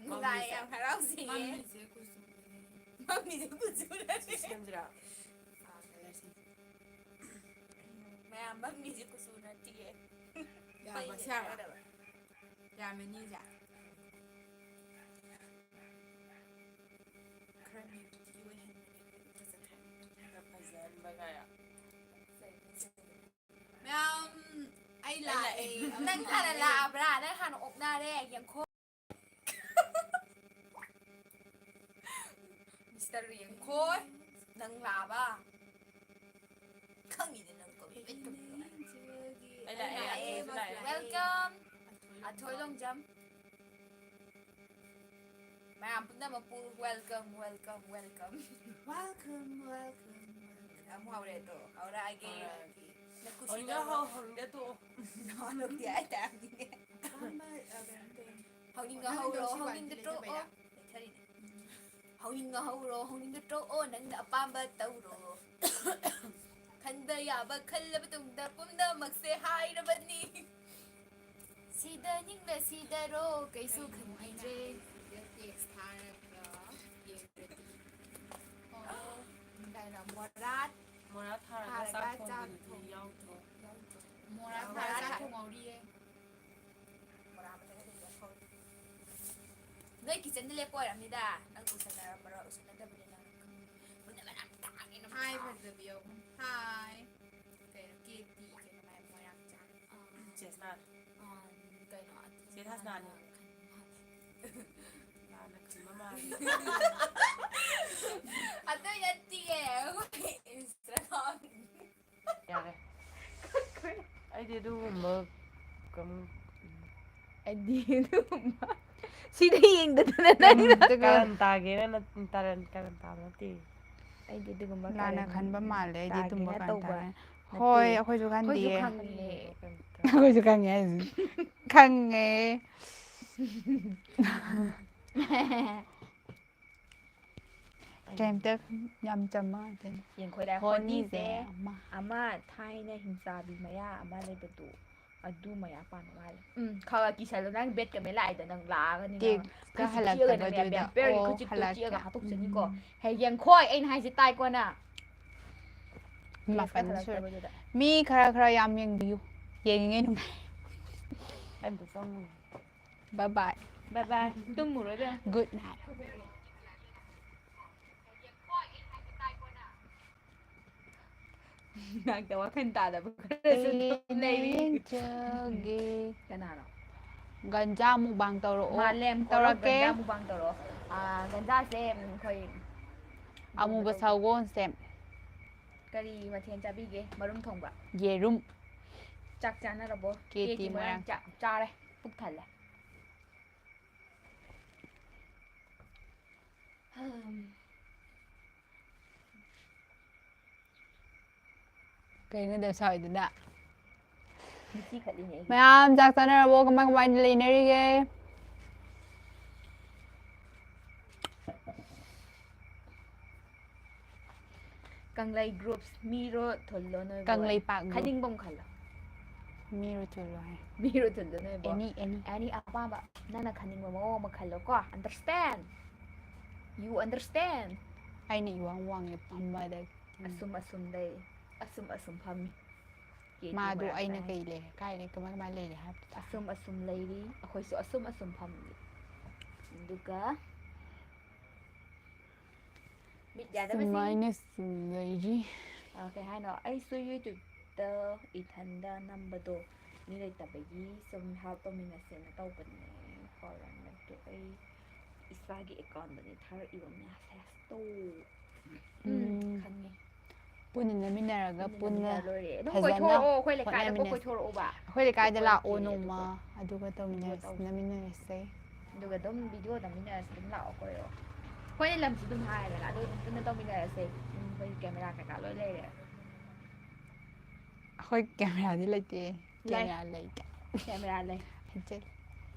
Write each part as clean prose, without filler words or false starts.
ꯅꯨꯡꯉꯥꯏ ꯌꯥꯝ ꯍꯔꯥꯎꯖꯩꯌꯦ ꯃꯝꯃꯤꯁꯦ ꯀꯨꯆꯨꯅ ꯁꯦꯝꯁꯤꯔꯥ ꯃꯌꯥꯝ ꯃꯝꯃꯤꯁꯦ ꯀꯨꯆꯨ ꯅꯠꯇꯤꯌꯦ ꯌꯥꯕ ꯁꯦꯕ ꯌꯥꯝꯃꯅꯤꯁꯦ ꯈꯔ ꯅ꯭ꯌꯨꯇꯤ ꯑꯣꯏꯍꯟꯕꯅꯦ ꯐꯖꯍꯟꯕꯒꯥꯏ ꯃꯌꯥꯝ ꯑꯩ ꯂꯥꯛꯑꯦ ꯅꯪ ꯍꯥꯟꯅ ꯂꯥꯛꯑꯕ꯭ꯔꯥ ꯅꯪ ꯍꯥꯟꯅ ꯑꯣꯛꯅꯔꯦ ꯌꯦꯡꯈꯣ ꯃꯤꯁꯇꯔ ꯌꯦꯡꯈꯣꯏ ꯅꯪ ꯂꯥꯛꯑꯕ ꯈꯪꯉꯤꯗ ꯅꯪ ꯑꯩ ꯂꯥꯛꯑꯦ ꯋꯦꯜꯀꯝ ꯑꯊꯣꯏ ꯂꯣꯡꯖꯝ ꯃꯌꯥꯝ ꯄꯨꯝꯅꯃꯛꯄꯨ welcome welcome welcome welcome welcome ꯑꯃꯨꯛ ꯍꯧꯔꯦꯗꯣ ꯍꯧꯔꯛꯑꯒꯦ ꯍꯧꯅꯤꯡꯉ ꯍꯧꯅꯤꯡꯉ ꯇꯣꯛꯑꯣ ꯅꯣꯛꯇꯤ ꯑꯩ ꯇꯥꯔꯝꯅꯤꯅꯦ ꯍꯧꯅꯤꯡꯉ ꯍꯧꯔꯣ ꯍꯧꯅꯤꯡꯉ ꯇꯣꯛꯑꯣ ꯍꯧꯅꯤꯡꯉ ꯍꯧꯔꯣ ꯍꯧꯅꯤꯡꯉ ꯇꯣꯛꯑꯣ ꯅꯪꯅ ꯑꯄꯥꯝꯕ ꯇꯧꯔꯣ ꯈꯟꯕ ꯌꯥꯕ ꯈꯜꯂꯕ ꯇꯨꯡꯗ ꯄꯨꯝꯅꯃꯛꯁꯦ ꯍꯥꯏꯔꯕꯅꯤ ꯁꯤꯗ ꯅꯤꯡꯕ ꯁꯤꯗꯔꯣ ꯀꯩꯁꯨ ꯈꯟꯕꯤꯗ꯭ꯔꯦ ꯇꯦꯛꯁ ꯊꯥꯔꯒ ꯌꯦꯡꯗ꯭ꯔꯗꯤ ꯀꯩꯅꯣ ꯃꯣꯔꯥꯠ ꯃꯣꯔꯥ ꯊꯥꯔꯒ ꯆꯥꯛ ꯊꯣꯡꯕꯗꯨꯗꯤ ꯌꯥꯎꯗ꯭ꯔꯣ ꯃꯣꯔꯥ ꯊꯥꯔꯒ ꯆꯥꯛ ꯊꯣꯡꯍꯧꯔꯤꯌꯦ ꯅꯣꯏ ꯀꯤꯠꯆꯟꯗ ꯂꯦꯞꯄ ꯑꯣꯏꯔꯝꯅꯤꯗ ꯅꯪ ꯎꯁꯟꯅꯔꯝꯃꯔꯣꯏ ꯎꯁꯟꯅꯗꯕꯅꯤꯅ ꯍꯥꯏ ꯐꯖꯕꯤ ꯍꯥꯏ ꯀꯩꯅꯣ ꯀꯦꯇꯤ ꯀꯩꯅꯣ ꯃꯥꯏ ꯃꯣꯏꯔꯥꯡ ꯆꯥꯛ ꯆꯦꯁꯅꯥ ꯀꯩꯅꯣ ꯆꯦ ꯊꯥꯁꯅꯥꯅꯤ ꯂꯥꯟꯅ ꯈꯟꯕ ꯃꯥꯜꯂꯤ ꯑꯇꯩ ꯅꯠꯇꯤꯌꯦ ꯏꯟꯁꯇꯥꯒ꯭ꯔꯥꯝ ꯌꯥꯔꯦ ꯑꯩꯗꯤ ꯑꯗꯨꯒꯨꯝꯕ ꯑꯩꯗꯤ ꯑꯗꯨꯒꯨꯝꯕ ꯁꯤꯗ ꯌꯦꯡꯗꯗꯅ ꯅꯪꯅ ꯀꯔꯟ ꯇꯥꯒꯦꯅ ꯀꯔꯟ ꯇꯥꯕ ꯅꯠꯇꯦ ꯑꯩꯗꯤ ꯑꯗꯨꯒꯨꯝꯕ ꯂꯥꯟꯅ ꯈꯟꯕ ꯃꯥꯜꯂꯦ ꯑꯩꯗꯤ ꯑꯗꯨꯝꯕ ꯇꯥꯒꯦꯅ ꯀꯔꯟ ꯇꯧꯕ ꯇꯥꯒꯦ ꯅꯠꯇꯦ ꯍꯣꯏ ꯑꯩꯈꯣꯏꯁꯨ ꯈꯟꯗꯤꯌꯦ ꯈꯪꯉꯦ ꯑꯩꯈꯣꯏꯁꯨ ꯈꯪꯉꯦ ꯍꯥꯏꯁꯤ ꯈꯪꯉꯦ ꯀꯩꯝꯇ ꯌꯥꯝ ꯆꯝꯕ ꯉꯥꯛꯇꯅꯤ ꯌꯦꯡꯈꯣꯏꯗ ꯍꯣꯅꯤꯁꯦ ꯑꯃ ꯊꯥꯏꯅ ꯍꯤꯡꯆꯥꯕꯤ ꯃꯌꯥ ꯑꯃ ꯂꯩꯕꯗꯨ ꯑꯗꯨ ꯃꯌꯥ ꯄꯥꯟꯕ ꯃꯥꯜꯂꯦ ꯈꯔ ꯀꯤꯁꯜꯂꯣ ꯅꯪ ꯕꯦꯠꯀ ꯃꯦ ꯂꯥꯛꯏꯗ ꯅꯪ ꯂꯥꯛꯑꯒꯅꯤ ꯅꯪ ꯇꯦꯛꯁꯀ ꯈꯖꯤꯛ ꯆꯤꯛꯑꯒꯅ ꯍꯜꯂꯛꯇꯕꯗꯨꯗ ꯕꯦꯝꯄꯤꯌꯔꯒꯤ ꯑꯣ ꯈꯨꯆꯤꯛꯇꯣ ꯆꯤꯛꯑꯒ ꯍꯜꯂꯛꯀꯦ ꯍꯥꯠꯇꯣꯛꯆꯅꯤꯀꯣ ꯍꯦ ꯌꯦꯡꯈꯣꯏ ꯑꯩꯅ ꯍꯥꯏꯁꯦ ꯇꯥꯏꯀꯣ ꯅꯪ ꯇꯦꯛꯁꯀ ꯃꯥꯄꯜ ꯁꯨꯔꯦ ꯍꯜꯂꯛꯇꯕꯗꯨꯗ ꯃꯤ ꯈꯔ ꯌꯥꯝ ꯌꯦꯡꯕꯤꯌꯨ ꯌꯦꯡꯉꯤꯉꯩ ꯅꯨꯡꯉꯥꯏ ꯑꯝꯇ ꯆꯪꯉꯨ ꯕꯥꯏ ꯕꯥꯏ ꯕꯥꯏ ꯕꯥꯏ ꯇꯨꯝꯃꯨꯔꯣ ꯏꯕꯦꯝ ꯒꯨꯗ ꯅꯥꯏꯠ ꯉꯥꯛꯇ ꯋꯥꯈꯜ ꯇꯥꯗꯕ ꯈꯔꯁꯨ ꯑꯗꯨꯝ ꯑꯩꯅ ꯂꯩꯔꯤ ꯌꯦꯡꯖꯒꯦ ꯀꯅꯥꯅꯣ ꯒꯟꯖꯥ ꯃꯨꯛꯕꯥꯡ ꯇꯧꯔꯛꯑꯣ ꯃꯥꯂꯦꯝ ꯀꯧꯔ ꯇꯧꯔꯛꯀꯦ ꯒꯟꯖꯥ ꯃꯨꯛꯕꯥꯡ ꯇꯧꯔꯛꯑꯣ ꯒꯟꯖꯥꯁꯦ ꯑꯩꯈꯣꯏ ꯑꯃꯨꯕ ꯁꯒꯣꯜ ꯁꯦꯝ ꯀꯔꯤ ꯃꯊꯦꯜ ꯆꯥꯕꯤꯒꯦ ꯃꯔꯨꯝ ꯊꯣꯡꯕ ꯌꯦꯔꯨꯝ ꯆꯥꯛ ꯆꯥꯅꯔꯕꯣ ꯀꯦꯇꯤ ꯀꯦꯛꯇꯤ ꯃꯣꯏꯔꯥꯡ ꯆꯥꯛ ꯆꯥꯔꯦ ꯄꯨꯛ ꯊꯜꯂꯦ ꯀꯩꯅꯣ ꯗꯁꯥꯏꯗꯨꯅ ꯃꯤꯠꯆꯤ ꯈꯠꯂꯤꯅꯦ ꯑꯩꯒꯤ ꯃꯌꯥꯝ ꯆꯥꯛ ꯆꯥꯅꯔꯕꯣ ꯀꯃꯥꯏ ꯀꯃꯥꯏꯅ ꯂꯩꯅꯔꯤꯒꯦ ꯀꯪꯂꯩ ꯒ꯭ꯔꯨꯞꯁ ꯃꯤꯔꯣ ꯊꯨꯜꯂꯣ ꯅꯣꯏꯕꯨ ꯀꯪꯂꯩꯄꯥꯛ ꯒ꯭ꯔꯨꯞ ꯈꯟꯅꯤꯡꯕ ꯑꯃ ꯈꯜꯂꯣ ꯃꯤꯔꯣ ꯊꯨꯜꯂꯣ ꯍꯥꯏ ꯃꯤꯔꯣ ꯊꯨꯜꯂꯣ ꯅꯣꯏꯕꯣ ꯑꯦꯅꯤ ꯑꯦꯅꯤ ꯑꯄꯥꯝꯕ ꯅꯪꯅ ꯈꯟꯅꯤꯡꯕ ꯃꯑꯣꯡ ꯑꯃ ꯈꯜꯂꯣꯀꯣ ꯑꯟꯗꯔꯁꯇꯦꯟ ꯌꯨ ꯑꯟꯗꯔꯁꯇꯦꯟ ꯑꯩꯅ ꯏꯋꯥꯡ ꯋꯥꯡꯉꯦ ꯐꯝꯕꯗ ꯑꯁꯨꯝ ꯑꯁꯨꯝ ꯂꯩ ꯑꯁꯨꯝ ꯑꯁꯨꯝ ꯐꯝꯃꯤ ꯀꯦꯇꯤ ꯃꯥꯗꯣ ꯃꯣꯏꯔꯥꯡ ꯑꯩꯅ ꯆꯥꯏ ꯀꯩ ꯂꯩ ꯀꯥꯏ ꯂꯩ ꯀꯃꯥꯏ ꯀꯃꯥꯏꯅ ꯂꯩꯔꯤ ꯍꯥꯏꯕꯗꯣ ꯑꯁꯨꯝ ꯑꯁꯨꯝ ꯂꯩꯔꯤ ꯑꯩꯈꯣꯏꯁꯨ ꯑꯁꯨꯝ ꯑꯁꯨꯝ ꯐꯝꯂꯤ ꯑꯗꯨꯒ ꯃꯤꯠ ꯌꯥꯗꯕꯁꯤꯡ ꯁꯨꯃꯥꯏꯅ ꯁꯨꯝ ꯂꯩꯔꯤ ꯀꯩ ꯍꯥꯏꯅꯣ ꯑꯩꯁꯨ ꯌꯨꯇ꯭ꯌꯨꯕꯇ ꯏꯊꯟꯗ ꯅꯝꯕꯗꯣ ꯃꯤ ꯂꯩꯇꯕꯒꯤ ꯁꯨꯝ ꯍꯦꯜꯞ ꯇꯧꯃꯤꯟꯅꯁꯦꯅ ꯇꯧꯕꯅꯦ ꯐꯣꯔꯦꯟ ꯑꯗꯨ ꯑꯩ ꯏꯁꯥꯒꯤ ꯑꯦꯀꯥꯎꯟꯗꯅꯤ ꯊꯥꯔꯛꯏꯕ ꯃꯦꯁꯦꯁꯇꯣ ꯈꯪꯉꯦ ꯄꯨꯟꯅ ꯅꯝꯃꯤꯟꯅꯔꯒ ꯄꯨꯟꯅ ꯅꯝꯃꯤꯟꯅꯔ ꯂꯣꯏꯔꯦ ꯑꯗꯨꯝ ꯐꯖꯅ ꯀꯣꯏꯊꯣꯔꯛꯑꯣ ꯑꯩꯈꯣꯏ ꯂꯩꯀꯥꯏꯗ ꯀꯣꯛ ꯍꯣꯠꯅꯃꯤꯟꯅꯁꯤ ꯀꯣꯏꯊꯣꯔꯛꯑꯣꯕ ꯑꯩꯈꯣꯏ ꯂꯩꯀꯥꯏꯗ ꯀꯣꯏꯕ ꯂꯥꯛꯑꯣ ꯄꯨꯜꯂꯦ ꯅꯣꯡꯃ ꯑꯗꯨꯒ ꯑꯗꯨꯒ ꯅꯝꯃꯤꯟꯅꯔꯁꯦ ꯑꯗꯨꯒ ꯑꯗꯨꯝ ꯚꯤꯗꯤꯑꯣ ꯅꯝꯃꯤꯟꯅꯔꯁꯤ ꯑꯗꯨꯝ ꯂꯥꯛꯑꯣ ꯀꯣꯏꯔꯛꯑꯣ ꯑꯩꯈꯣꯏꯅ ꯂꯝꯁꯨ ꯑꯗꯨꯝ ꯍꯥꯏꯔꯦꯗꯅ ꯑꯗꯨ ꯑꯗꯨꯝ ꯄꯨꯟꯅ ꯇꯧꯃꯤꯟꯅꯔꯁꯦ ꯑꯩꯈꯣꯏ ꯀꯦꯃꯦꯔꯥ ꯀꯩꯀꯥ ꯂꯣꯏ ꯂꯩꯔꯦ ꯑꯩꯈꯣꯏ ꯀꯦꯃꯦꯔꯥꯗꯤ ꯂꯩꯇꯦ ꯂꯩ ꯀꯦꯃꯦꯔꯥ ꯂꯩꯇꯦ ꯀꯦꯃꯦꯔꯥ ꯂꯩ ꯍꯥꯏꯖꯜꯂꯦ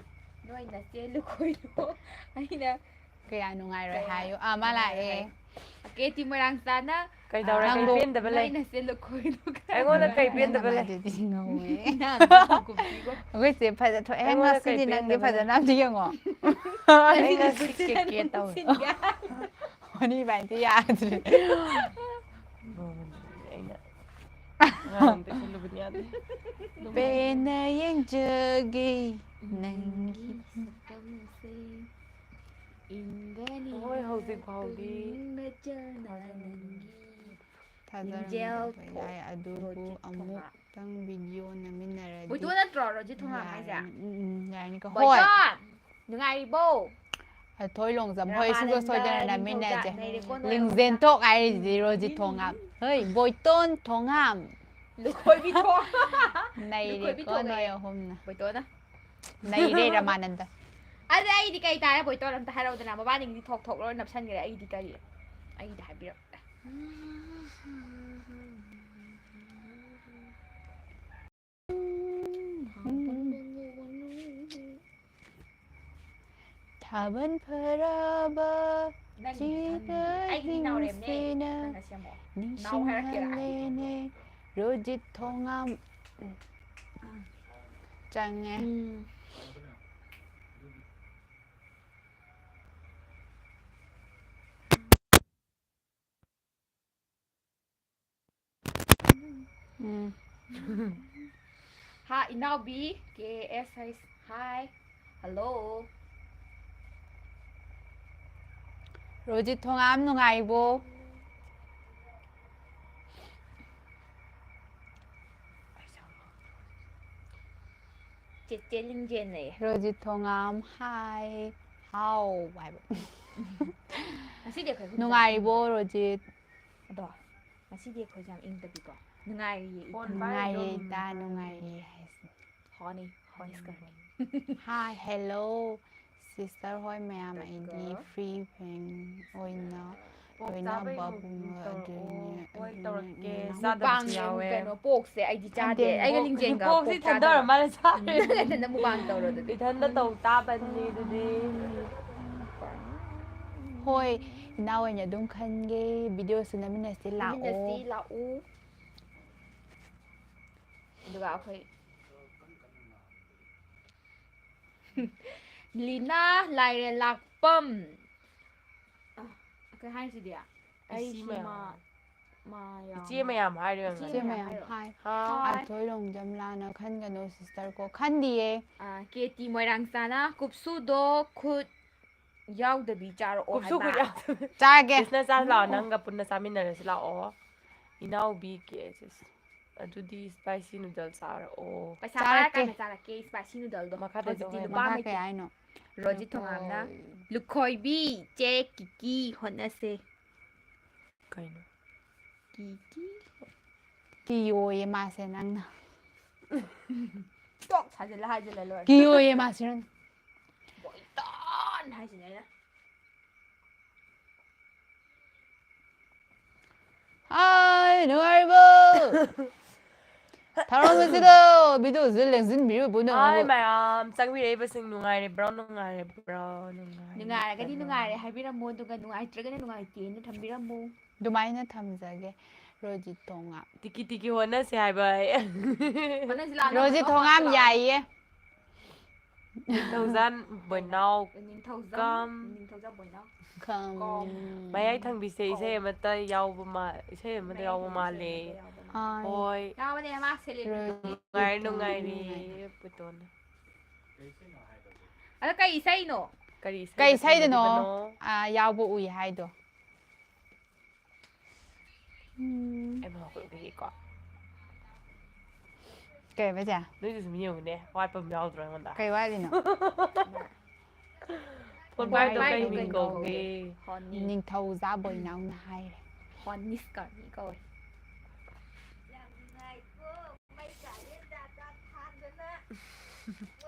ꯅꯣꯏ ꯅꯆꯦ ꯂꯨꯈꯣꯏꯗꯣ ꯑꯩꯅ ꯀꯌꯥ ꯅꯨꯡꯉꯥꯏꯔꯣꯏ ꯀꯌꯥ ꯍꯥꯏꯌꯨ ꯃꯥ ꯅꯨꯡꯉꯥꯏꯔꯣꯏ ꯂꯥꯛꯑꯦ ꯍꯥꯏ เกติมรังซานะ Kay daw ra kay pin da balay. Nay na sila ko Ay ngô na kay pin da มา balay. จริงๆเอาไว้ na ko bigo เฮ้ยเสียภาษาเอ็งก็สิดินังเดียวภาษาน้ำที่ยังอ๋อ Ay nga sikikit daw. วันนี้ไปที่ยากสิ Ay na. Ngang te sulubot niya. เป็นเนยยังเจอกีนัง Indani Ôi, hầu dịch vào đi. na jana nangi ถ้าจะไปได้อดูกูอามุกตั้งวิดีโอนะมินาระ Bui tu na tro ro ji thong ha mai ja ยายนี่ก็ Bui ห้อย ton Nung ai bo ถอยลงสำห้อยซึ่งก็ซอยจะนะมินาจะ Này để con ลิงเซนโตกไอซีโรจิทองอับเฮ้ยบอยต้นทองอับ Lu khoi bi to ในเด็กก็น้อยเอาหมนะ Bui tu na ในเรื่องประมาณนั้นแต่ Ada ai di kai ta na bui to lam ta haro da na ma ba ning di thok thok lo nap san ga ai di kai ai di hai bi ro ถ้าบันเพลาบา Đang จี nhìn เด thằng- ย Ai หิ đi ง nào đẹp ซี nè นะ Là xem bỏ นิชิ Nấu ม hay ฮา là kiểu เล ai เนโรจิตทองอับจังไง อืม Hi now B K S hi Hi Hello โรจิตทองอับนุ่งไงโบ Chết chết linh dên này โรจิตทองอับไฮเฮาไว้ Masih dia khởi นุ่งไงโบโรจิต Đó Masih dia khởi jam interview ko Nung ai gì นุ่งไงตานุ่งไง Honey Honey ska Hi hello sister ห้อยแมมไอดี Good. ฟรีเพลงโอ้ยเนาะ Ôi Ôi, na nó bay bập bụng ngựa tàu đưa nhẹ, ôi đưa tàu nhẹ, kê nhẹ. ra Bang đập chiều yang em. cái nó bốc sẽ ai đi cha Anh để đừng ai cái bốc, linh dên Bốc thì thật đó là mà sao? Nó mu bang tàu rồi Thì thân nó tàu ta bên đi đi. ห้อยน่าวันอย่าดุ้งคันเกวิดีโอสุนัขมินาสิลาโอ Mình là xí là u Được à phải Lina lại lạc bầm Cái hai gì đi ạ? Ai xí mèo. Mà Chia mày làm hai đường ใช่ rồi. ไหมอ่ะ hi Ha. อ่ะถอยลงจำลานะคันกันโนสิสเตอร์ก็คันดีเอ À, kia tí mồi đằng xa na Cụp su đô khút Yau đờ bị chà rồi ô Cục hai su bà của nhau. จ้าแก Business sa lao nang gapon na sa amin na sila o. Inaw big yes. Adu di spicy noodles sa o. Phải sao ba cái này ra là kia spicy noodle đó Mà khá Rồi để thì cho lúc em.มา ba ค่า mấy แกไอ้เนาะ Rồi thì thông ám na Lúc khôi bi Chê kì kì Hôn na se Kay no. กีกี กิโยเยมาเซนังนะ Tốt Hai giờ là hai giờ là luôn กิโยเยมาเซนัง Bội ton Hai giờ này đó ไอ้หนูไอ้โบทารมุสิโดวิดีโอสิเล่นสินบิวบุญเนาะ Ay mày sang vi đấy bớt sinh nung ai brown nung ai brown nung ai. Nung ai cái đi nung ai Hai biết là mua Tụi nung ai Trước cái nung ai tiền Nó thầm biết là mua ดูไหมนะทำจากโรจิตทองอ่ะ Tiki tiki hôn na si hai bay. Mà nó là โรจิตทองอ่ะใหญ่เอ้ Đầu gian bởi nào. Nhìn thâu dâm Cam. Nhìn thâu dâm bội nó คำ Mày ấy thằng bị xe xe mà tay yau mà xe mà tay yau mà lệ. ไอ้ Ôi. Nào bây giờ mà sẽ lên Nung ai đi puton. À nó cây xây nổ ไก่ไส้เดนเนาะยาวบุอุยให้ดู Em học được cái gì quá. ไก่ไหมจ๊ะ Nói gì nhiều nè, quạt bầm nhau rồi con ta. ไก่ว่าดิเนาะ Con quay Quay tụi quay cây tụi mình cây cầu cầu ghê. Hòn นิ่งเท่าซาบอยน้ำนาย Hòn nít cả ní coi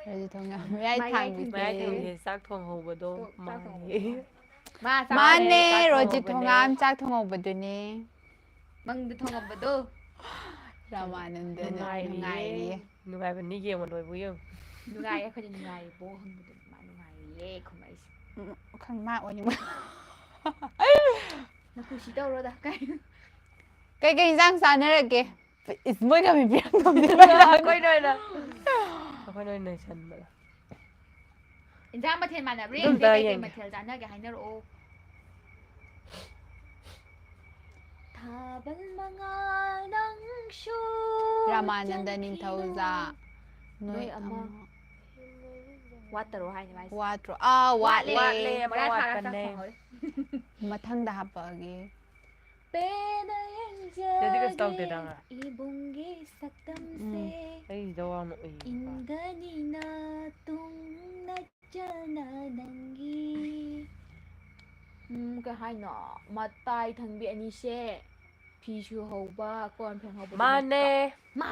เราจะทำงานไม่ได้ทางวิ Mẹ ธี thằng thì xác thuồng hồ bà đô. Mà Xác thuồng hồ. nhỉ. Mà มา sao เน่เราจะทำงานจากทงอบดุนี้ Măng đi thông ngọc bật đô เรามานั่นเดิน Nung ai ยังไงดี đi. Nung ai vẫn đi kia mà đuổi vui không? Nung ai ấy Khởi nung ai bố hông bật đô Mà nung ai Yê không ai ข้างมากวันนี้ ꯅꯈꯨꯁꯤ ꯇꯧꯔꯣꯗ ꯀꯩ ꯀꯩꯀꯩ ꯏꯟꯁꯥꯡ ꯆꯥꯅꯔꯒꯦ ꯃꯣꯏꯒ ꯑꯩꯈꯣꯏꯅ ꯑꯣꯏꯅ ꯁꯟꯕꯗ ꯏꯟꯖꯥꯡ ꯃꯊꯦꯜ ꯃꯥꯟꯅꯕ꯭ꯔꯥ ꯑꯗꯨꯝ ꯌꯦꯡꯁꯦ ꯇ ꯀꯩꯀꯩ ꯌꯦꯡꯒꯦ. ꯃꯊꯦꯜ ꯆꯥꯟꯅꯒꯦ ꯍꯥꯏꯅꯔꯛꯑꯣ ꯊꯥꯕꯜ ꯃꯉꯥꯜ ꯅꯪꯁꯨ ꯔꯥꯃꯥꯅꯟꯗ ꯅꯤꯡꯊꯧꯖꯥ ꯅꯣꯏ ꯑꯃ ꯋꯥꯠꯇꯔꯣ ꯍꯥꯏꯅꯤ ꯃꯥꯏꯁꯦ ꯋꯥꯠꯇ꯭ꯔꯣ ꯋꯥꯠꯂꯦ ꯋꯥꯠꯂꯦ ꯑꯃ ꯃꯔꯥ ꯊꯥꯔ ꯆꯥꯛ ꯋꯥꯠꯄꯅꯦ ꯊꯣꯡꯍꯧꯔꯦ ꯃꯊꯪꯗ ꯍꯥꯞꯄꯛꯑꯒꯦ ꯄꯦꯟꯅ ꯑꯗꯨꯗꯤ ꯀꯩꯁꯨ ꯌꯦꯡꯖꯒꯦ ꯇꯧꯗꯦꯗ ꯉꯥ ꯏꯕꯨꯡꯒꯤ ꯁꯛꯇꯝꯁꯦ ꯑꯩꯁꯤꯗ ꯋꯥꯡꯅ ꯎꯏ ꯏꯟꯒꯅꯤꯅ ꯇꯨꯡꯅ ꯆꯅ ꯅꯪꯒꯤ ꯀꯩ ꯍꯥꯏꯅꯣ ꯃꯇꯥꯏ ꯊꯪꯕꯤ ꯑꯅꯤꯁꯦ ꯐꯤ ꯁꯨꯍꯧꯕ ꯀꯣꯟ ꯐꯦꯡꯍꯧꯕꯗꯣ ꯃꯥꯅꯦ ꯅꯠꯇ꯭ꯔꯣ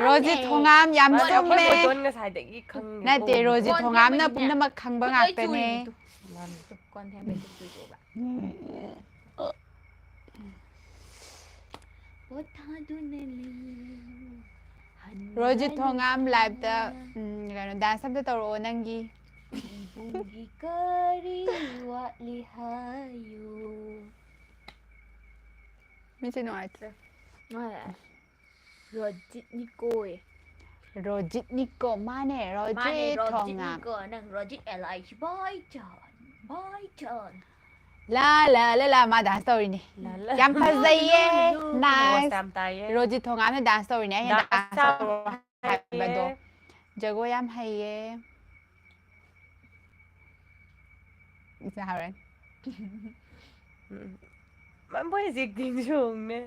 ꯔꯣꯖꯤꯠ ꯊꯣꯉꯥꯝ ꯌꯥꯝ ꯃꯥꯅꯦ ꯑꯩꯈꯣꯏ ꯆꯨꯝꯃꯦ ꯕꯣꯏꯇꯣꯟ ꯉꯁꯥꯏꯗꯒꯤ ꯈꯪꯉꯦ ꯅꯠꯇꯦ ꯔꯣꯖꯤꯠ ꯀꯣꯟ ꯊꯣꯉꯥꯝꯅ ꯐꯦꯡꯕꯒꯤꯅꯦ ꯄꯨꯝꯅꯃꯛ ꯈꯪꯕ ꯈꯨꯠ ꯂꯣꯏ ꯉꯥꯛꯇꯅꯦ ꯆꯨꯔꯤꯅꯤ ꯇꯨ ꯃꯥꯅꯦ ꯀꯣꯟ ꯐꯦꯡꯕꯩ ꯈꯨꯠ ꯆꯨꯏꯗꯣꯕ ꯄꯣꯊꯥꯗꯨꯅ ꯂꯩꯌꯨ ꯔꯣꯖꯤꯠ ꯊꯣꯉꯥꯝ ꯂꯥꯏꯞꯇ ꯍꯟꯒꯅꯨ ꯀꯩꯅꯣ ꯗꯥꯟꯁ ꯑꯝꯇ ꯇꯧꯔꯛꯑꯣ ꯅꯪꯒꯤ ꯏꯕꯨꯡꯒꯤ ꯀꯔꯤ ꯋꯥꯠꯂꯤ ꯍꯥꯏꯌꯨ ꯃꯤꯠꯁꯦ ꯅꯨꯡꯉꯥꯏꯇ꯭ꯔꯦ ꯔꯣꯖꯤꯠꯅꯤꯀꯣꯌꯦ ꯔꯣꯖꯤꯠꯅꯤꯀꯣ ꯃꯥꯅꯦ ꯃꯥꯅꯦ ꯔꯣꯖꯤꯠ ꯊꯣꯉꯥꯝ ꯔꯣꯖꯤꯠꯅꯤꯀꯣ ꯅꯪ ꯔꯣꯖꯤꯠ ꯑꯦꯂꯥꯏꯁ ꯕꯥꯏ ꯆꯥꯟ ꯂꯥ ꯂꯥ ꯂꯥ ꯂꯥ ꯃꯥ ꯗꯥꯟꯁ ꯇꯧꯔꯤꯅꯤ ꯂꯥꯂꯥ. ꯌꯥꯝ ꯐꯖꯩꯌꯦ ꯄꯣꯁ ꯅꯥꯏꯁ ꯌꯥꯝ ꯇꯥꯏꯌꯦ ꯔꯣꯖꯤꯠ ꯊꯣꯉꯥꯝꯅ ꯗꯥꯟꯁ ꯇꯧꯔꯤꯅꯦ ꯑꯩꯅ ꯗꯥꯟꯁ ꯌꯥꯝ ꯇꯧꯔꯣ ꯍꯩꯌꯦ. ꯍꯥꯏꯕꯗꯣ ꯖꯒꯣꯏ ꯌꯥꯝ ꯍꯩꯌꯦ 이제 하래. ꯃꯣꯏ ꯍꯧꯖꯤꯛꯇꯤꯡ ꯁꯣꯡꯅꯦ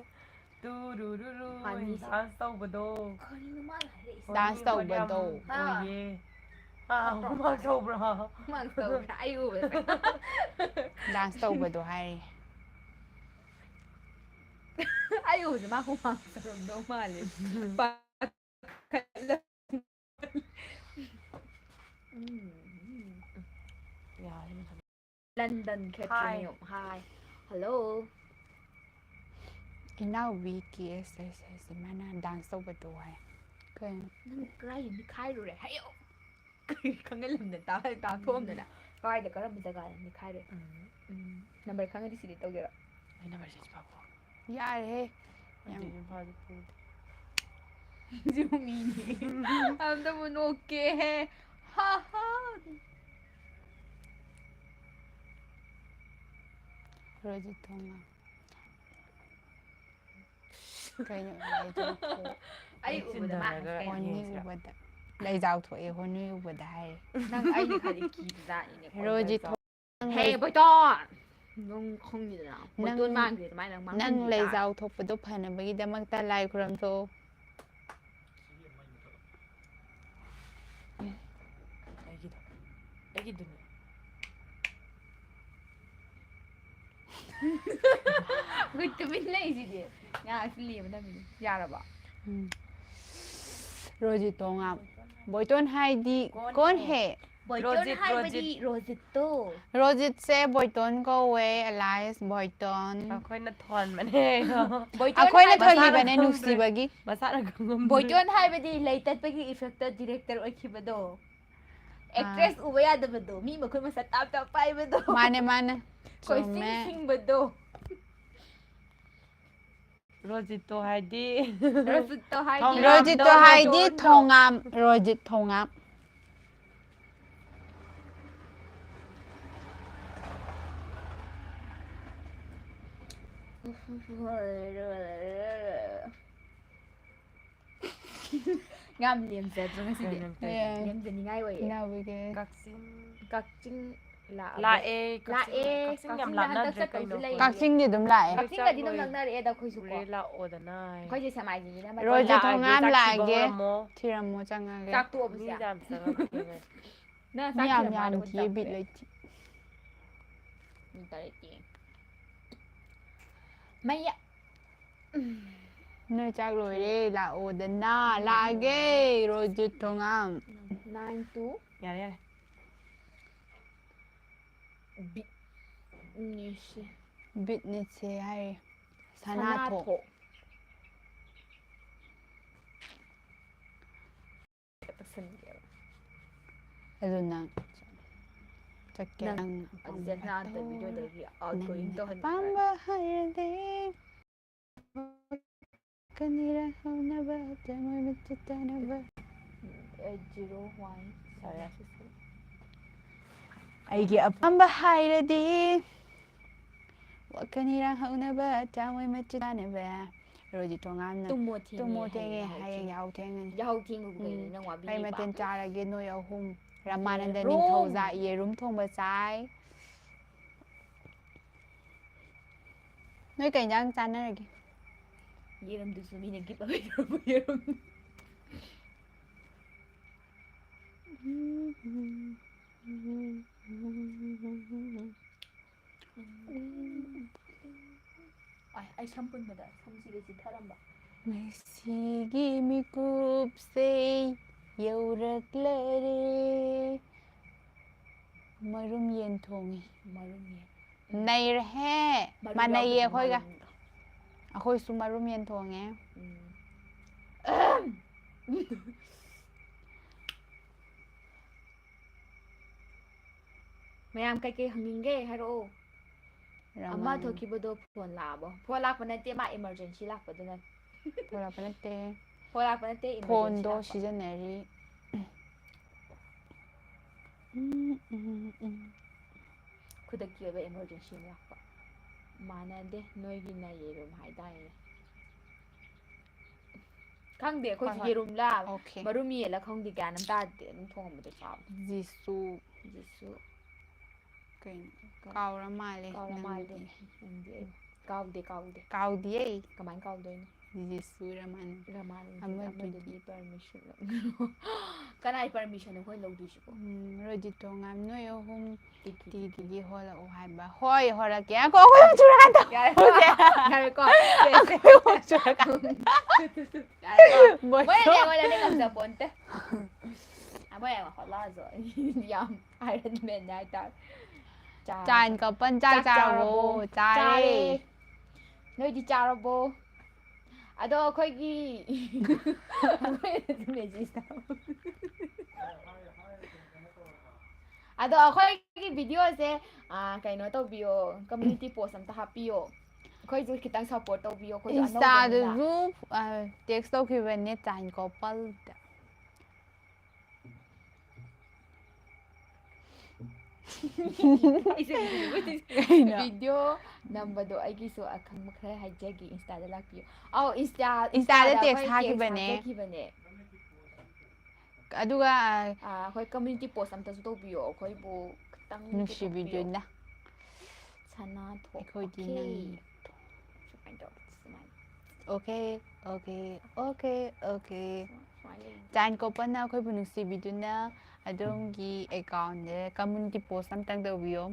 ꯇꯨꯔꯨꯔꯨꯔꯨ ꯍꯥꯟꯅꯤꯁꯦ ꯗꯥꯟꯁ ꯇꯧꯕꯗꯣ ꯀꯔꯤꯅꯣ ꯃꯥꯅ ꯍꯥꯏꯔꯛꯏꯁꯦ ꯗꯥꯟꯁ ꯍꯣꯂꯤꯋꯨꯗ ꯌꯥꯝ ꯇꯧꯕꯗꯣ ꯑꯣꯏꯌꯦ ꯍꯨꯃꯥꯡ ꯁꯧꯕ꯭ꯔꯥ ꯍꯨꯃꯥꯡ ꯁꯧꯕ꯭ꯔꯥ ꯑꯩ ꯎꯕꯗ ꯗꯥꯟꯁ ꯇꯧꯕꯗꯣ ꯍꯥꯏꯔꯤ ꯑꯩ ꯎꯕꯗ ꯃꯥ ꯍꯨꯃꯥꯡ ꯁꯧꯔꯝꯗꯧ ꯃꯥꯜꯂꯦ ꯂꯟꯗꯟ ꯈꯦꯇ꯭ꯔꯤꯅꯤꯌꯝ ꯍꯥꯏ ꯍꯜꯂꯣ ꯏꯅꯥꯎꯕꯤ ꯀꯦꯁ ꯃꯥꯅ ꯗꯥꯟꯁ ꯇꯧꯕꯗꯣ ꯍꯥꯏ ꯀꯩꯅꯣ ꯅꯪ ꯀꯗꯥꯏꯗ ꯅꯤꯛꯈꯥꯏꯔꯨꯔꯦ ꯍꯥꯏꯌꯣ ꯈꯪꯍꯜꯂꯝꯗ ꯇꯥꯛꯊꯣꯛꯑꯝꯗꯅ ꯀꯗꯥꯏꯗ ꯀꯔꯝꯕ ꯖꯒꯥꯗ ꯅꯤꯛꯈꯥꯏꯔꯦ ꯅꯝꯕꯔ ꯈꯪꯉꯗꯤ ꯁꯤꯗꯤ ꯇꯧꯒꯦꯔꯣ ꯑꯩꯅ ꯃꯔꯁꯤ ꯄꯥꯄ ꯌꯥꯔꯦꯍꯦ ꯌꯥꯝ ꯑꯗꯨꯗꯤ ꯏꯝꯐꯥꯜꯗ ꯄꯨꯗꯦ ꯁꯤꯕꯨ ꯃꯤꯅꯤ ꯑꯝꯇꯕꯨ ꯅꯣꯛꯀꯦꯍꯦ ꯍꯥ ꯍꯥ ꯔꯣꯖꯤꯠ ꯊꯣꯉꯥꯝ ꯀꯩꯅꯣ ꯂꯩꯖꯥꯎꯊꯣꯛ ꯑꯩ ꯎꯕꯗ ꯃꯥ ꯍꯥꯏꯁꯦ ꯀꯩꯅꯣ ꯍꯣꯅꯤ ꯌꯦꯡꯁꯤꯔꯥ ꯎꯕꯗ ꯂꯩꯖꯥꯎ ꯊꯣꯛꯑꯦ ꯍꯣꯅꯤ ꯎꯕꯗ ꯍꯥꯏꯔꯦ ꯅꯪ ꯑꯩꯅ ꯈꯜꯂꯤ ꯀꯤꯕꯖꯥꯠꯅꯤꯅꯦ ꯔꯣꯖꯤꯠ ꯍꯦ ꯕꯣꯏꯇꯣꯟ ꯅꯪ ꯈꯪꯉꯤꯗꯅ ꯅꯪ ꯕꯣꯏꯇꯣꯟ ꯃꯥꯟꯈ꯭ꯔꯦ ꯑꯗꯨꯃꯥꯏꯅ ꯅꯪ ꯃꯥꯡꯍꯟꯕꯤ ꯇꯥꯔꯦ ꯂꯩꯖꯥꯎ ꯊꯣꯛꯄꯗꯣ ꯐꯅꯕꯒꯤꯗꯃꯛꯇ ꯂꯥꯏ ꯈꯨꯔꯝꯊꯣꯛꯑꯣ ꯑꯩꯒꯤꯗꯨꯅꯦ ꯑꯩꯈꯣꯏ ꯇꯨꯃꯤꯟ ꯂꯩꯁꯤꯗꯤ ꯉꯥꯏꯍꯥꯛꯁꯨ ꯂꯦꯝꯒꯗꯕꯅꯤ ꯌꯥꯔꯕꯣ ꯔꯣꯖꯤꯠ ꯊꯣꯉꯥꯝ ꯕꯣꯏꯇꯣꯟ ꯍꯥꯏꯗꯤ ꯀꯣꯟ ꯍꯦ ꯕꯣꯏꯇꯣꯟ ꯍꯥꯏꯕꯗꯤ ꯔꯣꯖꯤꯠꯇꯣ ꯔꯣꯖꯤꯠꯁꯦ ꯕꯣꯏꯇꯣꯟ ꯀꯧꯋꯦ ꯑꯦꯂꯥꯏꯁ ꯕꯣꯏꯇꯣꯟ ꯑꯩꯈꯣꯏꯅ ꯊꯣꯟꯕꯅꯦ ꯕꯣꯏꯇꯣꯟ ꯑꯩꯈꯣꯏꯅ ꯍꯥꯏꯕꯗꯤ ꯊꯣꯜꯂꯤꯕꯅꯦ ꯅꯨꯡꯁꯤꯕꯒꯤ ꯃꯁꯥꯅ ꯈꯪꯉꯝꯗ꯭ꯔꯦ ꯕꯣꯏꯇꯣꯟ ꯍꯥꯏꯕꯗꯤ ꯂꯩ ꯇꯠꯄꯒꯤ ꯏꯐꯦꯛꯇ ꯗꯤꯔꯦꯛꯇꯔ ꯑꯣꯏꯈꯤꯕꯗꯣ ꯑꯦꯛꯇ꯭ꯔꯦꯁ ꯎꯕ ꯌꯥꯗꯕꯗꯣ ꯃꯤ ꯃꯈꯨꯠ ꯃꯁꯥ ꯇꯥꯞ ꯇꯥꯞ ꯄꯥꯏꯕꯗꯣ ꯃꯥꯅꯦ ꯃꯥꯅꯦ ꯀꯣꯏꯁꯤꯡ ꯆꯨꯝꯃꯦ ꯁꯤꯡꯕꯗꯣ ꯔꯣꯖꯤꯠꯇꯣ ꯍꯥꯏꯗꯤ ꯔꯣꯖꯤꯠꯇꯣ ꯍꯥꯏꯗꯤ ꯊꯣꯡꯒꯥꯝꯗꯣ ꯔꯣꯖꯤꯠꯇꯣ ꯍꯥꯏꯗꯤ ꯕꯣꯏꯇꯣꯟꯗꯣ ꯊꯣꯉꯥꯝ ꯔꯣꯖꯤꯠ ꯊꯣꯉꯥꯝ ꯌꯥꯝ ꯂꯦꯝꯖꯗ꯭ꯔꯣ ꯉꯁꯤꯗꯤ ꯂꯦꯝꯖꯅꯤꯡꯉꯥꯏ ꯑꯣꯏꯌꯦ ꯏꯅꯥꯎꯕꯤꯒꯤ ꯀꯛꯆꯤꯡ ꯀꯛꯆꯤꯡ ꯂꯥꯛꯑꯦ ꯂꯥꯛꯑꯦ ꯀꯛꯆꯤꯡ ꯌꯥꯝ ꯀꯛꯆꯤꯡꯗ ꯍꯟꯗꯛ ꯂꯥꯞꯅꯗ꯭ꯔꯦ ꯆꯠꯇꯧꯁꯨ ꯀꯩꯅꯣ ꯂꯩꯔꯤꯌꯦ ꯀꯛꯆꯤꯡꯗꯤ ꯑꯗꯨꯝ ꯂꯥꯛꯑꯦ ꯀꯛꯆꯤꯡꯒꯗꯤ ꯑꯗꯨꯝ ꯅꯛꯅꯔꯛꯑꯦꯗ ꯑꯩꯈꯣꯏꯁꯨꯀꯣ ꯂꯥꯛꯑꯣꯗꯅ ꯑꯩꯈꯣꯏꯁꯦ ꯁꯦꯛꯃꯥꯏꯖꯤꯡꯒꯤꯅ ꯔꯣꯖꯤꯠ ꯂꯥꯛꯑꯒꯦ ꯊꯣꯉꯥꯝ ꯆꯥꯛ ꯊꯤꯕ ꯂꯥꯛꯑꯒꯦ ꯍꯧꯔꯝꯃꯣ ꯊꯤꯔꯝꯃꯣ ꯆꯪꯉꯒꯦ ꯆꯥꯛ ꯃꯤ ꯇꯣꯛꯑꯕꯁꯦ ꯌꯥꯝ ꯆꯪꯉꯛꯈꯤꯅꯦ ꯅꯪ ꯃꯤ ꯆꯥꯛ ꯌꯥꯝ ꯊꯤꯔꯝꯃꯣ ꯌꯥꯝ ꯍꯥꯏꯔꯒ ꯊꯤꯌꯦ ꯕꯤꯠ ꯆꯪꯈ꯭ꯔꯦ ꯂꯩꯇꯦ ꯃꯤ ꯇꯔꯦꯠ ꯃꯩꯌꯥ ꯅꯣꯏ ꯆꯥꯛ ꯂꯣꯏꯔꯦ ꯂꯥꯛꯑꯣꯗꯅ ꯂꯥꯛꯑꯒꯦ ꯔꯣꯖꯤꯠ ꯊꯣꯉꯥꯝ 9 to ꯌꯥꯔꯦ ꯌꯥꯔꯦ ꯅꯤꯁꯤ ꯕꯤꯠꯅꯤꯠꯁꯦ ꯍꯥꯏꯔꯤ ꯁꯅꯥꯊꯣꯛ ꯁꯅꯥꯊꯣꯛ ꯑꯗꯨ ꯅꯪ จะเก็บ ꯑꯗꯨꯗ ꯅꯍꯥꯟꯇ ꯚꯤꯗꯤꯑꯣꯗꯒꯤ outgoing ꯇꯧꯍꯟꯕ ꯑꯄꯥꯝꯕ ꯍꯥꯏꯔꯗꯤ ꯀꯅꯤꯔ ꯍꯧꯅꯕ ꯊꯃꯣꯏ ꯃꯆꯤ ꯇꯥꯅꯕ 801 ꯁꯥꯔꯥ ꯁꯤꯁꯨ ꯑꯩꯒꯤ ꯑꯄꯥꯝꯕ ꯍꯥꯏꯔꯗꯤ ꯋꯥꯈꯜ ꯍꯧꯅꯕ ꯊꯃꯣꯏ ꯃꯆꯤ ꯇꯥꯅꯕ ꯔꯣꯖꯤ ꯊꯣꯡꯉꯥꯝꯅ ꯇꯨꯝꯃꯣ ꯊꯦꯡꯉꯦ ꯍꯌꯦꯡ ꯌꯥꯍꯧ ꯊꯦꯡꯉꯅꯤ ꯌꯥꯍꯧ ꯊꯦꯡꯕꯕꯨ ꯀꯩꯅꯣ ꯅꯪ ꯀꯩ ꯋꯥꯕꯤꯔꯤꯕ ꯃꯊꯦꯜ ꯆꯥꯔꯒꯦ ꯅꯣꯏ ꯑꯍꯨꯝ ꯔꯥꯃꯥꯅꯟꯗ ꯌꯦꯔꯨꯝ. ꯅꯤꯡꯊꯧꯖꯥ ꯌꯦꯔꯨꯝ ꯊꯣꯡꯕ ꯆꯥꯏ ꯅꯣꯏ ꯀꯩ ꯏꯟꯖꯥꯡ ꯆꯥꯅꯔꯒꯦ ꯌꯦꯔꯨꯝꯗꯨꯁꯨ ꯃꯤꯅ ꯒꯤꯐ ꯑꯋꯦ ꯇꯧꯔꯛꯄ ꯌꯦꯔꯨꯝ ꯑꯩ ꯁꯝ ꯄꯨꯟꯕꯗ ꯁꯝꯁꯤꯒ ꯆꯤꯊꯔꯝꯕ ꯉꯁꯤꯒꯤ ꯃꯤꯀꯨꯞꯁꯦ ꯌꯧꯔꯛꯂꯔꯦ ꯃꯔꯨꯝ ꯌꯦꯟ ꯊꯣꯡꯉꯤ ꯃꯔꯨꯝ ꯌꯦꯟ ꯅꯩꯔꯦꯍꯦ ꯃꯔꯨꯝ ꯃꯥꯟꯅꯩꯌꯦ ꯌꯥꯎꯗꯕ ꯑꯩꯈꯣꯏꯒ ꯃꯔꯨꯝꯗꯣ. ꯑꯩꯈꯣꯏꯁꯨ ꯃꯔꯨꯝ ꯌꯦꯟ ꯊꯣꯡꯉꯦ ꯃꯌꯥꯝ ꯀꯩꯀꯩ ꯍꯪꯅꯤꯡꯒꯦ ꯍꯥꯏꯔꯛꯑꯣ ꯑꯃ ꯔꯃꯥꯅꯟ ꯊꯣꯛꯈꯤꯕꯗꯣ ꯐꯣꯟ ꯂꯥꯛꯑꯕꯣ ꯐꯣꯟ ꯂꯥꯛꯄ ꯅꯠꯇꯦ ꯃꯥ ꯏꯃꯥꯔꯖꯦꯟꯁꯤ ꯂꯥꯛꯄꯗꯨꯅ ꯊꯣꯛꯂꯛꯄ ꯅꯠꯇꯦ ꯐꯣꯟ ꯂꯥꯛꯄ ꯅꯠꯇꯦ ꯏꯃꯥꯔꯖꯦꯟꯁꯤ ꯐꯣꯟꯗꯣ ꯂꯥꯛꯄ ꯁꯤꯖꯤꯟꯅꯔꯤ ꯈꯨꯗꯛꯀꯤ ꯑꯣꯏꯕ ꯏꯃꯥꯔꯖꯦꯟꯁꯤ ꯑꯃ ꯂꯥꯛꯄ ꯃꯥꯟꯅꯗꯦ ꯅꯣꯏꯒꯤꯅ ꯌꯦꯔꯨꯝ ꯍꯥꯏꯇꯥꯔꯦ ꯈꯪꯗꯦ ꯍꯣꯏ ꯑꯩꯈꯣꯏꯁꯨ ꯍꯣꯏ ꯌꯦꯔꯨꯝꯂꯥ ꯑꯣꯀꯦ ꯃꯔꯨꯝ ꯌꯦꯜꯂ ꯈꯪꯗꯦ ꯒ꯭ꯌꯥꯟ ꯑꯃ ꯇꯥꯗꯦ ꯑꯗꯨꯝ ꯊꯣꯡꯉꯝꯕꯗꯣ ꯆꯥꯕ ꯖꯤꯁꯨ ꯍꯧꯖꯤꯛꯁꯨ ꯀꯩꯅꯣ ꯀꯥꯎꯔ ꯃꯥꯜꯂꯦ ꯀꯥꯎꯔ ꯃꯥꯜꯂꯦ ꯅꯪꯗꯤ ꯅꯪꯗꯤ ꯑꯩ ꯀꯥꯎꯗꯦ ꯀꯥꯎꯗꯤꯌꯦ ꯀꯃꯥꯏꯅ ꯀꯥꯎꯗꯣꯏꯅꯣ ꯖꯤꯁꯨ ꯔꯃꯥꯅꯟ ꯔꯃꯥꯅꯟꯗ ꯑꯃꯗꯨꯗꯤ ꯑꯃꯗꯨꯗꯤ ꯄꯔꯃꯤꯁꯟ ꯀꯅꯥꯏ ꯄꯔꯃꯤꯁꯟ ꯑꯩꯈꯣꯏ ꯂꯧꯗꯣꯏꯁꯤꯕꯣ ꯔꯣꯖꯤꯠ ꯊꯣꯡꯉꯥꯝ ꯅꯣꯏ ꯑꯍꯨꯝ ꯇꯤꯀꯤ ꯇꯤꯒꯤ ꯍꯣꯜꯂꯛꯑꯣ ꯍꯥꯏꯕ ꯍꯣꯏ ꯍꯣꯜꯂꯛꯀꯦ ꯉꯥꯏꯈꯣ ꯑꯩꯈꯣꯏ ꯑꯍꯨꯝ ꯆꯨꯔꯀꯥꯟ ꯌꯥꯔꯦꯀꯣ ꯌꯥꯔꯦꯀꯣ ꯑꯩꯈꯣꯏ ꯑꯍꯨꯝ ꯆꯨꯔꯀꯥꯟ ꯌꯥꯔꯦꯀꯣ ꯃꯣꯏꯁꯨ ꯃꯣꯏꯅꯗꯤ ꯑꯩꯉꯣꯟꯗꯗꯤ ꯉꯝꯖꯄꯣꯟꯇꯦ ꯃꯣꯏ ꯍꯣꯠꯂꯛꯑꯁꯨ ꯌꯥꯝ ꯑꯥꯏꯔꯟ ꯃꯦꯟꯅꯦ ꯍꯥꯏꯇꯥꯔꯦ ꯆꯥꯟ ꯀꯄꯟ ꯆꯥꯛ ꯆꯥꯔꯕꯣ ꯆꯥꯔꯦ ꯅꯣꯏꯗꯤ ꯆꯥꯔꯕꯣ ꯑꯗꯣ ꯑꯩꯈꯣꯏꯒꯤ ꯑꯗꯣ ꯑꯩꯈꯣꯏꯒꯤ ꯚꯤꯗꯤꯑꯣꯁꯦ ꯀꯩꯅꯣ ꯇꯧꯕꯤꯌꯣ ꯀꯝꯃ꯭ꯌꯨꯅꯤꯇꯤ ꯄꯣꯁ ꯑꯝꯇ ꯍꯥꯞꯄꯤꯌꯣ ꯑꯩꯈꯣꯏꯁꯨ ꯈꯤꯇꯪ ꯁꯞꯄꯣꯔꯠ ꯇꯧꯕꯤꯌꯣ ꯑꯩꯈꯣꯏꯁꯨ ꯑꯅꯧꯕꯅꯤꯅ ꯏꯟꯁꯇꯥꯗꯁꯨ ꯇꯦꯛꯁ ꯇꯧꯈꯤꯕꯅꯦ ꯆꯥꯟ ꯀꯣꯄꯜꯗ ꯀꯩꯅꯣ ꯚꯤꯗꯤꯑꯣ ꯅꯝꯕꯗꯣ ꯑꯩꯒꯤꯁꯨ ꯑꯈꯪꯕ ꯈꯔ ꯍꯥꯏꯖꯒꯦ ꯏꯟꯁꯇꯥꯗ ꯂꯥꯛꯄꯤꯌꯨ ꯑꯧ ꯏꯟꯁꯇꯥꯗ ꯏꯟꯁꯇꯥꯗ ꯇꯦꯛꯁ ꯑꯩꯈꯣꯏ ꯇꯦꯛꯁ ꯊꯥꯈꯤꯕꯅꯦ ꯊꯥꯖꯈꯤꯕꯅꯦ ꯑꯗꯨꯒ ꯑꯩꯈꯣꯏ ꯀꯝꯃ꯭ꯌꯨꯅꯤꯇꯤ ꯄꯣꯁ ꯑꯝꯇꯁꯨ ꯇꯧꯕꯤꯌꯣ ꯑꯩꯈꯣꯏꯕꯨ ꯈꯤꯇꯪ ꯄꯨꯊꯣꯛꯄꯤꯌꯣ ꯅꯨꯡꯁꯤꯕꯤꯗꯨꯅ ꯁꯅꯥ ꯑꯩꯈꯣꯏꯗꯤ ꯑꯣꯀꯦ ꯅꯪ ꯁꯨꯃꯥꯏꯅ ꯇꯧ ꯁꯨꯃꯥꯏꯅ ꯑꯣꯀꯦ ꯑꯣꯀꯦ ꯑꯣꯀꯦ ꯑꯣꯀꯦ ꯁꯨꯃꯥꯏꯅ ꯆꯥꯟ ꯀꯣꯄꯟꯅ ꯑꯩꯈꯣꯏꯕꯨ ꯅꯨꯡꯁꯤꯕꯤꯗꯨꯅ ꯑꯗꯣꯝꯒꯤ ꯑꯦꯀꯥꯎꯟꯗ ꯀꯝꯃ꯭ꯌꯨꯅꯤꯇꯤ ꯄꯣꯁ ꯑꯝꯇꯪ ꯇꯧꯕꯤꯌꯣ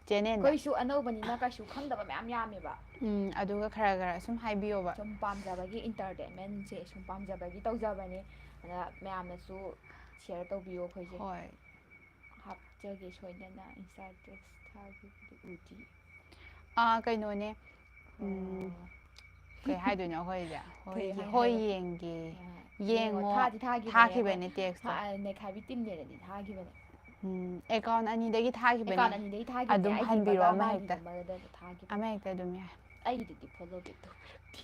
ꯆꯦꯅꯦꯜꯗ ꯑꯩꯈꯣꯏꯁꯨ ꯑꯅꯧꯕꯅꯤꯅ ꯀꯩꯁꯨ ꯈꯪꯗꯕ ꯃꯌꯥꯝ ꯌꯥꯝꯃꯦꯕ ꯑꯗꯨꯒ ꯈꯔ ꯈꯔ ꯁꯨꯝ ꯍꯥꯏꯕꯤꯌꯣꯕ ꯁꯨꯝ ꯄꯥꯝꯖꯕꯒꯤ ꯏꯟꯇꯔꯇꯦꯟꯃꯦꯟꯁꯦ ꯁꯨꯝ ꯄꯥꯝꯖꯕꯒꯤ ꯇꯧꯖꯕꯅꯦ ꯑꯗ ꯃꯌꯥꯝꯅꯁꯨ ꯁꯤꯌꯔ ꯇꯧꯕꯤꯌꯣ ꯑꯩꯈꯣꯏꯁꯦ ꯍꯣꯏ ꯍꯥꯞꯆꯒꯦ ꯁꯣꯏꯗꯅ ꯏꯟꯁꯇꯥ ꯇꯦꯛꯁ ꯊꯥꯈꯤꯕꯗꯤ ꯎꯗꯤ ꯀꯩꯅꯣꯅꯦ ꯀꯩ ꯍꯥꯏꯗꯣꯏꯅꯣ ꯑꯩꯈꯣꯏꯁꯦ ꯀꯩ ꯍꯣꯏ ꯍꯣꯏ ꯍꯥꯏꯔꯣ ꯌꯦꯡꯒꯦ ꯌꯦꯡꯉꯣ ꯌꯦꯡꯉꯣ ꯊꯥꯗꯤ ꯊꯥꯈꯤꯕꯅꯦ ꯊꯥꯈꯤꯕꯅꯦ ꯇꯦꯛꯁꯇꯣ ꯑꯩꯈꯣꯏ ꯅꯩꯈꯥꯏꯕꯤ ꯇꯤꯝꯅꯦꯅꯗꯤ ꯊꯥꯈꯤꯕꯅꯦ ꯑꯦꯀꯥꯎꯟ ꯑꯅꯤꯗꯒꯤ ꯊꯥꯈꯤꯕꯅꯦ ꯑꯦꯀꯥꯎꯟ ꯑꯅꯤꯗꯒꯤ ꯊꯥꯈꯤꯕꯅꯦ ꯑꯗꯨꯝ ꯑꯩꯒꯤ ꯍꯟꯕꯤꯔꯣ ꯑꯃꯒ ꯑꯃ ꯃꯥꯒꯤ ꯍꯦꯛꯇ ꯑꯃꯒꯗ ꯊꯥꯈꯤꯕꯅꯦ ꯑꯃ ꯍꯦꯛꯇ ꯑꯗꯨꯝ ꯌꯥꯏ ꯑꯩꯒꯤꯗꯨꯗꯤ ꯐꯣꯂꯣ ꯕꯦꯛ ꯇꯧꯕꯤꯔꯛꯇꯦ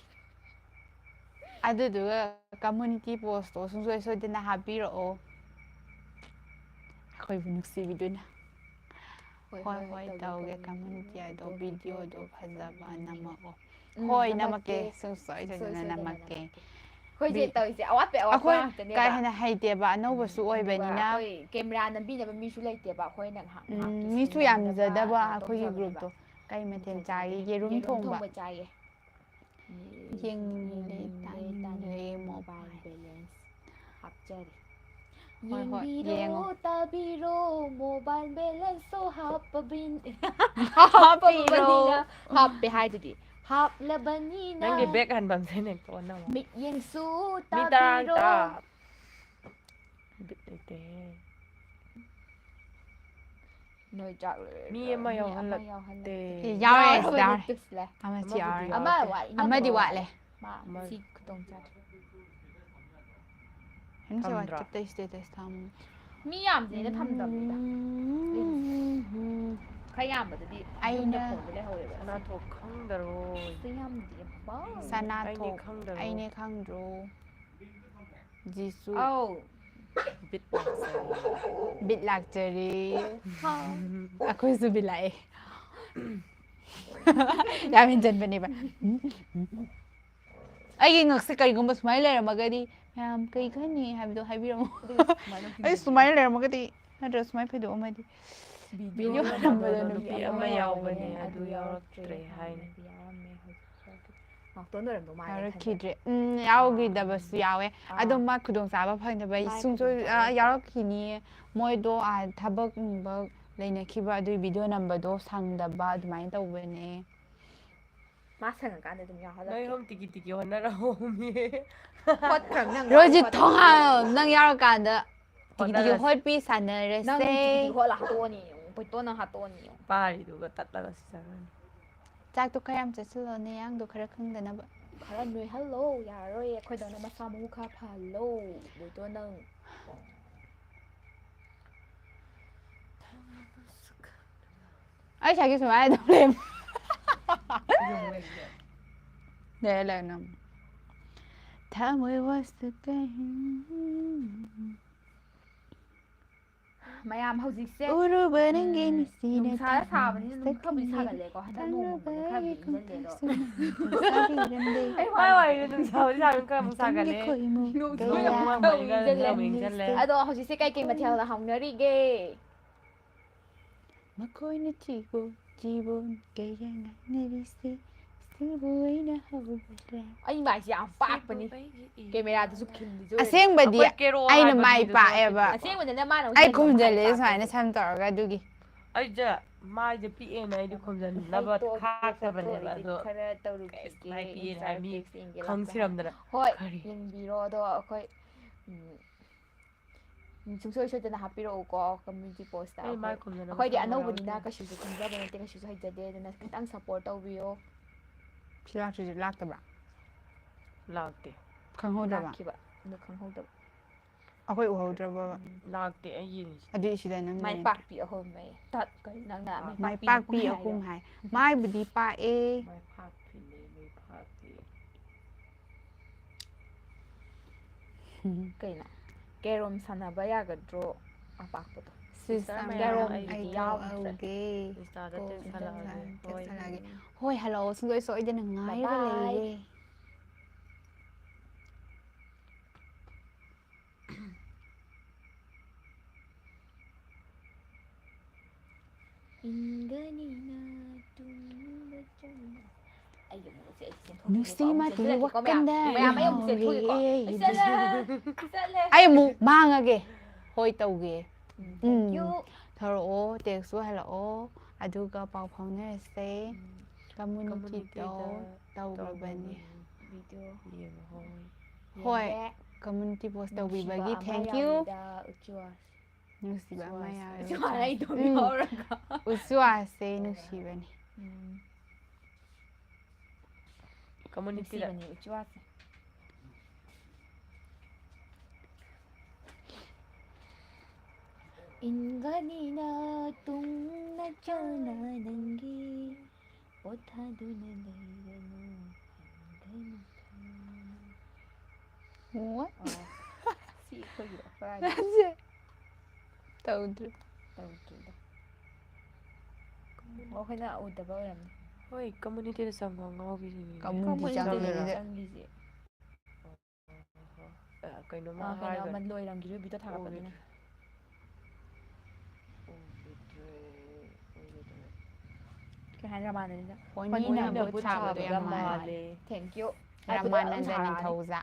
ꯑꯗꯨꯗꯨꯒ ꯀꯝꯃꯨꯅꯤꯇꯤ ꯄꯣꯁꯇꯣ ꯁꯨꯡꯁꯣꯏ ꯁꯣꯏꯗꯅ ꯍꯥꯞꯄꯤꯔꯛꯑꯣ ꯑꯩꯈꯣꯏꯕꯨ ꯅꯨꯡꯁꯤꯕꯤꯗꯨꯅ ꯍꯣꯏ ꯍꯣꯏ ꯇꯧꯒꯦ ꯀꯝꯃꯨꯅꯤꯇꯤ ꯑꯗꯣ ꯚꯤꯗꯤꯑꯣꯗꯣ ꯐꯖꯕ ꯅꯝꯃꯛꯑꯣ ꯍꯣꯏ ꯅꯝꯃꯛꯀꯦ ꯁꯨꯡꯁꯣꯏ ꯁꯣꯏꯗꯅ ꯅꯝꯃꯛꯀꯦ ꯑꯩꯈꯣꯏꯁꯦ ꯇꯧꯔꯤꯁꯦ ꯑꯋꯥꯠꯄꯩ ꯑꯋꯥꯠꯄ ꯑꯩꯈꯣꯏ ꯀꯥ ꯉꯥꯛꯇꯅꯦꯕ ꯍꯦꯟꯅ ꯍꯩꯇꯦꯕ ꯑꯅꯧꯕꯁꯨ ꯑꯗꯨꯒ ꯑꯣꯏꯕꯅꯤꯅ ꯑꯩꯈꯣꯏ ꯀꯦꯃꯦꯔꯥ ꯅꯝꯕꯤꯅꯕ ꯃꯤꯁꯨ ꯂꯩꯇꯦꯕ ꯑꯩꯈꯣꯏꯅ ꯉꯥꯏꯍꯥꯛ ꯉꯥꯏꯍꯥꯛꯀꯤ ꯁꯤꯟ ꯃꯤꯁꯨ ꯅꯝꯅꯕ ꯌꯥꯝꯖꯗꯕ ꯀꯩꯅꯣ ꯑꯩꯈꯣꯏꯒꯤ ꯇꯧꯖꯕꯅꯦꯕ ꯒ꯭ꯔꯨꯞꯇꯣ ꯀꯩ ꯃꯊꯦꯜ ꯖꯗꯦ ꯆꯥꯒꯦ ꯌꯦꯔꯨꯝ ꯊꯣꯡꯕ ꯆꯥꯏꯌꯦ ꯌꯦꯡꯅꯤꯡꯂꯦ ꯌꯦꯡꯅꯤꯡꯂꯦ ꯇꯥꯅꯤꯡꯂꯦ ꯃꯣꯕꯥꯏꯜ ꯕꯦꯂꯦꯟꯁ ꯍꯥꯞꯆꯔꯤ ꯍꯣꯏ ꯍꯣꯏ ꯌꯦꯡꯕꯤꯔꯣ ꯌꯦꯡꯉꯣ ꯇꯥꯕꯤꯔꯣ ꯃꯣꯕꯥꯏꯜ ꯕꯦꯂꯦꯟꯁꯁꯨ ꯍꯥꯞꯄꯤꯔꯣ ꯍꯥꯞꯄꯕꯅꯤꯅ ꯍꯥꯞꯄꯦ ꯍꯥꯏꯗꯨꯗꯤ ꯍꯥꯞꯂꯕꯅꯤꯅ ꯅꯪꯒꯤ ꯕꯦꯛ ꯍꯟꯐꯝꯁꯦ ꯍꯦꯛꯇ ꯑꯣꯟꯅꯃꯣ ꯃꯤꯠꯌꯦꯡꯁꯨ ꯃꯤ ꯇꯔꯥ ꯇꯥꯕꯤꯔꯣ ꯇꯥ ꯕꯤꯠ ꯂꯩꯇꯦꯍꯦ ꯅꯣꯏ ꯆꯥꯛ ꯃꯤ ꯂꯣꯏꯔꯒ ꯑꯃ ꯑꯃ ꯌꯥꯎꯍꯜꯂꯛꯇꯦ ꯌꯥꯎꯔꯦ ꯌꯥꯎꯔꯕꯅꯤ ꯌꯥꯎꯔꯦ ꯇꯨꯁꯂꯦ ꯑꯃꯁꯨ ꯑꯃꯕꯨꯗꯤ ꯌꯥꯎꯔꯦ ꯑꯃ ꯌꯥꯎꯗꯦ ꯋꯥꯠꯂꯤ ꯑꯃꯗꯤ ꯋꯥꯠꯂꯦ ꯃꯥ ꯑꯃ ꯁꯤ ꯈꯨꯗꯣꯡ ꯆꯥꯗ꯭ꯔꯦ ꯍꯟꯁꯦ ꯊꯝꯗ꯭ꯔꯣ ꯋꯥꯆꯞꯇ ꯏꯁꯇꯦꯇꯁ ꯊꯝꯃꯨ ꯃꯤ ꯌꯥꯝꯗꯦꯅ ꯊꯝꯗꯕꯅꯤꯗ ꯈꯔ ꯌꯥꯝꯕꯗꯗꯤ ꯑꯩꯅ ꯐꯣꯟꯗ ꯂꯩꯍꯧꯋꯦꯕ ꯁꯅꯥꯊꯣꯛ ꯈꯪꯗꯔꯣꯏ ꯑꯁ ꯌꯥꯝꯗꯦꯕ ꯁꯅꯥꯊꯣꯛ ꯈꯪꯗꯔꯣ ꯑꯩꯅꯦ ꯈꯪꯗ꯭ꯔꯣ ꯖꯤꯁꯨ ꯑꯧ ꯕꯤꯠ ꯂꯥꯛꯆꯔꯤ ꯕꯤꯠ ꯂꯥꯛꯆꯔꯤ ꯍꯥꯎ ꯑꯩꯈꯣꯏꯁꯨ ꯕꯤꯠ ꯂꯥꯛꯑꯦ ꯌꯥꯝ ꯍꯦꯟꯖꯟꯕꯅꯦꯕ ꯑꯩꯒꯤ ꯉꯛꯁꯦ ꯀꯔꯤꯒꯨꯝꯕ ꯁꯨꯃꯥꯏꯅ ꯂꯩꯔꯝꯃꯒꯗꯤ ꯃꯌꯥꯝ ꯀꯩ ꯈꯟꯅꯤ ꯍꯥꯏꯕꯗꯣ ꯍꯥꯏꯕꯤꯔꯝꯃꯣ ꯑꯩ ꯁꯨꯃꯥꯏꯅ ꯂꯩꯔꯝꯃꯒꯗꯤ ꯅꯠꯇ꯭ꯔꯒ ꯁꯨꯃꯥꯏꯅ ꯐꯩꯗꯣꯛꯑꯝꯃꯗꯤ ꯚꯤꯗꯤꯑꯣ ꯅꯝꯕꯗ ꯅꯨꯄꯤ ꯑꯃ ꯌꯥꯎꯕꯅꯦ ꯑꯗꯨ ꯌꯥꯎꯔꯛꯇ꯭ꯔꯦ ꯍꯥꯏꯅ ꯌꯥꯎꯔꯝꯃꯦ ꯍꯧꯖꯤꯛ ꯉꯥꯛꯇꯪ ꯑꯣꯏꯔꯝꯗꯧ ꯃꯥꯜꯂꯦ ꯌꯥꯎꯔꯛꯈꯤꯗ꯭ꯔꯦ ꯌꯥꯎꯈꯤꯗꯕꯁꯨ ꯌꯥꯎꯋꯦ ꯑꯗꯣ ꯃꯥ ꯈꯨꯗꯣꯡꯆꯥꯕ ꯐꯪꯗꯕ ꯁꯨꯡꯁꯣꯏ ꯌꯥꯎꯔꯛꯈꯤꯅꯤꯌꯦ ꯃꯣꯏꯗꯣ ꯊꯕꯛ ꯅꯨꯡꯕꯛ ꯂꯩꯅꯈꯤꯕ ꯑꯗꯨꯒꯤ ꯚꯤꯗꯤꯑꯣ ꯅꯝꯕꯗꯣ ꯁꯪꯗꯕ ꯑꯗꯨꯃꯥꯏꯅ ꯇꯧꯕꯅꯦ ꯃꯥ ꯁꯪꯉꯀꯥꯟꯗ ꯑꯗꯨꯝ ꯅꯣꯏ ꯌꯥꯎꯍꯜꯂꯛꯀꯦ ꯍꯣꯝ ꯇꯤꯀꯤ ꯇꯤꯀꯤ ꯍꯣꯠꯅꯔꯍꯣꯃꯤ ꯍꯣꯠꯈ꯭ꯔꯕ ꯅꯪ ꯔꯣꯖꯤꯠ ꯊꯣꯡꯍꯥꯎ ꯅꯪ ꯌꯥꯎꯔꯀꯥꯟꯗ ꯇꯤꯀꯤ ꯇꯤꯀꯤ ꯍꯣꯠꯅꯔꯁꯤ ꯍꯣꯠꯄꯤ ꯅꯪ ꯇꯤꯀꯤ ꯇꯤꯀꯤ ꯁꯥꯟꯅꯔꯁꯦ ꯍꯣꯠꯂ ꯍꯥꯠꯇꯣꯛꯑꯅꯤ ꯄꯣꯏꯇꯣꯟ ꯅꯪ ꯍꯥꯠꯇꯣꯛꯑꯅꯤ ꯄꯥꯔꯤꯗꯨꯒ ꯇꯠꯂꯒ ꯁꯤꯖꯈ꯭ꯔꯅꯤ ꯆꯥꯛꯇꯣ ꯈꯔ ꯌꯥꯝ ꯆꯠꯁꯤꯜꯂꯣ ꯅꯌꯥꯡꯗꯣ ꯈꯔ ꯈꯪꯗꯅꯕ ꯈꯔ ꯅꯣꯏꯍꯜꯂꯣ ꯌꯥꯔꯔꯣꯏ ꯑꯩꯈꯣꯏꯗꯧꯅ ꯃꯁꯥ ꯃꯎ ꯈꯔ ꯐꯍꯜꯂꯣ ꯕꯣꯏꯇꯣꯟ ꯅꯪ ꯑꯩ ꯁꯥꯏꯒꯤ ꯁꯨꯃꯥꯏꯅ ꯑꯗꯨꯝ ꯂꯩ ꯂꯩꯔ ꯂꯩꯔ ꯅꯪ ꯊꯃꯣꯏ ꯋꯥꯁꯨ ꯃꯌꯥꯝ ꯍꯧꯖꯤꯛꯁꯦ ꯎꯔꯨꯕ ꯅꯪꯒꯤ ꯅꯨꯡꯁꯤꯅ ꯅꯨꯡꯁꯥꯗ ꯁꯥꯕꯅꯤꯅ ꯑꯗꯨꯝ ꯈꯔꯕꯨꯗꯤ ꯁꯥꯒꯠꯂꯦꯀꯣ ꯍꯟꯗꯛ ꯅꯣꯡꯃꯪꯕꯅ ꯈꯔꯕꯨꯗꯤ ꯏꯪꯁꯤꯜꯂꯦ ꯑꯗꯣ ꯑꯩ ꯃꯥꯏ ꯋꯥꯔꯤꯁꯦ ꯋꯥꯔꯤꯗ ꯅꯨꯡꯁꯥꯕꯨꯗꯤ ꯁꯥꯕ ꯈꯔ ꯑꯃꯨꯛ ꯁꯥꯒꯠꯂꯦ ꯑꯗꯣ ꯍꯧꯖꯤꯛꯁꯦ ꯀꯩꯀꯩ ꯃꯊꯦꯜꯅ ꯍꯧꯅꯔꯤꯒꯦ ꯃꯈꯣꯏꯅ ꯆꯤꯕꯣ ꯀꯌꯥ ꯉꯥꯡꯅꯔꯤꯁꯦ ꯁꯤꯕꯨ ꯑꯩꯅ ꯍꯧꯕꯗ ꯑꯩ ꯃꯥꯏꯁꯦ ꯌꯥꯝ ꯄꯥꯛꯄꯅꯤ ꯀꯦꯃꯦꯔꯥꯗꯁꯨ ꯈꯤꯜꯂꯤꯁꯦ ꯑꯁꯦꯡꯕꯗꯤ ꯑꯩꯈꯣꯏ ꯀꯦꯔꯣ ꯑꯩꯅ ꯍꯥꯏꯕ ꯃꯥꯏ ꯃꯤꯗꯨꯁꯨ ꯄꯥꯛꯑꯦꯕ ꯅꯠꯇꯦꯀꯣ ꯑꯁꯦꯡꯕꯗꯅ ꯃꯥꯅ ꯑꯃꯨꯛ ꯑꯩ ꯍꯦꯟꯕ ꯃꯥꯏ ꯈꯨꯝꯖꯤꯜꯂꯦ ꯁꯨꯃꯥꯏꯅ ꯄꯥꯛꯄꯁꯦ ꯁꯝ ꯇꯧꯔꯒ ꯑꯗꯨꯒꯤ ꯑꯩꯁꯦ ꯃꯥꯏꯁꯦ ꯄꯤꯛꯑꯦꯅ ꯑꯩꯗꯤ ꯑꯩ ꯈꯣꯝꯖꯤꯟꯅꯕ ꯇꯣꯛꯑꯒꯦ ꯐꯣꯇꯣ ꯈꯥꯛꯇꯕꯅꯦꯕ ꯏꯗꯤꯠ ꯑꯗꯣ ꯈꯔ ꯀꯩꯁ ꯇꯧꯔꯨꯈꯤꯒꯦ ꯃꯥꯏ ꯄꯤꯛꯑꯦꯅ ꯍꯥꯏ ꯏꯟꯁꯇꯥ ꯃꯤ ꯄꯦꯖ ꯌꯦꯡꯒꯦ ꯂꯥꯛꯄ ꯈꯪꯁꯤꯔꯝꯗꯅ ꯍꯣꯏ ꯀꯔꯤ ꯌꯦꯡꯕꯤꯔꯣ ꯑꯗꯣ ꯑꯩꯈꯣꯏ ꯁꯨꯡꯁꯣꯏ ꯁꯣꯏꯗꯅ ꯍꯥꯞꯄꯤꯔꯛꯎꯀꯣ ꯀꯝꯃ꯭ꯌꯨꯅꯤꯇꯤ ꯄꯣꯁꯇ ꯑꯩ ꯑꯩꯈꯣꯏ ꯃꯥꯏ ꯈꯣꯝꯖꯟꯅꯕ ꯑꯩꯈꯣꯏꯗꯤ ꯁꯪꯒ ꯌꯥꯎꯗꯦ ꯑꯅꯧꯕꯅꯤꯅ ꯀꯩꯁꯨꯁꯨ ꯈꯪꯖꯕ ꯅꯠꯇꯦ ꯀꯩꯁꯨꯁꯨ ꯍꯩꯖꯗꯦ ꯑꯗꯨꯅ ꯈꯤꯇꯪ ꯁꯞꯄꯣꯔꯠ ꯇꯧꯕꯤꯌꯣ ꯁꯤ ꯂꯥꯛꯇ꯭ꯔꯤꯁꯦ ꯂꯥꯛꯇꯕ꯭ꯔꯥ ꯂꯥꯛꯇꯦ ꯈꯪꯍꯧꯗ꯭ꯔꯕ ꯂꯥꯛꯈꯤꯕ ꯑꯗꯨ ꯈꯪꯍꯧꯗꯕ ꯑꯩꯈꯣꯏ ꯎꯍꯧꯗ꯭ꯔꯕ ꯂꯥꯛꯇꯦ ꯑꯩ ꯌꯦꯡꯉꯤꯁꯦ ꯑꯗꯨꯏ ꯁꯤꯗ ꯅꯪ ꯃꯥꯏ ꯌꯦꯡꯗ꯭ꯔꯤ ꯄꯥꯛꯄꯤ ꯑꯍꯨꯝꯍꯩ ꯇꯠ ꯀꯔꯤ ꯅꯪꯅ ꯃꯥꯏ ꯄꯥꯛꯄꯤ ꯄꯥꯛꯄꯤ ꯃꯄꯨꯡ ꯑꯍꯨꯝ ꯍꯥꯏꯔꯣ ꯍꯥꯏ ꯃꯥꯏꯕꯨꯗꯤ ꯄꯥꯛꯑꯦ ꯃꯥꯏ ꯐꯥꯛꯄꯤꯅꯦ ꯃꯥꯏ ꯐꯥꯛꯄꯤ ꯀꯩꯅꯣ ꯀꯦꯔꯣꯝ ꯁꯥꯟꯅꯕ ꯌꯥꯒꯗ꯭ꯔꯣ ꯑꯄꯥꯛꯄꯗꯣ ꯁꯤꯁꯇꯔ ꯃꯌꯥꯝ ꯑꯩ ꯀꯦꯔꯣꯝꯒꯤꯗꯤ ꯌꯥꯎꯗ꯭ꯔꯦ ꯇꯣꯛꯑꯒꯦ ꯏꯟꯁꯇꯥꯗ ꯇꯦꯛꯁ ꯊꯥꯔꯛꯑꯒꯦ ꯍꯣꯏ ꯍꯣꯏ ꯍꯜꯂꯛꯑꯣ ꯁꯨꯡꯁꯣꯏ ꯁꯣꯏꯗꯅ ꯉꯥꯏꯔꯒ ꯕꯥꯏ ꯂꯩꯔꯦ ꯏꯪꯒꯅꯤꯅ ꯇꯨꯡꯏꯟꯕ ꯆꯪꯏ ꯑꯩꯒꯤ ꯃꯨꯠꯁꯦ ꯑꯩ ꯆꯦꯟꯊꯣꯛꯈꯤꯒꯦꯀꯣ ꯑꯃꯨꯛ ꯅꯨꯡꯁꯤꯃꯗꯤ ꯆꯦꯟꯁꯤꯜꯂꯛꯀꯦꯀꯣ ꯃꯌꯥꯝ ꯋꯥꯈꯜꯗ ꯃꯌꯥꯝ ꯑꯩ ꯑꯃꯨꯛ ꯉꯥꯎꯔꯦ ꯆꯦꯟꯊꯣꯛꯒꯦꯀꯣ ꯑꯩ ꯆꯠꯂꯦ ꯆꯠꯂꯦ ꯑꯩ ꯑꯃꯨꯛ ꯃꯥꯡꯉꯒꯦ ꯍꯣꯏ ꯇꯧꯒꯦ ꯊꯦꯡꯀ꯭ꯌꯨ ꯊꯧꯔꯛꯑꯣ ꯇꯦꯛꯁꯁꯨ ꯍꯜꯂꯛꯑꯣ ꯑꯗꯨꯒ ꯄꯥꯎ ꯐꯥꯎꯅꯔꯁꯦ ꯀꯝꯃꯨꯅꯤꯇꯤꯗꯣ ꯀꯝꯃꯨꯅꯤꯇꯤꯗ ꯇꯧꯈ꯭ꯔꯕꯅꯤ ꯚꯤꯗꯤꯑꯣ ꯌꯦꯡꯍꯧ ꯍꯣꯏ ꯌꯦꯡꯒꯦ ꯀꯝꯃꯨꯅꯤꯇꯤ ꯄꯣꯁ ꯅꯨꯡꯁꯤꯕ ꯇꯧꯕꯤꯕꯒꯤ ꯑꯃ ꯊꯦꯡꯀ꯭ꯌꯨ ꯌꯥꯎꯔꯤꯗ ꯎꯆꯨꯋꯥꯁ ꯅꯨꯡꯁꯤꯕ ꯑꯃ ꯌꯥꯎꯋꯦ ꯎꯆꯨꯋꯥꯁ ꯑꯩ ꯏꯇꯣꯝ ꯎꯝ ꯌꯥꯎꯔꯒ ꯎꯆꯨꯋꯥꯁꯦ ꯅꯨꯡꯁꯤꯕꯅꯤ ꯀꯝꯃꯨꯅꯤꯇꯤꯗ ꯅꯨꯡꯁꯤꯕꯅꯤ ꯎꯆꯨꯋꯥꯁꯦ ꯏꯪꯒꯅꯤꯅ ꯇꯨꯡꯅ ꯆꯜꯅ ꯅꯪꯒꯤ ꯄꯣꯊꯥꯗꯨꯅ ꯂꯩꯔꯅꯨ What? ꯁꯤ ꯑꯩꯈꯣꯏꯒꯤꯔꯣ ꯀꯔꯥꯏ That's ꯇꯧꯗ꯭ꯔꯤ ꯇꯧꯗ꯭ꯔꯤꯗ ꯑꯩꯈꯣꯏꯅ ꯎꯗꯕ ꯑꯣꯏꯔꯝꯅꯤ ꯍꯣꯏ ꯀꯝꯃꯨꯅꯤꯇꯤꯗ ꯆꯪꯉꯣ ꯑꯉꯥꯎꯕꯤꯁꯤꯡꯁꯦ ꯀꯝꯃꯨꯅꯤꯇꯤ ꯀꯝꯃꯨꯅꯤꯇꯤꯗꯅꯦ ꯆꯪꯗꯕꯤꯗ ꯆꯪꯒꯤꯁꯦ ꯀꯩꯅꯣꯝꯃ ꯀꯩꯅꯣ ꯑꯃ ꯍꯥꯏꯈꯔꯦ ꯂꯣꯏꯔꯝꯈꯤꯔꯣꯏ ꯚꯤꯗꯤꯑꯣ ꯊꯥꯒꯠꯄꯗꯨꯅ ꯀꯩ ꯍꯥꯏꯅꯤ ꯔꯃꯥꯅꯟꯗ ꯍꯣꯅꯤꯅ ꯕꯨꯠ ꯁꯥꯕꯗꯣ ꯌꯥꯝ ꯃꯥꯜꯂꯦ ꯊꯦꯡꯀ꯭ꯌꯨ ꯔꯥꯃꯥꯅꯟꯗ ꯅꯤꯡꯊꯧꯖꯥ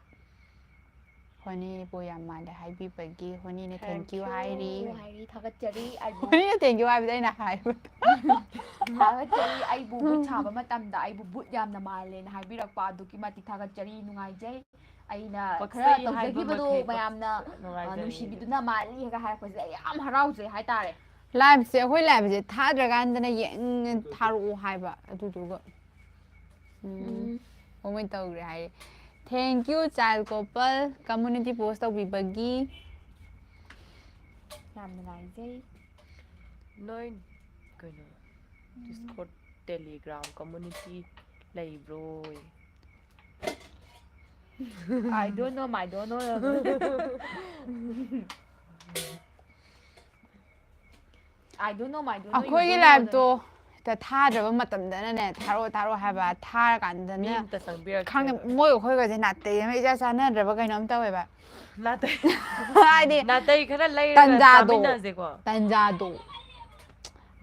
ꯍꯣꯅꯤꯕꯨ ꯌꯥꯝ ꯃꯥꯜꯂꯦ ꯍꯥꯏꯕꯤꯕꯒꯤ ꯍꯣꯅꯤꯅ ꯊꯦꯡꯀ꯭ꯌꯨ ꯍꯥꯏꯔꯤ ꯍꯥꯏꯔꯤ ꯊꯥꯒꯠꯆꯔꯤ ꯑꯩꯕꯨ ꯍꯣꯅꯤꯅ ꯊꯦꯡꯀ꯭ꯌꯨ ꯍꯥꯏꯕꯗꯤ ꯑꯩꯅ ꯍꯥꯏꯕ ꯊꯥꯒꯠꯆꯔꯤ ꯑꯩꯕꯨ ꯕꯨꯠ ꯁꯥꯕ ꯃꯇꯝꯗ ꯑꯩꯕꯨ ꯕꯨꯠ ꯌꯥꯝꯅ ꯃꯥꯜꯂꯦꯅ ꯍꯥꯏꯕꯤꯔꯛꯄ ꯑꯗꯨꯛꯀꯤ ꯃꯇꯤꯛ ꯊꯥꯒꯠꯆꯔꯤ ꯅꯨꯡꯉꯥꯏꯖꯩ ꯑꯩꯅ ꯈꯔ ꯄꯛꯆꯩ ꯍꯥꯏꯕ ꯇꯧꯖꯈꯤꯕꯗꯣ ꯃꯈꯩ ꯃꯌꯥꯝꯅ ꯅꯨꯡꯉꯥꯏꯖꯔꯤ ꯑꯩꯗꯤ ꯅꯨꯡꯁꯤꯕꯤꯗꯨꯅ ꯃꯥꯜꯂꯤꯒ ꯍꯥꯏꯔꯛꯄꯁꯦ ꯑꯩ ꯌꯥꯝ ꯍꯔꯥꯎꯖꯩ ꯍꯥꯏꯇꯥꯔꯦ ꯂꯥꯏꯚꯁꯦ ꯑꯩꯈꯣꯏ ꯂꯥꯏꯚꯁꯦ ꯊꯥꯗ꯭ꯔꯀꯥꯟꯗꯅ ꯊꯥꯔꯛꯑꯣ ꯍꯥꯏꯕ ꯑꯗꯨꯗꯨꯒ ꯃꯣꯏ ꯇꯧꯈ꯭ꯔꯦ ꯍꯥꯏꯔꯦ ꯊꯦꯡꯀ꯭ꯌꯨ ꯆꯥꯏꯜ ꯀꯣꯄꯜ ꯀꯝꯃꯨꯅꯤꯇꯤ ꯄꯣꯁ ꯇꯧꯕꯤꯕꯒꯤ ꯌꯥꯝ ꯅꯨꯡꯉꯥꯏꯖꯩ ꯅꯣꯏ ꯀꯩꯅꯣ ꯗꯤꯁꯀꯣꯔꯠ ꯇꯦꯂꯤꯒ꯭ꯔꯥꯝ ꯀꯝꯃꯨꯅꯤꯇꯤ ꯂꯩꯕ꯭ꯔꯣ I don't know my don't know I don't know my don't know ꯑꯩꯈꯣꯏꯒꯤ ꯂꯥꯏꯞꯇꯣ ꯊꯥꯗ꯭ꯔꯕ ꯃꯇꯝꯗꯅꯅꯦ ꯊꯥꯔꯛꯑꯣ ꯍꯥꯏꯕ ꯃꯤ ꯊꯥꯔꯀꯥꯟꯗꯅ ꯑꯝꯇ ꯆꯪꯕꯤꯔꯛꯇꯦ ꯈꯪꯗꯦ ꯃꯣꯏ ꯑꯩꯈꯣꯏꯒꯁꯦ ꯅꯥꯇꯩ ꯑꯃ ꯏꯆꯥ ꯆꯥꯟꯅꯗ꯭ꯔꯕ ꯀꯩꯅꯣꯝ ꯇꯧꯋꯦꯕ ꯍꯥꯏꯗꯤ ꯅꯥꯇꯩ ꯈꯔ ꯂꯩꯔꯒ ꯇꯟꯖꯥꯗꯣ ꯆꯥꯃꯤꯟꯅꯁꯦꯀꯣ ꯇꯟꯖꯥꯗꯣ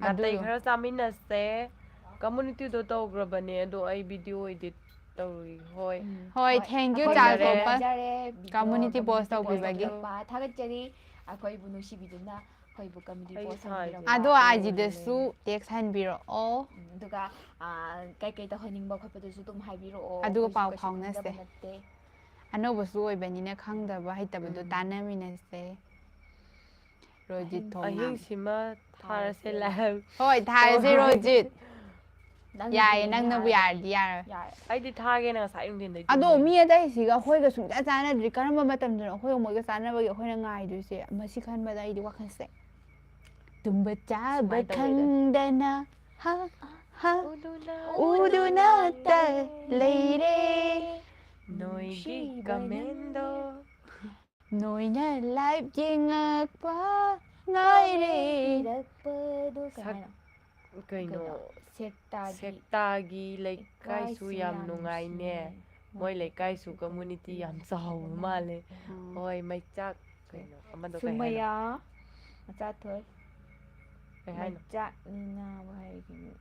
ꯅꯥꯇꯩ ꯑꯗꯨꯗꯣ ꯈꯔ ꯆꯥꯃꯤꯟꯅꯁꯦ ꯀꯝꯃꯨꯅꯤꯇꯤꯗꯣ ꯇꯧꯈ꯭ꯔꯕꯅꯦ ꯑꯗꯣ ꯑꯩ ꯚꯤꯗꯤꯑꯣ ꯏꯗꯤꯠ ꯇꯧꯔꯤ ꯍꯣꯏ ꯍꯣꯏ ꯊꯦꯡꯛ ꯌꯨ ꯑꯩꯈꯣꯏ ꯆꯥꯛꯊꯣꯛꯄ ꯊꯥꯒꯠꯆꯔꯦ community post ꯇꯧꯕꯤꯕꯒꯤ ꯊꯥꯒꯠꯆꯔꯤ ꯑꯩꯈꯣꯏꯕꯨ ꯅꯨꯡꯁꯤꯕꯤꯗꯨꯅ ꯑꯩꯈꯣꯏꯕꯨ ꯀꯝꯃ꯭ꯌꯨꯅꯤꯇꯤ ꯑꯩꯒꯤ ꯄꯣꯁ ꯁꯥꯏꯁꯦ ꯇꯧꯕꯤꯔꯛꯄ ꯑꯗꯣ ꯂꯥꯛꯑꯣ ꯑꯥꯏꯖꯤꯗꯁꯨ ꯇꯦꯛꯁ ꯍꯟꯕꯤꯔꯛꯑꯣ ꯑꯗꯨꯒ ꯀꯩꯀꯩ ꯇꯧꯍꯟꯅꯤꯡꯕ ꯈꯣꯠꯄꯗꯨꯁꯨ ꯑꯗꯨꯝ ꯍꯥꯏꯕꯤꯔꯛꯑꯣ ꯑꯗꯨꯒ ꯑꯩꯈꯣꯏꯁꯨ ꯄꯥꯎ ꯀꯩꯁꯨ ꯐꯥꯎꯅꯁꯦ ꯈꯪꯖꯕ ꯅꯠꯇꯦ ꯑꯅꯧꯕꯁꯨ ꯑꯣꯏꯕꯅꯤꯅ ꯈꯪꯗꯕ ꯍꯩꯇꯕꯗꯣ ꯇꯥꯟꯅꯃꯤꯟꯅꯁꯦ ꯔꯣꯖꯤꯠ ꯊꯣꯡꯅꯥꯝ ꯑꯍꯤꯡꯁꯤꯃ ꯊꯥꯔꯁꯦ ꯂꯥꯏꯞ ꯍꯣꯏ ꯊꯥꯔꯁꯦ ꯔꯣꯖꯤꯠ ꯅꯪꯅ ꯌꯥꯏꯌꯦ ꯊꯦꯡꯅꯅꯤ ꯅꯪꯅꯕꯨ ꯍꯥꯏꯔꯒꯗꯤ ꯌꯥꯔꯗꯤ ꯌꯥꯔꯣꯏ ꯌꯥꯔꯦ ꯑꯩꯗꯤ ꯊꯥꯒꯦꯅ ꯉꯁꯥꯏ ꯅꯨꯡꯊꯤꯟꯗꯩ ꯑꯗꯣ ꯇꯨꯝꯃꯤꯅꯤ ꯃꯤ ꯑꯇꯩꯁꯤꯒ ꯑꯩꯈꯣꯏꯒ ꯁꯨꯡꯆꯥ ꯆꯥꯟꯅꯗ꯭ꯔꯤ ꯀꯔꯝꯕ ꯃꯇꯝꯗꯅꯣ ꯑꯩꯈꯣꯏꯒ ꯃꯣꯏꯒ ꯆꯥꯟꯅꯕꯒꯤ ꯑꯩꯈꯣꯏꯅ ꯉꯥꯏꯗꯣꯏꯁꯦ ꯃꯁꯤ ꯈꯟꯕꯗ ꯑꯩꯗꯤ ꯋꯥꯈꯜꯁꯦ ꯇꯨꯝꯕ ꯆꯥꯕ ꯁꯨꯃꯥꯏꯅ ꯇꯧꯋꯦꯗ ꯈꯪꯗꯅ ꯍ ꯍ ꯎꯗꯨꯅ ꯎꯗꯨꯅꯇ ꯂꯩꯔꯦ ꯅꯣꯏꯒꯤ ꯀꯃꯦꯟꯗꯣ ꯅꯣꯏꯅ ꯂꯥꯏꯞ ꯌꯦꯡꯉꯛꯄ ꯉꯥꯏꯔꯦ ꯄꯤꯔꯛꯄꯗꯣ ꯀꯩ ꯁꯛ ꯍꯥꯏꯅꯣ ꯀꯩꯅꯣ ꯁꯦꯛꯇꯥꯒꯤ ꯁꯦꯛꯇꯥꯒꯤ ꯂꯩꯀꯥꯏꯁꯨ ꯀꯥꯏꯁꯨ ꯌꯥꯝ ꯌꯥꯝ ꯅꯨꯡꯉꯥꯏꯅꯦ ꯅꯨꯡꯁꯤꯅꯦ ꯃꯣꯏ ꯂꯩꯀꯥꯏꯁꯨ ꯀꯝꯃꯨꯅꯤꯇꯤ ꯌꯥꯝ ꯆꯥꯎꯕ ꯃꯥꯜꯂꯦ ꯍꯣꯏ ꯃꯩꯆꯥꯛ ꯀꯩꯅꯣ ꯑꯃꯗꯣ ꯀꯩ ꯍꯥꯏꯅꯣ ꯁꯨꯃꯌꯥ ꯃꯆꯥꯊꯣꯏ ꯀꯩ ꯍꯥꯏꯅꯣ ꯃꯩꯆꯥꯛꯅꯤꯅ ꯍꯥꯏꯒꯤꯅꯤ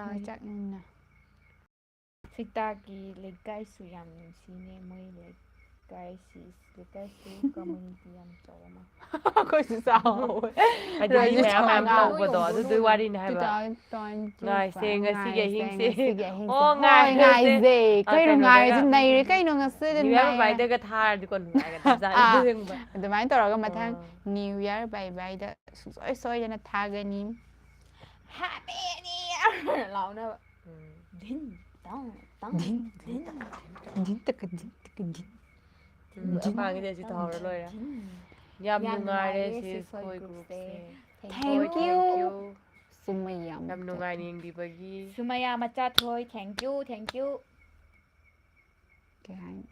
ꯃꯩꯆꯥꯛꯅꯤꯅ ꯁꯤꯛꯇꯥꯒꯤ ꯂꯩꯀꯥꯏꯁꯨ ꯌꯥꯝ ꯅꯨꯡꯁꯤꯅꯦ ꯃꯣꯏ ꯂꯩꯀꯥꯏꯁꯨ ꯀꯝꯃꯨꯅꯤꯇꯤ ꯌꯥꯝ ꯆꯥꯎꯕ ꯑꯩꯈꯣꯏꯁꯨ ꯆꯥꯎꯋꯦ ꯍꯥꯏꯗꯤ ꯃꯤ ꯃꯌꯥꯝ ꯃꯌꯥꯝ ꯇꯧꯕꯗꯣ ꯑꯗꯨꯗꯨꯏ ꯋꯥꯔꯤꯅꯤ ꯍꯥꯏꯕ 2025 ꯉꯥꯏꯁꯦ ꯉꯁꯤꯒꯤ ꯑꯍꯤꯡꯁꯦ ꯉꯁꯤꯒꯤ ꯑꯍꯤꯡꯁꯦ ꯑꯣ ꯍꯣꯏ ꯉꯥꯏꯔꯁꯦ ꯉꯥꯏꯁꯦ ꯀꯩꯅꯣ ꯀꯩꯅꯣꯗꯒ ꯉꯥꯏꯔꯁꯦ ꯅꯩꯔꯦ ꯀꯩꯅꯣ ꯉꯁꯤꯗꯤ ꯅ꯭ꯌꯨ ꯏꯌꯥꯔ ꯅꯩꯔꯦ ꯕꯥꯏꯗꯒ ꯊꯥꯔꯗꯤꯀꯣ ꯅꯨꯡꯉꯥꯏꯒꯗꯕꯖꯥꯠꯅꯤ ꯑꯁꯦꯡꯕ ꯑꯗꯨꯃꯥꯏꯅ ꯇꯧꯔꯒ ꯃꯊꯪ ꯅ꯭ꯌꯨ ꯏꯌꯥꯔ ꯕꯥꯏ ꯕꯥꯏꯗ ꯁꯨꯡꯁꯣꯏ ꯁꯣꯏꯗꯅ ꯊꯥꯒꯅꯤ ꯍꯦꯄꯤ ꯅ꯭ꯌꯨ ꯏꯌꯔ ꯂꯥꯎꯅꯕ ꯙꯤꯟ ꯇꯥꯡ ꯇꯥꯡ ꯙꯤꯟ ꯑꯈꯥꯡꯒꯤꯗꯤ ꯑꯁꯤ ꯇꯧꯍꯧꯔ ꯂꯣꯏꯔꯦ ꯌꯥꯝ ꯅꯨꯡꯉꯥꯏꯔꯦ ꯁꯤꯁ ꯈꯣꯏ ꯒ꯭ꯔꯨꯞꯁꯦ ꯍꯣꯏ ꯊꯦꯡꯛ ꯊꯦꯡꯛ ꯌꯨ ꯌꯨ ꯁꯨꯃꯩꯌꯥ ꯌꯥꯝ ꯅꯨꯡꯉꯥꯏꯅ ꯌꯦꯡꯕꯤꯕꯒꯤ ꯁꯨꯃꯌꯥ ꯃꯆꯥꯊꯣꯏ ꯊꯦꯡꯛ ꯌꯨ ꯀꯩ ꯍꯥꯏꯅꯤ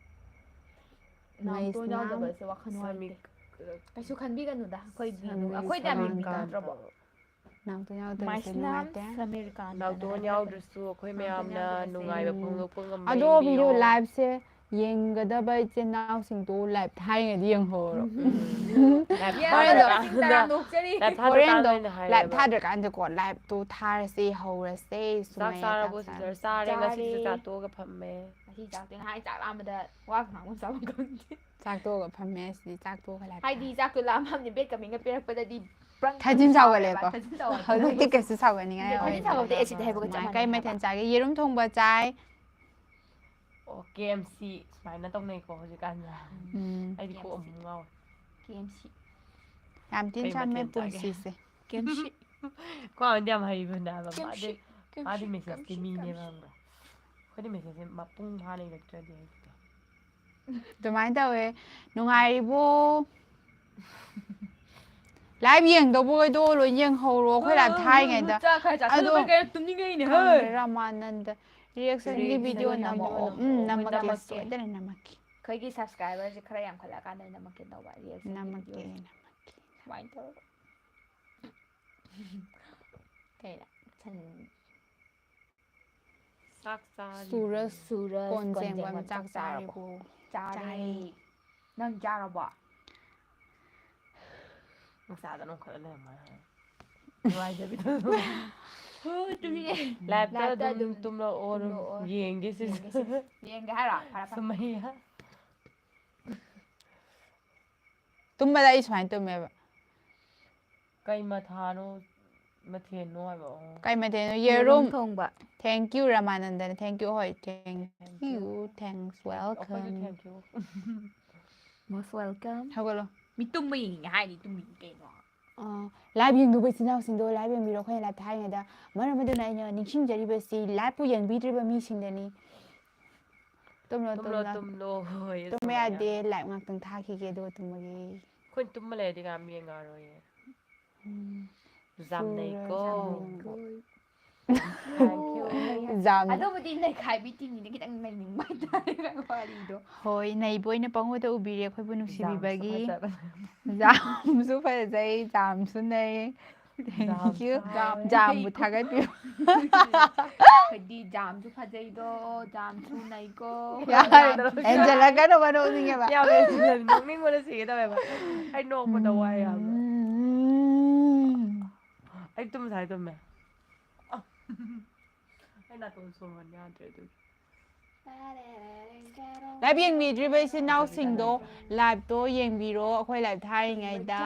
ꯅꯥꯎꯇꯣꯟ ꯌꯥꯎꯗꯕꯁꯦ ꯋꯥꯈꯜ ꯅꯨꯡꯉꯥꯏꯇꯦ ꯀꯩꯁꯨ ꯈꯟꯕꯤꯒꯅꯨꯗ ꯑꯩꯈꯣꯏꯗ ꯌꯥꯝ ꯌꯦꯡꯕꯤꯅꯤꯡꯗ꯭ꯔꯕꯣ ꯅꯥꯎꯇꯣꯟ ꯌꯥꯎꯗꯕꯁꯦ ꯃꯥꯏꯁꯅꯥꯝ ꯅꯨꯡꯉꯥꯏꯇꯦ ꯁꯃꯤꯔꯀꯥꯟꯇꯅ ꯅꯥꯎꯇꯣꯟ ꯍꯥꯏꯕꯤꯔꯛꯄꯅꯦ ꯌꯥꯎꯗ꯭ꯔꯁꯨ ꯑꯩꯈꯣꯏ ꯅꯥꯎꯇꯣꯟ ꯃꯌꯥꯝꯅ ꯌꯥꯎꯗꯕꯁꯦ ꯅꯨꯡꯉꯥꯏꯕ ꯐꯣꯡꯗꯣꯛꯄ ꯉꯝꯕ ꯑꯗꯣ ꯌꯦꯡꯕꯤꯌꯣ ꯚꯤꯗꯤꯑꯣ ꯂꯥꯏꯚꯁꯦ ꯌꯦꯡꯒꯗꯕ ꯏꯆꯤꯟ ꯏꯅꯥꯎꯁꯤꯡꯗꯣ ꯂꯥꯏꯚ ꯊꯥꯔꯤꯉꯩꯗ ꯌꯦꯡꯍꯧꯔꯣ ꯂꯥꯏꯞ ꯌꯦꯡꯉꯣꯏꯗ ꯍꯣꯔꯦꯟꯗꯣ ꯃꯁꯤꯡ ꯇꯔꯥ ꯅꯣꯛꯆꯔꯤ ꯂꯥꯏꯞ ꯊꯥꯗ꯭ꯔꯀꯥꯟꯗ ꯍꯣꯔꯦꯟꯗꯣ ꯑꯣꯏꯅ ꯂꯥꯏꯚ ꯍꯥꯏꯔꯦꯕ ꯊꯥꯗ꯭ꯔꯀꯥꯟꯗꯀꯣ ꯂꯥꯏꯚꯇꯣ ꯊꯥꯔꯁꯦ ꯍꯧꯔꯁꯦ ꯆꯥꯛ ꯁꯨꯃꯥꯏꯅ ꯆꯥꯔꯕꯣ ꯆꯥꯔꯦ ꯁꯤꯁꯇꯔ ꯆꯥꯔꯦ ꯉꯁꯤꯗꯤ ꯆꯥꯔꯦ ꯆꯥꯛꯆꯥ ꯇꯣꯛꯑꯒ ꯐꯝꯃꯦ ꯉꯁꯤ ꯆꯥꯛꯇꯤ ꯉꯍꯥꯟ ꯆꯥꯛ ꯂꯥꯝꯕꯗ ꯋꯥ ꯉꯥꯡꯕ ꯆꯥꯕꯝ ꯈꯪꯗꯦ ꯆꯥꯛꯇꯣꯛꯑꯒ ꯐꯝꯃꯦ ꯁꯤꯗꯤ ꯆꯥꯛꯇꯣꯛꯑꯒ ꯂꯥꯏꯚ ꯍꯥꯏꯗꯤ ꯊꯥꯔꯦ ꯆꯥꯛꯇꯣ ꯂꯥꯝꯃꯝꯅꯤ ꯕꯦꯠꯀ ꯃꯤꯡꯒ ꯄꯤꯔꯛꯄꯗꯗꯤ ꯕ꯭ꯔꯪ ꯕ꯭ꯔꯪ ꯊꯥꯖꯤꯟ ꯁꯥꯎꯔꯦꯕ ꯁꯥꯎꯒꯠꯂꯦꯀꯣ ꯊꯥꯖꯤꯟ ꯁꯥꯎꯒꯠꯂꯦ ꯍꯧꯖꯤꯛꯇꯤ ꯀꯩꯁꯨ ꯁꯥꯎꯒꯠꯅꯤꯡꯉꯥꯏ ꯊꯥꯖꯤꯟ ꯑꯣꯏꯗ꯭ꯔꯦ ꯁꯥꯎꯒꯠꯄꯗꯤ ꯑꯦꯁꯤꯗ ꯍꯩꯕꯒ ꯆꯞ ꯀꯩ ꯃꯥꯟꯅꯩ ꯍꯥꯏꯕ ꯃꯊꯦꯜ ꯆꯥꯒꯦ ꯌꯦꯔꯨꯝ ꯊꯣꯡꯕ ꯆꯥꯏ ꯑꯣ KFC ꯁꯨꯃꯥꯏꯅ ꯇꯧꯅꯩꯀꯣ ꯍꯧꯖꯤꯛꯀꯥꯟꯁꯦ ꯑꯩꯗꯤ ꯀꯣꯛ KFC ꯑꯃꯨꯛ ꯉꯥꯎꯋꯦ KFC ꯌꯥꯝ ꯊꯤꯅ ꯀꯩ ꯆꯝꯃꯦ ꯃꯊꯦꯜ ꯆꯥꯒꯦ ꯄꯨꯟꯁꯤꯁꯦ KFC ꯀ꯭ꯋꯥꯗꯤ ꯌꯥꯝ ꯍꯩꯕꯅꯦ ꯍꯥꯏꯕ KFC ꯃꯥꯗꯤ KFC ꯃꯦꯁꯦꯁꯀꯤ KFC ꯃꯤꯅꯦꯕ ꯈꯪꯕ꯭ꯔꯥ ꯑꯩꯈꯣꯏꯗꯤ ꯃꯦꯁꯦꯁꯁꯦ ꯃꯄꯨꯡ ꯐꯥꯅ ꯏꯔꯛꯇ꯭ꯔꯗꯤ ꯍꯩꯇꯦ ꯑꯗꯨꯃꯥꯏꯅ ꯇꯧꯋꯦ ꯅꯨꯡꯉꯥꯏꯔꯤꯕꯣ ꯂꯥꯏꯚ ꯌꯦꯡꯗꯧꯕꯈꯩꯗꯣ ꯂꯣꯏ ꯌꯦꯡꯍꯧꯔꯣ ꯑꯩꯈꯣꯏ ꯂꯥꯏꯚ ꯊꯥꯔꯤꯉꯩꯗ ꯆꯥꯛ ꯈꯔ ꯑꯗꯣ ꯆꯥꯁꯤꯜꯂꯨꯕꯩ ꯀꯩꯅꯣ ꯇꯨꯝꯅꯤꯡꯉꯛꯏꯅꯦ ꯍꯦ ꯈꯪꯗ꯭ꯔꯦ ꯔꯥꯃꯥꯅꯟꯗ ꯔꯤꯌꯦꯛꯁꯟꯒꯤ ꯚꯤꯗꯤꯑꯣ ꯅꯝꯃꯛꯑꯣ ꯅꯝꯃꯛꯀꯦ ꯅꯝꯃꯛꯀꯦ ꯁꯣꯏꯗꯅ ꯅꯝꯃꯛꯀꯦ ꯑꯩꯈꯣꯏꯒꯤ ꯁꯕꯁꯀ꯭ꯔꯥꯏꯕꯔꯁꯦ ꯈꯔ ꯌꯥꯝꯈꯠꯂꯛꯑꯀꯥꯟꯗ ꯅꯝꯃꯛꯀꯦ ꯇꯧꯕ ꯔꯤꯌꯦꯛꯁꯟꯒꯤ ꯅꯝꯃꯛꯀꯦ ꯚꯤꯗꯤꯑꯣꯁꯦ ꯅꯝꯃꯛꯀꯦ ꯁꯨꯃꯥꯏꯅ ꯇꯧꯔꯒ ꯀꯩꯅꯣ ꯆꯥꯛ ꯆꯥꯔꯤꯕꯣ ꯁꯨꯔꯁ ꯀꯣꯟ ꯆꯦꯡꯕꯝ ꯀꯣꯟꯖꯦꯡꯕꯝ ꯆꯥꯛ ꯆꯥꯔꯕꯣ ꯆꯥꯔꯤꯕꯣ ꯆꯥꯔꯦ ꯆꯥꯔꯦ ꯅꯪ ꯆꯥꯔꯕꯣ ꯅꯨꯡꯁꯥꯗ ꯑꯣꯟꯈꯠꯂ ꯂꯩꯔꯝꯃꯦ ꯅꯨꯡꯉꯥꯏꯖꯕꯤꯗꯣ ꯇꯨꯝꯅꯤꯡꯉꯦ ꯂꯥꯏꯞꯇ ꯑꯗꯨꯝ ꯇꯨꯝꯂꯛꯑꯣ ꯑꯗꯨꯝ ꯇꯨꯝꯂꯛꯑꯣ ꯌꯦꯡꯒꯦ ꯁꯤꯁꯦ ꯌꯦꯡꯒꯦ ꯍꯥꯏꯔꯣ ꯐꯔꯦ ꯐꯔꯦ ꯁꯨꯝꯃꯩꯌꯥ ꯇꯨꯝꯕꯗ ꯑꯩ ꯁꯨꯃꯥꯏꯅ ꯇꯨꯝꯃꯦꯕ ꯀꯩ ꯃꯊꯦꯜꯅꯣ ꯍꯥꯏꯕ ꯀꯩ ꯃꯊꯦꯜꯅꯣ ꯌꯦꯔꯨꯝ ꯌꯦꯔꯨꯝ ꯊꯣꯡꯕ thank you Ramanandan thank you ꯍꯣꯏ ꯊꯦꯡꯛ ꯌꯨ ꯊꯦꯡꯛꯁ ꯋꯦꯜꯀꯝ ꯑꯩꯈꯣꯏꯁꯨ ꯊꯦꯡꯀ꯭ꯌꯨ ꯃꯣꯁ ꯋꯦꯜꯀꯝ ꯍꯧꯒꯠꯂꯣ ꯃꯤ ꯇꯨꯝꯕ ꯌꯦꯡꯅꯤꯡꯉꯦ ꯍꯥꯏꯔꯗꯤ ꯇꯨꯝꯃꯤꯅꯤ ꯀꯩꯅꯣ ꯂꯥꯏꯚ ꯌꯦꯡꯗꯧꯕ ꯏꯆꯤꯟ ꯏꯅꯥꯎꯁꯤꯡꯗꯣ ꯂꯥꯏꯚ ꯌꯦꯡꯕꯤꯔꯣ ꯑꯩꯈꯣꯏꯅ ꯂꯥꯏꯚ ꯊꯥꯔꯤꯉꯩꯗ ꯃꯔꯝ ꯑꯗꯨꯅ ꯑꯩꯅ ꯅꯤꯡꯁꯤꯡꯖꯔꯤꯕꯁꯤ ꯂꯥꯏꯚꯄꯨ ꯌꯦꯡꯕꯤꯗ꯭ꯔꯤꯕ ꯃꯤꯁꯤꯡꯗꯅꯤ ꯇꯨꯝꯂꯣ ꯇꯨꯝꯂꯣ ꯇꯨꯝꯂꯣ ꯇꯨꯝꯂꯣ ꯍꯣꯏ ꯇꯨꯝꯕ ꯁꯨꯃꯥꯏꯅ ꯌꯥꯗꯦ ꯂꯥꯏꯚ ꯉꯥꯛꯇꯪ ꯊꯥꯈꯤꯒꯦ ꯑꯗꯨꯒ ꯇꯨꯝꯃꯒꯦ คนตุ้มมาเลยดีงามมีงานเลยจำในก็ thank you Jam ꯑꯗꯨꯕꯨꯗꯤ ꯅꯩꯈꯥꯏꯕꯤꯗꯤꯅꯤꯅ ꯈꯤꯇꯪ ꯅꯩꯅꯤꯡꯕ ꯍꯥꯏꯇꯥꯔꯦ ꯋꯥꯔꯤꯗꯣ ꯍꯣꯏ ꯅꯩꯕꯣꯏꯅ ꯄꯪꯎꯗ ꯎꯕꯤꯔꯦ ꯑꯩꯈꯣꯏꯕꯨ ꯅꯨꯡꯁꯤꯕꯤꯕꯒꯤ ꯖꯥꯝꯁꯨ ꯖꯥꯝꯁꯨ ꯐꯖꯩ ꯖꯥꯝꯁꯨ ꯅꯩ thank you ꯖꯥꯝꯕꯨ ꯊꯥꯒꯠꯄꯤꯌꯨ ꯑꯩꯈꯣꯏꯗꯤ ꯖꯥꯝꯁꯨ ꯐꯖꯩꯗꯣ ꯖꯥꯝꯁꯨ ꯅꯩꯀꯣ ꯌꯥꯔꯦ ꯍꯦꯟꯖꯜꯂꯛꯀꯅꯣ ꯅꯣꯛꯅꯤꯡꯉꯦꯕ ꯌꯥꯝ ꯅꯣꯛꯅꯤꯡꯕꯅ ꯁꯤꯒꯦ ꯇꯧꯋꯦꯕ ꯑꯩ ꯅꯣꯛꯄꯗ ꯋꯥꯏ ꯌꯥꯝꯅ ꯑꯩ ꯇꯨꯝꯁꯥꯏ ꯇꯨꯝꯃꯦ ꯑꯩ ꯅꯥꯇꯣꯟ ꯁꯣꯟ ꯌꯥꯗ꯭ꯔꯦ ꯑꯗꯨꯒꯤ ꯂꯥꯏꯚ ꯌꯦꯡꯕꯤꯗ꯭ꯔꯤꯕ ꯏꯆꯤꯟ ꯏꯅꯥꯎꯁꯤꯡꯗꯣ ꯂꯥꯏꯚꯇꯣ ꯌꯦꯡꯕꯤꯔꯣ ꯑꯩꯈꯣꯏ ꯂꯥꯏꯚ ꯊꯥꯔꯤꯉꯩꯗ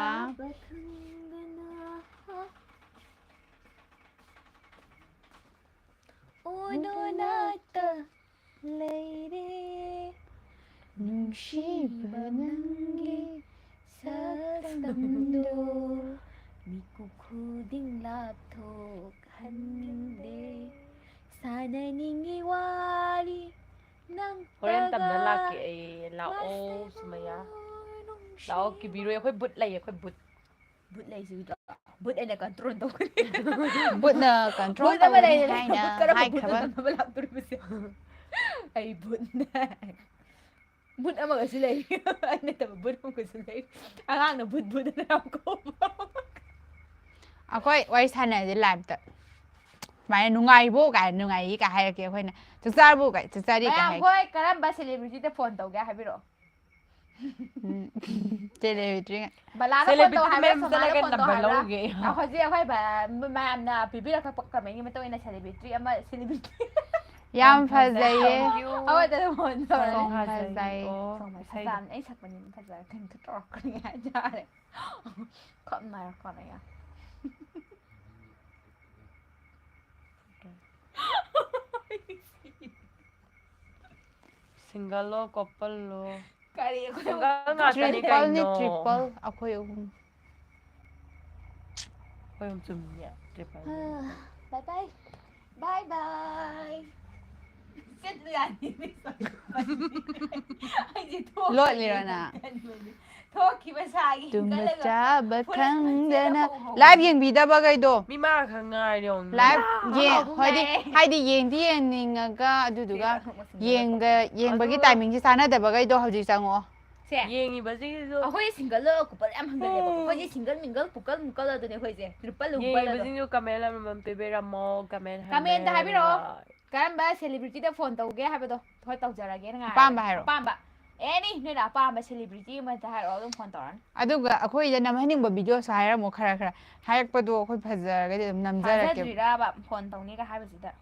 ꯎꯗꯨꯅꯇ ꯂꯩꯔꯦ ꯅꯨꯡꯁꯤꯕ ꯅꯪꯒꯤ ꯁꯛꯇꯝꯗꯣ ꯃꯤꯀꯨꯞ ꯈꯨꯗꯤꯡ ꯂꯥꯞꯊꯣꯛꯍꯟꯅꯤꯡꯗꯦ ꯁꯥꯟꯅꯅꯤꯡꯉꯤ ꯋꯥꯔꯤ ꯍꯣꯔꯦꯟ ꯅꯪꯇꯒ ꯇꯝꯅ ꯂꯥꯛꯀꯦ ꯑꯩ ꯂꯥꯛꯑꯣ ꯁꯨꯃꯩꯌꯥ ꯂꯥꯛꯑꯣ ꯀꯤꯕꯤꯔꯣꯏ ꯑꯩꯈꯣꯏ ꯕꯨꯠ ꯂꯩꯌꯦ ꯑꯩꯈꯣꯏ ꯕꯨꯠ ꯕꯨꯠ ꯂꯩꯁꯤꯗꯣ ꯕꯨꯠ ꯑꯩꯅ ꯀꯟꯇ꯭ꯔꯣꯜ ꯇꯧꯒꯅꯤ ꯕꯨꯠꯅ ꯀꯟꯇ꯭ꯔꯣꯜ ꯕꯨꯠ ꯑꯃ ꯇꯧꯒꯅꯤ ꯂꯩꯔꯦ ꯍꯥꯏꯅ ꯕꯨꯠ ꯀꯔꯝꯕ ꯕꯨꯠꯅꯣ ꯍꯥꯏꯈ꯭ꯔꯕ ꯅꯝꯕ ꯂꯥꯛꯇꯣꯔꯤꯕꯁꯦ ꯑꯩ ꯕꯨꯠꯅꯦ ꯕꯨꯠ ꯑꯃꯒꯁꯨ ꯂꯩ ꯑꯩ ꯅꯠꯇꯕ ꯕꯨꯠ ꯑꯃꯒꯁꯨ ꯂꯩ ꯑꯉꯥꯡꯅ ꯕꯨꯠ ꯕꯨꯠꯅ ꯌꯥꯝ ꯀꯧꯕ ꯑꯩꯈꯣꯏ ꯋꯥꯔꯤ ꯁꯥꯟꯅꯔꯁꯦ ꯂꯥꯏꯚꯇ ꯁꯨꯃꯥꯏꯅ ꯅꯨꯡꯉꯥꯏꯕꯣ ꯀꯥꯏꯅ ꯅꯨꯡꯉꯥꯏꯔꯤ ꯀꯥꯏ ꯍꯥꯏꯔꯛꯀꯦ ꯑꯩꯈꯣꯏꯅ ꯆꯥꯛ ꯆꯥꯔꯕꯣ ꯀꯥꯏ ꯆꯥꯛ ꯆꯥꯔꯤ ꯀꯥꯏ ꯃꯌꯥꯝ ꯍꯥꯏꯔꯛꯀꯦ ꯍꯣꯏ ꯀꯔꯝꯕ ꯁꯦꯂꯤꯕ꯭ꯔꯤꯇꯤꯗ ꯐꯣꯟ ꯇꯧꯒꯦ ꯍꯥꯏꯕꯤꯔꯛꯑꯣ ꯇꯦꯂꯦꯕꯤꯇ꯭ꯔꯤ ꯕꯂꯥꯗ ꯐꯣꯟ ꯇꯧ ꯁꯦꯂꯦꯕ꯭ꯔꯤꯇꯤꯗ ꯍꯥꯏꯕ꯭ꯔꯥ ꯃꯦꯝ ꯁꯣꯃꯥꯗ ꯆꯠꯂꯒ ꯐꯣꯟ ꯇꯧ ꯅꯝꯕꯔ ꯍꯥꯏꯕ꯭ꯔꯥ ꯂꯧꯔꯨꯒꯦ ꯍꯧꯖꯤꯛ ꯑꯩꯈꯣꯏ ꯃꯌꯥꯝꯅ ꯄꯤꯕꯤꯔꯛꯄ ꯀꯃꯦꯟꯒꯤ ꯃꯇꯨꯡ ꯏꯟꯅ ꯁꯦꯂꯤꯕ꯭ꯔꯤꯇꯤ ꯑꯃ ꯁꯦꯂꯤꯕ꯭ꯔꯤꯇꯤ ꯌꯥꯝ ꯐꯖꯩꯌꯦ ꯑꯃꯗ ꯐꯣꯟ ꯇꯧꯔꯅꯤ ꯁꯣꯝ ꯐꯖꯩ ꯐꯖꯕꯅꯦ ꯑꯩ ꯁꯛꯄꯅꯤꯅ ꯐꯖꯔꯦ ꯀꯩꯝꯇ ꯇꯧꯔꯛꯀꯅꯤ ꯍꯥꯏꯇꯥꯔꯦ ꯈꯞꯅꯔꯛꯀꯅ ꯌꯥꯝ ꯁꯤꯡꯒꯜꯂꯣ ꯀꯣꯄꯜꯂꯣ ꯀꯔꯤ ꯁꯤꯡꯒꯜ ꯉꯥꯛꯇꯅꯤ ꯇ꯭ꯔꯤꯄꯜꯅꯤ ꯀꯩꯅꯣ ꯇ꯭ꯔꯤꯄꯜ ꯑꯩꯈꯣꯏ ꯑꯍꯨꯝ ꯑꯩꯈꯣꯏ ꯑꯍꯨꯝ ꯆꯨꯝꯃꯤꯅꯦ ꯇ꯭ꯔꯤꯄꯜꯅꯤ ꯕꯥꯏ ꯕꯥꯏ ꯕꯥꯏ ꯕꯥꯏ ꯆꯠꯂꯨ ꯌꯥꯅꯤ ꯑꯩꯁꯦ ꯂꯣꯠꯂꯤꯔꯣ ꯊꯣꯛꯈ꯭ꯔꯒꯦ ꯅꯪ ꯊꯣꯛꯈꯤꯕ ꯁꯥꯒꯤ ꯇꯨꯝꯕ ꯍꯤꯡꯒꯠꯂꯒ ꯆꯥꯕ ꯐꯨꯔꯤꯠ ꯈꯪꯗꯅ ꯍꯧ ꯂꯥꯏꯚ ꯌꯦꯡꯕꯤꯗꯕꯈꯩꯗꯣ ꯃꯤ ꯃꯉꯥ ꯈꯛ ꯉꯥꯏꯔꯦ ꯂꯥꯏꯚ ꯍꯥꯏꯗꯤ ꯌꯦꯡꯗꯤ ꯌꯦꯡꯅꯤꯡꯉꯒ ꯑꯗꯨꯗꯨꯒ ꯌꯦꯡꯕꯒꯤ ꯇꯥꯏꯃꯤꯡꯁꯦ ꯆꯥꯟꯅꯗꯕꯈꯩꯗꯣ ꯍꯧꯖꯤꯛ ꯆꯪꯉꯛꯑꯣ ꯁꯦ ꯌꯦꯡꯉꯤꯕꯁꯤꯡꯁꯤꯁꯨ ꯑꯩꯈꯣꯏ ꯁꯤꯡꯒꯜ ꯀꯨꯄꯜ ꯌꯥꯝ ꯍꯪꯒꯜꯂꯦꯕꯀꯣ ꯑꯩꯈꯣꯏꯁꯦ ꯁꯤꯡꯒꯜ ꯃꯤꯡꯒꯜ ꯄꯨꯀꯜ ꯃꯨꯀꯜ ꯑꯗꯨꯅꯦ ꯑꯩꯈꯣꯏꯁꯦ ꯇ꯭ꯔꯤꯄꯜ ꯍꯨꯄꯜ ꯑꯗꯣ ꯌꯦꯡꯉꯤꯕꯁꯤꯡꯁꯨ ꯀꯃꯦꯟ ꯑꯃꯃꯝ ꯄꯤꯕꯤꯔꯝꯃꯣ ꯀꯃꯦꯟ ꯍꯟꯕ ꯀꯃꯦꯟꯇ ꯍꯥꯏꯕꯤꯔꯛꯑꯣ ꯌꯥꯏ ꯀꯔꯝꯕ ꯁꯦꯂꯤꯕ꯭ꯔꯤꯇꯤꯗ ꯐꯣꯟ ꯇꯧꯒꯦ ꯍꯥꯏꯕꯗꯣ ꯍꯣꯏ ꯇꯧꯖꯔꯒꯦꯅ ꯉꯥꯏꯔꯒꯦ ꯑꯄꯥꯝꯕ ꯍꯥꯏꯔꯣ ꯑꯄꯥꯝꯕ ꯑꯦꯅꯤ ꯅꯣꯏꯅ ꯑꯄꯥꯝꯕ ꯁꯦꯂꯤꯕ꯭ꯔꯤꯇꯤ ꯑꯃꯗ ꯍꯥꯏꯔꯛꯑꯣ ꯑꯗꯨꯝ ꯐꯣꯟ ꯇꯧꯔꯅꯤ ꯑꯗꯨꯒ ꯑꯩꯈꯣꯏꯗ ꯅꯝꯍꯟꯅꯤꯡꯕ ꯚꯤꯗꯤꯑꯣꯁꯨ ꯍꯥꯏꯔꯝꯃꯣ ꯈꯔ ꯈꯔ ꯍꯥꯏꯔꯛꯄꯗꯣ ꯑꯩꯈꯣꯏ ꯐꯖꯔꯒꯗꯤ ꯑꯗꯨꯝ ꯅꯝꯖꯔꯛꯀꯦꯕ ꯊꯥꯖꯗ꯭ꯔꯤꯔꯕ ꯐꯣꯟ ꯇꯧꯅꯤꯒ ꯍꯥꯏꯕꯁꯤꯗ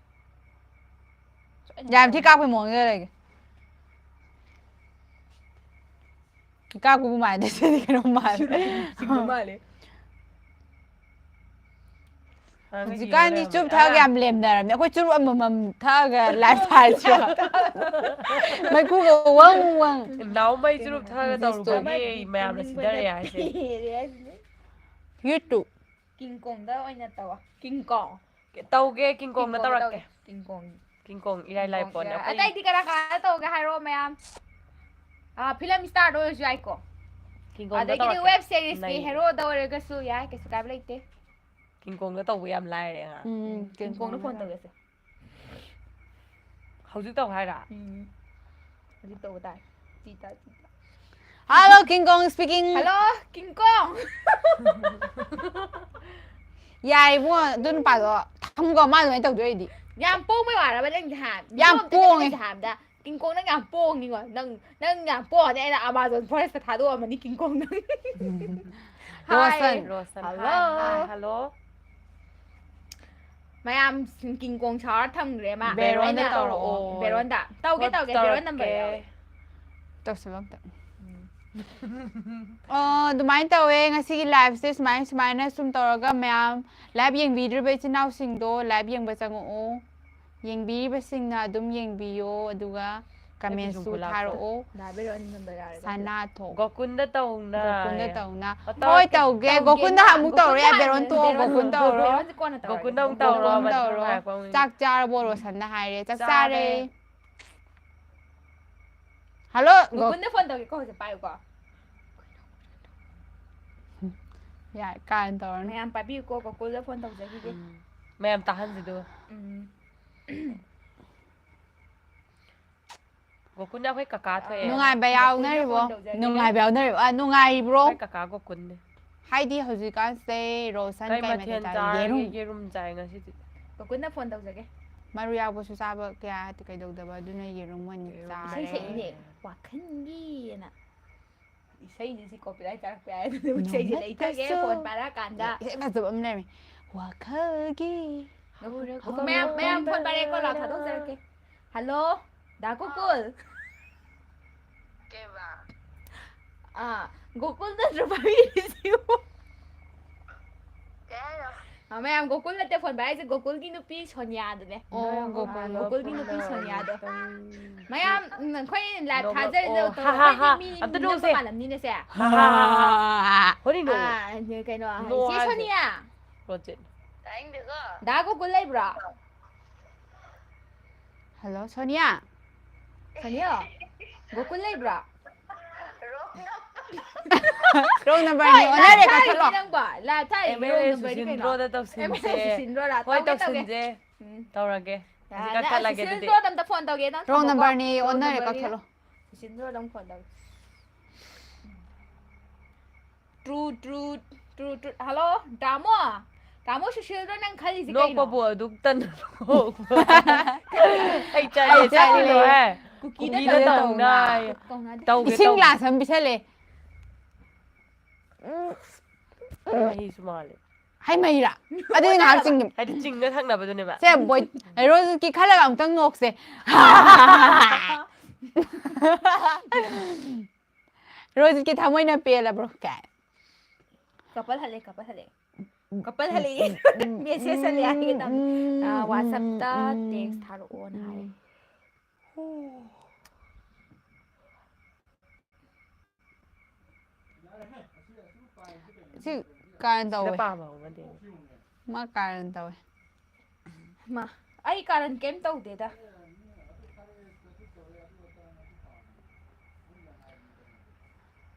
ꯌꯥꯝ ꯊꯤ ꯀꯥꯞꯄꯩ ꯃꯑꯣꯡꯗ ꯂꯩꯒꯦ ꯀꯥꯞꯄꯕꯨ ꯃꯥꯟꯗꯦ ꯁꯤꯗꯤ ꯀꯩꯅꯣꯝ ꯃꯥꯜꯂꯦ ꯍꯧꯖꯤꯛꯀꯥꯟꯗꯤ ꯆꯨꯞ ꯊꯛꯑꯒ ꯌꯥꯝ ꯂꯦꯝꯅꯔꯕꯅꯦ ꯑꯩꯈꯣꯏ ꯆꯨꯔꯨꯞ ꯑꯃꯃꯝ ꯊꯛꯑꯒ ꯂꯥꯏꯐ ꯊꯥꯔꯁꯤꯔꯣ ꯃꯩꯈꯨꯒ ꯋꯪ ꯋꯪ ꯅꯥꯎꯃꯩ ꯆꯨꯔꯨꯞ ꯊꯛꯑꯒ ꯗꯤꯁꯇꯣ ꯇꯧꯔꯨꯕꯒꯤ ꯃꯌꯥꯝꯅ ꯁꯤꯗꯔꯦ ꯍꯥꯏꯁꯦ ꯌꯨꯇꯨꯕ ꯀꯤꯡ ꯀꯣꯡꯗ ꯑꯣꯏꯅ ꯇꯧ ꯀꯤꯡ ꯀꯣꯡ ꯇꯧꯒꯦ ꯀꯤꯡꯀꯣꯡꯅ ꯇꯧꯔꯛꯀꯦ ꯀꯤꯡ ꯀꯣꯡ ꯀꯤꯡꯀꯣꯡ ꯏꯔꯥꯏ ꯂꯥꯏ ꯄꯣꯠꯅꯦ ꯑꯩꯈꯣꯏ ꯑꯇꯩꯗꯤ ꯀꯅꯥ ꯀꯅꯥ ꯇꯧꯒꯦ ꯍꯥꯏꯔꯣ ꯃꯌꯥꯝ ꯐꯤꯂꯝ ꯏꯁꯇꯥꯔꯗ ꯑꯣꯏꯔꯁꯨ ꯌꯥꯏꯀꯣ ꯀꯤꯡꯀꯣꯡꯗ ꯑꯗꯒꯤꯗꯤ ꯇꯧꯔꯛꯀꯦ ꯋꯦꯕ ꯁꯦꯔꯤꯁꯀꯤ ꯅꯩ ꯍꯦꯔꯣꯗ ꯑꯣꯏꯔꯒꯁꯨ ꯌꯥꯏ ꯀꯩꯁꯨ ꯀꯥꯏꯕ ꯂꯩꯇꯦ ꯀꯤꯡꯀꯣꯡꯗ ꯇꯧꯕ ꯌꯥꯝ ꯂꯥꯏꯔꯦ ꯀꯤꯡ ꯀꯣꯡꯗ ꯐꯣꯟ ꯇꯧꯒꯦꯁꯦ ꯍꯧꯖꯤꯛ ꯇꯧ ꯍꯥꯏꯔ ꯍꯧꯖꯤꯛ ꯇꯧꯕ ꯇꯥꯔꯦ ꯆꯤꯇꯥ ꯍꯜꯂꯣ ꯀꯤꯡ ꯀꯣꯡ ꯁ꯭ꯄꯤꯀꯤꯡ ꯍꯜꯂꯣ ꯀꯤꯡ ꯀꯣꯡ ꯌꯥꯏ ꯏꯕꯨꯡꯉꯣ ꯑꯗꯨ ꯅꯨꯄꯥꯗꯣ ꯊꯝꯈꯣ ꯃꯥ ꯑꯗꯨꯃꯥꯏꯅ ꯇꯧꯗꯣꯏꯗꯤ ꯌꯥꯝ ꯄꯣꯡꯕꯩ ꯋꯥꯔꯕ ꯅꯪꯁꯦ ꯌꯥꯝ ꯄꯣꯡꯉꯦ ꯍꯥꯏꯕꯗ ꯀꯤꯡ ꯀꯣꯡ ꯅꯪ ꯌꯥꯝ ꯄꯣꯡꯉꯤꯉꯣ ꯅꯪ ꯌꯥꯝ ꯄꯣꯡꯉꯗꯤ ꯑꯩꯅ ꯑꯃꯥꯖꯣꯟ ꯐꯣꯔꯦꯁꯇ ꯊꯥꯗꯣꯛꯑꯝꯃꯅꯤ ꯀꯤꯡ ꯀꯣꯡ ꯅꯪ ꯔꯣꯁꯟ ꯔꯣꯁꯟ ꯍꯜꯂꯣ ꯍꯥꯏ ꯍꯜꯂꯣ ꯃꯌꯥꯝ ꯀꯤꯡ ꯀꯣꯡ ꯁꯥꯎꯔ ꯊꯝꯈ꯭ꯔꯦ ꯃꯥ ꯕꯦꯔꯣꯟꯗ ꯑꯩꯅ ꯇꯧꯔꯛꯑꯣ ꯕꯦꯔꯣꯟꯗ ꯇꯧꯒꯦ ꯕꯦꯔꯣꯟ ꯅꯝꯕꯔ ꯌꯥꯎꯋꯦ ꯇꯧꯁꯤꯜꯂꯣ ꯑꯝꯇ ꯑꯗꯨꯃꯥꯏꯅ ꯇꯧꯋꯦ ꯉꯁꯤꯒꯤ ꯂꯥꯏꯐꯁꯦ ꯁꯨꯃꯥꯏꯅ ꯁꯨꯝ ꯇꯧꯔꯒ ꯃꯌꯥꯝ ꯂꯥꯏꯚ ꯌꯦꯡꯕꯤꯗ꯭ꯔꯤꯕ ꯏꯆꯤꯟ ꯏꯅꯥꯎꯁꯤꯡꯗꯣ ꯂꯥꯏꯚ ꯌꯦꯡꯕ ꯆꯪꯉꯛꯑꯣ ꯌꯦꯡꯕꯤꯔꯤꯕꯁꯤꯡꯅ ꯑꯗꯨꯝ ꯌꯦꯡꯕꯤꯌꯣ ꯑꯗꯨꯒ ꯀꯃꯦꯟꯁꯨ ꯊꯥꯔꯛꯑꯣ ꯁꯅꯥꯊꯣꯛ ꯒꯣꯀꯨꯟꯗ ꯇꯧꯅ ꯒꯣꯀꯨꯟꯗ ꯇꯧꯅ ꯍꯣꯏ ꯇꯧꯔꯛꯀꯦ ꯇꯧꯒꯦ ꯒꯣꯀꯨꯟꯗ ꯑꯃꯨꯛ ꯇꯧꯔꯣ ꯌꯥꯏ ꯕꯦꯔꯣꯟ ꯇꯣꯛꯑꯣ ꯒꯣꯀꯨꯟ ꯇꯧꯔꯣ ꯒꯣꯀꯨꯟꯗ ꯑꯃꯨꯛ ꯇꯧꯔꯣ ꯒꯣꯀꯨꯟ ꯃꯊꯪ ꯇꯧꯔꯣ ꯍꯥꯏꯔꯛꯄ ꯑꯃꯨꯛ ꯆꯥꯛ ꯆꯥꯔꯕꯣ ꯔꯣꯁꯟꯅ ꯍꯥꯏꯔꯦ ꯆꯥꯛ ꯆꯥꯔꯦ ꯆꯥꯔꯦ ꯍꯜꯂꯣ ꯒꯣꯀꯨꯟꯗ ꯐꯣꯟ ꯇꯧꯒꯦꯀꯣ ꯍꯧꯖꯤꯛ ꯄꯥꯏꯌꯨꯀꯣ ꯌꯥꯏ ꯀꯥꯔꯟ ꯇꯧꯔꯅꯤ ꯃꯌꯥꯝ ꯄꯥꯏꯕꯤꯌꯨꯀꯣ ꯒꯣꯀꯨꯜꯗ ꯐꯣꯟ ꯇꯧꯖꯈꯤꯒꯦ ꯃꯌꯥꯝ ꯇꯥꯍꯟꯁꯤꯗꯨ ꯒꯣꯀꯨꯟꯗ ꯑꯩꯈꯣꯏ ꯀꯀꯥ ꯊꯣꯛꯑꯦ ꯅꯨꯡꯉꯥꯏꯕ ꯌꯥꯎꯅꯔꯤꯕꯣ ꯅꯨꯡꯉꯥꯏꯕ ꯌꯥꯎꯅꯔꯤꯕꯣ ꯅꯨꯡꯉꯥꯏꯔꯤꯕ꯭ꯔꯣ ꯑꯩꯈꯣꯏ ꯀꯀꯥ ꯒꯣꯀꯨꯟꯅꯦ ꯍꯥꯏꯗꯤ ꯍꯧꯖꯤꯛꯀꯥꯟꯁꯦ ꯔꯣꯁꯟ ꯀꯩ ꯀꯩ ꯃꯊꯦꯜ ꯃꯊꯦꯜ ꯆꯥꯔꯤ ꯆꯥꯔꯒꯦ ꯌꯦꯔꯨꯝ ꯌꯦꯔꯨꯝ ꯆꯥꯏ ꯉꯁꯤꯗꯤ ꯒꯣꯀꯨꯜꯗ ꯐꯣꯟ ꯇꯧꯖꯒꯦ ꯃꯔꯨ ꯌꯥꯎꯕꯁꯨ ꯆꯥꯕ ꯀꯌꯥ ꯀꯩꯗꯧꯗꯕ ꯑꯗꯨꯅ ꯌꯦꯔꯨꯝ ꯑꯣꯏꯅ ꯏꯁꯩ ꯆꯥꯔꯦ ꯁꯛꯏꯅꯦ ꯋꯥꯈꯜꯒꯤꯅ ꯏꯁꯩꯁꯤ ꯀꯣꯄꯤꯔꯥꯏꯠ ꯆꯥꯔꯛꯄ ꯌꯥꯏ ꯑꯗꯨꯅ ꯏꯁꯩꯁꯦ ꯂꯩꯊꯒꯦ ꯐꯣꯟ ꯄꯥꯏꯔꯛꯑꯀꯥꯟꯗ ꯏꯁꯩ ꯐꯖꯕ ꯑꯃ ꯂꯩꯔꯝꯃꯤ ꯋꯥꯈꯜꯒꯤ ꯃꯌꯥꯝ ꯐꯣꯟ ꯄꯥꯏꯔꯛꯑꯦꯀꯣ ꯂꯥꯎ ꯊꯥꯗꯣꯛꯆꯔꯛꯀꯦ ꯍꯜꯂꯣ ꯗꯥ ꯒꯣꯀꯨꯜ ꯒꯣꯀꯨꯜ ꯅꯠꯇ꯭ꯔꯣ ꯄꯥꯏꯕꯤꯔꯤꯁꯤꯕꯨ ꯃꯌꯥꯝ ꯒꯣꯀꯨꯜ ꯅꯠꯇꯦ ꯐꯣꯟ ꯄꯥꯏꯔꯤꯁꯦ ꯒꯣꯀꯨꯜꯒꯤ ꯅꯨꯄꯤ ꯁꯣꯅꯤꯌꯥꯗꯨꯅꯦ ꯒꯣꯀꯨꯜꯒꯤ ꯅꯨꯄꯤ ꯁꯣꯅꯤꯌꯥꯗꯣ ꯃꯌꯥꯝ ꯑꯩꯈꯣꯏ ꯂꯥꯏꯚ ꯊꯥꯖꯔꯤꯁꯦ ꯑꯩꯈꯣꯏꯗꯤ ꯃꯤ ꯅꯝꯕ ꯃꯥꯜꯂꯝꯅꯤꯅꯦ ꯁꯦ ꯍꯣꯔꯤꯅꯣ ꯀꯩꯅꯣ ꯅꯣ ꯏꯆꯦ ꯍꯥꯏꯁꯦ ꯁꯣꯅꯤꯌꯥ ꯔꯣꯖꯦꯠ ꯗꯥ ꯒꯣꯀꯨꯜ ꯂꯩꯕ꯭ꯔꯣ ꯍꯜꯂꯣ ꯁꯣꯅꯤꯌꯥ ꯁꯣꯅꯤꯌꯥ ꯒꯣꯀꯨꯜ ꯂꯩꯕ꯭ꯔꯣ ꯔꯣꯡ ꯅꯝꯕꯔꯅꯤ ꯑꯣꯟꯅꯔꯦ ꯀꯛꯊꯠꯂꯣ ꯂꯥꯏꯚ ꯊꯥꯔꯤꯅꯦ ꯔꯣꯡ MLA ꯅꯝꯕꯔꯗꯤ ꯀꯩꯅꯣ ꯁꯨꯁꯤꯟꯗ꯭ꯔꯣꯗ ꯇꯧꯁꯤꯟꯁꯦ ꯁꯨꯁꯤꯟꯗ꯭ꯔꯣꯔꯥ ꯍꯣꯏ ꯇꯧꯒꯦ ꯇꯧꯁꯤꯟꯁꯦ ꯇꯧꯔꯒꯦ ꯍꯧꯖꯤꯛ ꯅꯪ ꯀꯛꯊꯠꯂꯒꯦ ꯑꯗꯨꯗꯤ ꯁꯨꯁꯤꯟꯗ꯭ꯔꯣꯗ ꯑꯝꯇ ꯐꯣꯟ ꯇꯧꯒꯦ ꯅꯪ ꯔꯣꯡ ꯊꯝꯃꯣꯀꯣ ꯅꯝꯕꯔꯅꯤ ꯔꯣꯡ ꯑꯣꯟꯅꯔꯦ ꯅꯝꯕꯔꯅꯤ ꯀꯛꯊꯠꯂꯣ ꯁꯨꯁꯤꯟꯗ꯭ꯔꯣꯗ ꯑꯃꯨꯛ ꯐꯣꯟ ꯇꯧꯒꯦ ꯇ꯭ꯔꯨ ꯍꯜꯂꯣ ꯇꯥꯃꯣ ꯁꯨꯁꯤꯜꯗ꯭ꯔꯣ ꯅꯪ ꯈꯜꯂꯤꯁꯤ ꯀꯩꯅꯣ ꯅꯣꯛꯄꯕꯨ ꯑꯗꯨꯛ ꯇꯟꯅ ꯑꯩ ꯆꯠꯂꯦ ꯆꯠꯈꯤꯅꯣꯍꯦ ꯀꯨꯀꯤꯗ ꯇꯧꯅ ꯇꯧꯒꯦ ꯏꯁꯤꯡ ꯇꯧꯒꯦ ꯒ꯭ꯂꯥꯁ ꯑꯃ ꯄꯤꯁꯜꯂꯦ ꯃꯍꯤꯁꯨ ꯃꯥꯜꯂꯦ ꯍꯩ ꯃꯍꯤꯔꯥ ꯑꯗꯨꯗꯤ ꯉꯥꯏꯍꯥꯛ ꯆꯤꯡꯒꯦ ꯍꯥꯏꯗꯤ ꯆꯤꯡꯒ ꯊꯛꯅꯕꯗꯨꯅꯦꯕ ꯁꯦ ꯕꯣꯏ ꯔꯣꯖꯀꯤ ꯈꯜꯂꯒ ꯑꯃꯨꯛꯇꯪ ꯅꯣꯛꯁꯦ ꯔꯣꯖꯀꯤ ꯊꯃꯣꯏꯅ ꯄꯦꯜꯂꯕ꯭ꯔꯣ ꯀꯥꯏ कपल हले मेसेज हले हागे तम WhatsApp ता टेक्स्ट थारओन हाय ꯁꯤ ꯀꯥꯔꯟ ꯁꯤꯗ ꯇꯧꯋꯦ ꯄꯥꯕ ꯍꯧꯅꯗꯦ ꯃꯥ ꯀꯥꯔꯟ ꯇꯧꯋꯦ मा आई कारण केम तौदेदा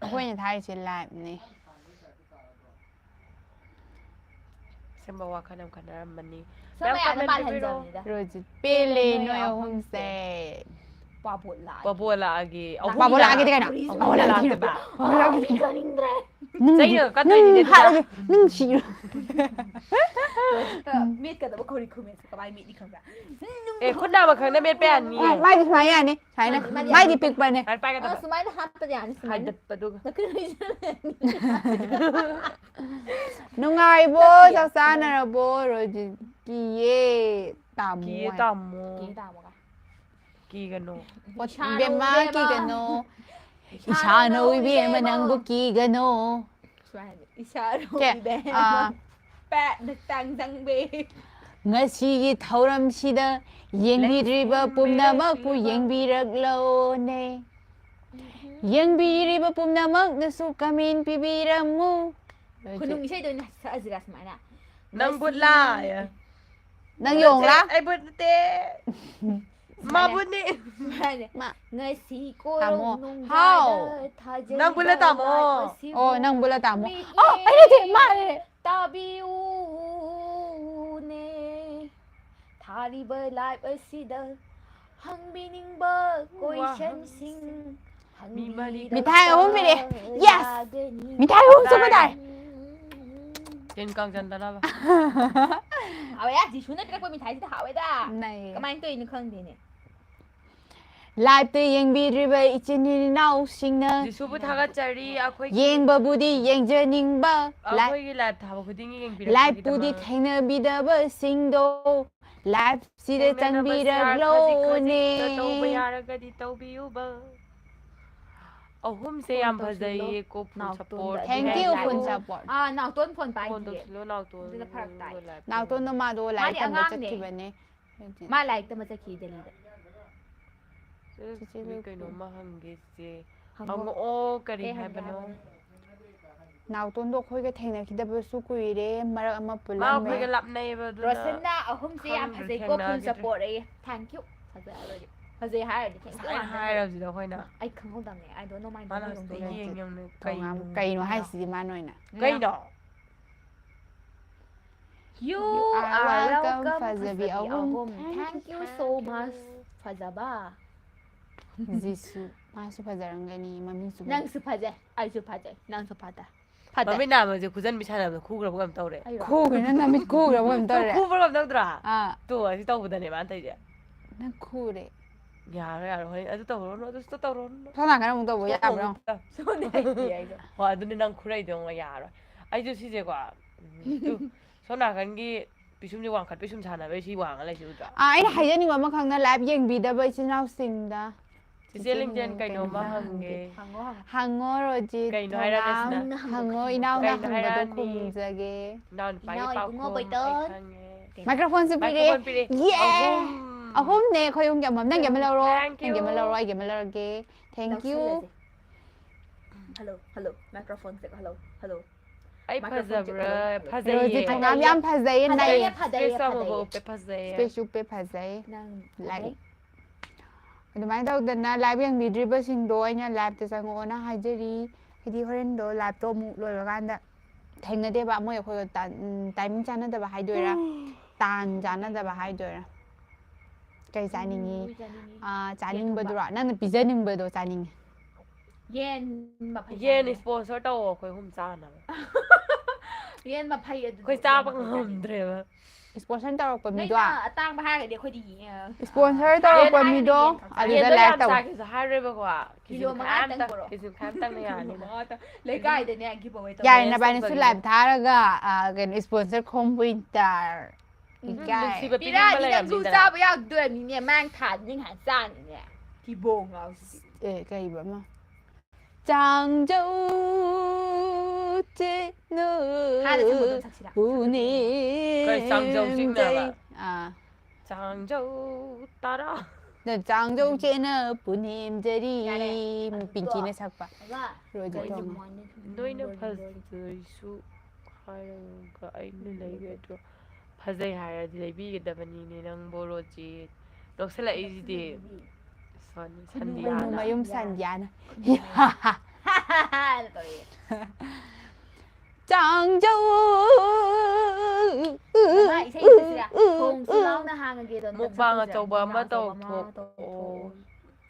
ꯑꯩꯈꯣꯏꯅ ꯊꯥꯔꯤꯁꯦ ꯂꯥꯏꯚꯅꯦ ꯑꯁꯦꯡꯕ ꯋꯥꯈꯜ ꯌꯥꯝ ꯈꯟꯅꯔꯝꯕꯅꯤ समय आना comment माल ꯄꯤꯕꯤꯔꯣ हंजमनीदा ꯔꯣꯖꯤꯠ ꯄꯦꯜꯂꯦ ꯅꯣꯏ ꯑꯍꯨꯝꯁꯦ पापोल ला ꯄꯥꯕꯣ ꯂꯥꯛꯑꯒꯦ ꯄꯥꯕꯣ ꯂꯥꯛꯑꯒꯦꯗꯤ ꯀꯩꯅꯣ ꯄꯥꯕꯣ ꯂꯥꯛꯑꯒꯦꯗꯤ कनिंद्रे ꯆꯩꯅ ꯀꯠꯇꯣꯏꯅꯤꯅꯦ ꯑꯗꯨꯗ ꯍꯥꯠꯂꯒꯦ ꯅꯪ ꯁꯤꯔꯣ मीट कदब खोरी खुमे कमाई मीट खंबा ꯑꯦ ꯈꯨꯠ ꯅꯥꯝꯃ ꯈꯪꯅ ꯃꯦꯠꯄ ꯌꯥꯅꯤꯌꯦ ꯃꯥꯏꯗꯤ ꯁꯨꯃꯥꯏꯅ ꯌꯥꯅꯤ ꯁꯨꯃꯥꯏꯅ ꯃꯥꯏꯗꯤ ꯄꯤꯛꯄꯅꯦ ꯁꯨꯃꯥꯏꯅ ꯄꯥꯏꯒꯗꯕ सुमाइना हाथ यानी सुमाइना ꯍꯥꯏꯗꯠꯄꯗꯨꯒ ꯅꯨꯡꯉꯥꯏꯕꯣ ꯆꯥꯛ ꯆꯥꯅꯔꯕꯣ ꯔꯣꯖꯤꯠ ꯀꯤꯌꯦ ꯇꯥꯃꯣ ꯀꯤꯌꯦ ꯍꯥꯏ ꯇꯥꯃꯣ की दामोगा ꯀꯤꯒꯅꯣ ꯏꯕꯦꯝꯃ ꯀꯤꯒꯅꯣ ꯏꯁꯥꯅ ꯏꯕꯦꯝꯃ ꯅꯪꯕꯨ ꯀꯤꯒꯅꯣ इशारो ꯆꯦ इबेमा पैट नक्तांग जंगबे ꯉꯁꯤꯒꯤ ꯊꯧꯔꯝꯁꯤꯗ ꯌꯦꯡꯕꯤꯗ꯭ꯔꯤꯕ ꯄꯨꯝꯅꯃꯛꯄꯨ ꯌꯦꯡꯕꯤꯔꯛꯂꯣꯅꯦ ꯌꯦꯡꯕꯤꯔꯤꯕ ꯄꯨꯝꯅꯃꯛꯅꯁꯨ ꯀꯃꯦꯟ ꯄꯤꯕꯤꯔꯝꯃꯨ खुनुंग इसे दोन सअजरा समाना ꯅꯪ ꯕꯨꯠꯂꯥ ꯅꯪ ꯌꯣꯡꯂꯥ ꯑꯩ ꯕꯨꯠ ꯅꯠꯇꯦ ꯃꯥꯕꯨꯠꯅꯤ ngasi Tamo. korong nung How? jada thajai Nang bula tamo. Oh nang bula tamo oh ay hindi ma tabiu ne thari ba life asida hangbining ba question sing Mithai ahom pili. Yes! Mithai ahom sumaday. ꯇꯤꯟ ꯀꯥꯡ ꯆꯟꯗꯅꯕ hawe ya ji shuna trak pa mithai da hawe da Nay. kamai to ina khangdene ꯂꯥꯏꯚꯇ ꯌꯦꯡꯕꯤꯗ꯭ꯔꯤꯕ ꯏꯆꯤꯟ ꯏꯅꯥꯎꯁꯤꯡꯅ ꯖꯤꯁꯨꯕꯨ ꯊꯥꯒꯠꯆꯔꯤ ꯑꯩꯈꯣꯏꯒꯤ ꯌꯦꯡꯕꯕꯨꯗꯤ ꯌꯦꯡꯖꯅꯤꯡꯕ ꯑꯩꯈꯣꯏꯒꯤ live ꯊꯥꯕ ꯈꯨꯗꯤꯡꯒꯤ ꯂꯥꯏꯚꯄꯨꯗꯤ ꯌꯦꯡꯕꯤꯔꯛꯄꯒꯤꯗꯃꯛ ꯊꯦꯡꯅꯕꯤꯗꯕꯁꯤꯡꯗꯣ ꯂꯥꯏꯚꯁꯤꯗ ꯆꯪꯕꯤꯔꯛꯂꯣꯅꯦ ꯇꯧꯕ ꯌꯥꯔꯒꯗꯤ ꯇꯧꯕꯤꯌꯨꯕ ꯑꯍꯨꯝꯁꯦ ꯌꯥꯝ ꯐꯖꯩꯌꯦ ꯀꯣ full support Thank you full support. naoton phone pai phone diye ꯇꯧꯁꯤꯜꯂꯣ ꯅꯥꯎꯇꯣꯟ ꯑꯗꯨꯅ ꯐꯔꯛ ꯇꯥꯏ. ꯅꯥꯎꯇꯣꯟꯗꯣ ꯃꯥꯗꯣ ꯂꯥꯏꯔꯤꯛ ꯃꯥꯗꯤ ꯇꯝꯕ ꯑꯉꯥꯡꯅꯦ. ꯆꯠꯈꯤꯕꯅꯦ ma like ta machaki delhi ꯃꯤ ꯀꯩꯅꯣꯝꯃ ꯍꯪꯒꯦꯁꯦ ꯍꯪꯉꯣ. ꯍꯪꯉꯛꯑꯣ ꯀꯔꯤ ꯀꯩ ꯍꯪꯒꯦ ꯍꯥꯏꯕꯅꯣ ꯍꯥꯏꯕꯅꯣ? ꯅꯥꯎꯇꯣꯟꯗꯣ ꯑꯩꯈꯣꯏꯒ ꯊꯦꯡꯅꯈꯤꯗꯕꯁꯨ ꯀꯨꯏꯔꯦ ꯃꯔꯛ ꯑꯃ ꯃꯥ ꯄꯨꯜꯂꯝꯃꯦ ꯑꯩꯈꯣꯏꯒ ꯂꯥꯞꯅꯩꯌꯦꯕ ꯑꯗꯨꯅ Rosanna ahumse yam ꯈꯪꯗ꯭ꯔꯦ, phajai ko full ꯊꯦꯡꯅꯈꯤꯗ꯭ꯔꯦ. support ay thank you phajai haradi thank you ꯁꯥꯏꯅ ꯍꯥꯏꯔꯕꯁꯤꯗ ꯑꯩꯈꯣꯏꯅ ai khanghodamne I don't know my ꯃꯥꯅ name ꯍꯧꯖꯤꯛꯇ ꯌꯦꯡ ꯌꯦꯡꯅ ꯀꯩꯅꯣ ꯍꯥꯏꯁꯤꯗꯤ ꯃꯥꯅ ꯑꯣꯏꯅ ꯀꯩꯅꯣ You are are welcome, welcome Fazabi Fazabi Ahum. Ahum. Thank you so much Fazaba Jisu masu fazarangani maminsu นางสุภาเจไอสุภาเจนางสุภาเจภา มัน เจ ไม่นานมันจะคุยกันไม่ใช่นะมันคู่กับพวกมันเต่าเลย คู่กันนั่นนะไม่คู่แล้วมันต่อเลย คู่พวกมันเต่าตรา อ่า ตัวที่เต่าบุตรเนี่ยมันเต่าเนี่ย นั่นคู่เลย อย่าเลยเฮ้ยไอ้ตัวเต่าร้อนตัวเต่าร้อน เท่านั้นกันมึงตัวบ่ยากบ่น้อง ส่วนไหนดีไอ้เจ้า ว่าตัวนี้นั่งคุยได้ตรงอย่าเลยไอ้ตัวที่เจ๊กว่าตัวส่วนหนักกันกี่ประชุมจะวางขัดประชุมชานะไม่ใช่วางอะไรชิวจ้ะ ไอ้ไทยนี่ว่ามาครั้งนั้นแลบยังบีดับเบิลชินเอาสิงดา เจ๊เล่นเจนไก่โนมาหังเก ฮังว่า ฮังโงโรจิ ไก่น้อยแล้วนะ ฮังโงอีนาวนะฮังโงตัวคุมจะเก นอนไปเป่าคมไอ้ข้างเงี้ย ไมโครโฟนสปีดเย้เอาผมเนี่ยเขายังจะมานั่งอย่ามาเล่าร้อยอย่ามาเล่าร้อยอย่ามาเล่าเก thank you ฮัลโหลฮัลโหลไมโครโฟนเสร็จฮัลโหลฮัลโหล ไอ้พาซาเบอร์พา โรจิ ซา ทำงานยามพาใจใน พาเจ เอ พา ซ่า เจ โบเปพาเซ สเปเชียลเปพาใจ นาง ไลฟ์ทำไมเราเดินนะไลฟ์ยังมีดริบเบิลซิงโดยเนี่ยไลฟ์จะสังโอนะไฮเจอรี่ที่เขาเล่นโดไลฟ์ตัวมุลอยกันแต่แทงกันได้บ้างมั่วคุยกันแต่ไม่จานนั่นแต่บ้าให้ด้วยละตานจานนั่นแต่บ้าให้ด้วยละไก่จานนี้จานนี้เบอร์ดูละนั่นพิซซ่าหนึ่งเบอร์ดูจานนี้ เย็นแบบ เย็นสปอนเซอร์โตคุยหุ่มจ้านะ เย็นแบบพาย คุยจ้าบังหุ่มเดรว สปอนเซอร์ตัวเป็น ไม่ มีด้ว น่าย ตั้งมาให้เดี๋ยวค่อยดีอ่ะ สปอนเซอร์ตัวเป็นมีด้วยอะไร เย็น ก็ แล้ แล้ว ว แต่ แต่ ว่าคือให้เรื่องกว่าคิดถึงข้ามตั้งในงานนี่นะ เลยใกล้เดี๋ยวนี้คิดเอาไว้ ใหญ่นะไปในสุดไลฟ์ท้าแล้วก็กันสปอนเซอร์คอมพิวเตอร์อีกใกล้ พี่ได้ที่ยังสู้จ้าไปยากเดือนนี้เนี่ยแม่งขาดยิ่งหาซ่านเนี่ยที่โบงเอาสิ ไก่แบบมาจังเจ้าเจเนอ ถ้าจะทำมันสักทีละ ผู้นี้จังเจ้าตาดา เดี๋ยวจังเจ้าเจเนอผู้นี้จะดีปิงกี้ในสักปะ ว่า โรย เค จะ ย ตร จะ ง มอนนี่ ด้วยนะพัซสุใครก็ไอ้นี่เลยก็ตัวพัซหายดีเลยบีกับวันนี้นี่นังโบโรจีดอกเสลาอีดีสันสันดี เป็น อา มา นะ ยุ่มสัญญาณ ฮ่าฮ่าตัวเอง จังเจ้า ไม่ใช่อีกสิละคงซื้อเล่านะฮะกันเกต มุกบางอะโจบมาโตทกโอ้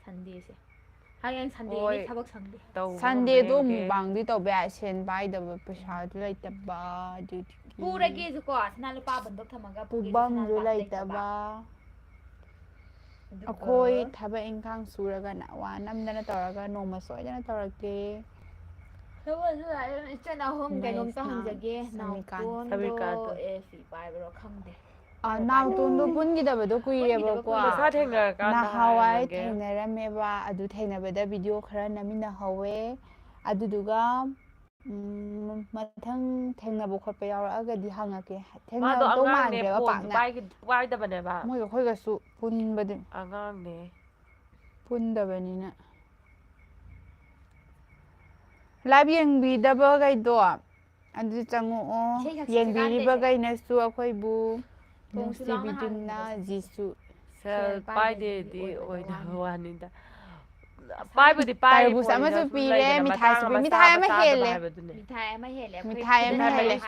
ซันเดย์สิฮายังซันเดย์นี่ทับกซันเดย์ โต ซันเดย์ตัวบางที่ตัวแบบเช่นไปเดี๋ยวประชาชนเลยแต่บ้าดู ปูระเกจุกว่านั่นลูกป้าบันทึกทำมันก็ ปูบังดูเลยแต่บ้าเอาคุยถ้าไปเองข้างสูรกันนะว่าน้ำนั่นต่อแล้วก็นมมาสวยนั่นต่อแล้วเก เพราะว่าสุดท้ายจะเอาห้องแกงต้องจะเกนาวตัวฝีปลายไปเราคังเด นาวตุนดูปุ่นกี่เดือนดูคุยเรียบกว่า ถ้าเทงกัน นาฮาวายเทงในระเมว่าอดูเทงในเบดวิดีโอครั้งนั้นมีนาฮาวายอดูดูก็มาทั้งเทงในบุคคลไปเอาแล้วก็ดีห่างกันเทงในตัวมันเดี๋ยวปากนะ ไปแต่บันไดบ้าง มั่วก็คุยกับสุปุ่นบัด อ่างางเนี่ย ปุ่นเดี๋ยวนี้นะลาบยังบีดับเบิลไกตัวอันนี้จังโอยังบีดับเบิลไกในสัวคุยบูน้องซีบิดุนนาจิสุ เซลไปดีโอ้ยนะวันนี้แต่ไปบุตรไป แต่บุษมาสุปีเลยมีไทยสุปีมีไทยไม่เห็นเลย มีไทยไม่เห็นแล้ว มีไทยไม่เห็นเลย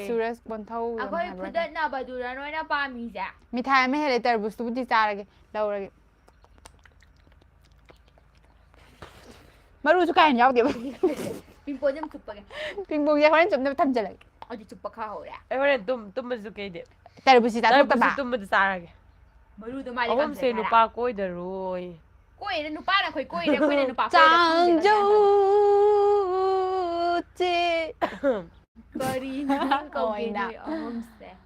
สุรสบนเท่า อ่ะก็พูดได้นะบาดูแล้วน้อยนะป้ามีจ้ะ มีไทยไม่เห็นเลยแต่บุษบุติจาระกันเราเลยมารู้สุกันยาวเดี๋ยว ปิงโปยังจุบปะกัน ปิงปองยังคนจบได้ทำจะเลย เอาดิจุบปะข้าวเลย ไอ้คนนั้นตุ้มมันสุกี้เด็ด แต่บุษตา แต่ ทุก บุ ตา ษ บ้า ตุ้มมันสาระกัน มาดูตัวมา ผมเซนุปาโก้เดรวย กุ้ยนูป้าน่ะคุยกุ้ยเด็กกุ้ยนูป้า จังจูจี บรีนังก็กินด้วยอ๋อมสเตย์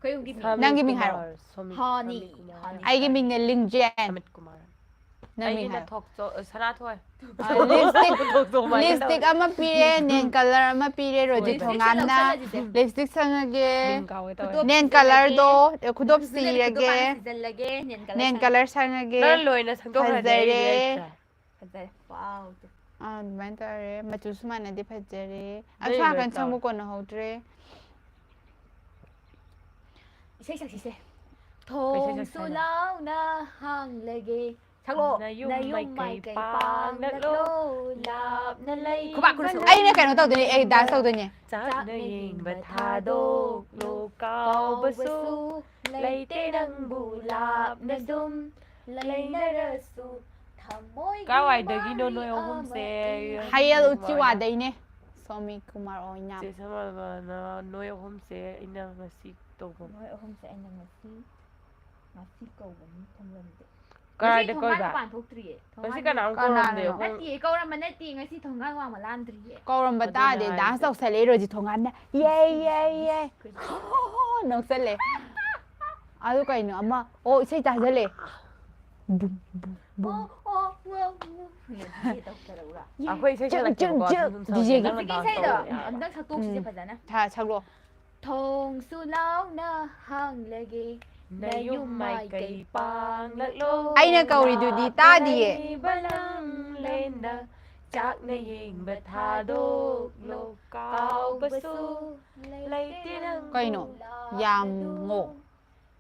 คุยกิน นั่งกินมิงหาย ฮอนี่ ไอ้กินมิงในลิงเจน มิดกุมาร นั่ง ไอ้ มิง นี่ หาย ทอกโจชนะถ้วย ลิปสติก ทอกโจมา ลิปสติกอามาปีเรเนียนคัลเลอร์อามาปีเรโรจิทองานนะลิปสติกสังเก ลิงเกาไอ้ตัว เนียนคัลเลอร์โดคุดบสีระเกเนียนคัลเลอร์สังเก นั่นเลยนะทั้งตัวหายใจเลย ว้าว มันตัวเรมาจุสมันนะดิพัจเรอาช่วยกันช่างบุกคนเขาเร ใช่ใช่ใช่ทงสุเหล่านะหังเลเก ชักโล นายุ่ม นายุ่ม ไม่ ไม่ ไกล ไกล ปา ปาง ง นั นั ก ก โล โล ลาบนั่นเลย เขาบักคุณส Ay na kano tawag din ay dance tawag din. จากในยิงบัทาโดกโลกาบสูไลเตนังบูลาบนะดุม lấy nơ su thầm môi Các bài đời ghi nô nôi ông không xe Hayal uchi wa day ne. Somi Kumar o nyam. Chị sao mà nó nuôi ông không xe anh đang là xí tổ bông nói ông không sẽ anh là ngasi cầu vẫn thông lần đấy Cái này để coi bạn bà thuốc trì Cái gì cái nào cũng Con có nào làm nào. đều nét không tì câu ra mà nét tì ngay si thông ngang qua mà lan trì Koram bata de dance tawag sa lero ji thongan na. Yeah. Nong sa le. Ado kay no ama. Oh, isay ta sa le. Boom boom. À quay xe là kiểu có DJ đang cái đàn xe tổ đó nhỉ? anh đang sao tu chỉ phảiนะ Ta chaglo. thông su lao na hang lagi Nay yung may kay pang lalo Ay na kauri du di ta di eh. Balang lên na chắc na hình bật hà đô lô cao bơ su lấy tiếng ang Kay no. Yam ngo.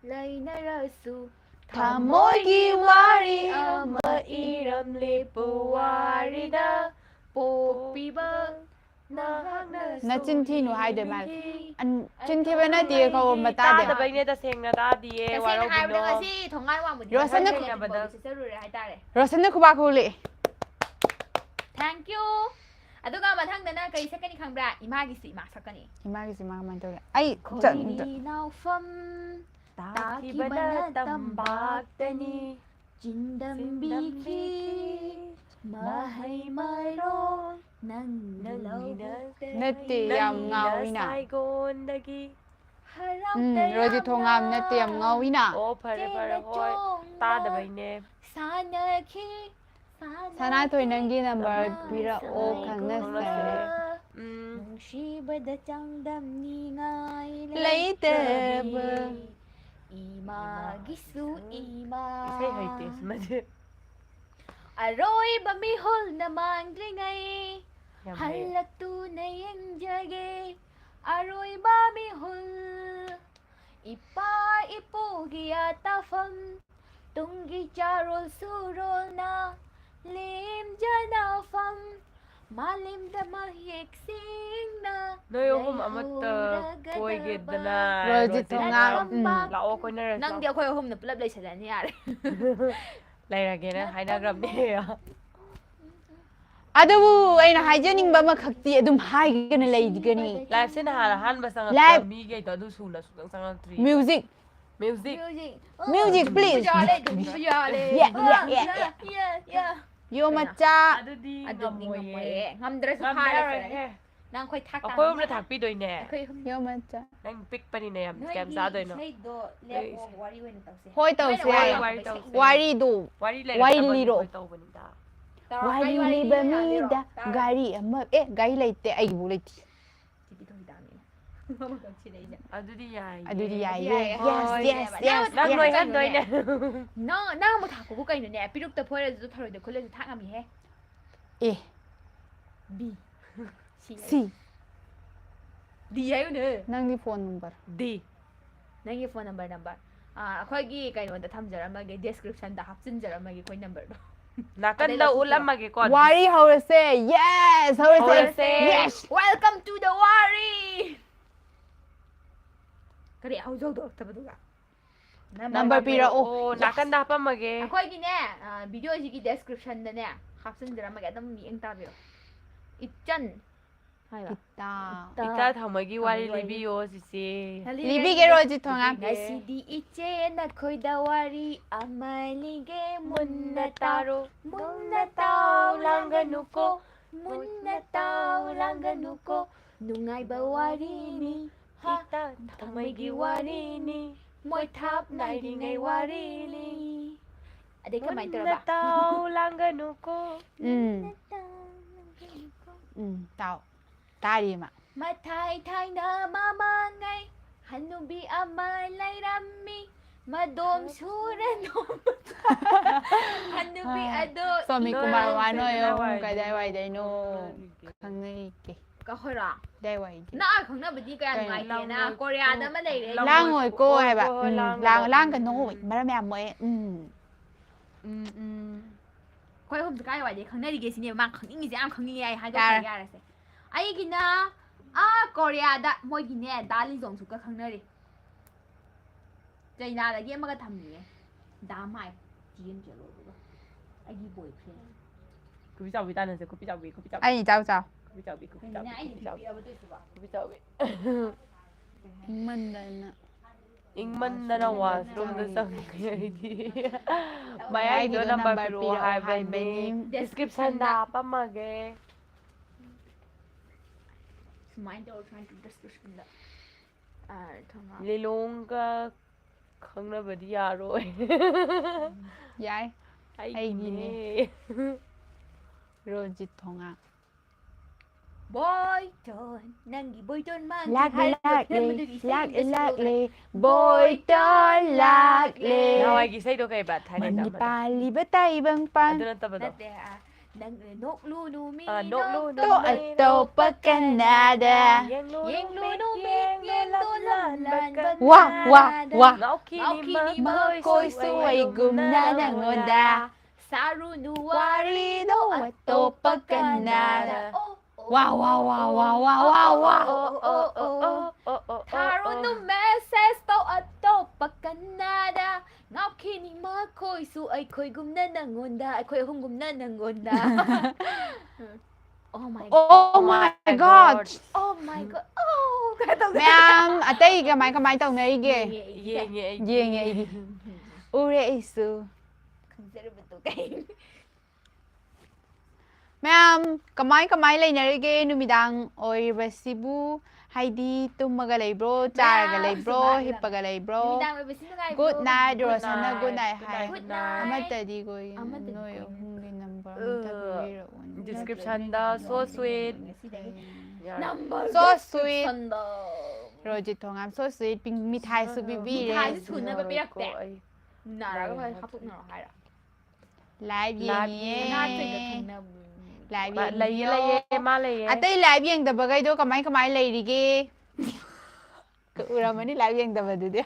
lấy na ra su Ta moy gi wari ama iram li puwari da po pi bơ Na chinthi nu hai de mal. An chinthi ba na di ko bata ta de. da bai ne da seng na da di e cái wa xe ro hai bi bữa no si thông ngang qua một Rồi sao nó- sẽ rồi hai ta này Rosan na kuba ko le. thank you aduga mathangdana kay sakani khangbra imagi si ma sakani Imagi si mga man to. Ay, khoi nau pham ta ki bana tam bak tani jindam bi khi ma hai mai ro nang lâu Neti yam ngawi na. Saigon dagi Rồi di thongam na tiam ngawi na. o pare pare hoi ta da bai ne sana khi Sana to inangi number pira o khang na sa. nung shi bada chang dam ni ngai Later ba. imagi su ima sai hai te ma je aroi ba mi hol na mang ngay yam hai halak tu na yang jage aroi ba mi hul ipa ipu gia ta fam tungi charol surol na lim jana fam malim da mahik sing na noi hum amat koi ge dana Rồi di thongam. la o koi na nang dia khoi hum na pulap lai sala ni yare lai ra ge na hai na gram ne Adabu ay na hygienic ba makhakti adum hai gana lay gani. live sin ha han ba sang Live. mi ge to du su na su sang 3 Music. music Music please. yeah Yo macha. adu di adum ngam ni moy ngam ngam dres ngam ha da le nang khoi thak a khoi um na thak pi doi ne khoi hum Yo macha. nang pick pa ni ne am scam za doi no do le wari wen tau se Hoy taw Wari, siya. wari taw siya. Wari do. wari le Wari liro. to bani da Wari liba mi da. Gari ama. Eh, gari layte. Ay, bulay. adu di yai Adu di ay. Yeah, Yes, yeah. yes, yes. nang noi han doi ne no nang mo thak ko kai no ne piruk ta phoi zu tharo de khole thak ami he Eh, b si. di ayu ne Nang di phone number. di nang gi phone number akhoi gi kai no da thamjara ma ge description da hapchinjara ma gi koi number do nakan da ulam mage ko Wari how to say? Yes, how to How to say? say? Yes. welcome to the wari kare au zo do tabaduga Number pira o. oh nakan da pa mage akhoi gi ne video ji gi description da ne hapchinjara ma ge adam mi eng ta bio ichan hai ba Kita. ita thamagi wari libi yo si si Libi ke roji thongam. Ngasidi iche na khoi da wari amali ge munna taro munna tau langanu ko munna tau langanu ko nungai ba wari ni ha ita thamagi wari ni moi thap nai ri ngai wari ni ade ka mai tara ba tao langanu ko Tao. Tari ma. ma thai thai na mama ngai hanubi amai lai rammi madom suran hanubi ado So mi No, kumar no, wano say yo na wai ka di. dai wai dai no. Kang ngai ke. ka khora Dai wai di. na khang na badi ka ngai te na korea da ma dai re Lang Lang oi ko hai ba. lang Lang lang ka no. Maram ya mo eh. ꯑꯩꯈꯣꯏ ꯑꯍꯨꯝꯁꯨ ꯀꯥꯏ ꯋꯥꯏꯗꯩ ꯈꯪꯅꯔꯤꯒꯦ ꯁꯤꯅꯦꯕ ꯃꯥ ꯈꯪꯅꯤꯡꯉꯤꯁꯦ ꯌꯥꯝ ꯈꯪꯅꯤꯡꯉꯦ ꯑꯩ ꯍꯥꯏꯗꯣꯛꯄ ꯌꯥꯔꯁꯦ ꯑꯩꯒꯤꯅ ꯀꯣꯔꯤꯌꯥꯗ ꯃꯣꯏꯒꯤꯅꯦ ꯗꯥ ꯂꯤꯖꯣꯡꯁꯨꯀ ꯈꯪꯅꯔꯤ ꯆꯩꯅꯥꯗꯒꯤ ꯑꯃꯒ ꯊꯝꯃꯤꯌꯦ ꯗꯥ ꯃꯥꯏ ꯆꯦꯟ ꯆꯠꯂꯣ ꯑꯗꯨꯒ ꯑꯩꯒꯤ ꯕꯣꯏ ꯐ꯭ꯔꯦꯟ ꯈꯨꯕꯤ ꯆꯥꯎꯕꯤ ꯇꯥꯟꯅꯁꯦ ꯈꯨꯕꯤ ꯆꯥꯎꯕꯤ ꯑꯩ ꯏꯆꯥꯎ ꯆꯥꯎ ꯈꯨꯕꯤ ꯆꯥꯎꯕꯤ ꯈꯨꯕꯤ ꯈꯪꯉꯤꯅ ꯆꯥꯎꯕꯤ ꯑꯩꯗꯤ ꯈꯨꯕꯤ ꯆꯥꯎꯕꯤ ꯄꯤꯕꯤꯔꯕ ꯇꯣꯏꯁꯤꯕ ꯈꯨꯕꯤ ꯆꯥꯎꯕꯤ ꯏꯪꯃꯟꯗꯅ ꯏꯪꯃꯟꯗꯅ ꯋꯥꯁꯔꯨꯝꯗ ꯆꯪꯉꯦ ꯑꯩꯗꯤ ꯃꯌꯥꯏꯗꯣ ꯃꯌꯥꯏꯒꯤꯗꯣ ꯅꯝꯕꯔ ꯅꯝꯕꯔ ꯄꯤꯔꯛꯑꯣ ꯄꯤꯔꯛꯑꯣ ꯍꯥꯏꯕꯅꯤ ꯍꯥꯏꯕꯅꯤ ꯗꯤꯁꯀ꯭ꯔꯤꯞꯁꯟꯗ ꯍꯥꯞꯄꯝꯃꯒꯦ ꯁꯨꯃꯥꯏꯅ ꯇꯧꯔ ꯁꯨꯃꯥꯏꯅ ꯗꯤꯁꯀ꯭ꯔꯤꯞꯁꯟꯗ ꯂꯤꯂꯣꯡꯒ ꯈꯪꯅꯕꯗꯤ ꯌꯥꯔꯣꯏ ꯌꯥꯏ ꯑꯩꯒꯤꯅꯦ ꯔꯣꯖꯤꯠ ꯊꯣꯡꯉꯥ ꯕꯣꯏꯇꯣꯟ ꯅꯪꯒꯤ ꯕꯣꯏꯇꯣꯟ ꯃꯥꯡꯈ꯭ꯔꯦ ꯂꯥꯛꯂꯦ ꯍꯥꯏꯔꯛꯄ ꯂꯥꯛꯂꯦ ꯃꯗꯨꯒꯤ ꯏꯁꯩ ꯂꯥꯛꯂꯦ ꯑꯝꯇ ꯁꯛꯂꯛꯎ ꯂꯥꯛꯂꯦ ꯕꯣꯏꯇꯣꯟ ꯂꯥꯛꯂꯦ ꯅꯍꯥꯟꯋꯥꯏꯒꯤ ꯏꯁꯩꯗꯣ ꯀꯩꯕ ꯊꯥꯏꯅꯩꯗ ꯃꯅꯤ ꯑꯃꯗꯣ ꯄꯥꯜꯂꯤꯕ ꯇꯥꯏꯕꯪꯄꯥꯟ ꯑꯗꯨ ꯅꯠꯇꯕꯗꯣ ꯅꯠꯇꯦ ꯅꯪ ꯅꯣꯛꯂꯨ ꯅꯨꯃꯤ ꯅꯣꯛꯂꯨ ꯇꯣ ꯅꯨꯃꯤꯠ ꯑꯇꯣꯞꯄ ꯀꯅꯥꯗ ꯌꯦꯡꯂꯨ ꯌꯦꯡꯂꯨ ꯅꯨꯃꯤꯠ ꯅꯨꯃꯤꯠ ꯌꯦꯡꯂꯨ ꯌꯦꯡꯂꯨ ꯂꯝꯂꯥꯟꯕ ꯂꯝꯂꯥꯟꯕ ꯋꯥ ꯋꯥ ꯋꯥ ꯉꯥꯎꯈꯤꯅꯤ ꯉꯥꯎꯈꯤꯅꯤ ꯃꯈꯣꯏꯁꯨ ꯃꯈꯣꯏꯁꯨ ꯑꯩꯒꯨꯝꯅ ꯅꯪꯉꯣꯟꯗ ꯁꯥꯔꯨꯅꯨ ꯋꯥꯔꯤꯗꯣ ꯋꯥꯔꯤꯗꯣ ꯑꯇꯣꯞꯄ ꯀꯅꯥꯗ ꯋꯥ ꯋꯥ ꯋꯥ ꯋꯥ ꯋꯥ ꯋꯥ ꯋꯥ ꯊꯥꯔꯨꯅꯨ ꯃꯦꯁꯦꯁ ꯇꯧ ꯑꯇꯣꯞꯄ ꯀꯅꯥꯗ ꯉꯥꯎꯈꯤꯅꯤ ꯃꯈꯣꯏꯁꯨ ꯑꯩꯈꯣꯏꯒꯨꯝꯅ ꯅꯪꯉꯣꯟꯗ ꯑꯩꯈꯣꯏ ꯑꯍꯨꯝꯒꯨꯝꯅ ꯅꯪꯉꯣꯟꯗ Oh my Oh my god Oh my god Oh ꯀꯩ ꯇꯧꯗꯣꯏꯅꯣ ꯃꯌꯥꯝ ꯑꯇꯩ ꯀꯃꯥꯏ ꯇꯧꯅꯔꯤꯒꯦ ꯌꯦꯡꯉꯦ ꯌꯦꯡꯉꯦ ꯑꯩꯗꯤ ꯎꯔꯦ ꯑꯩꯁꯨ ꯈꯪꯖꯔꯕꯗꯣ ꯀꯩ ꯃꯌꯥꯝ ꯀꯃꯥꯏ ꯂꯩꯅꯔꯤꯒꯦ ꯅꯨꯃꯤꯗꯥꯡ ꯑꯣꯏꯔꯤꯕꯁꯤꯕꯨ ꯍꯥꯏꯗꯤ ꯇꯨꯝꯃꯒ ꯂꯩꯕ꯭ꯔꯣ ꯆꯥꯔꯒ ꯂꯩꯕ꯭ꯔꯣ ꯍꯤꯞꯄꯒ ꯂꯩꯕ꯭ꯔꯣ ꯅꯨꯃꯤꯗꯥꯡ ꯑꯣꯏꯕꯁꯤ ꯅꯨꯡꯉꯥꯏꯕ꯭ꯔꯣ ꯒꯨꯗ ꯅꯥꯏꯠ Good ꯔꯣꯁꯟꯅ ꯒꯨꯗ night, ꯅꯥꯏꯠ good ꯍꯥꯏ night, good night. ꯑꯃꯠꯇꯗꯤ ꯀꯣꯏ ꯑꯃꯠꯇꯗꯤ ꯅꯣꯏ ꯀꯣꯏ. ꯑꯍꯨꯝꯒꯤ ꯅꯝꯕꯔ ꯑꯃꯇ ꯄꯤꯕꯤꯔꯛꯑꯣꯅꯦ ꯗꯤꯁꯀ꯭ꯔꯤꯞꯁꯟꯗ so sweet ꯌꯥꯔꯦ. Number So sweet. ꯗꯤꯁꯀ꯭ꯔꯤꯞꯁꯟꯗ ꯔꯣꯖꯤꯠ ꯊꯣꯡꯉꯥꯝ ꯁꯣ ꯁ꯭ꯋꯤꯠ ꯃꯤꯊꯥꯏꯁꯨ ꯄꯤꯕꯤꯔꯦ ꯃꯤꯊꯥꯏꯁꯨ ꯁꯨꯅꯕ ꯌꯥꯔꯣꯏꯀꯣ ꯄꯤꯔꯛꯇꯦ ꯑꯩ ꯅꯥꯔꯒ ꯂꯩ ꯍꯥꯞꯇꯣꯛꯅꯔꯣ ꯍꯥꯏꯔ ꯂꯥꯏꯚ ꯌꯦꯡꯉꯤꯌꯦ ꯁꯅꯥꯊꯣꯏꯒ ꯈꯪꯅꯕ ꯂꯥꯏꯚ ꯂꯩꯌꯦ ꯌꯦꯡꯕꯤꯌꯣ ꯃꯥ ꯂꯩꯌꯦ ꯑꯇꯩ ꯂꯥꯏꯚ ꯌꯦꯡꯗꯕꯈꯩꯗꯣ ꯀꯃꯥꯏ ꯂꯩꯔꯤꯒꯦ ꯎꯔꯝꯃꯅꯤ ꯂꯥꯏꯚ ꯌꯦꯡꯗꯕꯗꯨꯗꯤ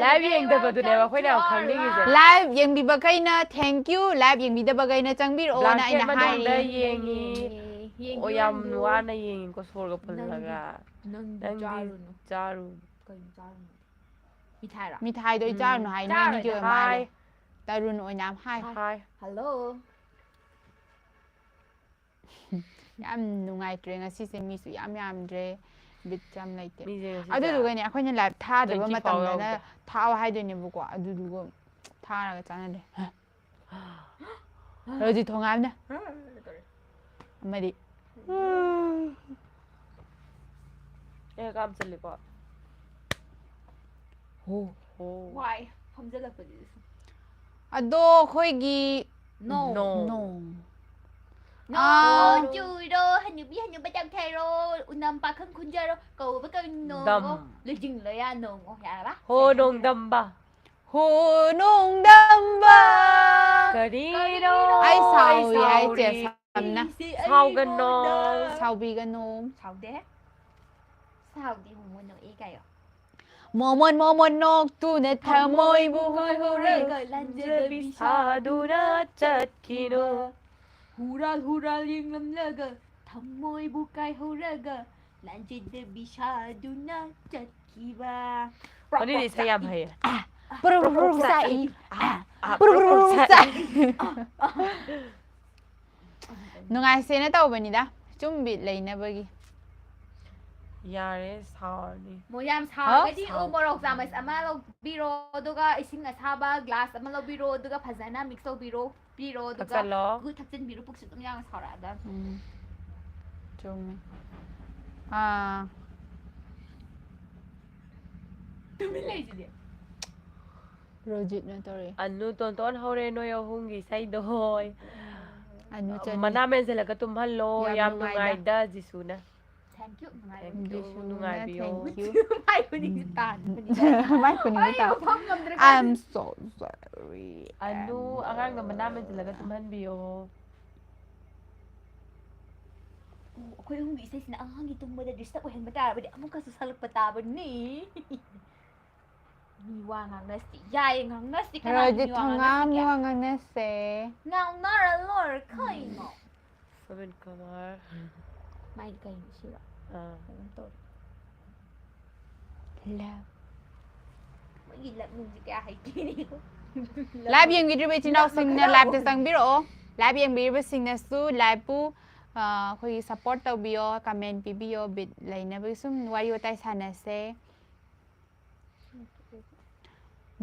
ꯂꯥꯏꯚ ꯌꯦꯡꯗꯕꯗꯨꯅꯦꯕ ꯑꯩꯈꯣꯏꯅ ꯌꯥꯝ ꯈꯪꯅꯤꯡꯉꯤꯁꯦ ꯂꯥꯏꯚ ꯌꯦꯡꯕꯤꯕꯈꯩꯅ ꯊꯦꯡꯀ꯭ꯌꯨ ꯂꯥꯏꯚ ꯌꯦꯡꯕꯤꯗꯕꯈꯩꯅ ꯆꯪꯕꯤꯔꯛꯑꯣꯅ ꯕ꯭ꯂꯥꯡꯀꯦꯠ ꯑꯩꯅ ꯃꯅꯨꯡꯗ ꯍꯥꯏꯔꯤ ꯌꯦꯡꯉꯤ ꯑꯣ ꯌꯥꯝ ꯋꯥꯅ ꯌꯦꯡꯉꯤꯀꯣ ꯁꯣꯔꯒ ꯐꯨꯜꯂꯒ ꯅꯪꯗꯤ ꯅꯪꯗꯤ ꯆꯥꯔꯨꯅꯨ ꯆꯥꯔꯨ ꯀꯩꯅꯣ ꯆꯥꯔꯨꯅꯨ ꯃꯤꯊꯥꯏꯔꯣ ꯃꯤꯊꯥꯏꯗꯣ ꯆꯥꯔꯨꯅꯨ ꯍꯥꯏ ꯅꯣꯏꯅꯤꯒꯤ ꯑꯣꯏ ꯍꯥꯏ ꯃꯥꯜꯂꯦ ꯇꯔꯨꯟ ꯑꯣꯏꯅ ꯌꯥꯝ ꯍꯥꯏ ꯍꯥꯏ ꯍꯜꯂꯣ ꯌꯥꯝ ꯅꯨꯡꯉꯥꯏꯇ꯭ꯔꯦ ꯉꯁꯤꯁꯦ ꯃꯤꯁꯨ ꯌꯥꯝꯗ꯭ꯔꯦ ꯕꯤꯠ ꯌꯥꯝ ꯂꯩꯇꯦ ꯃꯤꯁꯦ ꯉꯁꯤꯁꯦ ꯑꯗꯨꯗꯨꯒꯅꯦ ꯑꯩꯈꯣꯏꯅ ꯂꯥꯏꯚ ꯊꯥꯗꯕ 20 ꯐꯥꯎ ꯃꯇꯝꯗꯅ ꯌꯧꯗꯦ ꯊꯥꯑꯣ ꯍꯥꯏꯗꯣꯏꯅꯦꯕꯀꯣ ꯑꯗꯨꯗꯨꯒ ꯊꯥꯔꯒ ꯆꯥꯟꯅꯗꯦ ꯔꯣꯖꯤꯠ ꯊꯣꯡꯉꯥꯝꯅ ꯑꯃꯗꯤ ꯑꯦ ꯀꯥꯝ ꯆꯜꯂꯤꯀꯣ ꯍꯣ ꯋꯥꯏ ꯐꯝꯖꯤꯜꯂꯛꯄꯁꯤꯗꯁꯨ ꯑꯗꯣ ꯑꯩꯈꯣꯏꯒꯤ ꯅꯣ ꯅꯣꯡ ꯅꯣꯡ ꯆꯨꯔꯣ ꯍꯅꯨꯕꯤ ꯍꯅꯨꯕ ꯇꯧꯊꯔꯣ ꯎꯅꯝ ꯄꯥꯈꯪ ꯈꯨꯟꯖꯔꯣ ꯀꯧꯕ ꯗꯝ ꯀꯧꯅꯣ ꯂꯣꯏꯖꯤꯡꯂꯣꯌꯥ ꯅꯣꯡꯉꯣ ꯌꯥꯔꯕ ꯍꯣ ꯅꯣꯡꯗꯝꯕ ꯍꯣ ꯅꯣꯡꯗꯝꯕ ꯀꯔꯤꯅꯣ ꯑꯩ ꯁꯥꯎꯏ ꯍꯥꯏ ꯁꯥꯎꯔꯤ ꯆꯦ ꯁꯝꯅ ꯁꯥꯎꯒꯅꯣ ꯁꯥꯎꯕꯤꯒꯅꯣ ꯁꯥꯎꯗꯦ ꯁꯥꯎꯗꯦ ꯍꯣꯃꯣ ꯅꯣꯛꯑꯦ ꯀꯥꯏꯌꯣ ꯃꯣꯃꯣꯟ ꯅꯣꯛꯇꯨꯅ ꯊꯃꯣꯏꯕꯨ ꯍꯣꯏꯔꯒ ꯂꯥꯟꯖꯕꯤ ꯁꯥꯗꯨꯅ ꯆꯠꯈꯤꯅꯨ ꯍꯨꯔꯥꯜ ꯌꯦꯡꯂꯝꯂꯒ ꯊꯃꯣꯏꯕꯨ ꯀꯥꯏꯍꯧꯔꯒ ꯂꯥꯟꯖꯗꯕꯤ ꯁꯥꯗꯨꯅ ꯆꯠꯈꯤꯕ ꯃꯅꯤꯗꯤ ꯏꯁꯩ ꯌꯥꯝ ꯍꯩꯌꯦ ꯄꯨꯔꯨꯞ ꯆꯥꯛꯏ ꯅꯨꯡꯉꯥꯏꯁꯦꯅ ꯇꯧꯕꯅꯤꯗ ꯁꯨꯝ ꯕꯤꯠ ꯂꯩꯅꯕꯒꯤ ꯌꯥꯔꯦ ꯁꯥꯎꯔꯅꯤ ꯃꯣꯏ ꯌꯥꯝ ꯁꯥꯎꯔꯒꯗꯤ ꯎ ꯃꯣꯔꯣꯛ ꯆꯥꯃꯁ ꯑꯃ ꯂꯧꯕꯤꯔꯣ ꯑꯗꯨꯒ ꯏꯁꯤꯡ ꯑꯁꯥꯕ ꯒ꯭ꯂꯥꯁ ꯑꯃ ꯂꯧꯕꯤꯔꯣ ꯑꯗꯨꯒ ꯐꯖꯅ ꯃꯤꯛꯁ ꯇꯧꯕꯤꯔꯣ ꯄꯤꯔꯣ ꯑꯗꯨꯒ ꯊꯛꯆꯜꯂꯣ ꯊꯛꯆꯤꯟꯕꯤꯔꯣ ꯄꯨꯛꯁꯨ ꯑꯗꯨꯝ ꯌꯥꯝꯅ ꯁꯥꯎꯔꯛꯑꯗ ꯆꯨꯝꯃꯦ ꯇꯨꯃꯤꯟ ꯂꯩꯁꯤꯗꯤ ꯔꯣꯖꯤꯠꯅ ꯇꯧꯔꯛꯑꯦ ꯑꯅꯨ ꯇꯣꯟꯇꯣꯟ ꯍꯧꯔꯦ ꯅꯣꯏ ꯑꯍꯨꯝꯒꯤ ꯏꯁꯩꯗꯣ ꯍꯣꯏ ꯑꯅꯨ ꯆꯟ ꯃꯅꯥ ꯃꯦꯟꯁꯤꯜꯂꯒ ꯇꯨꯝꯍꯜꯂꯣ ꯌꯥꯝ ꯌꯥꯝ ꯅꯨꯡꯉꯥꯏꯗ. ꯅꯨꯡꯉꯥꯏꯗ ꯖꯤꯁꯨꯅ ꯊꯦꯡꯀ꯭ꯌꯨ Thank you. ꯖꯤꯁꯨꯅ ꯅꯨꯡꯉꯥꯏꯕꯤꯌꯣ. thank you. ꯃꯥꯏ ꯈꯨꯗꯤꯡꯁꯦ ꯇꯥꯟꯕꯅꯤ ꯃꯥꯏ ꯈꯨꯅꯤꯡꯗ ꯑꯩ ꯇꯥꯎ ꯃꯐꯝ ꯉꯝꯗ꯭ꯔꯦ I'm so sorry. ꯑꯅꯨ ꯑꯉꯥꯡꯗ ꯃꯅꯥ ꯃꯦꯟꯁꯤꯜꯂꯒ ꯇꯨꯝꯍꯟꯕꯤꯌꯣ ꯑꯩꯈꯣꯏ ꯑꯍꯨꯝꯒꯤ ꯏꯁꯩꯁꯤꯅ ꯑꯉꯥꯡꯒꯤ ꯇꯨꯝꯕꯗ ꯗꯤꯁꯇꯔꯕ ꯑꯣꯏꯍꯟꯕ ꯇꯥꯔꯕꯗꯤ ꯑꯃꯨꯛꯀꯁꯨ ꯁꯛꯂꯛꯄ ꯇꯥꯕꯅꯤ มีว่างังนะสิยายงังนะสิ Rojit thongam niwangang nese. งังน่ารักเลยเคยเนาะ Sabin Kumar ไม่เคยเชื่อ ah มันต้น Love. ไม่กินแล้วมึงจะแกให้กินอีก Lab yang video betin au sing na lab de sang biro. Lab yang video sing na su lab pu khoi support tau bio comment pi bio bit lai na bi sum wayo tai sana se.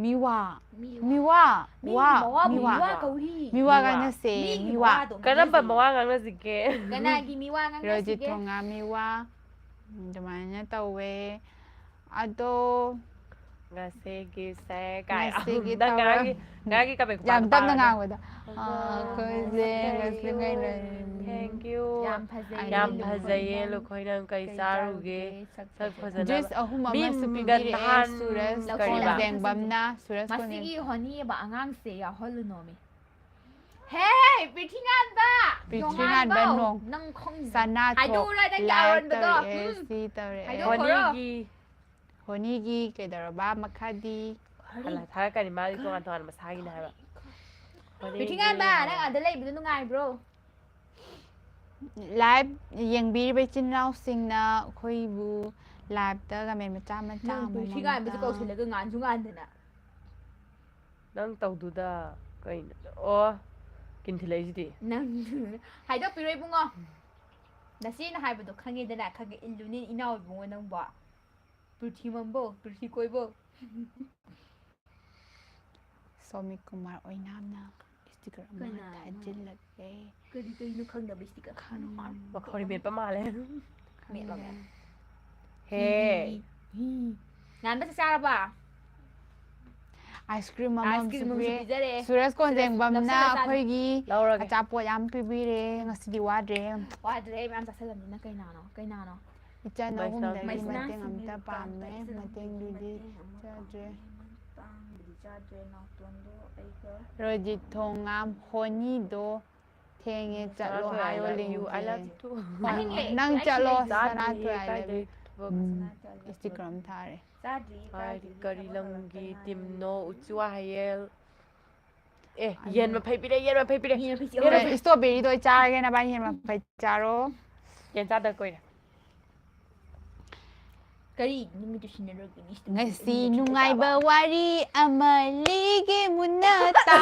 Miwa. มี Miwa. มีบอกว่ามี Miwa. ว่าเกาหลี Miwa ka na se. Miwa. Kenapa mawang ang sige? กันนากิมีว่างังนะสิ Rojit thongam miwa. Damanya tau we. Ado Nga sige se kay. Nga sige Dang tawa. ngagi ka ba? Yam tam na nga wada. Koze ngasingay na. Thank you. ยามพะเซ Yam phazaye lo khoi nang kai saruge. Sak phazana. Just ahum ama Min su pibiri gandahan suras kariba. ko deng bamna suras มา ko สิ ne กีฮอนี่บะอังเสียฮอลลูโนมิเฮ้ยไปที่งานบ้า ไปที่งานบ้านนง นั่งคง sana Ay, to dura na karon ba to? si tare Ay, Honigi. honigi ke daraba makadi Hala thara ka ni mali to an ton masagi na ba. ไปที่งานบ้านั่งอ่านเดลัยไปดูงาน bro live yang bi be chin rau sing na khoi bu live ta ga men ma cha มึงไปที่งานไปจะก็ถึงแล้วก็งานทุกงานเถอะนะ Nang tau du da kai. Oh. Kin thilai ji di. นั่งหายดอกไปเลยบุ้งอ่ะแต่สินะหายไปดอกข้างนี้เดนะข้างนี้อินลูนี่อินเอาบุ้งนั่งบ่ไปที่มันบ่ไปที่ก้อยบ่ somi kumar oi nam na instagram ma ta jin lat be ก็ดีก็นู่นข้างเดียวไปสิกับข้างนอก Ba khori met pa ma le. เมียเราไง Hey. งานไม่ใช่หรอป่ะ ice cream ไอ mama ศกรีมมึงสิจะได้ suras ko deng bamna khoi gi Laura ke. acha po yam pi bi re ngasi di wa de ว่าจะได้แม่จะใส่แบบนี้นะไกลนานเนาะไกลนานเนาะ icha na hum da Mais ma na teng am sumil ta pa, pam me mais ma na teng du di sumil cha je ปังบริจาคนอกตัวนี้ไอ้ก็ Rojit thongam honi do thenge chalo hayo ling you. I love you too. nang chalo sana Sadi to kai I de. Instagram thare ซาดี Ai kari lang gi tim no uchwa hayel. Eh, yen ma phai pi de, yen ma phai pi de. มีพี่เสียว strawberry to cha ge na ba yen ma pai charo Yen cha da koi. กะหรี่นี่มันจะชินเรื่องนี้ ngasi nungai bawari amali ge munata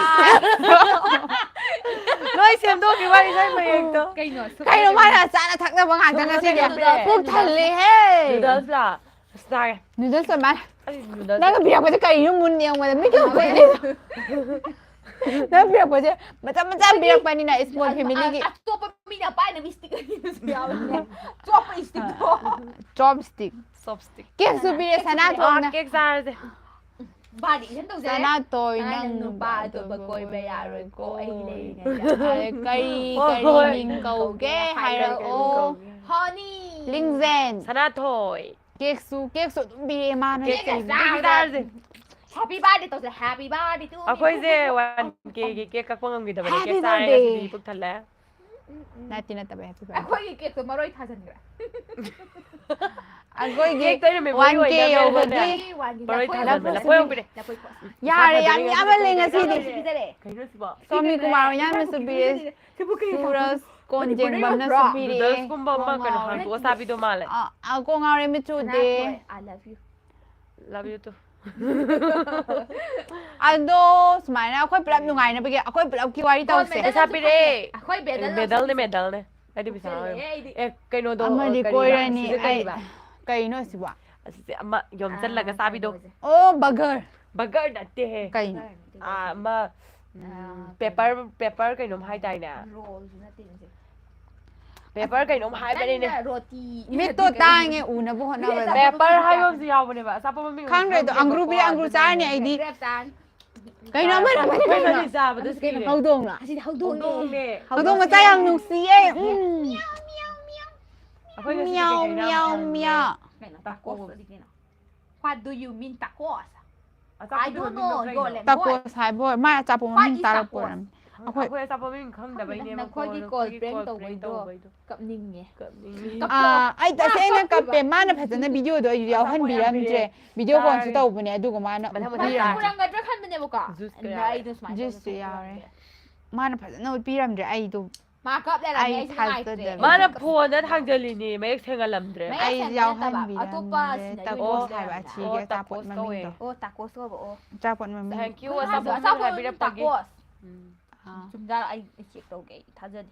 Loi sem do ki wari sai ma yek to. ไก่หนวด kai no ma na sa na thak na bang ha na si dia puk thale he Noodles la. Star. noodles so ma Ai noodles. na ga biak ba kai nu mun yang ma me kyo ba ni na biak ba je macam biak pa ni na small family gi ตัวปะมีเนี่ยป้ายนะมีสติ๊กเกอร์ที่เสียวเนี่ยตัวปะสติ๊กเกอร์ chopstick Chopstick. ke su bi sana to Ah, na cake sa de. บ้าดิฉันต้องเสีย sana to นั่ง nang หนูป้าตัวปะโกยไปยาเลยโกไอ้เลยเนี่ย Ai kari min kau ge hai ra o ฮอนี่ ling zen Sana toy. kek su bi ma na Cake Cake sa sa de. แฮปปี้บ้าดิตัวจะแฮปปี้บ้าดิตัว Ako'y ze wan ke ka pangam gida ba Happy ke sa birthday. ga si pug thala. na tinatabi happy ไอ้ birthday คนเก็บตัวมาร้อยท่าจันกระ agoy Cake ge tayo may boy 1K na over na. day. Baroy thala ba la poyo pide. yare yam yabaling asi di Kayo si ba. so mi kumaro yam su bi suras konjeng bam na su bi Noodles kumba ma ka na han ko sabi do mala. ako ngare mi chu de I love you Love you too. ado smai na akoy plap nungai na bige akoy plap ki wari taw se Sa pide. ค่อยเบด Medal ne. Ay di bisa. Eh kayo no do. ama di koira ni ai kai no si ba Ama yom san laga sabi do. oh bagar Bagar na te. kai Ma pepper kayo nom hai dai na. โรลนะติงสิ Pepper kayo nom hai ba ni ne. โรตี mi to tange una bo na ba Pepper hai yom si yaw ne ba. Sa pa mami. khang re to angru bi angru cha ni ai di เรียบจาน kai no ma ma Kayo na ni sa ba do ski. hau dong la อาสิเขาดู Dong นี่ ne. hau dong ma sayang nung si ai Ako yung meow meow meow ไงนะตะโกสดิเนาะ What do you mean ตะโกส I I don't know โยเล ta ko sai boy ma cha po ma ta ra po ram ꯑꯩꯈꯣꯏ ꯑꯆꯥꯄꯣꯠ ꯃꯃꯤꯡ ꯈꯪꯗꯕꯩꯅꯦ ꯅꯈꯣꯏꯒꯤ call ꯄ꯭ꯔꯦꯡ ꯇꯧꯕꯩꯗꯣ ꯀꯞꯅꯤꯡꯉꯦ ꯑꯩ ꯇꯁꯦꯡꯅ ꯀꯞꯄꯦ ꯃꯥꯅ ꯐꯖꯅ ꯚꯤꯗꯤꯑꯣꯗꯣ ꯑꯩ ꯌꯥꯎꯍꯟꯕꯤꯔꯝꯗ꯭ꯔꯦ ꯚꯤꯗꯤꯑꯣ ꯀꯣꯜꯁꯨ ꯇꯧꯕꯅꯦ ꯑꯗꯨꯒ ꯃꯥꯅ ꯎꯔꯝꯒꯗ꯭ꯔꯥ ꯈꯟꯕꯅꯦꯕꯀꯣ ꯑꯩꯗꯣ ꯁꯨꯃꯥꯏꯅ ꯖꯨꯁꯁꯨ ꯌꯥꯎꯔꯦ ꯃꯥꯅ ꯐꯖꯅ ꯎꯠꯄꯤꯔꯝꯗ꯭ꯔꯦ ꯑꯩꯗꯣ ꯃꯥ ꯀꯞ ꯂꯩꯔꯝꯃꯦ ꯑꯩ ꯑꯩꯁꯨ ꯅꯨꯡꯉꯥꯏꯇ꯭ꯔꯦ ꯊꯥꯖꯗꯕ ꯃꯥꯅ ꯐꯣꯟꯗ ꯊꯥꯡꯖꯜꯂꯤꯅꯤ ꯃꯌꯦꯛ ꯁꯦꯡꯍꯜꯂꯝꯗ꯭ꯔꯦ ꯑꯩ ꯌꯥꯎꯍꯟꯕꯤꯔꯝꯗ꯭ꯔꯦ ꯌꯥꯎꯍꯟꯕꯤꯔꯝꯗ꯭ꯔꯦ ꯇꯀꯣꯁ ꯍꯥꯏꯕ ꯑꯁꯤꯒꯤ ꯑꯆꯥꯄꯣꯠ ꯃꯃꯤꯡꯗꯣ ꯑꯣ ꯇꯥꯀꯣꯁ ꯀꯧꯕ ꯑꯣ ꯑꯆꯥꯄꯣꯠ ꯃꯃꯤꯡ ꯊꯦꯡꯛ ꯌꯨ ꯑꯆꯥꯄꯣꯠ ꯑꯆꯥꯄꯣꯠ ꯍꯥꯏꯕꯤꯔꯛꯄꯒꯤ ꯇꯥꯀꯣꯁ ꯑꯥ ꯆꯨꯝꯖꯥꯔ ꯑꯩ ꯆꯦꯛ ꯇꯧꯒꯦ ꯑꯩ ꯊꯥꯖꯗꯦ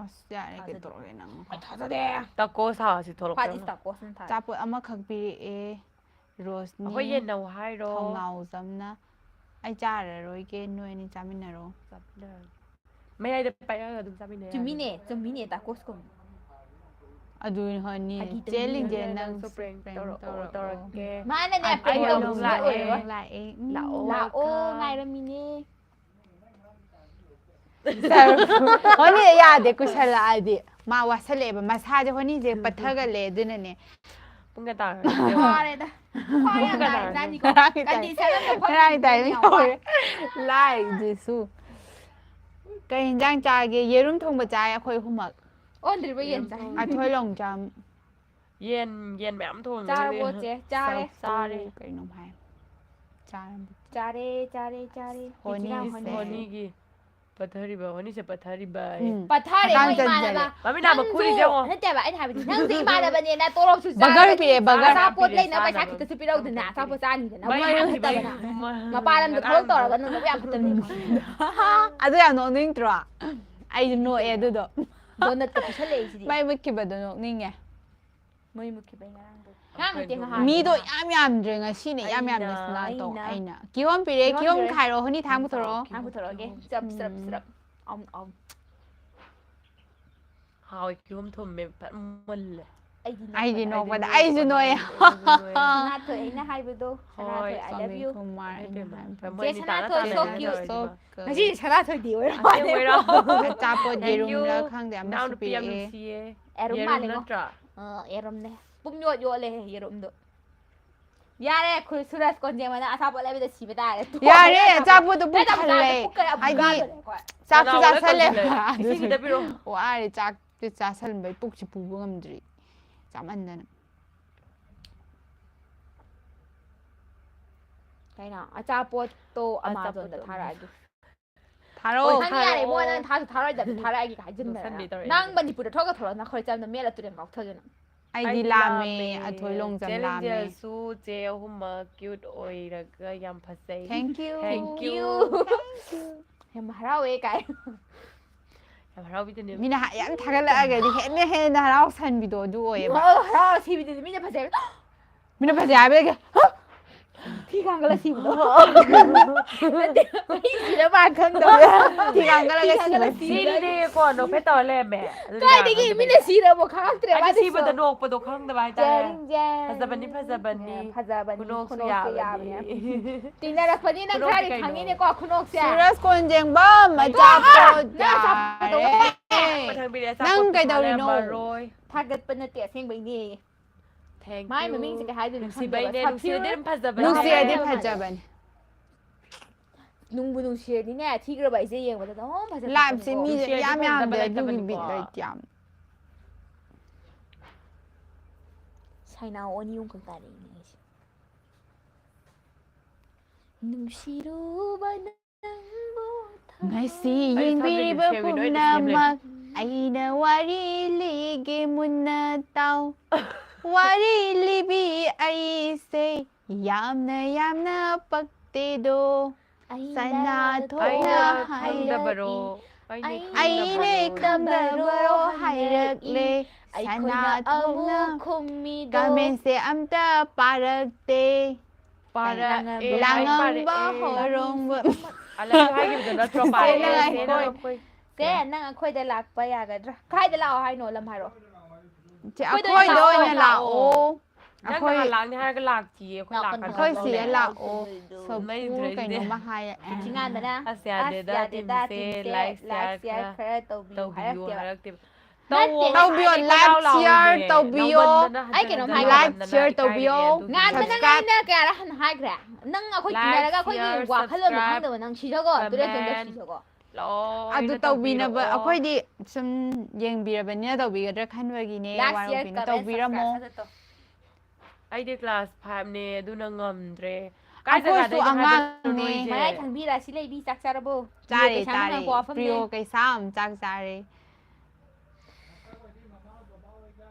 ꯑꯁ ꯌꯥꯔꯦ ꯀꯩꯗꯧꯔꯒꯦ ꯅꯪ ꯊꯥꯖꯗꯦ ꯇꯀꯣ ꯁꯥꯁꯤ ꯐꯥꯠ ꯊꯣꯛꯂꯛꯇꯣꯏꯅꯣ ꯏꯁ ꯇꯥꯀꯣꯁꯅ ꯊꯥꯔꯦ ꯑꯆꯥꯄꯣꯠ ꯑꯃꯈꯛ ꯄꯤꯔꯛꯑꯦ ꯔꯣꯁꯅꯤ ꯑꯩꯈꯣꯏ ꯌꯦꯟꯅꯧ ꯍꯥꯏꯔꯣ ꯊꯧꯅꯥꯎꯖꯝꯅ ꯑꯩ ꯆꯥꯔꯔꯣꯏꯒꯦ ꯅꯣꯏ ꯑꯅꯤ ꯆꯥꯃꯤꯟꯅꯔꯣ ꯃꯌꯥꯏꯗ ꯄꯥꯏꯔꯒ ꯑꯗꯨꯝ ꯆꯥꯃꯤꯟꯅ ꯆꯨꯝꯃꯤꯅꯦ ꯇꯥꯀꯣꯁ ꯀꯧꯕ ꯑꯗꯨꯅꯤ ꯍꯣꯏꯅꯤ ꯐꯥꯒꯤ ꯇꯧꯕꯅꯤ. ꯆꯦꯜꯂꯤꯡꯁꯦ ꯅꯪꯁꯨ ꯅꯪꯁꯨ ꯄ꯭ꯔꯦꯡ ꯄ꯭ꯔꯦꯡ ꯇꯧꯔꯛꯑꯣ ꯇꯧꯔꯛꯑꯣ ꯇꯧꯔꯛꯀꯦ ꯃꯥꯅꯅꯦ ꯑꯩ ꯄ꯭ꯔꯦꯡ ꯑꯃꯨꯛ ꯇꯧꯕꯁꯨ ꯂꯥꯛꯑꯦ ꯑꯣꯏꯔꯔꯣꯏ ꯂꯥꯛꯑꯦ ꯂꯥꯛꯑꯣ ꯂꯥꯛꯑꯣ ꯉꯥꯏꯔꯝꯃꯤꯅꯦ ꯍꯣꯅꯤ ꯌꯥꯗꯦ ꯀꯨꯏꯁꯜꯂꯛꯑꯗꯤ ꯃꯥ ꯋꯥꯁꯜꯂꯛꯑꯦꯕ ꯃꯁꯥꯁꯦ ꯍꯣꯅꯤꯁꯦ ꯄꯠꯊꯒꯜꯂꯦ ꯑꯗꯨꯅꯅꯦ ꯄꯨꯡ ꯀꯌꯥ ꯇꯥꯔꯒꯦ ꯋꯥꯔꯦꯗ ꯈ꯭ꯋꯥꯏ ꯌꯥꯝ ꯅꯥꯔꯤꯖꯥꯠꯅꯤꯀꯣ ꯀꯟꯗꯤꯁꯟ ꯑꯝꯇ ꯉꯔꯥꯡꯒꯤ ꯐꯠꯇ꯭ꯔꯗꯤ ꯇꯥꯏꯃꯤꯡ ꯌꯥꯝ ꯋꯥꯏ ꯍꯧꯔꯦ ꯂꯥꯏꯁꯤꯁꯨ ꯀꯩ ꯌꯦꯟꯖꯥꯡ ꯆꯥꯒꯦ ꯌꯦꯔꯨꯝ ꯊꯣꯡꯕ ꯆꯥꯏ ꯑꯩꯈꯣꯏ ꯑꯍꯨꯝꯃꯛ ꯑꯣꯟꯗ꯭ꯔꯤꯕ ꯌꯦꯟ ꯆꯥꯏ ꯑꯊꯣꯏ ꯂꯣꯡꯖꯥꯝ ꯌꯦꯟ ꯃꯌꯥꯝ ꯊꯣꯡꯉꯦ ꯆꯥꯔꯕꯣ ꯆꯦ ꯆꯥꯔꯦ ꯆꯥꯔꯦ ꯀꯩꯅꯣꯝ ꯍꯥꯏ ꯆꯥꯔꯝꯕ ꯆꯥꯔꯦ ꯍꯣꯅꯤꯁꯦ ꯍꯣꯅꯤꯒꯤ ꯄꯠꯊꯔꯤꯕ ꯍꯣꯅꯤꯁꯦ ꯄꯠꯊꯔꯤꯕ ꯄꯠꯊꯔꯦ ꯍꯛꯀꯥꯝ ꯃꯣꯏ ꯆꯟꯖꯜꯂꯦ ꯏꯃꯥꯟꯅꯕ ꯃꯃꯤꯠ ꯅꯥꯝꯃ ꯅꯪꯁꯨ ꯈꯨꯔꯤꯁꯦ ꯌꯦꯡꯉꯣ ꯅꯠꯇꯦꯕ ꯑꯩꯅ ꯍꯥꯏꯕꯗꯤ ꯅꯪꯁꯨ ꯏꯃꯥꯟꯅꯕꯅꯦꯅ ꯇꯣꯂꯣꯞꯁꯨ ꯕꯒꯔ ꯄꯤꯔꯛꯑꯦ ꯕꯒꯔ ꯑꯆꯥꯄꯣꯠ ꯂꯩꯅꯕ ꯄꯩꯁꯥ ꯆꯥꯅꯕ ꯈꯤꯇꯁꯨ ꯄꯤꯔꯧꯗꯅ ꯑꯆꯥꯄꯣꯠ ꯆꯥꯅꯤꯗꯅ ꯃꯩ ꯌꯥꯝ ꯃꯨꯠꯈꯤꯕꯩ ꯐꯠꯇꯕꯅ ꯃꯄꯥꯟ ꯂꯝꯗ ꯊꯕꯛ ꯇꯧꯔꯒ ꯅꯪꯅꯕꯨ ꯌꯥꯝ ꯐꯠꯇꯕꯅꯤ ꯑꯗꯨ ꯌꯥꯝ ꯅꯣꯛꯅꯤꯡꯗ꯭ꯔꯣ ꯑꯩꯁꯨ ꯅꯣꯛꯑꯦ ꯑꯗꯨꯗꯣ ꯗꯣꯅꯠꯀ ꯄꯤꯁꯜꯂꯛꯏꯁꯤꯗꯤ ꯃꯩ ꯃꯨꯠꯈꯤꯕꯗꯣ ꯅꯣꯛꯅꯤꯡꯉꯦ ꯃꯩ ꯃꯨꯠꯈꯤꯕꯩ ꯉꯔꯥꯡꯗꯣ ꯉꯔꯥꯡ ꯅꯠꯇꯦ ꯉꯍꯥꯟ ꯃꯤꯗꯣ ꯌꯥꯝ ꯌꯥꯝꯗ꯭ꯔꯦ ꯉꯁꯤꯅꯦ ꯌꯥꯝ ꯌꯥꯝꯅ ꯁꯅꯥꯇꯣ ꯑꯩꯅ ꯀꯤꯍꯣꯝ ꯄꯤꯔꯦ ꯀꯤꯍꯣꯝ ꯈꯥꯏꯔꯛꯑꯣ ꯍꯣꯅꯤ ꯊꯥꯡ ꯄꯨꯊꯣꯔꯛꯑꯣ ꯊꯥꯡ ꯄꯨꯊꯣꯔꯛꯑꯒꯦ ꯆꯞ ꯑꯝ ꯍꯥꯎꯏ ꯀꯤꯍꯣꯝ ꯊꯨꯝꯃꯦ ꯐꯖꯅ ꯃꯨꯜꯂꯦ ꯑꯩꯗꯤ ꯅꯣꯛꯄꯗ ꯑꯩꯁꯨ ꯅꯣꯛꯑꯦ ꯁꯅꯥꯊꯣꯏ ꯑꯩꯅ ꯍꯥꯏꯕꯗꯣ ꯁꯅꯥꯊꯣꯏ ꯑꯥꯏ ꯂꯚ ꯌꯨ ꯆꯦ ꯁꯅꯥꯊꯣꯏ ꯁꯣ ꯀ꯭ꯌꯨꯠ ꯉꯁꯤ ꯁꯅꯥꯊꯣꯏꯗꯤ ꯑꯁꯦꯡꯕꯩꯔꯣ ꯑꯆꯥꯄꯣꯠ ꯌꯦꯔꯨꯝꯂ ꯈꯪꯗꯦ ꯑꯃꯁꯨ ꯅꯨꯄꯤ ꯌꯥꯝ ꯄꯤꯔꯛꯑꯦ ꯅꯨꯡꯁꯤꯌꯦ ꯌꯦꯔꯨꯝ ꯌꯦꯔꯨꯝ ꯃꯥꯜꯂꯦꯉꯣ ꯅꯠꯇ꯭ꯔꯥ ꯌꯦꯔꯨꯝꯅꯦ ꯄꯨꯡ ꯌꯣꯠꯂꯦ ꯌꯦꯔꯨꯝꯗꯣ ꯌꯥꯔꯦ ꯁꯨꯔꯖ ꯀꯣꯟꯖꯦꯡꯕꯅ ꯑꯆꯥꯄꯣꯠ ꯂꯩꯕꯗ ꯁꯤꯕ ꯇꯥꯔꯦ ꯌꯥꯔꯦ ꯑꯆꯥꯄꯣꯠꯇꯣ ꯄꯨꯛ ꯊꯜꯂꯦ ꯍꯥꯏꯗꯤ ꯆꯥꯛꯁꯨ ꯈꯅꯥꯎ ꯂꯣꯏ ꯆꯥꯁꯜꯂꯦꯕ ꯀꯪꯁꯤꯜꯂꯦ ꯏꯁꯤꯡ ꯈꯤꯇ ꯄꯤꯔꯛꯑꯣ ꯋꯥꯔꯦ ꯆꯥꯛꯇꯤ ꯆꯥꯁꯟꯕꯩ ꯄꯨꯛꯁꯤ ꯄꯨꯕ ꯉꯝꯗ꯭ꯔꯤ ꯆꯥꯃꯟꯗꯅ ꯀꯩꯅꯣ ꯑꯆꯥꯄꯣꯠꯇꯣ ꯑꯃꯥꯖꯣꯟꯗ ꯊꯥꯔꯛꯑꯒꯦ ꯊꯥꯔꯛꯑꯣ ꯌꯥꯔꯦ ꯏꯕꯨꯡꯉꯣ ꯅꯪ ꯊꯥꯁꯨ ꯊꯥꯔꯣꯏꯗꯕ ꯊꯥꯔꯛꯑꯒꯦ ꯍꯥꯏꯖꯤꯟꯗꯅ ꯅꯣꯛꯁꯟꯕꯤ ꯇꯧꯔꯛꯑꯦ ꯅꯪ ꯃꯅꯤꯄꯨꯔꯗ ꯊꯣꯛꯂꯛꯑꯣ ꯅꯈꯣꯏ ꯆꯝꯅ ꯃꯦꯠꯂ ꯇꯨꯔꯦꯟ ꯀꯥꯎꯊꯒꯦꯅ ꯑꯩꯗꯤ ꯂꯥꯝꯃꯦ ꯑꯊꯣꯏ ꯂꯣꯡꯖꯝ ꯂꯥꯝꯃꯦ ꯆꯦꯂꯦꯟꯖꯔꯁꯨ ꯆꯦ ꯑꯍꯨꯝꯃꯛ ꯀ꯭ꯌꯨꯠ ꯑꯣꯏꯔꯒ ꯌꯥꯝ ꯐꯖꯩ ꯊꯦꯡꯛ ꯌꯨ ꯌꯥꯝ ꯍꯔꯥꯎꯋꯦ ꯀꯥꯏ ꯌꯥꯝ ꯍꯔꯥꯎꯕꯤꯗꯅꯦ ꯃꯤꯅ ꯌꯥꯝ ꯊꯥꯒꯠꯂꯛꯑꯒꯗꯤ ꯍꯦꯟꯅ ꯍꯔꯥꯎꯁꯟꯕꯤꯗꯣ ꯑꯗꯨ ꯑꯣꯏꯌꯦꯕ ꯍꯔꯥꯎ ꯁꯤꯕꯤꯗꯨꯗꯤ ꯃꯤꯅ ꯐꯖꯩ ꯃꯤꯅ ꯐꯖꯩ ꯍꯥꯏꯕꯗꯒꯤ ꯊꯤ ꯀꯥꯡꯒꯠꯂ ꯁꯤꯕꯗꯣ ꯅꯠꯇꯦ ꯁꯤꯔ ꯃꯥ ꯈꯪꯗꯕ ꯊꯤ ꯀꯥꯡꯒꯠꯂꯒ ꯁꯤꯕ ꯁꯤꯗꯤꯀꯣ ꯅꯣꯛꯐꯦꯠ ꯇꯧꯔ ꯂꯩꯔꯝꯃꯦ ꯀꯥꯏꯗꯒꯤ ꯃꯤꯅ ꯁꯤꯔꯕꯣ ꯈꯪꯉꯛꯇ꯭ꯔꯦ ꯑꯩꯗꯤ ꯁꯤꯕꯗ ꯅꯣꯛꯄꯗꯣ ꯈꯪꯗꯕ ꯍꯥꯏꯇꯥꯔꯦ ꯐꯖꯕꯅꯤ ꯐꯖꯕꯅꯤ ꯈꯨꯅꯣꯛꯁꯨ ꯈꯨꯅꯣꯛꯁꯦ ꯌꯥꯕꯅꯤ ꯌꯥꯕꯅꯦ ꯇꯤꯟꯅꯔꯛꯄꯅꯤ ꯅꯪ ꯈꯨꯅꯣꯛꯇꯤ ꯈꯔꯗꯤ ꯀꯩꯅꯣ ꯈꯪꯉꯤꯅꯦꯀꯣ ꯈꯨꯅꯣꯛꯁꯦ ꯁꯨꯔꯖ ꯀꯣꯟꯖꯦꯡꯕꯝ ꯑꯆꯥꯄꯣꯠ ꯌꯥꯔꯦ ꯃꯊꯪ ꯅꯪ ꯑꯆꯥꯄꯣꯠ ꯄꯩꯁꯥ ꯀꯩꯗꯧꯔꯤꯅꯣ ꯂꯩꯔꯝꯃꯔꯣꯏ ꯊꯥꯒꯠꯄ ꯅꯠꯇꯦ ꯑꯁꯦꯡꯕꯩꯅꯦ ꯊꯦꯡꯛ ꯃꯥꯏ ꯌꯨ ꯃꯃꯤꯡꯁꯦ ꯀꯩ ꯍꯥꯏꯗꯣꯏꯅꯣ ꯅꯨꯡꯁꯤꯕꯩꯅꯦ ꯈꯪꯗꯦꯕ ꯅꯨꯡꯁꯤꯔꯗꯤ ꯑꯗꯨꯝ ꯐꯖꯕꯅꯦ ꯅꯨꯡꯁꯤꯔꯗꯤ ꯁꯐꯤꯔ ꯐꯖꯕꯅꯦ ꯅꯨꯡꯕꯨ ꯅꯨꯡꯁꯤꯔꯗꯤꯅꯦ ꯊꯤꯈ꯭ꯔꯕ ꯑꯩꯁꯦ ꯌꯦꯡꯕꯗ ꯑꯗꯨꯝ ꯐꯖ ꯂꯥꯏꯞꯁꯦ ꯊꯣꯛꯄꯅꯤꯀꯣ ꯃꯤꯁꯦ ꯅꯨꯡꯁꯤꯔꯗꯤ ꯌꯥꯝ ꯐꯖꯕ ꯌꯥꯝꯗ꯭ꯔꯦ ꯑꯗꯨꯒꯤ ꯂꯩꯇꯕꯅꯤꯀꯣ ꯕꯤꯠ ꯂꯩꯇꯦ ꯌꯥꯝ ꯁꯥꯏꯅꯥꯎ ꯑꯅꯤ ꯑꯍꯨꯝꯈꯛ ꯇꯥꯔꯛꯏꯅꯦ ꯑꯩꯁꯦ ꯅꯨꯡꯁꯤꯔꯨꯕ ꯅꯪꯕꯨ ꯉꯁꯤ ꯑꯩ ꯊꯝꯂꯤꯁꯦ ꯌꯦꯡꯕꯤꯔꯤꯕ ꯁꯦꯝꯒꯤ ꯂꯣꯏꯅ ꯁꯦꯝ ꯂꯩ ꯄꯨꯝꯅꯃꯛ ꯑꯩꯅ ꯋꯥꯔꯤ ꯂꯤꯒꯦ ꯃꯨꯟꯅ ꯇꯥꯎ ꯋꯥꯔꯤ ꯂꯤꯕꯤ ꯑꯩꯁꯦ ꯌꯥꯝꯅ ꯄꯛꯇꯦꯗꯣ ꯁꯅꯥꯊꯣꯏꯅ ꯈꯪꯗꯕꯔꯣ ꯑꯩꯅ ꯈꯪꯗꯕꯔꯣ ꯍꯥꯏꯔꯛꯂꯦ ꯑꯩꯈꯣꯏꯅ ꯁꯅꯥꯊꯣꯏꯅ ꯑꯃꯨꯛ ꯈꯨꯝꯃꯤꯗꯣ ꯀꯃꯦꯟꯁꯦ ꯑꯝꯇ ꯄꯥꯔꯛꯇꯦ ꯄꯥꯔꯛꯑꯦ ꯂꯥꯡꯉꯝꯕ ꯍꯣꯔꯣꯡꯕ ꯑꯂꯛꯁꯨ ꯍꯥꯏꯈꯤꯕꯗꯣ ꯅꯠꯇ꯭ꯔꯣ ꯄꯥꯔꯛꯑꯦ ꯆꯦ ꯅꯪ ꯑꯩꯈꯣꯏꯗ ꯂꯥꯛꯄ ꯌꯥꯒꯗ꯭ꯔꯥ ꯀꯥꯏꯗ ꯂꯥꯛꯑꯣ ꯍꯥꯏꯅꯣ ꯂꯝ ꯍꯥꯏꯔꯛꯑꯣ ꯑꯩꯈꯣꯏꯗ ꯑꯣꯏꯅ ꯂꯥꯛꯑꯣ ꯅꯪ ꯅꯍꯥꯟ ꯂꯥꯛꯅꯤ ꯍꯥꯏꯔꯒ ꯂꯥꯛꯇꯤꯌꯦ ꯑꯩꯈꯣꯏ ꯑꯩꯈꯣꯏ ꯂꯥꯛꯀꯥꯟꯗ ꯁꯤꯗ ꯂꯩ ꯂꯥꯛꯑꯣ ꯃꯩ ꯁꯣꯄꯨ ꯗ꯭ꯔꯦꯁꯗꯦ ꯀꯩꯅꯣꯝꯃ ꯍꯥꯏꯌꯦ ꯆꯤꯡꯉꯥꯟꯕꯅ ꯑꯁ ꯌꯥꯗꯦꯗ ꯇꯤꯝꯁꯦ ꯂꯥꯏꯛ ꯁꯤꯌꯥꯔ ꯈꯔ ꯇꯧꯕꯤꯌꯨ ꯍꯥꯏꯔꯛꯇꯦꯕ ꯍꯥꯏꯔꯛꯇꯦꯕ ꯇꯧꯕꯤꯌꯣ ꯂꯥꯏꯛ ꯁꯤꯌꯥꯔ ꯇꯧꯕꯤꯌꯣ ꯑꯩ ꯀꯩꯅꯣꯝ ꯂꯥꯏꯛ ꯁꯤꯌꯥꯔ ꯇꯧꯕꯤꯌꯣ ꯉꯥꯟꯕ ꯅꯪ ꯑꯩꯅ ꯀꯌꯥꯔ ꯍꯟꯅ ꯍꯥꯏꯈ꯭ꯔꯦ ꯅꯪ ꯑꯩꯈꯣꯏ ꯇꯤꯟꯅꯔꯒ ꯑꯩꯈꯣꯏꯒꯤ ꯋꯥꯈꯜꯂꯣꯟꯗꯣ ꯈꯪꯗꯕ ꯅꯪ ꯁꯤꯖꯒꯣ ꯇꯨꯔꯦꯟ ꯆꯣꯡꯗ ꯁꯤꯖꯒꯣ ꯂꯣꯏꯅ ꯑꯗꯨ ꯇꯧꯕꯤꯅꯕ ꯇꯧꯕꯤꯔꯛꯑꯣ. ꯑꯩꯈꯣꯏꯗꯤ ꯁꯨꯝ ꯌꯦꯡꯕꯤꯔꯕꯅꯤꯅ ꯇꯧꯕꯤꯒꯗ꯭ꯔꯥ ꯈꯟꯕꯒꯤꯅꯦ ꯂꯥꯁ ꯋꯥꯔꯧꯕꯤꯅ ꯌꯔ ꯇꯧꯕꯤꯔꯝꯃꯣ ꯑꯩꯗꯤ ꯀ꯭ꯂꯥꯁ 5ꯅꯦ ꯑꯗꯨꯅ ꯉꯝꯗ꯭ꯔꯦ ꯀꯥꯏ ꯑꯩꯈꯣꯏꯁꯨ ꯖꯒꯥꯗꯩꯅꯦ ꯍꯥꯏꯕ ꯑꯉꯥꯡꯅꯦ ꯅꯣꯏꯁꯦ ꯃꯌꯥꯏ ꯈꯪꯕꯤꯔ ꯁꯤ ꯂꯩꯕꯤ ꯆꯥꯛ ꯆꯥꯔꯕꯣ ꯆꯥꯔꯦ ꯄꯩꯁꯥ ꯆꯥꯔꯦ ꯍꯪꯉꯛꯄ ꯋꯥꯐꯝꯅꯦ ꯄ꯭ꯔꯤꯌꯣ ꯀꯩꯁꯥꯝ ꯆꯥꯛ ꯆꯥꯔꯦ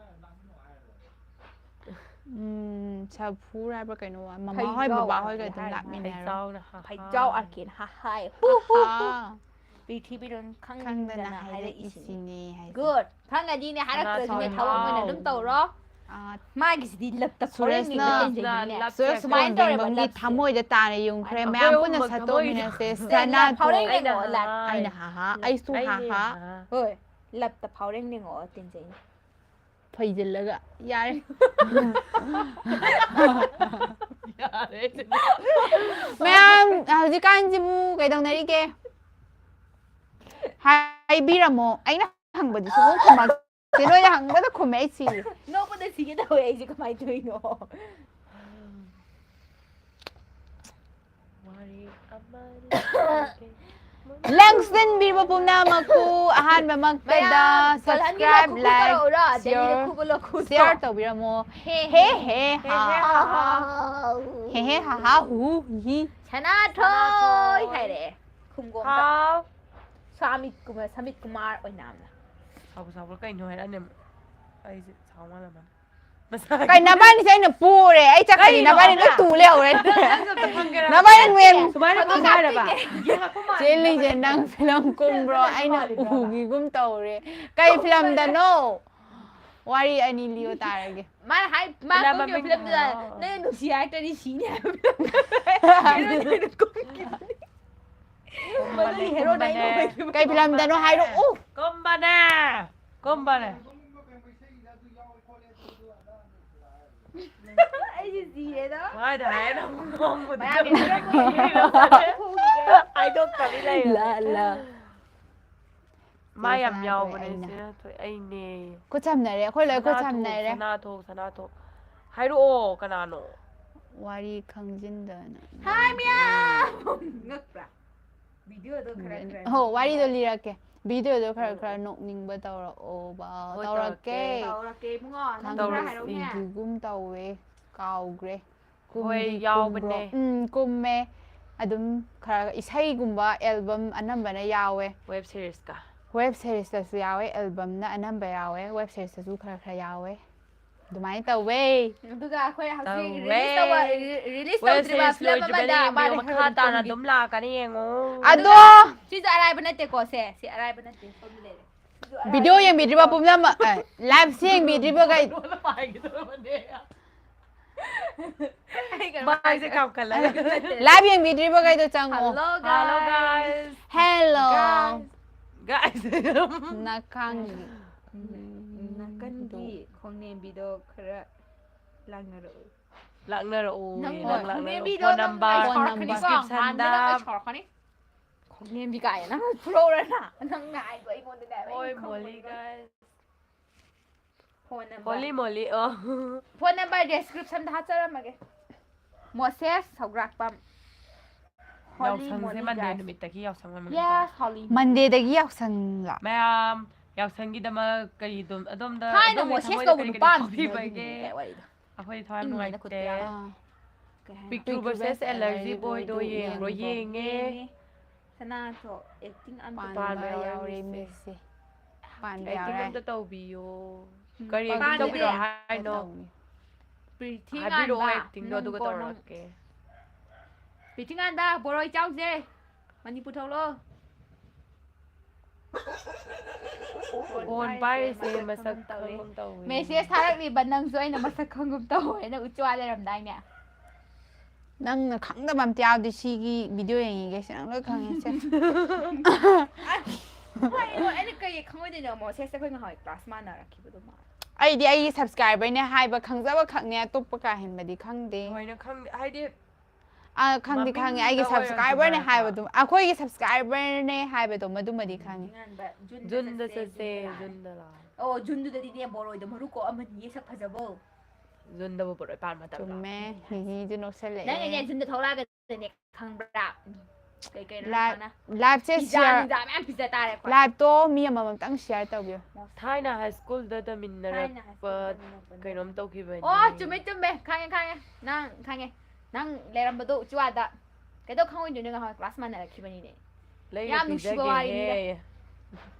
ꯁꯥꯐꯨꯔ ꯍꯥꯏꯕ꯭ꯔꯥ ꯀꯩꯅꯣ ꯃꯃꯥ ꯍꯣꯏ ꯕꯕꯥ ꯍꯣꯏꯒ ꯑꯗꯨꯝ ꯂꯥꯛꯃꯤꯟꯅꯔꯣ ꯐꯩꯖꯥꯎꯅ ꯐꯩꯖꯥꯎ ꯑꯥꯔꯀꯦꯟ ꯍꯥꯏ ꯍꯨ ꯍꯨ ꯍꯨ ꯑꯍꯥ ꯄ꯭ꯔꯤꯊꯤꯕꯤꯔꯣꯟ ꯈꯪꯗꯅ ꯈꯪꯗꯅ ꯍꯥꯏꯔꯛꯏꯁꯤꯅꯤ ꯍꯥꯏꯔꯛꯏꯁꯤꯅꯦ ꯍꯥꯏꯁꯦ ꯒꯨꯗ ꯈꯪꯉꯗꯤꯅꯦ ꯍꯥꯏꯔꯛꯇ꯭ꯔꯁꯨꯅꯦ ꯁꯅꯥꯊꯣꯏ ꯊꯕꯛ ꯑꯣꯏꯅ ꯍꯥꯎ ꯑꯗꯨꯝ ꯇꯧꯔꯣ ꯃꯥꯒꯤꯁꯤꯗꯤ ꯂꯞꯇ ꯐꯥꯎꯔꯦꯡ ꯁꯨꯔꯦꯁꯅ ꯌꯦꯡꯕ ꯁꯨꯔꯦꯁꯅ ꯇꯦꯟꯖꯩꯅꯤꯅꯦ ꯂꯞ ꯁꯨꯔꯁ ꯆꯦꯛ ꯁꯨꯃꯥꯏꯅ ꯇꯧꯔꯦꯕ ꯀꯣꯟꯖꯦꯡꯕꯝꯒꯤ ꯂꯞꯁꯦ ꯊꯃꯣꯏꯗ ꯇꯥꯅ ꯌꯨꯡꯈ꯭ꯔꯦ ꯑꯩꯈꯣꯏ ꯃꯌꯥꯝ ꯄꯨꯟꯅ ꯑꯍꯨꯝꯃꯛ ꯊꯃꯣꯏꯗ ꯁꯠꯇꯣꯛꯃꯤꯟꯅꯁꯦ ꯂꯞ ꯐꯥꯎꯔꯦꯡ ꯁꯅꯥꯊꯣꯏ ꯌꯦꯡꯉꯛꯑꯣ ꯂꯞ ꯑꯩꯅ ꯍꯥꯍꯥ ꯑꯩꯁꯨ ꯑꯩꯅꯦ ꯍꯥꯍꯥ ꯍꯣꯏ ꯂꯞꯇ ꯐꯥꯎꯔꯦꯡ ꯌꯦꯡꯉꯛꯑꯣ ꯇꯦꯟꯖꯩꯅꯤ ꯐꯩꯖꯤꯜꯂꯒ ꯌꯥꯔꯦ ꯌꯥꯔꯦ ꯃꯌꯥꯝ ꯍꯧꯖꯤꯛꯀꯥꯟꯁꯤꯕꯨ ꯀꯩꯗꯧꯅꯔꯤꯒꯦ ꯍꯥꯏꯕꯤꯔꯝꯃꯣ ꯑꯩꯅ ꯍꯪꯕꯗꯤ ꯁꯨꯡꯈꯨꯝ ꯈꯨꯝꯃꯛꯇꯦ ꯅꯣꯏꯅ ꯍꯪꯕꯗ ꯈꯨꯝꯃꯦ ꯑꯩ ꯁꯤꯔꯦ ꯅꯣꯛꯄꯗ ꯁꯤꯒꯦ ꯇꯧꯋꯦ ꯑꯩꯁꯦ ꯀꯃꯥꯏꯅ ꯇꯧꯔꯤꯅꯣ ꯋꯥꯔꯤ ꯑꯃ ꯂꯦꯡꯁꯤꯟꯕꯤꯕ ꯄꯨꯝꯅꯃꯛꯄꯨ ꯑꯍꯥꯟꯕꯃꯛꯇꯗ ꯃꯌꯥꯝ ꯀꯜꯍꯟꯒꯤ ꯂꯣ ꯁꯕꯁꯀ꯭ꯔꯥꯏꯕ ꯈꯨꯈꯨ ꯂꯥꯏꯛ ꯇꯧꯔꯛꯎꯔꯣ ꯗꯦꯜꯂꯤꯗ ꯁꯤꯌꯔ ꯈꯨꯕ ꯂꯣ ꯈꯨꯗꯣ ꯁꯤꯌꯔ ꯇꯧꯕꯤꯔꯝꯃꯣ ꯍꯦ ꯍꯦ ꯍꯦ ꯍꯦ ꯍꯥ ꯍꯦ ꯍꯦ ꯍꯥ ꯍꯥ ꯍꯨ ꯍꯤ ꯁꯅꯥꯊꯣꯏ ꯍꯥꯏꯔꯛꯑꯦ ꯈꯨꯡꯒꯣꯝꯇ ꯍꯥꯎ ꯁꯃꯤꯠ ꯀꯨꯃꯥꯔ ꯑꯣꯏꯅꯥꯝꯅ ꯁꯥꯎꯕ ꯀꯩꯅꯣ ꯍꯥꯏꯔꯛꯑꯅꯦ ꯑꯩꯁꯦ ꯁꯥꯎ ꯃꯥꯜꯂꯝꯃꯅꯤ ꯀꯩ ꯅꯕꯥꯅꯤꯁꯦ ꯑꯩꯅ ꯄꯣꯔꯦ ꯑꯩ ꯆꯠꯈ꯭ꯔꯗꯤ ꯀꯩꯅꯣ ꯅꯕꯥꯅꯤ ꯂꯣꯏ ꯑꯗ? ꯇꯨ ꯂꯩꯍꯧꯔꯦ ꯅꯪꯁꯨ ꯑꯝꯇ ꯐꯪꯒꯦꯔꯥ ꯅꯕꯥꯅꯤ ꯃꯦꯟ ꯁꯨꯃꯥꯏꯅ ꯐꯪ ꯍꯥꯏꯔꯕ ꯆꯦꯜꯂꯤꯁꯦ ꯅꯪ ꯐꯤꯂꯝ ꯀꯨꯝꯕ꯭ꯔꯣ ꯑꯩꯅ ꯎꯒꯤꯒꯨꯝ ꯇꯧꯔꯦ ꯀꯩ ꯐꯤꯂꯝꯗꯅꯣ ꯋꯥꯔꯤ ꯑꯅꯤ ꯂꯤꯌꯣ ꯇꯥꯔꯒꯦ ꯃꯥꯅ ꯍꯥꯏ ꯃꯥ ꯐꯤꯂꯝ ꯀꯨꯝꯈꯤꯕ ꯃꯃꯤꯡ ꯐꯤꯂꯝꯗꯨꯗ ꯍꯥꯏꯔꯛꯑꯣ. ꯅꯪ ꯅꯨꯡꯁꯤ ꯍꯥꯏꯔꯛꯇ꯭ꯔꯗꯤ ꯁꯤꯅꯤ ꯍꯥꯏꯕ ꯀꯨꯝꯕꯅꯦ ꯍꯦꯔꯣꯅ ꯀꯨꯝꯕꯅꯦ ꯀꯩ ꯐꯤꯂꯝꯗꯅꯣ ꯍꯥꯏꯔꯛꯎ ꯀꯨꯝꯕꯅꯦ ꯀꯨꯝꯕꯅꯦ ꯑꯩꯁꯦ ꯁꯤꯔꯦꯗ ꯍꯥꯏꯗ ꯍꯥꯏꯅ ꯃꯌꯥꯝꯒꯤ ꯍꯥꯏꯗꯣꯛꯇꯕꯤ ꯂꯥ ꯂꯥ ꯂꯩꯔꯦ ꯃꯥ ꯌꯥꯝ ꯁꯅꯥꯊꯣꯏ ꯌꯥꯎꯕꯅꯦ ꯑꯩꯅ ꯁꯤꯅꯊꯣꯏ ꯑꯩꯅꯦ ꯈꯨꯠ ꯁꯝꯅꯔꯦ ꯑꯩꯈꯣꯏ ꯂꯣꯏ ꯈꯨꯠ ꯁꯅꯥꯊꯣꯛ ꯁꯝꯅꯔꯦ ꯁꯅꯥꯊꯣꯛ ꯁꯅꯥꯊꯣꯛ ꯍꯥꯏꯔꯛꯑꯣ ꯀꯅꯥꯅꯣ ꯋꯥꯔꯤ ꯈꯪꯖꯤꯟꯗꯅ ꯍꯥꯏ ꯃꯌꯥꯝ ꯉꯛꯄ꯭ꯔꯥ ꯚꯤꯗꯤꯑꯣꯗꯣ ꯈꯔ ꯈꯔ ꯍꯣ ꯋꯥꯔꯤꯗꯣ ꯅꯣꯛꯅꯤꯡꯕ ꯂꯤꯔꯛꯀꯦ ꯚꯤꯗꯤꯑꯣꯗꯣ ꯈꯔ ꯈꯔ ꯇꯧꯔꯛꯑꯣ ꯅꯣꯛꯅꯤꯡꯕ ꯇꯧꯔꯛꯑꯣꯕ ꯍꯣꯏ ꯇꯧꯔꯛꯀꯦ ꯇꯧꯔꯛꯀꯦ ꯏꯕꯨꯡꯉꯣ ꯅꯪꯁꯨ ꯈꯔ ꯍꯥꯏꯔꯛꯎꯅꯦ ꯈꯪꯈꯤꯒꯨꯝ ꯇꯧꯋꯦ ꯀꯥꯎꯈ꯭ꯔꯦ ꯍꯣꯏ ꯀꯨꯝꯗꯤ ꯀꯨꯝꯕ꯭ꯔꯣ ꯌꯥꯎꯕꯅꯦ ꯀꯨꯝꯃꯦ ꯑꯗꯨꯝ ꯈꯔ ꯏꯁꯩꯒꯨꯝꯕ ꯑꯦꯜꯕꯝ ꯑꯅꯝꯕꯅ ꯌꯥꯎꯋꯦ ꯋꯦꯕ ꯁꯤꯔꯤꯁꯀ ꯋꯦꯕ ꯁꯦꯔꯤꯁꯇꯁꯨ ꯌꯥꯎꯋꯦ ꯑꯦꯜꯕꯝꯅ ꯑꯅꯝꯕ ꯌꯥꯎꯋꯦ ꯋꯦꯕ ꯁꯦꯔꯤꯁꯇꯁꯨ ꯈꯔ ꯈꯔ ꯌꯥꯎꯋꯦ ꯑꯗꯨꯃꯥꯏꯅ ꯇꯧꯋꯦ ꯑꯗꯨꯒ ꯑꯩꯈꯣꯏ ꯍꯧꯖꯤꯛ ꯇꯧꯋꯦ ꯔꯤꯂꯤꯁ ꯋꯦꯕ ꯇꯧꯗ꯭ꯔꯤꯕ ꯁꯤꯔꯤꯁ ꯐꯤꯂꯝ ꯂꯣꯏꯗ꯭ꯔꯤꯕꯅ ꯑꯃꯗ ꯌꯦꯡꯕꯤꯌꯨ ꯃꯥꯅ ꯃꯈꯥ ꯍꯦꯔꯣꯅꯤ ꯇꯥꯅ ꯀꯨꯝꯈꯤ ꯑꯗꯨꯝ ꯂꯥꯛꯀꯅꯤ ꯌꯦꯡꯉꯣ ꯑꯗꯣ ꯁꯤꯁꯨ ꯑꯔꯥꯏꯕ ꯅꯠꯇꯦꯀꯣ ꯁꯤ ꯑꯔꯥꯏꯕ ꯅꯠꯇꯦ ꯁꯣꯝꯗ ꯂꯩꯔꯦ ꯁꯤꯁꯨ ꯑꯔꯥꯏꯕ ꯚꯤꯗꯤꯑꯣ ꯅꯠꯇꯦꯀꯣ. ꯌꯦꯡꯕꯤꯗ꯭ꯔꯤꯕ ꯄꯨꯝꯅꯃꯛ ꯂꯥꯏꯚꯁꯤ ꯌꯦꯡꯕꯤꯗ꯭ꯔꯤꯕꯈꯩ ꯑꯩ ꯀꯩꯅꯣꯝ ꯃꯥꯏꯁꯦ ꯍꯥꯏꯒꯦ. ꯀꯥꯝꯈꯠꯂꯒ ꯂꯥꯏꯚ ꯌꯦꯡꯕꯤꯗ꯭ꯔꯤꯕꯈꯩꯗꯣ ꯆꯪꯉꯣ Hello Hello guys. guys hello guys ꯅꯈꯥꯡꯒꯤ ꯅꯥꯀꯟꯒꯤ ꯈꯣꯡꯅꯦꯝꯕꯤꯗꯣ ꯈꯔ ꯂꯥꯡꯅꯔꯛꯎ. ꯂꯥꯛꯅꯔꯛꯎ ꯅꯪ ꯅꯪ ꯂꯥꯛꯅꯔꯛꯎ ꯈꯣꯡꯅꯦꯝꯕꯤꯗꯣ ꯐꯣꯟ ꯅꯪ ꯑꯩ ꯅꯝꯕꯔ ꯐꯣꯟ ꯁꯥꯎꯔꯛꯀꯅꯤꯀꯣ ꯗꯤꯁꯀ꯭ꯔꯤꯞꯁꯟꯗ ꯍꯥꯟꯅ ꯅꯪ ꯑꯩ ꯁꯥꯎꯔꯛꯀꯅꯤ. ꯈꯣꯡꯅꯦꯝꯕꯤ ꯀꯥꯏꯅ ꯅꯪ ꯐꯨꯔꯧꯔꯅ ꯅꯪꯅ ꯍꯥꯏꯗꯣ ꯑꯩꯉꯣꯟꯗꯅꯦ ꯍꯥꯏꯕ ꯍꯣꯏ ꯑꯩꯅ ꯃꯣꯂꯤ ꯈꯪꯕꯅꯤꯀꯣ. guys ꯐꯣꯟ ꯅꯝꯕꯔ ꯍꯣꯂꯤ ꯃꯣꯂꯤ ꯐꯣꯟ ꯅꯝꯕꯔ ꯗꯦꯁꯀ꯭ꯔꯤꯞꯁꯟꯗ ꯍꯥꯞꯆꯔꯝꯃꯒꯦ. ꯃꯣꯁꯦꯁ ꯁꯧꯒ꯭ꯔꯥꯛꯄꯝ. Holy ꯌꯥꯎꯁꯪꯁꯦ moly ꯃꯟꯗꯦ guys. ꯅꯨꯃꯤꯠꯇꯒꯤ ꯌꯥꯎꯁꯪ Yes, holy. ꯃꯟꯗꯦꯗꯒꯤ ꯌꯥꯎꯁꯪꯂ ꯃꯌꯥꯝ ꯌꯥꯎꯁꯪꯒꯤꯗꯃꯛ ꯀꯔꯤ ꯑꯗꯣꯝꯗ ꯊꯥꯏꯅ ꯑꯗꯣꯝꯒꯤ ꯃꯣꯁꯦꯁ ꯊꯃꯣꯏꯗ ꯀꯧꯕ ꯀꯔꯤ ꯅꯨꯄꯥ ꯀꯔꯤ ꯑꯃ ꯐꯥꯎꯕꯤꯕꯒꯦ ꯊꯦꯡꯅꯈꯤꯕꯅꯤꯅꯦ ꯀꯥꯏ ꯋꯥꯔꯤꯗꯣ. ꯑꯩꯈꯣꯏꯗꯤ ꯊꯋꯥꯏ ꯌꯥꯝ ꯏꯪꯉꯤꯉꯩꯅ ꯅꯨꯡꯉꯥꯏꯇꯦ ꯈꯨꯠꯇ ꯀꯩ ꯍꯥꯏꯅꯣ ꯄꯤꯛꯇ꯭ꯔꯨ ꯚꯔꯁꯦꯁ ꯑꯦꯂꯔꯖꯤ ꯕꯣꯏꯗꯣ ꯌꯦꯡꯕ꯭ꯔꯣ ꯌꯦꯡꯉꯦ ꯁꯅꯥꯊꯣ ꯑꯦꯛꯇꯤꯡ ꯑꯝꯇ ꯄꯥꯟꯕ ꯇꯧꯕ ꯌꯥꯎꯔꯦ ꯃꯤꯁꯁꯦ. ꯃꯤꯁꯁꯦ ꯄꯥꯟꯕ ꯑꯦꯛꯇꯤꯡ ꯌꯥꯎꯔꯦ ꯑꯝꯇ ꯇꯧꯕꯤꯌꯣ ꯀꯔꯤ ꯑꯦꯛꯇꯤꯡ ꯄꯥꯟꯗꯗꯤ ꯇꯧꯕꯤꯔꯣ ꯍꯥꯏꯅꯣ ꯄ꯭ꯔꯤꯊꯤ ꯍꯥꯏꯕꯤꯔꯛꯑꯣ ꯉꯥꯟꯕ ꯑꯦꯛꯇꯤꯡꯗꯣ ꯅꯪ ꯑꯗꯨꯒ ꯀꯣ ꯅꯪ ꯇꯧꯔꯛꯀꯦ ꯄ꯭ꯔꯤꯊꯤ ꯉꯥꯟꯕ ꯕꯣꯔꯣꯏ ꯆꯥꯎꯁꯦ ꯃꯅꯤꯄꯨꯔ ꯊꯣꯛꯂꯛꯑꯣ. ꯐꯣꯟ ꯄꯥꯏꯔꯤꯁꯦ ꯃꯁꯛ ꯈꯪꯒꯨꯝ ꯇꯧꯋꯤ ꯃꯦꯁꯦꯁ ꯊꯥꯔꯛꯂꯤꯕ ꯅꯪꯁꯨ ꯑꯩꯅ ꯃꯁꯛ ꯈꯪꯒꯨꯝ ꯇꯧꯋꯦꯅ ꯎꯆꯨꯋꯥ ꯂꯩꯔꯝꯗꯥꯏꯅꯦ. ꯅꯪꯅ ꯈꯪꯗꯕ ꯑꯝꯇ ꯌꯥꯎꯗꯦ ꯁꯤꯒꯤ ꯚꯤꯗꯤꯑꯣ ꯌꯦꯡꯉꯤꯒꯩꯁꯦ ꯅꯪ ꯂꯣꯏ ꯈꯪꯉꯦꯁꯦ. ꯀꯩꯅꯣ ꯑꯩꯅ ꯀꯩ ꯈꯪꯉꯣꯏꯗꯣꯏꯅꯣ ꯃꯣꯁꯦꯁꯇ ꯑꯩꯈꯣꯏ ꯉꯍꯥꯟꯋꯥꯏ ꯀ꯭ꯂꯥꯁ ꯃꯥꯟꯅꯔꯛꯈꯤꯕꯗꯨ ꯃꯥꯜꯂꯦ. ꯑꯩꯗꯤ ꯑꯩꯒꯤ ꯁꯕꯁꯀ꯭ꯔꯥꯏꯕꯔꯅꯦ ꯍꯥꯏꯕ ꯈꯪꯖꯕ ꯈꯛꯅꯦ ꯑꯇꯣꯞꯄ ꯀꯥ ꯍꯦꯟꯕꯗꯤ ꯈꯪꯗꯦ. ꯍꯣꯏꯅ ꯈꯪꯗꯦ ꯍꯥꯏꯗꯤ ꯈꯪꯗꯤ ꯈꯪꯉꯦ ꯃꯃꯤꯡꯗ ꯑꯩꯒꯤ ꯑꯣꯏꯔꯁꯨ ꯁꯕꯁꯀ꯭ꯔꯥꯏꯕꯔꯅꯦ ꯈꯪꯉꯦꯀꯣ ꯍꯥꯏꯕꯗꯨ ꯑꯩꯈꯣꯏꯒꯤ ꯁꯕꯁꯀ꯭ꯔꯥꯏꯕꯔꯅꯦ ꯍꯥꯏꯕꯗꯣ ꯃꯗꯨꯃꯗꯤ ꯈꯪꯉꯤ. ꯖꯨꯟꯗ ꯆꯠꯁꯦ ꯖꯨꯟꯗ ꯂꯥꯛꯑꯣ. ꯑꯣ ꯖꯨꯟꯗꯨꯗꯗꯤꯅꯦ ꯕꯣꯔꯣꯏꯗ ꯃꯔꯨ ꯀꯣꯛꯑꯝꯃꯅꯤꯌꯦ ꯁꯛ ꯐꯖꯕꯣ. ꯖꯨꯟꯗꯕꯨ ꯕꯣꯔꯣꯏ ꯄꯥꯟꯕ ꯃꯇꯝꯂꯣ ꯆꯨꯝꯃꯦ ꯍꯤꯍꯤꯁꯨ ꯅꯣꯛꯁꯜꯂꯛꯑꯦ. ꯅꯪꯅꯅꯦ ꯖꯨꯟꯗ ꯊꯣꯛꯂꯛꯑꯒꯅꯦ ꯈꯪꯕ꯭ꯔꯥ ꯀꯩ Live นะ live พิซ ꯁꯦ ซ่า share พิซซ่าแม่พิซซ่าตายเลย live โตมีꯑꯃꯃꯝꯇꯪ share ꯇꯧꯕꯤꯌꯣ ꯊꯥꯏꯅ ꯍꯥꯏ ꯁ꯭ꯀꯨꯜꯗ ꯇꯝꯃꯤꯟꯅꯔꯛꯄ ꯀꯩꯅꯣꯝ ꯇꯧꯈꯤꯕꯅꯤ โอ้จุ๊บꯈꯪꯉꯦนั่งꯈꯪꯉꯦนั่งꯂꯩꯔꯝꯕꯗꯣ ꯎꯆꯨꯋꯥꯗ ꯀꯩꯗꯧ ꯈꯪꯉꯣꯏꯗꯣꯏꯅꯣ ꯉꯍꯥꯟ ꯀ꯭ꯂꯥꯁ ꯃꯥꯟꯅꯔꯛꯈꯤꯕꯅꯤꯅꯦ ꯂꯩꯔ ꯌꯥꯝ ꯅꯨꯡꯁꯤꯕ ꯋꯥꯔꯤꯅꯤꯗ ꯄꯤꯖꯒꯦꯍꯦ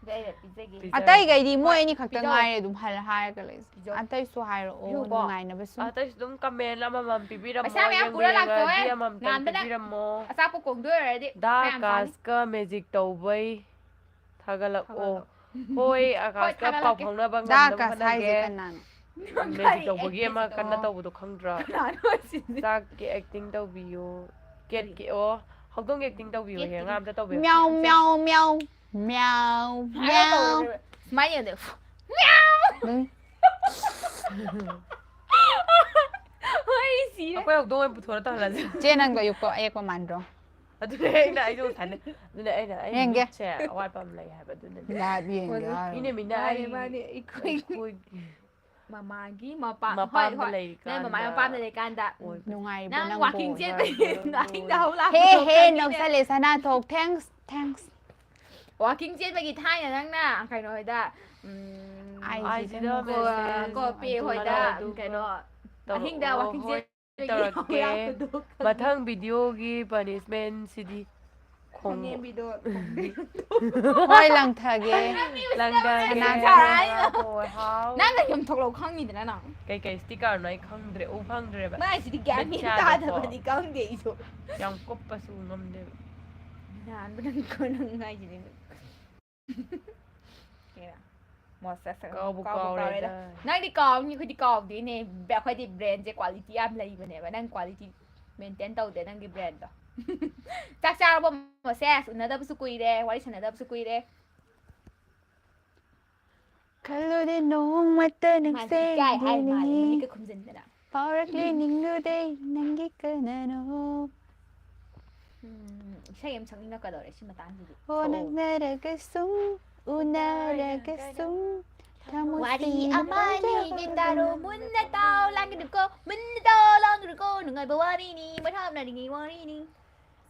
ꯂꯩꯔ ꯄꯤꯖꯒꯦ ꯄꯤꯖ- ꯑꯇꯩꯒꯩꯗꯤ ꯃꯣꯏ ꯍꯣꯏ, ꯑꯅꯤ ꯈꯛꯇ ꯄꯤꯖꯧ. ꯉꯥꯏꯔꯦ ꯑꯗꯨꯝ ꯍꯥꯏꯔꯒ ꯂꯩ ꯄꯤꯖꯧ. ꯑꯇꯩꯁꯨ ꯍꯥꯏꯔꯛꯑꯣ ꯄꯤꯖꯧꯀꯣ. ꯅꯨꯡꯉꯥꯏꯅꯕ ꯁꯨꯝ ꯑꯇꯩꯁꯨ ꯑꯗꯨꯝ ꯀꯃꯦꯟ ꯑꯃꯃꯝ ꯄꯤꯕꯤꯔꯝꯃꯣ ꯄꯩꯁꯥ ꯃꯌꯥꯝ ꯌꯦꯡꯕꯨ ꯄꯨꯔ ꯌꯦꯡꯉꯗꯤ ꯂꯥꯛꯆꯧꯍꯦ. ꯑꯃꯃꯝꯇꯪ ꯉꯥꯟꯕꯅ. ꯄꯤꯕꯤꯔꯝꯃꯣ ꯑꯆꯥꯄꯣꯠ ꯀꯣꯡꯗꯣꯏ ꯑꯣꯏꯔꯗꯤ ꯗꯥ ꯈꯔ ꯌꯥꯝ ꯆꯥꯅꯤ. ꯑꯀꯥꯁꯀ ꯃꯦꯖꯤꯛ ꯇꯧꯕꯩ ꯊꯥꯒꯠꯂꯛꯑꯣ ꯊꯥꯒꯠꯂꯛꯑꯣ. ꯍꯣꯏ ꯑꯀꯥꯁꯀ ꯄꯥꯎ ꯊꯥꯒꯠꯂꯛꯀꯦ. ꯐꯥꯎꯅꯕ ꯗꯥ ꯉꯝꯅꯕ ꯑꯀꯥꯁ ꯍꯥꯏꯁꯦ ꯍꯣꯠꯅꯒꯦ ꯀꯅꯥꯅꯣ ꯃꯦꯖꯤꯛ ꯇꯧꯕꯒꯤ ꯑꯃ ꯀꯟꯅ ꯇꯧꯕꯗꯣ ꯈꯪꯗ꯭ꯔꯥ ꯀꯅꯥꯅꯣ ꯁꯤꯗꯤ? ꯆꯥꯛꯀꯤ ꯑꯦꯛꯇꯤꯡ ꯇꯧꯕꯤꯌꯨ ꯀꯦꯠꯀꯤ ꯑꯣ ꯍꯧꯗꯣꯡꯒꯤ ꯑꯦꯛꯇꯤꯡ ꯇꯧꯕꯤꯌꯨ ꯍꯦ ꯀꯦꯠꯀꯤ. ꯑꯉꯥꯡ ꯑꯝꯇ ꯇꯧꯕꯤꯌꯨ ꯃ꯭ꯌꯥꯎ ꯃ꯭ꯌꯥꯎ ꯃ꯭ꯌꯥꯎ ꯃ꯭ꯌꯥꯎ ꯍꯥꯏꯔ ꯃ꯭ꯌꯥꯎ ꯇꯧꯔꯦ. ꯁꯨꯃꯥꯏꯅ ꯌꯦꯡꯗꯦ. ꯑꯗꯨꯝ ꯍꯣꯏ ꯁꯤꯔꯦ. ꯑꯩꯈꯣꯏ ꯍꯧꯗꯣꯡ ꯑꯣꯏꯅ ꯄꯨꯊꯣꯔ ꯇꯧꯍꯜꯂꯁꯦ ꯆꯦ ꯅꯪꯗꯣ ꯑꯌꯦꯛꯄ ꯃꯥꯟꯗ꯭ꯔꯣ ꯑꯗꯨꯅꯦ ꯑꯩꯁꯨ ꯊꯥꯅꯩ ꯑꯗꯨꯅꯦ ꯑꯩ ꯌꯦꯡꯒꯦ. ꯃꯤꯠꯁꯦ ꯑꯋꯥꯠꯄ ꯑꯃ ꯂꯩ ꯍꯥꯏꯕ ꯑꯗꯨꯅꯅꯦ ꯂꯥꯏꯚ ꯌꯦꯡꯒꯦ ꯍꯥꯏꯔꯣ. ꯃꯤꯅ ꯃꯥꯅꯦ ꯑꯩꯈꯣꯏ ꯃꯃꯥꯒꯤ ꯃꯄꯥ ꯍꯣꯏ ꯃꯄꯥꯝꯗ ꯍꯣꯏ ꯂꯩꯔꯤꯀꯥꯟꯗ ꯅꯪ ꯃꯃꯥꯒꯤ ꯃꯄꯥꯝꯗ ꯂꯩꯀꯥꯟꯗ ꯑꯣꯏꯕ ꯅꯨꯡꯉꯥꯏꯔꯤꯕꯣ ꯅꯪ ꯅꯪꯕꯣ ꯋꯥꯀꯤꯡ ꯆꯦꯟꯕꯒꯤ ꯅꯨꯡꯉꯥꯏꯔꯤꯕꯣ ꯑꯍꯤꯡꯗ ꯍꯧ ꯍꯦ ꯂꯥꯛꯄꯗꯣ ꯍꯦ ꯈꯪꯉꯤꯅꯦ. ꯅꯧꯁꯜꯂꯦ ꯁꯅꯥꯊꯣꯛ ꯊꯦꯡꯛꯁ ꯋꯥꯀꯤꯡ ꯆꯦꯟꯕꯒꯤ ꯊꯥꯏꯅ ꯅꯪꯅ ꯀꯩꯅꯣꯗ ꯑꯥꯏꯖꯤꯗ ꯀꯣꯄꯦ ꯍꯣꯏꯗ ꯀꯩꯅꯣ ꯑꯍꯤꯡꯗ ꯋꯥꯀꯤꯡ ꯍꯣꯏ ꯆꯦꯟꯕꯒꯤ ꯇꯧꯔꯛꯀꯦ ꯂꯥꯛꯄꯗꯣ ꯃꯊꯪ ꯚꯤꯗꯤꯑꯣꯒꯤ ꯄꯅꯤꯁꯃꯦꯟꯁꯤꯗꯤ ꯈꯣꯡꯅꯦꯝꯕꯤꯗꯣ ꯍꯣꯏ ꯂꯪꯊꯒꯦ ꯂꯪꯗꯒꯦ ꯍꯥꯎ ꯅꯪꯅ ꯌꯨꯝ ꯊꯣꯛꯂꯛꯎ ꯈꯪꯉꯤꯗꯅ ꯅꯪ ꯀꯩꯀꯩ ꯁ꯭ꯇꯤꯀꯔꯅꯣ ꯑꯩ ꯈꯪꯗ꯭ꯔꯦ ꯎ ꯐꯪꯗ꯭ꯔꯦꯕ ꯃꯥꯏꯁꯤꯗꯤ ꯒ꯭ꯌꯥꯟ ꯃꯤꯠ ꯃꯦꯟ ꯌꯥꯗꯦꯀꯣ. ꯇꯥꯗꯕꯅꯤ ꯈꯪꯗꯦ ꯑꯩꯁꯨ ꯌꯥꯝ ꯀꯨꯞꯄꯁꯨ ꯉꯝꯗꯦꯕ ꯅꯍꯥꯟꯕ ꯅꯪ ꯍꯥꯏꯁꯤꯅꯤ ꯀꯥꯎꯕꯨ ꯀꯥꯎꯔꯦꯗ ꯀꯥꯎꯔꯦꯗ ꯅꯪꯗꯤ ꯀꯥꯎꯅꯤ ꯑꯩꯈꯣꯏꯗꯤ ꯀꯥꯎꯗꯦꯅꯦ ꯑꯩꯈꯣꯏꯗꯤ ꯕ꯭ꯔꯦꯟꯁꯦ ꯀ꯭ꯋꯥꯂꯤꯇꯤ ꯌꯥꯝ ꯂꯩꯕꯅꯦꯕ ꯅꯪ ꯀ꯭ꯋꯥꯂꯤꯇꯤ ꯃꯦꯟꯇꯦꯟ ꯇꯧꯗꯦ ꯅꯪꯒꯤ ꯕ꯭ꯔꯦꯟꯗꯣ ꯆꯥꯛ ꯆꯥꯔꯕꯣ ꯃꯣꯁꯦꯁ ꯎꯅꯗꯕꯁꯨ ꯀꯨꯏꯔꯦ ꯋꯥꯔꯤ ꯁꯥꯟꯅꯗꯕꯁꯨ ꯀꯨꯏꯔꯦ ꯈꯜꯂꯨꯗꯦ ꯅꯣꯡꯃꯇ ꯃꯥꯗꯤ ꯏꯀꯥꯏ ꯍꯥꯏ ꯃꯥꯜꯂꯦ ꯅꯨꯡꯁꯤꯅꯤ ꯃꯃꯤꯠꯀ ꯈꯨꯝꯖꯤꯟꯗꯅ ꯐꯥꯎꯔꯛꯂꯤ ꯅꯤꯡꯂꯨꯗꯦ ꯅꯪꯒꯤ ꯀꯅꯥꯅꯣ ꯏꯁꯩ ꯑꯃ ꯁꯛꯅꯤꯡꯉꯛꯀꯗꯧꯔꯦ ꯁꯤ ꯃꯇꯥꯡꯁꯤꯗꯤ ꯍꯣ ꯅꯛꯅꯔꯒꯁꯨ ꯎꯅꯔꯒꯁꯨ ꯋꯥꯔꯤ ꯊꯃꯣꯏꯁꯤꯅ ꯑꯃ ꯂꯤꯒꯦ ꯇꯥꯔꯣ ꯃꯨꯟꯅ ꯇꯥꯎ ꯂꯥꯡꯒꯅꯨꯀꯣ ꯃꯨꯟꯅ ꯇꯥꯎ ꯂꯥꯡꯒꯅꯨꯀꯣ ꯅꯨꯡꯉꯥꯏꯕ ꯋꯥꯔꯤꯅꯤ ꯃꯊꯥꯞꯅꯔꯤꯉꯩ ꯋꯥꯔꯤꯅꯤ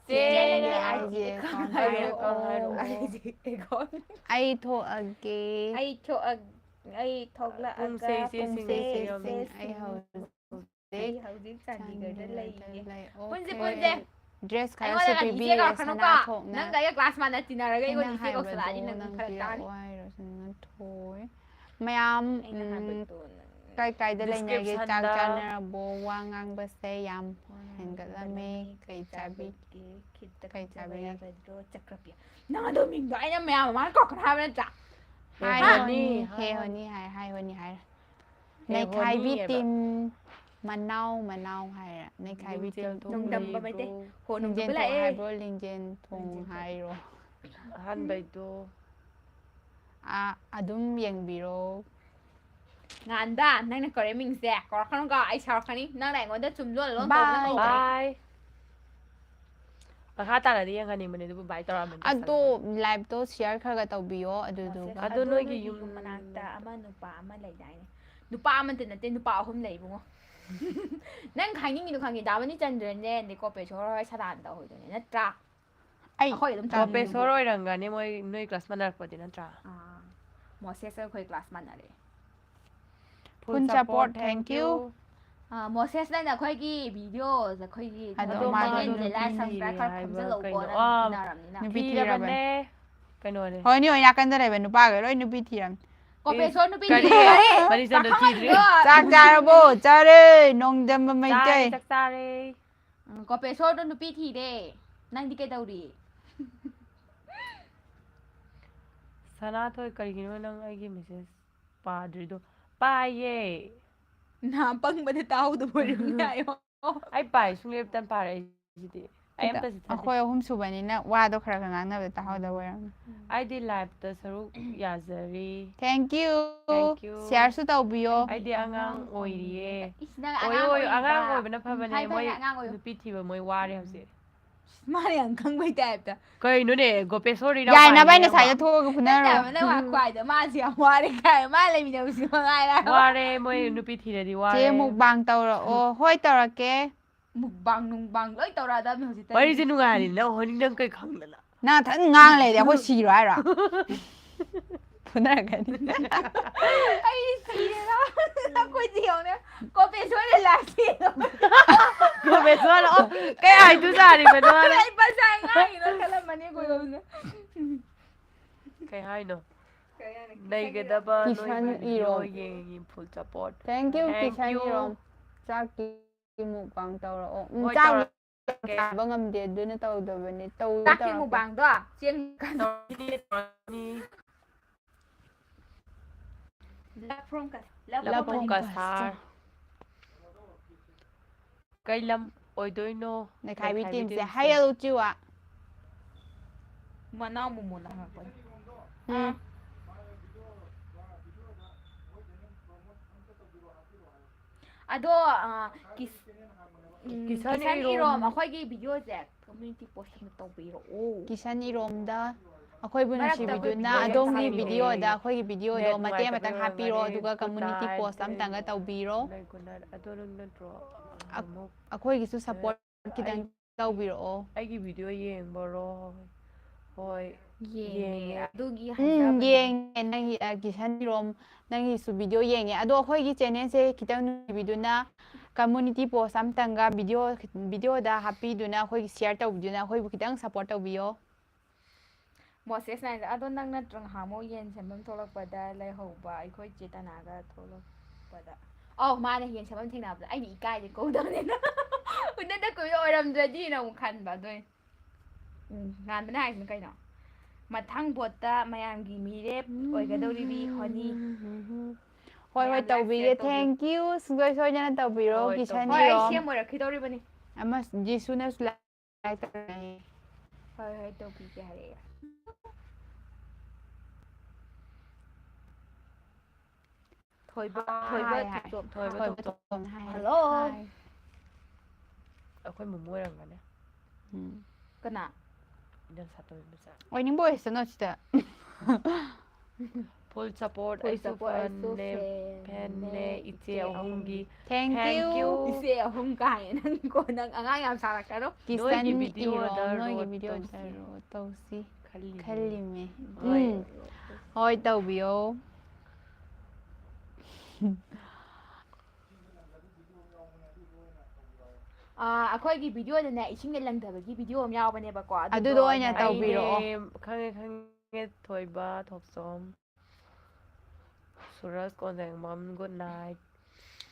ꯆꯦꯅꯪꯒꯤ ꯑꯥꯏꯖꯤ IG ꯑꯦꯀꯥꯎꯟ account ꯍꯥꯏꯔꯛꯑꯣ. ꯑꯥꯏꯖꯤ ꯑꯦꯀꯥꯎꯟ ꯑꯩ ꯊꯣꯛꯑꯒꯦ ꯑꯩ ꯊꯣꯛꯂꯛꯑꯒ ꯄꯨꯡꯁꯦ ꯏꯆꯦ ꯄꯨꯡꯁꯦ ꯁꯤꯡ ꯏꯆꯦ ꯑꯩ ꯑꯩ ꯍꯧꯖꯤꯛ ꯆꯥꯟꯗꯤꯒꯔꯗ ꯂꯩꯌꯦ ꯄꯨꯟꯁꯦ ꯗ꯭ꯔꯦꯁ ꯈꯔꯁꯨ ꯑꯩꯉꯣꯟꯗꯒ ꯏꯆꯦ ꯄꯤꯕꯤꯔꯦ ꯀꯧꯔꯛꯀꯅꯨꯀꯣ ꯁꯅꯥꯊꯣꯛꯅ ꯅꯪꯒ ꯑꯩꯒ ꯀ꯭ꯂꯥꯁ ꯃꯥꯟꯅ ꯇꯤꯟꯅꯔꯒ ꯑꯩꯅ ꯑꯩꯉꯣꯟꯗ ꯏꯆꯦ ꯀꯧꯁꯜꯂꯛꯑꯗꯤ ꯍꯥꯏꯕꯗꯣ ꯅꯪ ꯅꯪ ꯐꯔꯛ ꯇꯥꯅꯤ ꯄꯤꯔꯛꯑꯣ ꯍꯥꯏꯔꯣ ꯊꯣꯏ ꯃꯌꯥꯝ ꯑꯩꯅ ꯍꯥꯏꯕꯗꯣ ꯀꯥꯏ ꯀꯥꯏꯗ ꯂꯩꯅꯒꯦ ꯆꯥꯛ Description-ꯗ ꯆꯥꯅꯔꯕꯣ ꯋꯥ ꯉꯥꯡꯕꯁꯦ ꯌꯥꯝ ꯍꯦꯟꯒꯠꯂꯝꯃꯦ ꯀꯩ ꯆꯥꯕꯤꯒꯦ ꯈꯤꯇ ꯀꯩ ꯄꯤꯖꯕ ꯆꯥꯕꯤꯒꯦ ꯌꯥꯒꯗ꯭ꯔꯣ ꯆꯀ꯭ꯔꯄꯤ ꯅꯪ ꯑꯗꯨ ꯃꯤꯡꯗꯣ ꯑꯩꯅ ꯃꯌꯥꯝ ꯃꯃꯥꯡꯗ ꯀꯧꯔꯛꯀꯅꯣ ꯍꯥꯏꯕ ꯅꯠꯇ꯭ꯔꯥ ꯍꯥꯏ ꯍꯣꯅꯤ ꯍꯦ ꯍꯣꯅꯤ ꯍꯥꯏ ꯍꯣꯅꯤ ꯍꯥꯏꯔ ꯅꯩꯈꯥꯏꯕꯤ ꯍꯥꯏꯕ. ꯇꯤꯝ ꯃꯅꯥꯎ ꯍꯥꯏꯔ ꯅꯩꯈꯥꯏꯕꯤ ꯇꯤꯝ ꯂꯤꯡꯖꯦꯜ ꯊꯣꯡ ꯅꯣꯡꯗꯝꯕ ꯂꯩꯕ꯭ꯔꯣ ꯃꯩꯇꯩ ꯍꯣ ꯂꯤꯡꯖꯦꯟ ꯅꯣꯡꯗꯝꯕ ꯊꯣꯡ ꯂꯥꯛꯑꯦ ꯍꯥꯏꯕ꯭ꯔꯣ ꯂꯤꯡꯖꯦꯟ ꯊꯣꯡ ꯂꯤꯡꯖꯦꯟ ꯊꯣꯡ. ꯍꯥꯏꯔꯣ ꯑꯍꯥꯟꯕꯩꯗꯣ ꯑꯗꯨꯝ ꯌꯦꯡꯕꯤꯔꯣ ꯉꯥꯟꯗ ꯅꯪꯅ ꯀꯧꯔꯛꯏ ꯃꯤꯡꯁꯦ ꯀꯧꯔꯛꯀꯅꯨꯀꯣ ꯑꯩ ꯁꯥꯎꯔꯛꯀꯅꯤ ꯅꯪꯅ ꯑꯩꯉꯣꯟꯗ ꯆꯨꯝ ꯂꯣꯟ ꯇꯧꯗꯅ Bye. ꯀꯧꯕꯅꯦ ꯕꯥꯏ ꯃꯈꯥ ꯇꯥꯅꯗꯤ ꯌꯦꯡꯍꯟꯅꯤꯡꯕꯅꯦ ꯑꯗꯨꯕꯨ ꯕꯥꯏ ꯇꯧꯔꯛꯑꯝꯕꯅꯤ ꯑꯗꯣ ꯂꯥꯏꯚꯇꯣ ꯁꯤꯌꯥꯔ ꯈꯔ ꯇꯧꯕꯤꯌꯣ ꯑꯗꯨꯗꯨꯒ ꯑꯗꯣ ꯅꯣꯏꯒꯤ ꯌꯨꯝ ꯃꯅꯥꯛꯇ ꯑꯃ ꯅꯨꯄꯥ ꯑꯃ ꯂꯩꯗꯥꯏꯅꯦ ꯅꯨꯄꯥ ꯑꯃꯇ ꯅꯠꯇꯦ ꯅꯨꯄꯥ 3 ꯂꯩꯕꯨꯡꯉꯣ ꯅꯪ ꯈꯪꯅꯤꯡꯉꯤꯗꯣ ꯈꯪꯉꯤ ꯗꯥꯕꯅꯤ ꯆꯟꯗ꯭ꯔꯅꯦ ꯑꯗꯩ ꯀꯣꯄꯦꯁꯣꯔ ꯍꯣꯏ ꯁꯗꯥꯅꯟꯗ ꯍꯣꯏꯗꯨꯅꯦ ꯅꯠꯇ꯭ꯔꯥ ꯑꯩ ꯑꯩꯈꯣꯏ ꯑꯗꯨꯝ ꯄ꯭ꯔꯣꯐꯦꯁꯣꯔ ꯑꯣꯏꯔꯝꯒꯅꯤ ꯃꯣꯏ ꯅꯣꯏ ꯀ꯭ꯂꯥꯁ ꯃꯥꯟꯅꯔꯛꯄꯗꯤ ꯅꯠꯇ꯭ꯔꯥ ꯃꯣꯁꯦꯁ ꯑꯩꯈꯣꯏ ꯀ꯭ꯂꯥꯁ ꯃꯥꯟꯅꯔꯦ Full support, thank you. ꯃꯣꯁꯦꯁ ꯅꯪꯅ ꯑꯩꯈꯣꯏꯒꯤ ꯚꯤꯗꯤꯑꯣꯁ ꯑꯩꯈꯣꯏꯒꯤ ꯑꯗꯣ ꯆꯦꯅꯦꯜ ꯃꯥꯗꯣ ꯂꯤꯂꯥ ꯅꯨꯄꯤ ꯁꯪꯀ꯭ꯔꯥꯏꯕ ꯊꯤꯔꯦ ꯈꯔ ꯍꯥꯏꯕ ꯈꯣꯝꯖꯤꯜꯂꯛꯎꯀꯣ ꯀꯩꯅꯣ ꯅꯪ ꯇꯤꯟꯅꯔꯕꯅꯤꯅ ꯅꯨꯄꯤ ꯊꯤꯔꯕꯅꯦ ꯀꯩꯅꯣꯅꯦ ꯍꯣꯏ ꯅꯣꯏ ꯅꯥꯀꯟꯗ ꯂꯩꯕ ꯅꯨꯄꯥꯒ ꯂꯣꯏ ꯅꯨꯄꯤ ꯊꯤꯔꯝꯅꯤ ꯀꯣꯄꯦꯁꯣꯔ ꯅꯨꯄꯤ ꯀꯔꯤ ꯊꯤꯔꯦ ꯃꯔꯤꯆꯟꯗꯣ ꯊꯤꯗ꯭ꯔꯤ ꯆꯥꯛ ꯆꯥꯔꯕꯣ ꯆꯥꯔꯦ ꯅꯣꯡꯗꯝꯕ ꯃꯩꯇꯩ ꯆꯥꯛ ꯆꯥꯔꯦ ꯀꯣꯄꯦꯁꯣꯔꯗꯣ ꯅꯨꯄꯤ ꯊꯤꯔꯦ ꯅꯪꯗꯤ ꯀꯩꯗꯧꯔꯤ ꯁꯅꯥꯊꯣꯏ ꯀꯔꯤꯒꯤꯅꯣ ꯅꯪ ꯑꯩꯒꯤ ꯃꯦꯁꯦꯖ ꯄꯥꯗ꯭ꯔꯤꯗꯣ ꯄꯥꯏꯌꯦ ꯅꯍꯥ ꯄꯪꯕꯗ ꯇꯥꯍꯧꯗꯕ ꯑꯣꯏꯔꯝꯅꯤ ꯍꯥꯏꯌꯣ ꯑꯩ ꯄꯥꯏ ꯁꯨꯡꯂꯦꯞꯇ ꯄꯥꯔꯛꯏꯁꯤꯗꯤ ꯑꯩ ꯑꯝꯇ ꯆꯤꯊꯗꯦ ꯑꯩꯈꯣꯏ 3 ꯁꯨꯕꯅꯤꯅ ꯋꯥꯗꯣ ꯈꯔ ꯉꯥꯡꯅꯕꯗ ꯇꯥꯍꯧꯗꯕ ꯑꯣꯏꯔꯝꯅꯤ ꯑꯩꯗꯤ ꯂꯥꯏꯚꯇ ꯁꯔꯨꯛ ꯌꯥꯖꯔꯤ ꯊꯦꯡꯛ ꯌꯨ Thank you. ꯁꯤꯌꯥꯔꯁꯨ ꯇꯧꯕꯤꯌꯣ ꯑꯩꯗꯤ ꯑꯉꯥꯡ ꯑꯣꯏꯔꯤꯌꯦ ꯏꯁ ꯅꯪ ꯑꯣꯏꯌꯣ ꯑꯣꯏꯌꯣ ꯑꯉꯥꯡ ꯑꯣꯏꯔꯤꯕ ꯑꯣꯏꯕꯅ ꯐꯕꯅꯦ ꯐꯩ ꯃꯣꯏ ꯑꯉꯥꯡ ꯑꯣꯏꯌꯨ ꯅꯨꯄꯤ ꯊꯤꯕ ꯃꯣꯏ ꯋꯥꯔꯦ ꯍꯧꯖꯤꯛ ꯃꯥꯅ ꯌꯥꯝ ꯈꯪꯕꯩ ꯇꯥꯏꯞꯇ ꯀꯩꯅꯣꯅꯦ ꯒꯣꯄꯦꯁꯣꯔ ꯌꯥꯏ ꯏꯅꯥꯎꯄꯥꯅꯤ ꯅꯕꯥꯏꯅ ꯅꯪꯕꯣ ꯁꯥꯏꯗ ꯊꯣꯛꯑꯒ ꯅꯠꯇꯦ ꯐꯨꯅꯔꯣ ꯍꯥꯏꯕ ꯅꯪ ꯈ꯭ꯋꯥꯏꯗꯣ ꯃꯥꯁꯤ ꯌꯥꯝ ꯋꯥꯔꯦ ꯀꯥꯏ ꯃꯥ ꯂꯩꯃꯤꯟꯅꯕꯁꯤ ꯃꯉꯥꯏꯔꯦ ꯍꯥꯏꯕ ꯋꯥꯔꯦ ꯃꯣꯏ ꯅꯨꯄꯤ ꯊꯤꯔꯗꯤ ꯆꯦ ꯋꯥꯔꯦ ꯃꯨꯛꯕꯥꯡ ꯇꯧꯔꯛꯑꯣ ꯍꯣꯏ ꯇꯧꯔꯛꯀꯦ ꯃꯨꯛꯕꯥꯡ ꯅꯨꯡꯕꯥꯡ ꯂꯣꯏ ꯇꯧꯔꯛꯑꯗꯕꯅꯤ ꯍꯧꯖꯤꯛꯇ ꯋꯥꯔꯤꯁꯦ ꯅꯨꯡꯉꯥꯏꯔꯤꯅ ꯍꯣꯅꯤ ꯅꯪ ꯀꯩ ꯈꯪꯗꯅ ꯅꯪ ꯊꯟ ꯉꯥꯡ ꯂꯩꯔꯗꯤ ꯑꯩꯈꯣꯏ ꯁꯤꯔꯣ ꯍꯥꯏꯔꯣ ꯐꯨꯅꯔꯛꯀꯅꯤ ꯑꯩ ꯁꯤꯔꯦꯗ ꯑꯩꯈꯣꯏꯗꯤ ꯌꯦꯡꯉꯣꯅꯦ ꯀꯣꯄꯦꯁꯣꯔ ꯂꯥꯛꯁꯤꯗꯣ ꯀꯣꯃꯦꯁꯣꯔ ꯑꯣ ꯀꯩ ꯍꯥꯏꯗꯨ ꯆꯥꯔꯤꯕꯅꯣ ꯑꯩ ꯄꯟꯆꯥꯏ ꯉꯥꯡꯉꯤꯅꯣ ꯈꯜꯂꯝꯃꯅꯤ ꯑꯩꯈꯣꯏ ꯀꯩ ꯍꯥꯏꯅꯣ ꯀꯩ ꯍꯥꯏꯅꯤ ꯂꯩꯒꯗꯕ ꯀꯤꯁꯟ ꯅꯣꯏꯒꯤ ꯚꯤꯗꯤꯑꯣ ꯏꯔꯣꯝ ꯌꯦꯡꯉꯤ full support thank you Thank ꯀꯤꯁꯟ you. ꯏꯔꯣꯝ ꯆꯥꯛꯀꯤ ꯃꯨꯛꯕꯥꯡ ꯇꯧꯔꯛꯑꯣ ꯍꯣꯏ ꯆꯥꯛ ꯇꯧꯔꯛꯀꯦ ꯆꯥꯕ ꯉꯝꯗꯦ ꯑꯗꯨꯅ ꯇꯧꯗꯕꯅꯤ ꯆꯥꯛꯀꯤ ꯇꯧꯔꯛꯀꯦ ꯃꯨꯛꯕꯥꯡꯗꯣ ꯆꯦꯡ ꯂꯐꯣꯡ ꯀꯁꯥꯔ ꯀꯩ ꯂꯝ ꯑꯣꯏꯗꯣꯏꯅꯣ ꯅꯩꯈꯥꯏꯕꯤ ꯇꯤꯝꯁꯦ ꯇꯤꯝꯁꯦ ꯍꯥꯏꯌꯦꯜ ꯎꯆꯤꯋꯥ ꯃꯅꯥꯎ ꯃꯃꯣꯅ ꯍꯪꯉꯛꯄꯅꯤ ꯑꯗꯣ ꯀꯤꯁꯟ ꯀꯤꯁꯟ ꯏꯔꯣꯝ ꯏꯔꯣꯝ ꯑꯩꯈꯣꯏꯒꯤ ꯚꯤꯗꯤꯑꯣꯁꯦ ꯀꯝꯃ꯭ꯌꯨꯅꯤꯇꯤ ꯄꯣꯁ ꯑꯃ ꯇꯧꯕꯤꯔꯛꯑꯣ ꯀꯤꯁꯟ ꯏꯔꯣꯝꯗ ꯑꯩꯈꯣꯏꯕꯨ ꯃꯔꯛꯇ ꯑꯩꯈꯣꯏ ꯅꯨꯡꯁꯤꯕꯤꯗꯨꯅ ꯚꯤꯗꯤꯑꯣ ꯑꯗꯣꯝꯒꯤ ꯊꯥꯕꯤꯔꯛꯑꯣ ꯚꯤꯗꯤꯑꯣꯗ ꯑꯩꯈꯣꯏꯒꯤ ꯚꯤꯗꯤꯑꯣꯗꯣ ꯅꯦꯠ ꯃꯇꯦꯛ ꯅꯨꯡꯉꯥꯏꯇꯕꯩ ꯑꯃꯇꯪ ꯍꯥꯞꯄꯤꯔꯣ ꯑꯣꯏꯔꯝꯒꯅꯤ ꯑꯗꯨꯒ ꯒꯨꯗ ꯀꯝꯃꯨꯅꯤꯇꯤ ꯅꯥꯏꯠ ꯄꯣꯁ ꯑꯃꯇꯪꯒ ꯇꯧꯕꯤꯔꯣ ꯒꯨꯗ ꯅꯥꯏꯠ ꯑꯗꯣ ꯅꯪ ꯅꯠꯇ꯭ꯔꯣ ꯑꯃꯨꯛ ꯑꯩꯈꯣꯏꯒꯤꯁꯨ ꯁꯞꯄꯣꯔꯠ ꯈꯤꯇꯪ ꯇꯧꯕꯤꯔꯛꯑꯣ ꯑꯩꯒꯤ ꯚꯤꯗꯤꯑꯣ ꯌꯦꯡꯕꯔꯣ ꯍꯣꯏ ꯌꯦꯡꯉꯦ ꯑꯗꯨꯒꯤ ꯌꯦꯡꯉꯦ ꯅꯪꯒꯤ ꯀꯤꯁꯟ ꯏꯔꯣꯝ ꯅꯪꯒꯤꯁꯨ ꯚꯤꯗꯤꯑꯣ ꯌꯦꯡꯉꯦ ꯑꯗꯣ ꯑꯩꯈꯣꯏꯒꯤ ꯆꯦꯅꯦꯜꯁꯦ ꯈꯤꯇꯪ ꯅꯨꯡꯁꯤꯕꯤꯗꯨꯅ ꯀꯝꯃꯨꯅꯤꯇꯤ ꯄꯣꯁ ꯑꯃꯇꯪꯒ ꯚꯤꯗꯤꯑꯣꯗ ꯍꯥꯞꯄꯤꯗꯨꯅ ꯑꯩꯈꯣꯏꯒꯤ ꯁꯤꯌꯔ ꯇꯧꯕꯤꯗꯨꯅ ꯑꯩꯈꯣꯏꯕꯨ ꯈꯤꯇꯪ ꯁꯞꯄꯣꯔꯠ ꯇꯧꯕꯤꯌꯣ ꯃꯣꯁꯦꯁ ꯅꯥꯏꯟꯗ ꯑꯗꯣ ꯅꯪ ꯅꯠꯇ꯭ꯔꯣ ꯉꯍꯥꯟꯃꯨꯛ ꯌꯦꯟ ꯁꯦꯝꯐꯝ ꯊꯣꯛꯂꯛꯄꯗ ꯂꯩꯍꯧꯕ ꯑꯩꯈꯣꯏ ꯆꯦꯇꯅꯥꯒ ꯊꯣꯛꯂꯛꯄꯗ ꯑꯧ ꯃꯥꯅ ꯌꯦꯟ ꯁꯦꯝꯐꯝ ꯊꯦꯡꯅꯕꯗ ꯑꯩꯅ ꯏꯀꯥꯏꯁꯦ ꯀꯧꯗꯕꯅꯤꯅ ꯎꯅꯗ ꯀꯨꯏꯕ ꯑꯣꯏꯔꯝꯗ꯭ꯔꯗꯤꯅ ꯑꯃꯨꯛ ꯈꯟꯕ ꯑꯗꯨꯏ ꯉꯥꯟꯕꯅ ꯍꯥꯏꯁꯤꯅ ꯀꯩꯅꯣ ꯃꯊꯪ ꯚꯣꯠꯇ ꯃꯌꯥꯝꯒꯤ ꯃꯤꯔꯦꯞ ꯑꯣꯏꯒꯗꯧꯔꯤꯕꯤ ꯍꯣꯅꯤ ꯍꯣꯏ ꯍꯣꯏ ꯃꯌꯥꯝ ꯂꯥꯏꯛ ꯇꯧꯕꯤꯒꯦ ꯁꯤꯌꯔ ꯇꯧꯕꯤꯌꯨ ꯊꯦꯡꯛ ꯌꯨ ꯁꯨꯡꯁꯣꯏ ꯁꯣꯏꯗꯅ ꯇꯧꯕꯤꯔꯣ ꯍꯣꯏ ꯀꯤꯁꯟ ꯍꯣꯏ ꯑꯩ ꯏꯔꯣꯝ ꯁꯦꯝ ꯑꯣꯏꯔꯛꯈꯤꯗꯧꯔꯤꯕꯅꯤ ꯑꯃ ꯖꯤꯁꯨꯅꯁꯨ ꯂꯥꯏꯛ ꯇꯧꯔꯛꯑꯦ ꯍꯣꯏ ꯍꯣꯏ ꯇꯧꯕꯤꯒꯦ ꯍꯥꯏꯔꯛꯑꯦ ꯊꯣꯏꯕ ꯍꯥꯏ ꯍꯥꯏ ꯊꯣꯛꯆꯣꯝ ꯊꯣꯏꯕ ꯊꯣꯛꯆꯣꯝ ꯍꯜꯂꯣ ꯑꯩꯈꯣꯏ ꯃꯣꯃꯣ ꯑꯣꯏꯔꯝꯒꯅꯤ ꯀꯅꯥ ꯏꯅꯝ ꯁꯥꯇꯣꯝꯕꯤ ꯃꯆꯥ ꯑꯣꯏꯅꯤꯡꯕ ꯑꯣꯏꯁꯅꯣ ꯁꯤꯗ ꯐꯨꯜ ꯁꯞꯄꯣꯔꯠ ꯐꯨꯜ ꯑꯩꯁꯨ ꯁꯞꯄꯣꯔꯠ ꯑꯩꯁꯨ ꯐꯦꯟꯅꯦ ꯐꯦꯟꯅꯦ ꯏꯆꯦ ꯑꯍꯨꯝꯒꯤ ꯊꯦꯡꯛ ꯌꯨ ꯏꯆꯦ ꯑꯍꯨꯝ ꯀꯥꯏ ꯅꯪꯀꯣ ꯅꯪ ꯑꯉꯥꯡ ꯌꯥꯝ ꯁꯥꯔꯛꯀꯅꯣ ꯀꯤꯁꯟ ꯅꯣꯏꯒꯤ ꯚꯤꯗꯤꯑꯣꯗ ꯏꯔꯣꯝ ꯅꯣꯏꯒꯤ ꯔꯣꯠ ꯚꯤꯗꯤꯑꯣꯗ ꯇꯧꯁꯤ ꯇꯧꯁꯤ ꯈꯜꯂꯤꯅꯦ ꯈꯜꯂꯤꯃꯦ ꯍꯣꯏ ꯍꯣꯏ ꯇꯧꯕꯤꯌꯣ ꯑꯩꯈꯣꯏꯒꯤ ꯚꯤꯗꯤꯑꯣꯗꯅꯦ ꯏꯁꯤꯡꯗ ꯂꯪꯊꯕꯒꯤ ꯚꯤꯗꯤꯑꯣ ꯑꯃ ꯌꯥꯎꯕꯅꯦꯕꯀꯣ ꯑꯗꯨꯗꯣ ꯑꯗꯨꯗꯣ ꯑꯣꯏꯅ ꯑꯩꯅ ꯑꯩꯅꯦ ꯇꯧꯕꯤꯔꯛꯑꯣ ꯈꯪꯉꯦ ꯈꯪꯉꯦ ꯊꯣꯏꯕ ꯊꯣꯛꯆꯣꯝ ꯁꯨꯔꯖ ꯀꯣꯟꯖꯦꯡꯕꯝ ꯒꯨꯗ ꯅꯥꯏꯠ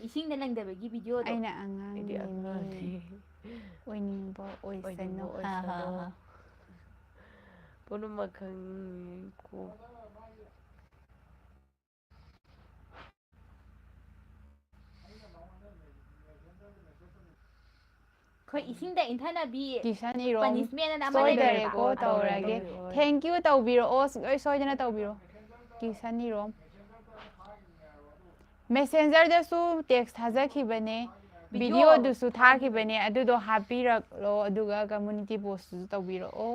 ꯏꯁꯤꯡꯗ ꯂꯪꯊꯕꯒꯤ ꯚꯤꯗꯤꯑꯣꯗꯣ ꯑꯩꯅ ꯑꯩꯗꯤ ꯑꯉꯥꯡꯅꯦꯃꯤ ꯑꯉꯥꯡꯅꯤ ꯑꯣꯏꯅꯤꯡꯕ ꯑꯣꯏꯅꯤꯡꯕ ꯑꯣꯏꯁꯅꯨ ꯍꯥ ꯍꯥ ꯑꯣꯏꯁꯅꯨ ꯍꯥ ꯄꯨꯝꯅꯃꯛ ꯈꯪꯀꯣ ꯑꯩꯈꯣꯏ ꯏꯁꯤꯡꯗ ꯏꯟꯊꯅꯕꯤ ꯀꯤꯁꯟ ꯏꯔꯣꯝ ꯄꯅꯤꯁꯃꯦꯟ ꯑꯅ ꯑꯃ ꯂꯩꯕꯅꯦꯕ ꯁꯣꯏꯗꯔꯦꯀꯣ ꯇꯧꯔꯦ ꯇꯧꯔꯒꯦ ꯇꯧꯔꯦ ꯍꯣꯏ ꯊꯦꯡꯛ ꯌꯨ ꯇꯧꯕꯤꯔꯛꯑꯣ ꯁꯨꯡꯁꯣꯏ ꯁꯣꯏꯗꯅ ꯇꯧꯕꯤꯔꯣ ꯀꯤꯁꯟ ꯏꯔꯣꯝ ꯃꯦꯁꯦꯟꯖꯔꯗꯁꯨ ꯇꯦꯛꯁ ꯊꯥꯖꯈꯤꯕꯅꯦ ꯚꯤꯗꯤꯑꯣ ꯚꯤꯗꯤꯑꯣꯗꯨꯁꯨ ꯊꯥꯈꯤꯕꯅꯦ ꯑꯗꯨꯗꯣ ꯍꯥꯞꯄꯤꯔꯛꯂꯣ ꯑꯗꯨꯒ ꯀꯝꯃꯨꯅꯤꯇꯤ ꯄꯣꯁꯇꯨꯁꯨ ꯇꯧꯕꯤꯔꯛꯑꯣ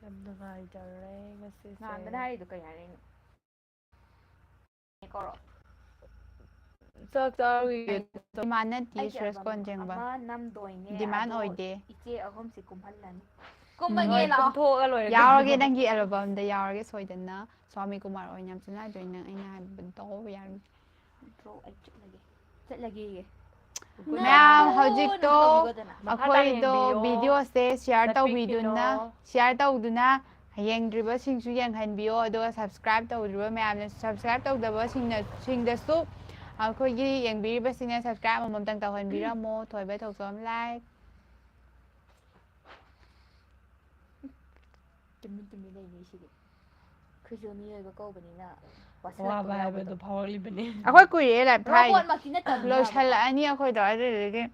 ꯌꯥꯝ ꯅꯨꯡꯉꯥꯏꯖꯔꯦ ꯉꯁꯤꯁꯦ ꯉꯥꯟꯕꯅ ꯍꯥꯏꯔꯤꯗꯣ ꯀꯩ ꯍꯥꯏꯔꯤꯅꯣ ꯀꯧꯔꯣ ꯆꯥꯛ ꯆꯥꯔꯨꯏꯌꯦ ꯗꯤꯃꯥꯟ ꯅꯠꯇꯤꯌꯦ ꯑꯩꯒꯤ ꯁꯨꯔꯖ ꯑꯦꯜꯕꯝ ꯀꯣꯟꯖꯦꯡꯕ ꯑꯃ ꯅꯝꯗꯣꯏꯅꯦ ꯗꯤꯃꯥꯟ ꯑꯗꯣ ꯑꯣꯏꯗꯦ ꯏꯆꯦ ꯑꯍꯨꯝꯁꯤ ꯀꯨꯝꯍꯜꯂꯅꯤ ꯍꯣꯏ ꯀꯨꯝꯃꯒꯦ ꯂꯥꯛꯑꯣ ꯀꯨꯝꯊꯣꯛꯑꯒ ꯂꯣꯏꯔꯦ ꯌꯥꯎꯔꯒꯦ ꯀꯩꯅꯣ ꯅꯪꯒꯤ ꯑꯦꯜꯕꯝꯗ ꯌꯥꯎꯔꯒꯦ ꯁꯣꯏꯗꯅ ꯁ꯭ꯋꯥꯃꯤ ꯀꯨꯃꯥꯔ ꯑꯣꯏꯅ ꯌꯥꯝ ꯆꯅꯗꯣꯏ ꯅꯪ ꯑꯩꯅ ꯍꯥꯏꯕꯗꯣ ꯌꯥꯔꯒꯦ ꯅꯠꯇ꯭ꯔꯣ ꯑꯩ ꯆꯠꯂꯒꯦ ꯒꯨꯗ ꯃꯌꯥꯝ ꯅꯥꯏꯠ ꯍꯧꯖꯤꯛꯇꯣ ꯇꯧꯕꯤꯈꯣꯗꯅ ꯃꯈꯥ ꯇꯥꯅ ꯑꯩꯈꯣꯏꯗꯣ ꯌꯦꯡꯕꯤꯌꯣ ꯚꯤꯗꯤꯑꯣꯁꯦ ꯆꯠꯄꯤꯈꯤꯅꯣ ꯁꯤꯌꯥꯔ ꯇꯧꯗꯨꯅ ꯌꯦꯡꯗ꯭ꯔꯤꯕꯁꯤꯡꯁꯨ ꯌꯦꯡꯍꯟꯕꯤꯌꯣ ꯑꯗꯨꯒ ꯁꯕꯁꯀ꯭ꯔꯥꯏꯞ ꯇꯧꯗ꯭ꯔꯤꯕ ꯃꯌꯥꯝꯅꯁꯨ ꯁꯕꯁꯀ꯭ꯔꯥꯏꯞ ꯇꯧꯗꯕꯁꯤꯡꯗꯁꯨ ꯑꯩꯈꯣꯏꯒꯤ ꯌꯦꯡꯕꯤꯔꯤꯕꯁꯤꯡꯅ ꯁꯕꯁꯀ꯭ꯔꯥꯏꯞ ꯑꯃꯃꯝꯇꯪ ꯇꯧꯍꯟꯕꯤꯔꯝꯃꯣ ꯊꯣꯏꯕ ꯊꯣꯛꯆꯣꯝ ꯂꯥꯏꯛ ꯇꯨꯃꯤꯟ ꯂꯩꯅꯤ ꯁꯤꯗꯤ ꯑꯩꯈꯣꯏꯁꯨ ꯃꯤꯑꯣꯏꯕ ꯀꯧꯕꯅꯤꯅ ꯋꯥꯕ ꯋꯥꯁꯤꯜꯂꯛꯄ ꯌꯥꯎꯕꯗꯣ ꯍꯥꯏꯕꯗꯨ ꯐꯥꯎꯔꯛꯂꯤꯕꯅꯤ ꯑꯩꯈꯣꯏ ꯀꯨꯏꯔꯦ ꯂꯥꯏꯞ ꯊꯥꯏꯁꯦ ꯔꯣꯕꯣꯠꯃꯛꯇꯤ ꯅꯠꯇꯕꯅꯤꯅꯕꯀꯣ ꯂꯣꯏꯁꯤꯜꯂꯛꯑꯅꯤ ꯑꯩꯈꯣꯏꯗꯣ ꯑꯗꯨꯗꯨꯗꯒꯤ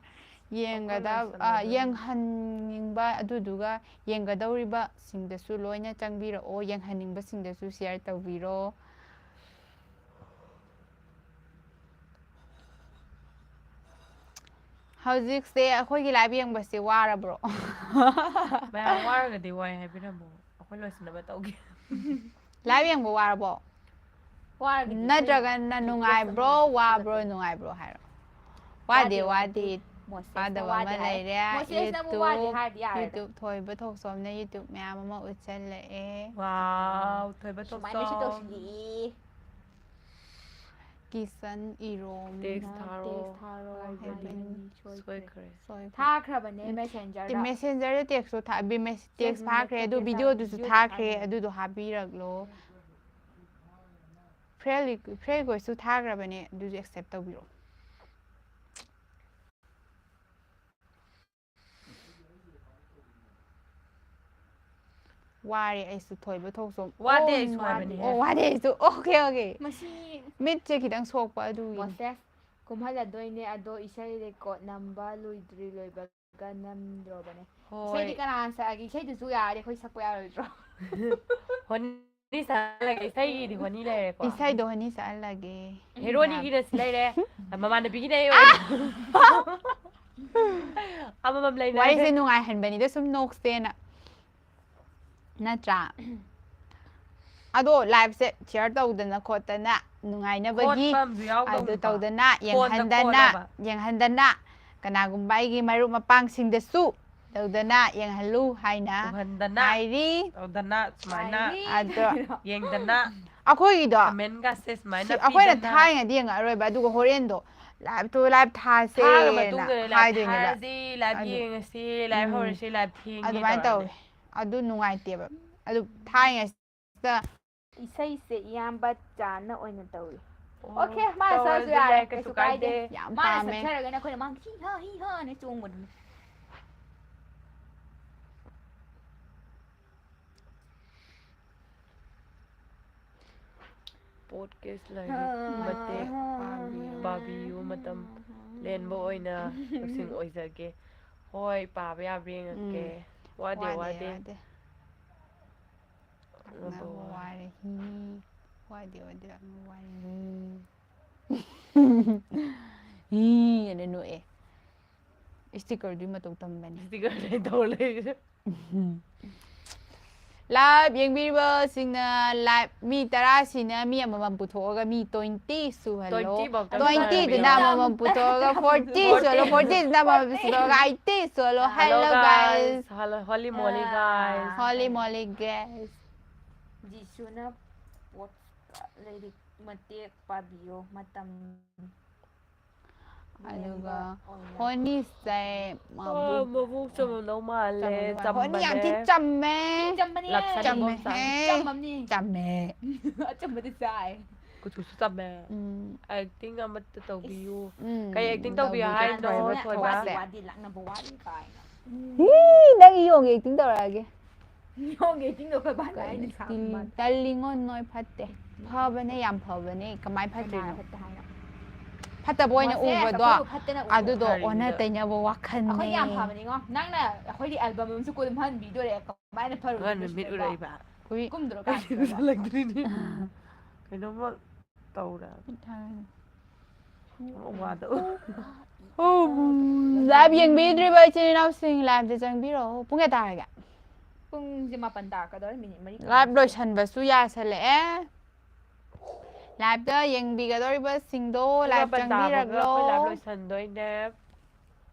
ꯑꯩꯈꯣꯏ ꯌꯦꯡꯒꯗꯕ ꯂꯣꯏꯁꯜꯂꯗꯣꯏꯅꯤ ꯌꯦꯡꯍꯟꯅꯤꯡꯕ ꯑꯗꯨꯗꯨꯒ ꯌꯦꯡꯒꯗꯧꯔꯤꯕꯁꯤꯡꯗꯁꯨ ꯂꯣꯏꯅ ꯆꯪꯕꯤꯔꯛꯑꯣ ꯌꯦꯡꯍꯟꯅꯤꯡꯕꯁꯤꯡꯗꯁꯨ ꯁꯤꯌꯔ ꯇꯧꯕꯤꯔꯣ ꯍꯧꯖꯤꯛꯁꯦ ꯑꯩꯈꯣꯏꯒꯤ ꯂꯥꯏꯞ ꯌꯦꯡꯕꯁꯦ ꯋꯥꯔꯕ꯭ꯔꯣ ꯃꯌꯥꯝ ꯋꯥꯔꯒꯗꯤ ꯋꯥꯏ ꯍꯥꯏꯕꯤꯔꯝꯃꯣ ꯑꯩꯈꯣꯏ ꯂꯣꯏꯁꯤꯟꯅꯕ ꯇꯧꯒꯦ ꯂꯥꯏꯚ ꯌꯦꯡꯕ ꯋꯥꯔꯕꯣ ꯋꯥꯔꯒꯗꯤ ꯑꯩꯈꯣꯏ ꯅꯠꯇ꯭ꯔꯒꯅ ꯔꯤꯀ꯭ꯋꯦꯁ ꯑꯃ ꯅꯨꯡꯉꯥꯏꯕ꯭ꯔꯣ ꯋꯥꯕ꯭ꯔꯣ ꯍꯥꯞꯆꯜꯂꯛꯀꯅꯤ ꯅꯨꯡꯉꯥꯏꯕ꯭ꯔꯣ ꯍꯥꯏꯔꯣ ꯋꯥꯗꯦ ꯋꯥꯗꯦ หมวดเซส ꯋꯥꯗꯕ ว่า ꯑꯃ ได้ ꯂꯩꯔꯦ โมเสสนะบ่ว่าดีให้ดีให้ YouTube ꯊꯣꯏꯕ ꯊꯣꯛ ꯁꯣꯝꯅ YouTube มꯌꯥꯝ ꯑꯃอุดเส้นเลย ว้าวเธอไปทด shumai สอ ไม่ใช่ตัว บ สี กิซันอีโรม Text นะ Taro เต็กทาโร่ ให้ ให้ เป็ เป็น น ช่ ช่ ว วย ย เคร ซอย ถ้าครับวันนี้ Messenger ติ da Messenger เต็กสุดท้ายบิเต็กพาเครดูวิดีโอดูสุดท้ายเครดูดูฮับบี้รักโลเพรลิเพรก็สุดท้ายครับเนี่ยดู accept ตัวบิโรว่าไอ้สุดถอยไปทกสม ว่าเดย์สวยเป็นยังไง โอ้ว่าเดย์สุดโอเคโอเค มาสิ มิดเจคิดังโชกปะดู หมอเซสกุมภาพันธ์ด้วยเนี่ยอโดอิชัยเรกดนัมบาลุยดรีเลยแบบกันนัมดรอบันเนี่ย โอ้ ใช่ ย ที่กันนานสักใช่ดูสุยาเดี๋ยวค่อยสักไปเอาเลยจ้ะ คนนี้สอะไรกันใส่ดีคนนี้เลยกว่า Isay do hani sa alage. เฮโร่นี่กินอะไรเลยมามันบิกินได้เอามาเลยนะ Why is nung ay han bani da sum nok stena. Na tra. Ado live set share daw da na kota na nung ay na โคตร bagi. ปั๊มวิว Ado taw da na yang handa na kanagum bay gi maru mapang sing da su. Daw da na yang halu hay ฮั na. นดันนะ Hayri เอาดันนะสมัยนะ ado ยังดันนะ ako gi do. เมนก็เซสมัยนะ Ako na thai nga di nga aroy ba du ko horendo. Live to live tha se ถ้ามาตุ้ง na. เลยไล Hai ฟ์ do ทา nga. ซีไลฟ์ยิงซีไลฟ์ฮอร์ซีไลฟ์พิง Adumay taw. Adu nungaiteba. Adu thai nga sa อีใส่เสียยามบัดจานนะโอ้ยนั่นตัว โอเคมาเซอร์สุยาเลย กัน สุ สุ กา กั ย ย เด เด yam มา pa สัก me. แค่เลยนะคนมั่งฮิฮ่าในจูงหมด โปรดเกสเลยมาเตะบาร์บียูมาทำเล่นบ่อยนะสิ่งโอยจะเกห้อยป่าไปอาเรียงเกว่าเดี๋ยวว่าเดี๋ยว Nawari hi. Wadi wadi nawari hi. Hi ano no eh. Sticker di matutang ban. ที่ก็เลยโตเลย Live yang biba sina live mi tara sina mi amam putoga mi 20 su hello. 20 din na amam putoga 40 su hello 40 din na amam putoga 80 su hello hello guys. Hello Holy Moly guys Holy moly guys. ดิชูนะปวดเลยดิมาเตียกปาบิโอมาตำ Ano ga? Honey say มาบุกจมน้องมาเลยจำ Honey มา ang เลย tichame. จำมันนี่ หลักสัน Chame. จำมันนี่ Chame. จำมันได้ใจ กูถูกจำแม่ acting อะมันจะตัวบิว Kaya acting daw biya, hi, no, ถอยว่าดีหลังนะบอกว่าดีกายนะ Nang iyong acting daw lagi. โยงจริงๆเราเคยบ้านไหนนี่ค่ะบ้าน Dalingon noy patte. Pabane yam pabane kamay พัฒ patte นา no. พัฒนาเนาะ Patta boy na ubo do. พัฒนา Ado do ona tanya bo เขา wakan ยามพามันนี่งอนั่งน่ะเขาดีอัลบั้มมันสุกุลพันบีด้วยก็ไม่ได้พารุ เงินมิดอะไรบ้า Uy. กุ้มดรกัน สักทีนี่ไอ้น้องว่าโตแล้วว่าตัว Lab yang bidri ba chini naw sing lab de jang biro. Punga ta ga. ปุ้งจะมาปันตากระโดดมินิมาริ Lab do chan ba su ya sa le. Lab da yang bi ga do ba sing do lab jang bi rag เรา lo. ไปรับเลยฉันด้วยแนบ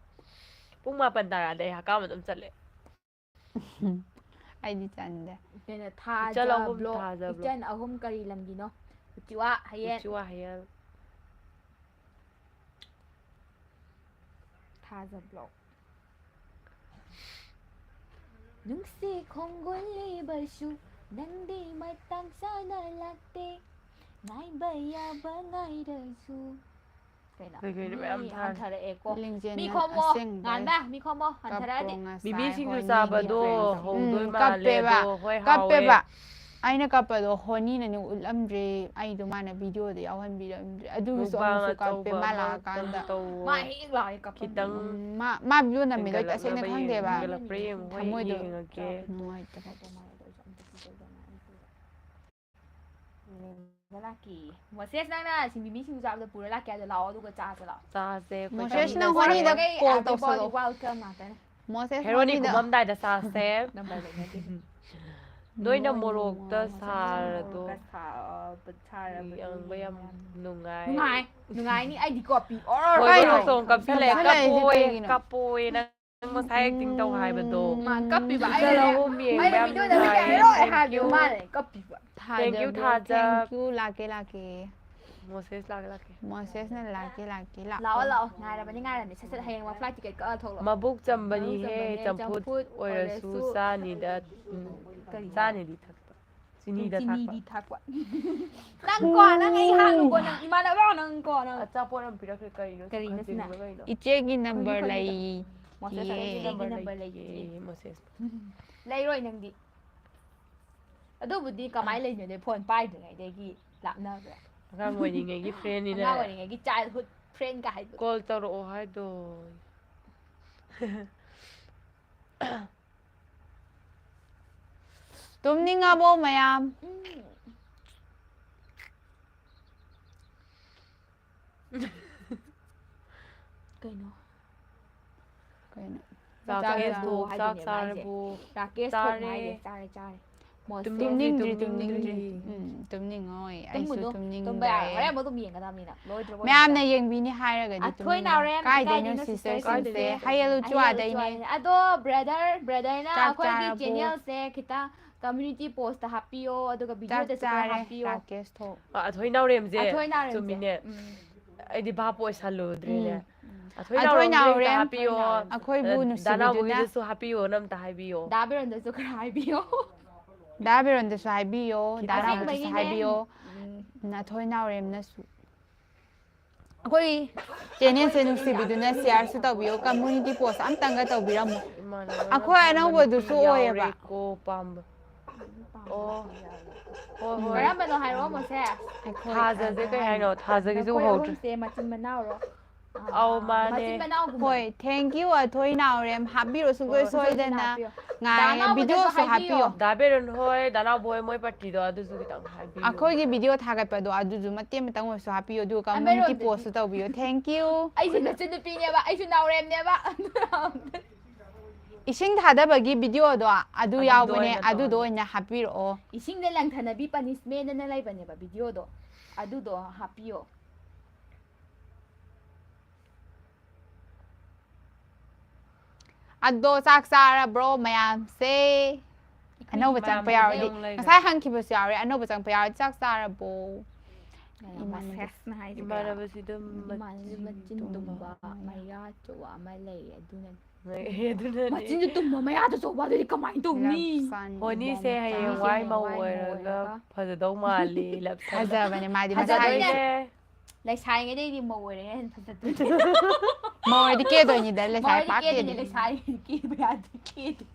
พุ่งมาปันตาได้ฮะก้าวมันต้องจัดเลย Ay di chan da. เนี่ยทาจะบล็อกอีเจนเอาหุ่มกะรีลำดีเนาะจิวะไฮเย็น ชื่อว่าเฮีย ทาจะบล็อกนุ่งสีคงกุลีบาชูนังดีมาตั้งซานาลักเตไงใบยาบะไงเดซูเคยนะ เคยไปอัมทา อันทาระเอโก Ling jen มี na คอมโม aseng งาน ba. บ้ามีคอมโมอันทาระเด บีบีซิงดูซาบะดูโฮด้วยมาเลโดห้อยเฮา Kape ba? Ay na kape do honi na ni ulam dre ay do mana video de awan video adu so so kape mala kanda. มาให้อีกหลายกับ คิดตั้ง Ma video na mi do ta sing na khang de ba. กระเปรี้ยงห้อยยิงเก Noi ta. เวลากี่หัวเสียสนั่งน่ะสิมีชิวจับจะปูแล้วแกจะรอดูกระจ้าจะรอ ซาเซ Moses nang honi da call to solo. welcome มาแต่ Moses เฮโรนี่กูมัมได้แต่ซาเซฟ น้ำไปแบบนี้ ꯅꯣꯏꯅ ꯃꯣꯔꯣꯛꯇ ꯁꯥꯔꯗꯣ ꯁꯥꯔꯕꯗꯤ ꯌꯥꯡꯕ ꯌꯥꯝ ꯅꯨꯡꯉꯥꯏ ꯅꯨꯡꯉꯥꯏꯅꯤ ꯑꯩꯗꯤ copy ꯍꯣꯏ ꯁꯣꯡ ꯀꯞꯁꯤꯜꯂꯦ ꯀꯞꯁꯤꯜꯂꯛꯏꯁꯦ ꯀꯩꯒꯤꯅꯣ? ꯀꯞꯄꯣꯏ ꯅꯪ ꯉꯁꯥꯏ acting ꯇꯧ ꯍꯥꯏꯕꯗꯣ ꯃꯥ ꯀꯞꯄꯤꯕ ꯏꯆꯜ ꯑꯍꯨꯝ ꯌꯦꯡꯕ ꯌꯥꯝ ꯚꯤꯗꯤꯑꯣꯗ ꯅꯨꯡꯉꯥꯏꯌꯦ ꯍꯥꯏꯕꯤꯌꯨ ꯊꯦꯡꯛ ꯃꯥꯅꯦ ꯀꯞꯄꯤꯕ Thank you, ꯊꯥꯖꯕ꯭ꯔꯣ? ꯊꯥꯖ. Thank you. ꯂꯥꯛꯀꯦ. ꯃꯣꯁꯦꯁ ꯂꯥꯛꯀꯦ ꯃꯣꯁꯦꯁꯅ ꯂꯥꯛꯀꯦ ꯂꯥꯛꯑꯣ ꯉꯥꯏꯔꯕꯅꯤ ꯁꯠ ꯍꯌꯦꯡ ꯐ꯭ꯂꯥꯏꯠ ꯇꯤꯀꯦꯠ ꯀꯛꯑ ꯊꯣꯛꯂꯛꯑꯣ ꯃꯕꯨꯛ ꯆꯝꯕꯅꯤꯍꯦ ꯆꯝꯕꯅꯦ, ꯆꯝꯐꯨꯠ ꯆꯝꯐꯨꯠ ꯑꯣꯏꯔꯁꯨ ꯑꯣꯏꯔꯁꯨ ꯆꯥꯅꯤꯗ ꯀꯔꯤ ꯆꯥꯅꯤꯗꯤꯊꯛꯄ ꯆꯤꯅꯤꯗ ꯆꯤꯅꯤꯗꯤ ꯊꯛꯄ ꯊꯥꯛꯄ ꯅꯪ ꯑꯩ ꯍꯥꯡꯉꯨꯀꯣ ꯅꯪ ꯏꯃꯥꯟꯅꯕ ꯅꯪꯀꯣ ꯅꯪ ꯑꯆꯥꯄꯣꯠ ꯑꯃ ꯄꯤꯔꯛꯈ꯭ꯔꯦ ꯀꯔꯤꯅꯣ ꯀꯔꯤꯅꯣ ꯁꯤꯅ? ꯈꯖꯤꯡꯂ ꯀꯩꯅꯣ ꯏꯆꯦꯒꯤ ꯅꯝꯕꯔ ꯃꯣꯁꯦꯁ ꯂꯩ ꯅꯝꯕꯔ ꯅꯝꯕꯔ ꯂꯩꯇꯦ. ꯂꯩꯇꯦ ꯃꯣꯁꯦꯁ ꯂꯩꯔꯣꯏ ꯅꯪꯗꯤ ꯑꯗꯨꯕꯨꯗꯤ ꯀꯃꯥꯏꯅ ꯂꯩꯗꯣꯏꯅꯣ ꯐꯣꯟ ꯄꯥꯏꯗ꯭ꯔꯤꯉꯩꯗꯒꯤ ꯂꯥꯞꯅꯈ꯭ꯔꯦ ꯑꯉꯥꯡ ꯑꯣꯏꯔꯤꯉꯩꯒꯤ ꯐ꯭ꯔꯦꯟꯅꯤꯅ ꯑꯉꯥꯡ ꯑꯣꯏꯔꯤꯉꯩꯒꯤ ꯆꯥꯏꯜꯍꯨꯗ ꯐ꯭ꯔꯦꯟꯒ ꯍꯥꯏꯗꯣ ꯀꯣꯜ ꯇꯧꯔꯛꯑꯣ ꯍꯥꯏꯗꯣ ꯇꯨꯝꯅꯤꯡꯉꯕꯣ ꯃꯌꯥꯝ? ꯀꯩꯅꯣ ꯔꯥꯀꯦꯁ ꯆꯥꯔꯕꯣ ꯊꯣꯛ ꯆꯥꯛ ꯍꯥꯏꯗꯨꯅꯦꯕ ꯍꯥꯏꯁꯦ ꯆꯥꯔꯕꯣ ꯔꯥꯀꯦꯁ ꯊꯣꯛꯅ ꯍꯥꯏꯁꯦ ꯆꯥꯔꯦ ꯇꯨꯝꯅꯤꯡꯗ꯭ꯔꯤ. ꯇꯨꯝꯅꯤꯡꯉꯣꯏ ꯑꯩꯁꯨ ꯇꯨꯝꯕ ꯌꯥꯔꯣꯏ ꯍꯣꯔꯦꯟ ꯇꯨꯝꯅꯤꯡꯗ꯭ꯔꯦ. ꯑꯃꯨꯛ ꯑꯗꯨꯝ ꯌꯦꯡꯒꯗꯕꯅꯤꯅ ꯂꯣꯏꯗ꯭ꯔꯤꯕ ꯃꯌꯥꯝꯅ ꯌꯦꯡꯕꯤꯅꯤ ꯍꯥꯏꯔꯒꯗꯤ ꯑꯊꯣꯏ ꯇꯨꯝꯅꯤꯡꯉꯣꯏ. ꯅꯥꯎꯔꯦꯝ ꯀꯥꯏꯗꯩꯅꯣ ꯀꯥꯏꯗꯩꯅꯣ ꯁꯤꯁꯇꯔꯁꯤꯡꯁꯦ ꯁꯤꯁꯇꯔꯁꯤꯡꯁꯦ ꯍꯌꯦꯜ ꯆꯨꯋꯥꯗꯩꯅꯦ. ꯑꯗꯣ ꯕ꯭ꯔꯗꯔꯅ ꯆꯥꯛ ꯑꯩꯈꯣꯏꯒꯤ ꯆꯥꯔꯕꯣ? ꯆꯦꯅꯦꯜꯁꯦ ꯈꯤꯇꯪ ꯀꯝꯃ꯭ꯌꯨꯅꯤꯇꯤ ꯄꯣꯁꯇ ꯍꯥꯞꯄꯤꯌꯣ ꯑꯗꯨꯒ ꯆꯥꯛ ꯚꯤꯗꯤꯑꯣꯗꯁꯨ ꯈꯔ ꯆꯥꯔꯦ ꯍꯥꯞꯄꯤꯌꯣ. ꯔꯥꯀꯦꯁ ꯊꯣꯛ. ꯑꯊꯣꯏ ꯅꯥꯎꯔꯦꯝꯁꯦ ꯑꯊꯣꯏ ꯅꯥꯎꯔꯦꯝꯁꯦ ꯆꯨꯝꯃꯤꯅꯦ ꯑꯩꯗꯤ ꯚꯥꯞ ꯑꯣꯏꯁꯜꯂꯨꯗ꯭ꯔꯦꯅꯦ ꯑꯊꯣꯏ ꯑꯊꯣꯏ ꯅꯥꯎꯔꯦꯝꯒꯤꯁꯨ ꯍꯦꯛꯇ ꯅꯥꯎꯔꯦꯝ ꯍꯥꯞꯄꯤꯌꯣ ꯑꯩꯈꯣꯏꯕꯨ ꯅꯨꯡꯁꯤꯕꯤꯗꯨꯅ ꯗꯥꯅꯥꯎꯕꯒꯤꯗꯁꯨ ꯍꯥꯞꯄꯤꯌꯣꯅ ꯑꯝꯇ ꯍꯥꯏꯕꯤꯌꯣ ꯗꯥ ꯕꯤꯔꯣꯟꯗꯁꯨ ꯈꯔ ꯍꯥꯏꯕꯤꯌꯣ. ꯗꯥ ꯕꯤꯔꯣꯟꯗꯁꯨ ꯍꯥꯏꯕꯤꯌꯣ. ꯗꯥ ꯈꯤꯇꯪ ꯅꯥꯎꯕꯗꯁꯨ ꯑꯁꯦꯡꯕꯒꯤꯅꯦ ꯍꯥꯏꯕꯤꯌꯣ. ꯑꯊꯣꯏ ꯅꯥꯎꯔꯦꯝꯅꯁꯨ. ꯑꯩꯈꯣꯏ ꯆꯦꯅꯦꯜꯁꯦ ꯅꯨꯡꯁꯤꯕꯤꯗꯨꯅ ꯁꯤꯌꯥꯔꯁꯨ ꯇꯧꯕꯤꯌꯣ. ꯀꯝꯃ꯭ꯌꯨꯅꯤꯇꯤ ꯄꯣꯁ ꯑꯝꯇꯪꯒ ꯇꯧꯕꯤꯔꯝꯃꯨ. ꯏꯃꯥꯟꯅꯕꯅ ꯑꯩꯈꯣꯏ ꯄꯥꯝꯕ ꯅꯨꯄꯤ ꯑꯅꯧꯕꯗꯨꯁꯨ ꯑꯣꯏꯌꯦꯕ. ꯌꯥꯎꯔꯦꯀꯣ ꯄꯥꯝꯕ ꯑꯣ ꯍꯣꯏ ꯀꯔꯝꯕꯅꯣ ꯍꯥꯏꯔꯛꯑꯣ ꯃꯣꯁꯦ. ꯊꯥꯖꯁꯦ ꯀꯩ ꯍꯥꯏꯅꯣ ꯊꯥꯖꯒꯤꯁꯨ ꯅꯈꯣꯏ ꯎꯍꯧꯗ꯭ꯔꯦ ꯑꯍꯨꯝꯁꯦ ꯃꯆꯤꯟ ꯃꯅꯥꯎꯔꯣ? ꯑꯧ ꯃꯥꯅꯦ ꯃꯆꯤꯟ ꯃꯅꯥꯎꯒꯨꯝꯕ. ꯍꯣꯏ ꯊꯦꯡꯛ ꯌꯨ ꯑꯊꯣꯏ ꯅꯥꯎꯔꯦꯝ ꯍꯥꯞꯄꯤꯔꯣ ꯁꯨꯡꯁꯣꯏ ꯍꯣꯏ ꯁꯣꯏꯗꯅ. ꯍꯥꯞꯄꯤꯌꯣ. ꯗꯥ ꯉꯥꯏꯔꯦ ꯅꯥꯎꯕꯗꯁꯨ ꯚꯤꯗꯤꯑꯣꯁꯨ ꯍꯥꯞꯄꯤꯌꯣ. ꯗꯥ ꯕꯦꯔꯣꯟ ꯍꯣꯏ ꯗꯥꯅꯥꯎꯕ ꯍꯣꯏ ꯃꯣꯏ ꯄꯥꯔꯇꯤꯗꯣ ꯑꯗꯨꯁꯨ ꯈꯤꯇꯪ ꯍꯥꯏꯕꯤꯌꯨ ꯑꯩꯈꯣꯏꯒꯤ ꯚꯤꯗꯤꯑꯣ ꯊꯥꯒꯠꯄꯗꯣ ꯑꯗꯨꯁꯨ ꯃꯇꯦꯛ ꯑꯃꯇꯪ ꯑꯣꯏꯔꯁꯨ ꯍꯥꯞꯄꯤꯌꯣ ꯑꯗꯨꯒ ꯀꯝꯃ꯭ꯌꯨꯅꯤꯇꯤ ꯑꯃꯔꯣꯝꯗꯗꯤ ꯄꯣꯁꯁꯨ ꯇꯧꯕꯤꯌꯣ. Thank you. ꯑꯩꯁꯨ ꯅꯆꯟ ꯅꯨꯄꯤꯅꯦꯕ ꯑꯩꯁꯨ ꯅꯥꯎꯔꯦꯝꯅꯦꯕ. ꯏꯁꯤꯡ ꯊꯥꯗꯕꯒꯤ ꯚꯤꯗꯤꯑꯣꯗꯣ ꯑꯗꯨ ꯑꯗꯨꯗꯣ ꯌꯥꯎꯕꯅꯦ ꯑꯣꯏꯅ ꯑꯗꯨꯗꯣ ꯇꯧꯍꯜꯂꯣ ꯑꯣꯏꯅ ꯍꯥꯞꯄꯤꯔꯛꯑꯣ. ꯏꯁꯤꯡꯗ ꯂꯪꯊꯅꯕꯤ ꯄꯅꯤꯁꯃꯦꯟ ꯑꯅ ꯂꯩꯕꯅꯦꯕ ꯚꯤꯗꯤꯑꯣꯗꯣ ꯑꯗꯨꯗꯣ ꯍꯥꯞꯄꯤꯌꯣ. ꯑꯗꯣ ꯆꯥꯛ ꯆꯥꯔꯕ꯭ꯔꯣ ꯃꯌꯥꯝꯁꯦ? ꯑꯅꯧꯕ ꯆꯪꯉꯛꯄ ꯃꯌꯥꯝ ꯌꯥꯎꯔꯗꯤ ꯇꯨꯃꯤꯟꯅ ꯂꯩꯈ꯭ꯔꯦ ꯉꯁꯥꯏ ꯍꯪꯈꯤꯕꯁꯨ ꯌꯥꯎꯔꯦ ꯑꯅꯧꯕ ꯆꯪꯉꯛꯄ ꯌꯥꯎꯔꯗꯤ ꯆꯥꯛ ꯆꯥꯔꯕꯣ? ꯃꯣꯁꯦꯁꯅ ꯍꯥꯏꯁꯦ ꯀꯌꯥ ꯏꯃꯥꯟꯅꯕꯁꯤꯗ ꯏꯃꯥꯟꯅꯕꯤ ꯃꯆꯤꯟ ꯇꯨꯝꯕ ꯃꯩꯌꯥ ꯆꯧꯕ ꯑꯃ ꯂꯩ ꯑꯗꯨꯅ ꯑꯗꯨꯅꯅꯦ ꯃꯆꯤꯟꯁꯨ ꯇꯨꯝꯕ ꯃꯌꯥꯗ ꯆꯧꯕ ꯑꯗꯨꯗꯤ ꯀꯃꯥꯏꯅ ꯇꯧꯅꯤ? ꯍꯣꯅꯤꯁꯦ ꯍꯌꯦꯡꯋꯥꯏ ꯃꯧ ꯑꯣꯏꯔꯒ ꯐꯖꯗꯧ ꯃꯥꯜꯂꯤ ꯂꯞꯁꯟꯗ ꯐꯖꯕꯅꯦ ꯃꯥꯗꯤ ꯃꯁꯥꯒꯤ. ꯐꯖꯗꯣꯏꯅꯦ. ꯐꯖꯗꯣꯏꯅꯦ ꯂꯩꯁꯥꯔꯤꯉꯩꯗꯩꯗꯤ ꯃꯧ ꯑꯣꯏꯔꯤꯉꯩ ꯍꯦꯟꯅ ꯐꯖꯗꯣꯏꯅꯦ. ꯃꯧ ꯑꯣꯏꯔꯗꯤ ꯀꯦꯗꯣꯏꯅꯤꯗ ꯂꯩꯁꯥꯕꯤ ꯃꯧꯑꯣꯏꯔꯗꯤ ꯄꯥꯛ ꯀꯦꯗꯣꯏꯅꯦ ꯀꯦꯗꯦ. ꯂꯩꯁꯥꯔꯤꯉꯩꯗꯤ ꯀꯦꯕ ꯌꯥꯗꯦ ꯀꯦꯗꯦ.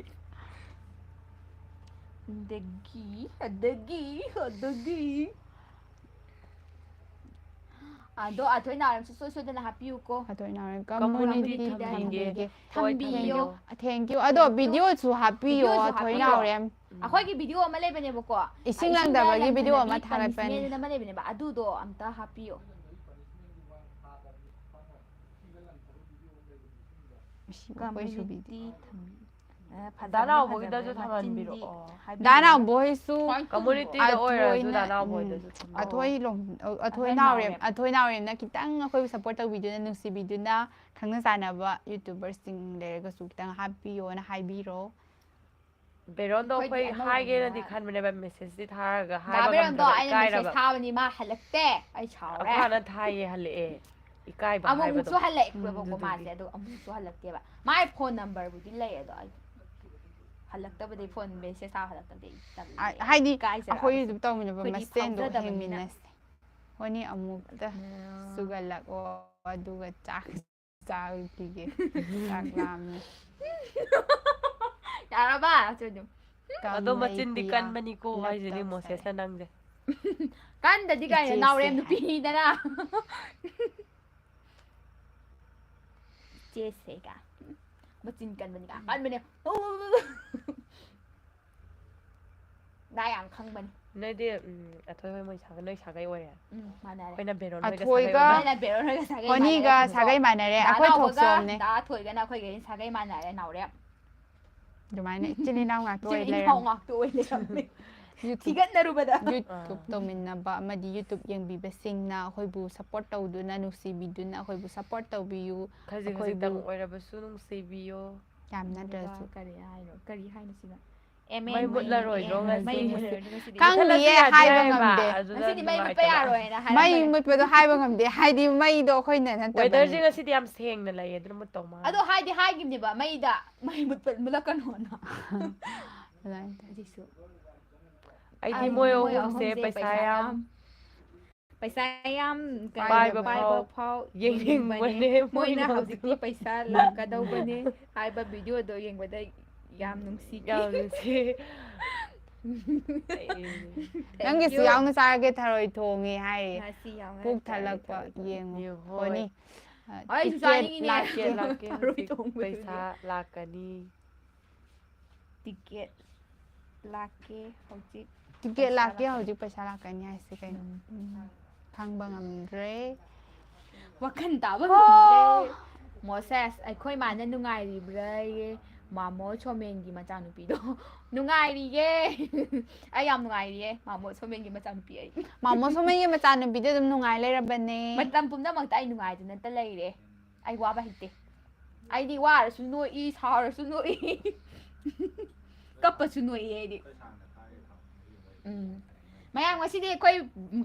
ꯑꯗꯒꯤ ꯑꯗꯣ ꯑꯊꯣꯏ ꯅꯥꯎꯔꯦꯝꯁꯨ ꯁꯨꯡꯁꯣꯏ ꯁꯣꯏꯗꯅ ꯍꯥꯞꯄꯤꯌꯨꯀꯣ. ꯑꯊꯣꯏ ꯅꯥꯎꯔꯦꯝ ꯀꯝꯃꯨꯅꯤꯇꯤ ꯀꯝꯃ꯭ꯌꯨꯅꯤꯇꯤ ꯊꯝꯕꯤꯒꯦ. ꯍꯣꯏ ꯊꯝꯕꯤꯌꯣ. ꯊꯝꯕꯤꯌꯣ ꯊꯦꯡꯛ ꯌꯨ. ꯑꯗꯣ ꯚꯤꯗꯤꯑꯣꯁꯨ ꯍꯥꯞꯄꯤꯌꯣ ꯚꯤꯗꯤꯑꯣꯁꯨ ꯑꯊꯣꯏ ꯍꯥꯞꯄꯤꯌꯣ. ꯅꯥꯎꯔꯦꯝ. ꯑꯩꯈꯣꯏꯒꯤ ꯚꯤꯗꯤꯑꯣ ꯑꯃ ꯂꯩꯕꯅꯦꯕꯀꯣ. ꯏꯁꯤꯡ ꯏꯁꯤꯡꯗ ꯂꯪꯗꯕꯒꯤ ꯚꯤꯗꯤꯑꯣ ꯂꯪꯊꯅꯕꯤ ꯑꯃ ꯊꯥꯒꯠꯄꯅꯤ. ꯄꯅꯤꯁꯃꯦꯟ ꯑꯃ ꯂꯩꯕꯅꯦꯕ ꯑꯗꯨꯗꯣ ꯑꯝꯇ ꯍꯥꯞꯄꯤꯌꯣ. ꯑꯩꯈꯣꯏꯁꯨ ꯚꯤꯗꯤꯑꯣ. ꯀꯝꯃ꯭ꯌꯨꯅꯤꯇꯤ ꯐꯖꯕꯅ ꯗꯥꯅꯥꯎꯕꯒꯤꯗꯁꯨ ꯐꯖꯕꯅꯦ ꯃꯆꯤꯟꯗꯤ ꯊꯝꯍꯟꯕꯤꯔꯛꯑꯣ ꯗꯥꯅꯥꯎꯕꯣꯏꯁꯨ ꯀꯝꯃꯨꯅꯤꯇꯤꯗ ꯑꯣꯏꯔꯁꯨ ꯗꯥꯅꯥꯎꯕ ꯑꯊꯣꯏ ꯅꯥꯎꯔꯦꯝ ꯑꯊꯣꯏ ꯅꯥꯎꯔꯦꯝꯅ ꯈꯤꯇꯪ ꯑꯩꯈꯣꯏꯕꯨ ꯁꯞꯄꯣꯔꯠ ꯇꯧꯕꯤꯗꯨꯅ ꯅꯨꯡꯁꯤꯕꯤꯗꯨꯅ ꯈꯪꯅ ꯆꯥꯟꯅꯕ ꯌꯨꯇꯨꯕꯔꯁꯤꯡ ꯂꯩꯔꯒꯁꯨ ꯈꯤꯇꯪ ꯍꯥꯞꯄꯤꯌꯣꯅ ꯍꯥꯏꯕꯤꯔꯣ. ꯕꯦꯔꯣꯟꯗꯣ ꯑꯩꯈꯣꯏꯗꯤ ꯑꯩꯈꯣꯏ ꯍꯥꯏꯒꯦꯅꯗꯤ ꯑꯅꯧꯕꯅꯤꯅ ꯈꯟꯕꯅꯦꯕ ꯃꯦꯁꯦꯁꯇꯤ ꯊꯥꯔꯒ ꯗꯥ ꯍꯥꯏꯕ ꯕꯤꯔꯣꯟꯗꯣ ꯉꯝꯗ꯭ꯔꯕ ꯑꯩꯅ ꯃꯦꯁꯦꯁ ꯏꯀꯥꯏꯔꯕ ꯊꯥꯕꯅꯤ ꯃꯥ ꯍꯜꯂꯛꯇꯦ ꯑꯩ ꯁꯥꯎꯔꯦ. ꯑꯩꯈꯣꯏ ꯍꯥꯟꯅ ꯊꯥꯏꯌꯦ ꯍꯜꯂꯛꯑꯦ ꯏꯀꯥꯏꯕ ꯍꯥꯏꯕꯗꯣ ꯑꯃꯨꯛꯃꯨꯛꯁꯨ ꯍꯜꯂꯛꯑꯦꯕꯀꯣ ꯑꯗꯨꯗꯨꯒꯤ ꯃꯥꯁꯦ ꯑꯗꯣ ꯑꯃꯨꯛꯁꯨ ꯍꯜꯂꯛꯇꯦꯕ ꯃꯥꯏ ꯐꯣꯟ ꯅꯝꯕꯔꯕꯨꯗꯤ ꯂꯩ ꯑꯗꯣ ꯑꯩ ꯍꯜꯂꯛꯇꯕꯗꯤ ꯐꯣꯟ ꯃꯦꯁꯦꯁ ꯊꯥꯕ ꯍꯜꯂꯛꯇꯕꯗꯤ ꯍꯥꯏꯗꯤ ꯑꯩꯈꯣꯏ ꯏꯀꯥꯏꯖꯔꯛꯑꯕꯁꯦ ꯌꯨꯇꯨꯕ ꯇꯧꯃꯤꯟꯅꯕ ꯑꯩꯈꯣꯏꯗꯤ ꯃꯁꯦꯟꯗꯣ ꯐꯥꯎꯖꯗꯕꯅꯤꯅ ꯍꯤꯡꯃꯤꯟꯅꯁꯦ. ꯍꯣꯅꯤ ꯑꯃꯨꯛꯇ ꯁꯨꯒꯠꯂꯛꯑꯣ ꯑꯗꯨꯒ ꯆꯥꯛ ꯆꯥꯈꯤꯒꯦ. ꯆꯥꯛ ꯂꯥꯝꯃꯦ. ꯌꯥꯔꯕ ꯑꯗꯣ ꯃꯆꯤꯟꯗꯤ ꯀꯟꯕꯅꯤꯀꯣ ꯍꯥꯏꯁꯤꯅꯤ ꯃꯣꯁꯦꯁꯅ ꯅꯪꯁꯦ. ꯀꯟꯗꯗꯤ ꯀꯩꯅꯣ ꯏꯆꯦꯁꯦ ꯅꯥꯎꯔꯦꯝ ꯍꯥꯏ. ꯅꯨꯄꯤꯅꯤꯗꯅ. ꯏꯆꯦꯁꯦꯒ ꯃꯆꯤꯟ ꯀꯟꯕꯅꯤꯒ ꯀꯟꯕꯅꯦ. ꯅꯥ ꯌꯥꯝ ꯈꯪꯕꯅꯤ. ꯅꯣꯏꯗꯤ ꯑꯊꯣꯏ ꯍꯣꯏ ꯅꯣꯏ ꯁꯥꯒꯩ ꯑꯣꯏꯔꯦ. ꯃꯥꯟꯅꯔꯦ. ꯑꯩꯈꯣꯏꯅ ꯕꯦꯔꯣꯟ ꯍꯣꯏꯒ ꯁꯥꯒꯩ ꯑꯊꯣꯏꯒ ꯑꯣꯏꯕ. ꯅꯣꯏꯅ ꯕꯦꯔꯣꯟ ꯍꯣꯏꯒ ꯁꯥꯒꯩ ꯃꯥꯟꯅꯔꯦ ꯍꯣꯅꯤꯒ ꯆꯨꯝꯗ꯭ꯔꯣ? ꯁꯥꯒꯩ ꯃꯥꯟꯅꯔꯦ. ꯗꯥ ꯑꯩꯈꯣꯏ ꯅꯥꯎꯕꯒ ꯊꯣꯛꯆꯣꯝꯅꯦ. ꯗꯥ ꯊꯣꯏꯒꯅ ꯑꯩꯈꯣꯏꯒꯩ ꯁꯥꯒꯩ ꯃꯥꯟꯅꯔꯦ ꯅꯥꯎꯔꯦꯝ. ꯑꯗꯨꯃꯥꯏꯅ ꯏꯆꯤꯟ ꯏꯅꯥꯎ ꯉꯥꯛꯇ ꯑꯣꯏ ꯏꯅꯥꯎ ꯂꯩꯔꯝꯃꯦ ꯉꯥꯛꯇ ꯑꯣꯏ ꯂꯩꯔꯝꯃꯦ ꯌꯨꯇꯨꯕ ꯊꯤꯒꯠꯅꯔꯨꯕꯗ ꯌꯨꯇꯨꯕ ꯇꯧꯃꯤꯟꯅꯕ ꯑꯃꯗꯤ ꯌꯨꯇꯨꯕ ꯌꯦꯡꯕꯤꯕꯁꯤꯡꯅ ꯑꯩꯈꯣꯏꯕꯨ ꯁꯞꯄꯣꯔꯠ ꯇꯧꯗꯨꯅ ꯅꯨꯡꯁꯤꯕꯤꯗꯨꯅ ꯑꯩꯈꯣꯏꯕꯨ ꯁꯞꯄꯣꯔꯠ ꯇꯧꯕꯤꯌꯨ ꯈꯖꯤꯛ ꯈꯖꯤꯛꯇꯪ ꯑꯣꯏꯔꯕꯁꯨ ꯅꯨꯡꯁꯤꯕꯤꯌꯣ ꯌꯥꯝ ꯅꯠꯇ꯭ꯔꯁꯨ ꯀꯔꯤ ꯍꯥꯏꯅꯣ ꯁꯤꯅ ꯃꯩ ꯃꯨꯠꯂꯔꯣꯏꯗ꯭ꯔꯣ ꯃꯩ ꯉꯁꯤ ꯃꯨꯠꯂꯔꯣꯏꯗ꯭ꯔꯣ ꯉꯁꯤꯗꯤ ꯈꯪꯗꯤꯌꯦ ꯃꯨꯠꯊꯠꯂꯁꯨ ꯌꯥꯗꯤ ꯍꯥꯏꯕ ꯍꯥꯏꯕ ꯉꯝꯗꯦ ꯑꯗꯨꯅ ꯉꯁꯤꯗꯤ ꯃꯩ ꯃꯨꯠꯄ ꯅꯨꯡꯉꯥꯏꯇꯕ ꯌꯥꯔꯣꯏꯅ ꯃꯩ ꯍꯥꯏꯔꯝꯕꯅꯦ ꯃꯨꯠꯄꯗꯣ ꯍꯥꯏꯕ ꯉꯝꯗꯦ ꯍꯥꯏꯗꯤ ꯃꯩꯗꯣ ꯑꯩꯈꯣꯏꯅ ꯋꯦꯗꯔꯁꯦ ꯅꯠꯇꯕꯅꯤ ꯉꯁꯤꯗꯤ ꯌꯥꯝ ꯁꯦꯡꯅ ꯂꯩꯌꯦ ꯑꯗꯨꯅ ꯃꯨꯠꯇꯧ ꯃꯥꯜꯂꯦ ꯑꯗꯣ ꯍꯥꯏꯈꯤꯕꯅꯦꯕ ꯃꯩꯗ ꯃꯩ ꯃꯨꯠꯂꯛꯀꯅꯣꯅ ꯑꯗꯨꯃꯥꯏꯅ ꯇꯧꯋꯦ. ꯍꯧꯖꯤꯛꯁꯨ ꯑꯩꯗꯤ ꯃꯣꯏ ꯑꯍꯨꯝꯁꯦ ꯄꯩꯁꯥ ꯌꯥꯝ ꯄꯥꯏꯕ ꯄꯥꯏꯕ ꯐꯥꯎ ꯌꯦꯡꯅꯤꯡꯕꯅꯦ ꯃꯣꯏꯅ ꯍꯧꯖꯤꯛꯇꯤ ꯄꯩꯁꯥ ꯂꯥꯛꯀꯗꯧꯕꯅꯦ ꯍꯥꯏꯕ ꯚꯤꯗꯤꯑꯣꯗꯣ ꯌꯦꯡꯕꯗ ꯌꯥꯝ ꯅꯨꯡꯁꯤꯈꯤ ꯌꯥꯝ ꯅꯨꯡꯁꯤ ꯅꯪꯒꯤꯁꯨ ꯌꯥꯎꯅ ꯆꯥꯔꯒꯦ ꯊꯔꯣꯏ ꯊꯣꯡꯉꯦ ꯍꯥꯏꯌꯦ ꯉꯁꯤ ꯌꯥꯎꯅ ꯄꯨꯛ ꯆꯥꯔꯒꯦ ꯊꯜꯂꯛꯄ ꯊꯔꯣꯏ ꯌꯦꯡꯉꯣ ꯍꯣꯏ ꯍꯣꯅꯤ ꯑꯩꯁꯨ ꯇꯤꯀꯦꯠ ꯆꯥꯅꯤꯡꯉꯤꯅꯦ ꯂꯥꯛꯀꯦ ꯂꯥꯛꯀꯦ ꯊꯔꯣꯏ ꯍꯧꯖꯤꯛ ꯊꯣꯡꯕꯗꯨꯗꯤ. ꯄꯩꯁꯥ ꯂꯥꯛꯀꯅꯤ ꯇꯤꯀꯦꯠ ꯂꯥꯛꯀꯦ ꯍꯧꯖꯤꯛ ꯇꯤꯀꯦꯠ ꯄꯩꯁꯥ ꯂꯥꯛꯀꯦ ꯂꯥꯛꯀꯅꯤ. ꯍꯧꯖꯤꯛ ꯄꯩꯁꯥ ꯂꯥꯛꯀꯅꯤ ꯍꯥꯏꯁꯤ ꯀꯩꯅꯣ ꯈꯪꯕ ꯉꯝꯗ꯭ꯔꯦ ꯋꯥꯈꯜ ꯇꯥꯕ ꯍꯣ ꯉꯝꯗ꯭ꯔꯦ ꯃꯣꯁꯦꯁ ꯑꯩꯈꯣꯏ ꯃꯥꯅ ꯅꯨꯡꯉꯥꯏꯔꯤꯕ꯭ꯔꯥꯌꯦ ꯃꯥꯃꯣ ꯁꯣꯃꯦꯟꯒꯤ ꯃꯆꯥꯅꯨꯄꯤꯗꯣ ꯅꯨꯡꯉꯥꯏꯔꯤꯌꯦ ꯑꯩ ꯌꯥꯝ ꯅꯨꯡꯉꯥꯏꯔꯤꯌꯦ ꯃꯥꯃꯣ ꯁꯣꯃꯦꯟꯒꯤ ꯃꯆꯥꯅꯨꯄꯤ ꯑꯩ ꯃꯥꯃꯣ ꯁꯣꯃꯩꯒꯤ ꯃꯆꯥꯅꯨꯄꯤꯗꯣ ꯑꯗꯨꯝ ꯅꯨꯡꯉꯥꯏ ꯂꯩꯔꯕꯅꯦ ꯃꯇꯝ ꯄꯨꯝꯅꯃꯛꯇ ꯑꯩ ꯅꯨꯡꯉꯥꯏꯗꯅꯇ ꯂꯩꯔꯦ ꯑꯩ ꯋꯥꯕ ꯍꯩꯇꯦ ꯑꯩꯗꯤ ꯋꯥꯔꯁꯨ ꯅꯣꯛꯏ ꯁꯥꯎꯔꯁꯨ ꯅꯣꯛꯏ ꯀꯞꯄꯁꯨ ꯅꯣꯛꯏ ꯑꯩꯗꯤ ꯃꯌꯥꯝ ꯉꯁꯤꯗꯤ ꯑꯩꯈꯣꯏ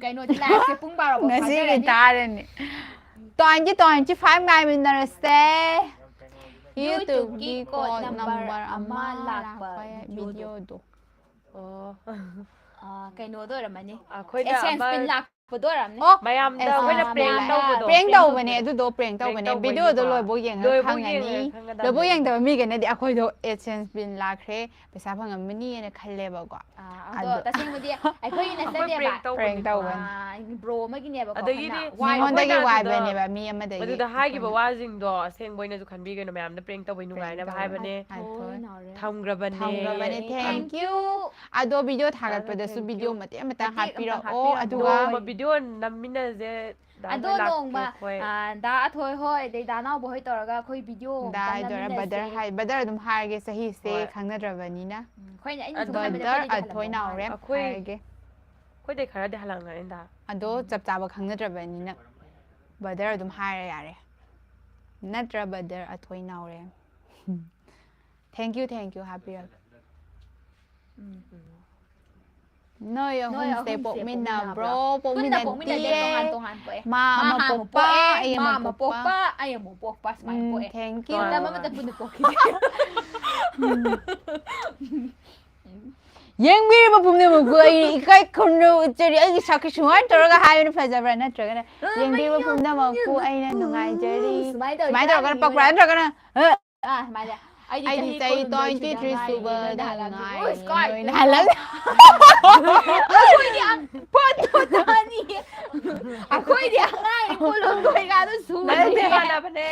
ꯀꯩꯅꯣꯗꯤ ꯂꯥꯏꯐꯁꯦ ꯄꯨꯡ 12 ꯐꯥꯎ ꯉꯁꯤꯒꯤ ꯊꯥꯖꯔꯅꯤ ꯇꯥꯔꯅꯤ 2025 ꯉꯥꯏꯃꯤꯟꯅꯔꯁꯦ ꯌꯨꯇꯨꯕꯀꯤ ꯌꯨꯇꯨꯕꯒꯤ ꯀꯣꯗ ꯀꯣꯗ ꯅꯝꯕꯔ ꯅꯝꯕꯔ ꯑꯃ ꯑꯃ ꯂꯥꯛꯄ ꯂꯥꯛꯄ ꯚꯤꯗꯤꯑꯣꯗꯣ. ꯚꯤꯗꯤꯑꯣꯗꯣ ꯑꯣ ꯀꯩꯅꯣꯗꯣ ꯑꯣꯏꯔꯝꯃꯅꯤ ꯑꯩꯈꯣꯏꯅ ꯑꯦꯁꯦꯟꯁ ꯑꯃ ꯄꯤꯟ ꯂꯥꯛꯄꯗꯣ ꯑꯣꯏꯔꯝꯅꯤ ꯑꯣ ꯃꯌꯥꯝꯗ ꯑꯦꯁ ꯑꯩꯈꯣꯏꯅ ꯄ꯭ꯔꯦꯡ ꯇꯧꯕꯗꯣ ꯄ꯭ꯔꯦꯡ ꯇꯧꯕꯅꯦ ꯇꯧꯕꯗꯣ ꯑꯗꯨꯗꯣ ꯄ꯭ꯔꯦꯡ ꯄ꯭ꯔꯦꯡ ꯇꯧꯕꯅꯦ ꯚꯤꯗꯤꯑꯣꯗꯣ ꯇꯧꯕꯩꯅꯤꯀꯣ ꯂꯣꯏꯕꯧ ꯌꯦꯡꯉꯒ ꯂꯣꯏꯕꯧ ꯈꯪꯉꯅꯤ ꯌꯦꯡꯉꯒ ꯈꯪꯒꯗꯕꯅꯦ ꯂꯣꯏꯕꯧ ꯑꯗꯨꯗꯣ. ꯌꯦꯡꯗꯕ ꯃꯤꯒꯩꯅꯗꯤ ꯑꯩꯈꯣꯏꯗꯣ ꯑꯦꯗꯁꯦꯟꯁ ꯕꯤꯟ ꯂꯥꯛꯈ꯭ꯔꯦ ꯄꯩꯁꯥ ꯐꯪꯉꯝꯃꯅꯤꯅ ꯈꯜꯂꯦꯕꯀꯣ ꯑꯗꯣ ꯇꯁꯦꯡꯕꯗꯤ ꯑꯩꯈꯣꯏꯒꯤ ꯑꯩꯈꯣꯏ ꯅꯠꯆꯗꯦꯕ ꯄ꯭ꯔꯦꯡ ꯄ꯭ꯔꯦꯡ ꯇꯧꯕꯅꯤꯀꯣ ꯇꯧꯕꯅꯤ ꯕ꯭ꯔꯣ ꯑꯃꯒꯤꯅꯦꯕꯀꯣ ꯑꯗꯒꯤꯗꯤ ꯑꯩꯈꯣꯏꯅ ꯃꯤꯉꯣꯟꯗꯒꯤ ꯑꯩꯈꯣꯏꯅ ꯑꯗꯨꯗ ꯋꯥꯏꯕꯅꯦꯕ ꯃꯤ ꯑꯃꯗꯒꯤ ꯑꯗꯨꯗ ꯍꯥꯏꯈꯤꯕ ꯑꯩꯈꯣꯏꯅ ꯋꯥꯁꯤꯡꯗꯣ ꯑꯁꯦꯡꯕ ꯑꯣꯏꯅꯁꯨ ꯈꯟꯕꯤꯒꯅꯨ ꯃꯌꯥꯝꯅ ꯄ꯭ꯔꯦꯡ ꯇꯧꯕꯩ ꯄ꯭ꯔꯦꯡ ꯅꯨꯡꯉꯥꯏꯅꯕ ꯇꯧꯕ ꯍꯥꯏꯕꯅꯦ ꯑꯊꯣꯏ ꯊꯝꯈ꯭ꯔꯕꯅꯦ ꯊꯝꯈ꯭ꯔꯕꯅꯦ ꯊꯦꯡꯛ ꯊꯦꯡꯛ ꯌꯨ ꯌꯨ ꯑꯗꯣ ꯚꯤꯗꯤꯑꯣ ꯑꯗꯣ ꯊꯥꯒꯠꯄꯗꯁꯨ ꯊꯦꯡꯛ ꯌꯨ ꯚꯤꯗꯤꯑꯣ ꯃꯇꯦꯛ ꯑꯃꯇꯪ ꯃꯇꯦꯛ ꯑꯃꯇꯪ ꯍꯥꯞꯄꯤꯔꯛꯑꯣ ꯍꯥꯞꯄꯤꯔꯛꯑꯣ. ꯑꯗꯨꯒ ꯅꯣꯡꯃ ꯚꯤꯗꯤꯑꯣ ꯅꯝꯃꯤꯟꯅꯁꯦ ꯑꯗꯣ ꯗꯥꯍꯣꯏ ꯂꯥꯛꯀꯦ ꯅꯣꯡꯃ ꯑꯩꯈꯣꯏ ꯗꯥ ꯑꯊꯣꯏ ꯍꯣꯏ ꯑꯗꯩ ꯗꯥ ꯅꯥꯎꯕ ꯍꯣꯏ ꯇꯧꯔꯒ ꯑꯩꯈꯣꯏ ꯚꯤꯗꯤꯑꯣ ꯑꯝꯇ ꯗꯥꯏꯗꯣꯔ ꯅꯝꯃꯤꯟꯅꯁꯦ. ꯕꯗꯔ ꯑꯗꯨꯝ ꯍꯥꯏꯔꯒꯦ ꯆꯍꯤꯁꯦ ꯍꯣꯏ ꯈꯪꯅꯗ꯭ꯔꯕꯅꯤꯅ ꯑꯩꯈꯣꯏꯅ ꯑꯩꯅ ꯁꯨꯝ ꯈꯟꯕꯗ ꯕꯗꯔ ꯑꯩꯈꯣꯏꯗꯩꯗꯤ ꯑꯊꯣꯏ ꯍꯜꯂꯝꯗꯧ ꯃꯥꯜꯂꯦ. ꯅꯥꯎꯔꯦꯝ ꯍꯥꯏꯔꯒꯦ ꯑꯩꯈꯣꯏꯗꯩ ꯈꯔꯗꯤ ꯍꯜꯂꯝꯒꯅꯤꯗ ꯑꯗꯣ ꯆꯞ ꯆꯥꯕ ꯈꯪꯅꯗ꯭ꯔꯕꯅꯤꯅ ꯕꯗꯔ ꯑꯗꯨꯝ ꯍꯥꯏꯔ ꯌꯥꯔꯦ ꯅꯠꯇ꯭ꯔ ꯕꯗꯔ ꯑꯊꯣꯏ ꯅꯥꯎꯔꯦꯝ ꯊꯦꯡꯛ ꯌꯨ ꯍꯥꯏꯕꯤꯔꯒꯦ ꯅꯣꯏ ꯑꯍꯨꯝꯁꯦ ꯄꯣꯛꯃꯤꯟꯅꯕ꯭ꯔꯣ ꯄꯨꯟꯅ ꯄꯣꯛꯃꯤꯟꯅꯗꯦ ꯄꯣꯛꯃꯤꯟꯅꯗꯤꯌꯦ ꯇꯣꯉꯥꯟ ꯇꯣꯉꯥꯟ ꯄꯣꯛꯑꯦ ꯃꯥ ꯑꯃ ꯍꯥꯟꯅ ꯄꯣꯛꯄ ꯑꯩ ꯃꯥ ꯑꯃ ꯄꯣꯛꯄ ꯑꯩ ꯑꯃꯨꯛ ꯄꯣꯛꯄ ꯁꯨꯃꯥꯏꯅ ꯄꯣꯛꯑꯦ ꯊꯦꯡꯛ ꯌꯨ ꯃꯇꯝ ꯑꯃꯗ ꯄꯨꯟꯅ ꯄꯣꯛꯈꯤꯗꯦ. ꯌꯦꯡꯕꯤꯔꯤꯕ ꯄꯨꯝꯅꯃꯛꯄꯨ ꯑꯩ ꯏꯀꯥꯏ ꯈꯨꯝꯅꯕ ꯎꯠꯆꯔꯤ ꯑꯩꯒꯤ ꯁꯛꯁꯦ ꯁꯨꯃꯥꯏꯅ ꯇꯧꯔꯒ ꯍꯥꯏꯕꯅ ꯐꯖꯕ꯭ꯔꯥ ꯅꯠꯇ꯭ꯔꯒꯅ ꯌꯦꯡꯕꯤꯔꯤꯕ ꯄꯨꯝꯅꯃꯛꯄꯨ ꯑꯩꯅ ꯅꯨꯡꯉꯥꯏꯖꯔꯤ ꯁꯨꯃꯥꯏꯅ ꯇꯧꯔꯒꯅ ꯄꯛꯄ꯭ꯔꯥ ꯅꯠꯇ꯭ꯔꯒꯅ ꯁꯨꯃꯥꯏꯅ ꯑꯩꯗꯤ ꯆꯍꯤ 23 ꯁꯨꯕꯗ ꯅꯣꯏꯅ ꯑꯩꯈꯣꯏꯗꯤ ꯑꯉꯥꯡꯅꯤ ꯀꯣꯂꯣꯝ ꯀꯩꯀꯥꯗꯣ ꯃꯥꯟꯅꯕꯅꯦ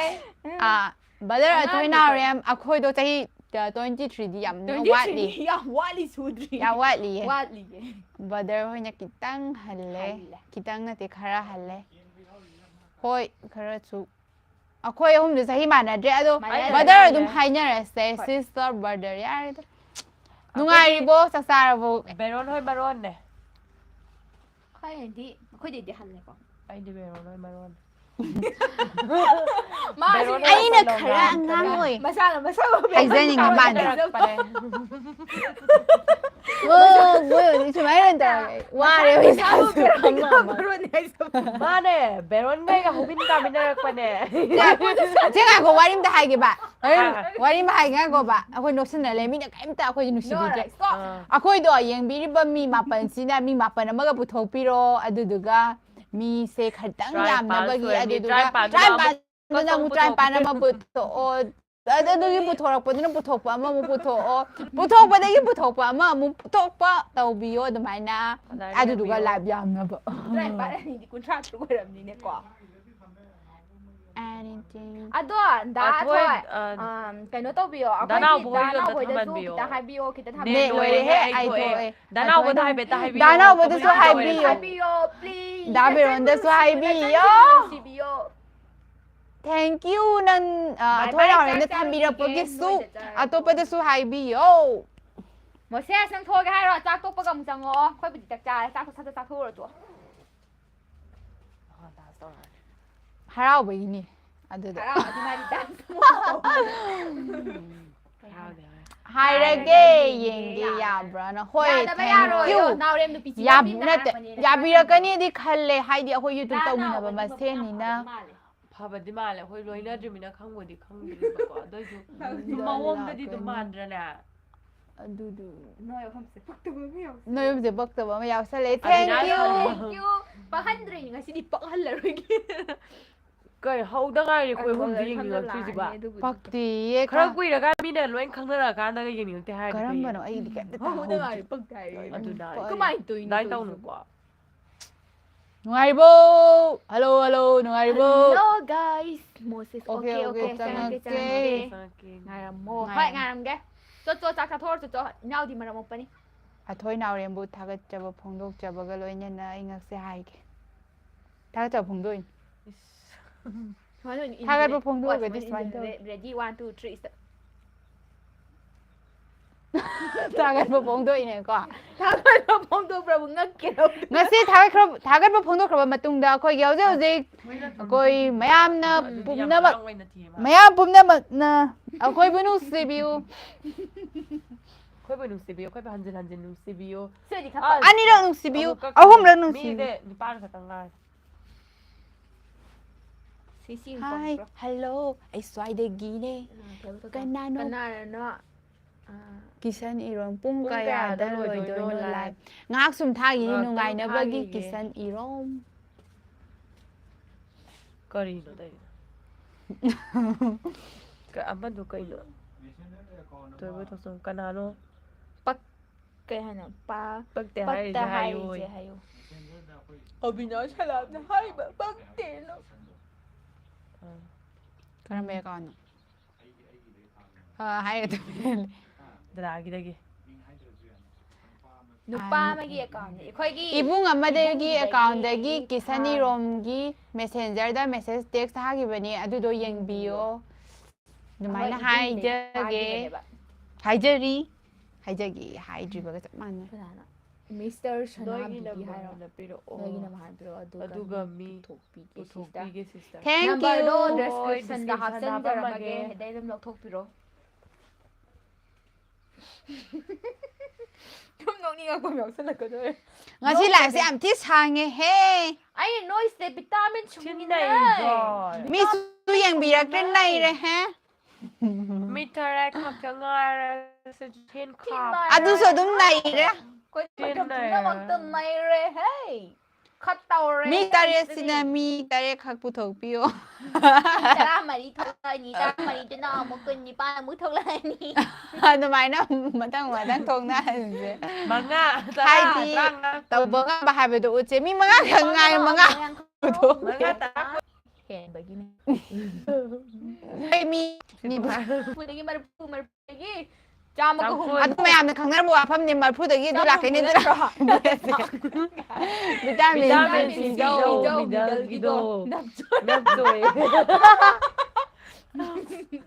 ꯕꯗꯔ ꯑꯊꯣꯏ ꯅꯥꯎꯔꯦꯝ ꯑꯩꯈꯣꯏꯗꯣ ꯆꯍꯤ 23ꯗꯤ ꯌꯥꯝ ꯋꯥꯠꯂꯤ ꯌꯥꯝ ꯋꯥꯠꯂꯤ ꯁꯨꯗ꯭ꯔꯤ ꯌꯥꯝ ꯋꯥꯠꯂꯤꯌꯦ ꯋꯥꯠꯂꯤꯌꯦ ꯕꯗꯔ ꯍꯣꯏꯅ ꯈꯤꯇꯪ ꯍꯜꯂꯦ ꯈꯤꯇꯪ ꯅꯠꯇꯦ ꯈꯔ ꯍꯜꯂꯦ ꯍꯣꯏ ꯈꯔꯁꯨ ꯑꯩꯈꯣꯏ ꯑꯍꯨꯝꯗꯣ ꯆꯍꯤ ꯃꯥꯟꯅꯗ꯭ꯔꯦ ꯑꯗꯣ ꯕꯗꯔ ꯑꯗꯨꯝ ꯍꯥꯏꯅꯔꯁꯦ ꯁꯤꯁꯇꯔ ꯕꯔꯗꯔ ꯌꯥꯔꯦꯗ ꯅꯨꯡꯉꯥꯏꯔꯤꯕꯣ ꯆꯥꯛ ꯆꯥꯔꯕꯣ ꯕꯦꯔꯣꯟ ꯍꯣꯏ ꯃꯔꯣꯟꯅꯦ ꯑꯩꯈꯣꯏꯗꯩꯗꯤ ꯍꯜꯂꯦꯀꯣ ꯑꯩꯗꯤ ꯕꯦꯔꯣꯟ ꯍꯣꯏ ꯃꯔꯣꯟ ꯑꯩꯅ ꯈꯔ ꯑꯉꯥꯡ ꯑꯣꯏ ꯃꯁꯥꯅ ꯃꯁꯥꯕꯨ ꯍꯥꯏꯖꯅꯤꯡꯉꯤ ꯃꯥꯟꯗ꯭ꯔꯥ ꯁꯨꯃꯥꯏꯅ ꯇꯧꯔꯒꯦ ꯋꯥꯔꯦ ꯃꯥꯅꯦ ꯕꯦꯔꯣꯟꯒꯩꯒ ꯍꯧꯃꯤꯟ ꯀꯥꯃꯤꯟꯅꯔꯛꯄꯅꯦ ꯆꯦ ꯉꯥꯏꯈꯣ ꯋꯥꯔꯤ ꯑꯝꯇ ꯍꯥꯏꯒꯦꯕ ꯋꯥꯔꯤ ꯑꯃ ꯍꯥꯏꯒꯦ ꯉꯥꯏꯈꯣꯕ ꯑꯩꯈꯣꯏ ꯅꯣꯛꯁꯤꯟꯅ ꯂꯩ ꯃꯤꯅ ꯀꯩꯝꯇ ꯑꯩꯈꯣꯏꯁꯦ ꯅꯨꯡꯁꯤꯕꯤꯗ꯭ꯔꯦ ꯑꯩꯈꯣꯏꯗꯣ ꯌꯦꯡꯕꯤꯔꯤꯕ ꯃꯤ ꯃꯥꯄꯜꯁꯤꯅ ꯃꯤ ꯃꯥꯄꯜ ꯑꯃꯒ ꯄꯨꯊꯣꯛꯄꯤꯔꯣ ꯑꯗꯨꯗꯨꯒ ꯃꯤꯁꯦ ꯈꯤꯇꯪ ꯌꯥꯝꯅꯕꯒꯤ ꯑꯗꯨꯗꯨꯒ ꯇꯔꯥꯅꯤꯄꯥꯜꯗꯨꯅ ꯑꯃꯨꯛ 53 ꯑꯃ ꯄꯨꯊꯣꯛꯑꯣ ꯑꯗꯨꯒꯤ ꯄꯨꯊꯣꯔꯛꯄꯗꯨꯅ ꯄꯨꯊꯣꯛꯄ ꯑꯃꯃꯨꯛ ꯄꯨꯊꯣꯛꯑꯣ ꯄꯨꯊꯣꯛꯄꯗꯒꯤ ꯄꯨꯊꯣꯛꯄ ꯑꯃ ꯑꯃꯨꯛ ꯄꯨꯊꯣꯛꯄ ꯇꯧꯕꯤꯌꯣ ꯑꯗꯨꯃꯥꯏꯅ ꯑꯗꯨꯗꯨꯒ ꯂꯥꯏꯚ ꯌꯥꯝꯅꯕ 53 ꯑꯣꯏꯔꯝꯅꯤꯅꯦꯀꯣ anything ꯑꯗꯣ ꯗꯥ ꯑꯊꯣꯏ ꯀꯩꯅꯣ ꯇꯧꯕꯤꯌꯣ ꯑꯩꯈꯣꯏꯒꯤ ꯗꯥ ꯅꯥꯎꯕꯣꯏꯗꯁꯨ ꯈꯤꯇ ꯍꯥꯏꯕꯤꯌꯣ ꯈꯤꯇ ꯅꯦꯠ ꯂꯣꯏꯔꯦꯍꯦ ꯑꯩ ꯊꯣꯛꯑꯦ ꯗꯥꯅꯥꯎꯕꯗ ꯍꯥꯏꯐꯦꯠꯇ ꯍꯥꯏꯕꯤꯌꯣ thank you นั่นโทษเราเนี่ยทำบีระปกิสุตัว하이비요 หมดเสียสังโทรกันให้เราจากตัวประกำจังอ๋อค่อยไปจักจ่ายจากตัวจากทั่วตัว 할아버지니 아들 알아 어디말이 딴 하이레게 옌게 야브라나 호이 땡큐 나오렘 누피 야비라까니 디 칼레 하이디 호이 유튜브 떠미나 바마 세니나 พาบัดดิมาแล้วค่อยรวยน่าจะมีนะข้างบนดิข้างบนดีกว่าด้วยจุมาว่มแต่ดิตุมันระน่ะ 두두 너의 홈스 빡두부미요 너 요새 먹다 보면 야살레 아니, 땡큐 땡큐 빡한드레인가 시디 빡할래로 이게 ก็เฮาดังไงคุยผมจะยิงเหนือคือสิบ่ะ 박디에 ครั้งกุยแล้วกันมีเดินรวยครั้งนั้นละกันแล้วก็ยิงเหนือแต่ให้ 그런 거는 아이디 호드가 빡다이 อันดูได้ 그 많이 또 ได้ 있는 ต้องหนึ่งกว่า 농아리보 할로 농아리보 Hello guys Moses 오케이, 오케이 짱 짱게 짱게. 짱게 สังเกต 나랑 뭐 하이 나랑 게 저저 작가 토르 저저 나우디 말아 못 봐니 아토이 나오렘부 타가짜버 봉독짜버가 로이냐나 잉악세 하이게 타가짜버 봉도인 타가짜버 봉도가 this one ready 1 2 3 타가짜버 봉도이네 거 타가짜버 봉도 브라보 ngakiro ngasi 타가짜버 봉도 그러면 마뚱다 거기 여제 여제 거의 마얌나 뿜나 마얌 뿜나 나 거의 분우 세비우 ค่อยไปดูซีบีค่อยไปหันจินดูซีบี 세디 가 아니라 눅시비우 아홈라 มี 눅시비우 เด้นี่ป้าเขาตั้งงาน 시시 하이 할로 아이 스와이데기네 까나노 까나노 기산 이런 뽕가야 달로이도 라이 ngak숨 타기 누가이 너버기 기산 이런 ก็รีโนได้ก็อันมันดูก็อีโนตัวเบอร์ตัวสองกันนาโน cái hay là baปักแต่ bắt ให้ ta จะให้ hay อยู่ จะhayอยู่ 어비나 샬랍나 하이바 박테노 그럼 내가 하이가 드라기다기 หนูป้าเมื่อกี้ก่อนค่อยกี้ 이붕 엄마들기 어카운트기 기사니롬기 메신저다 메시지 텍스트 하기 버니 아두도 영비요 누마이나 하이저기 하이드리버가 좀 많네 미스터 샤나 너희는 비비 하러 나 필요 너희는 말 필요 어두가 미 토피게 시스터 도토비게 시스터 넘버도 땡큐 description다 합선들어가게 해대름 럭톡비로 좀 농이가 보면 없을거든 ngasi lại sẽ am thiết hàng nghe he 아니 노이스 비타민 충분해 친나이죠 mi su yang bị đặt trên này rồi ha 미터레 컵정아 스킨 컵 à tôi sợ đúng này đấy Quay mày cầm chúng nó bằng từng này rồi hey khát tàu rồi mi taresina mi tare khắc phụ thuộc bio ta mà đi thôi nhỉ ta mà đi cho nó một cân nhỉ ba mới thôi lại nhỉ nó mày nó mà đang thôn na 망아 하이디 tàu bơ ngã bà hai bề độ chế mi mà ngã hàng ngày mà ngã 망아 딱 hèn bởi vì đây mi phụ được cái mà cái cho mà cô à tôi mày làm được khẳng định bộ phim này mà phụ được cái tôi là cái này tôi là vitamin 비타민 đâu 미달기도 납조이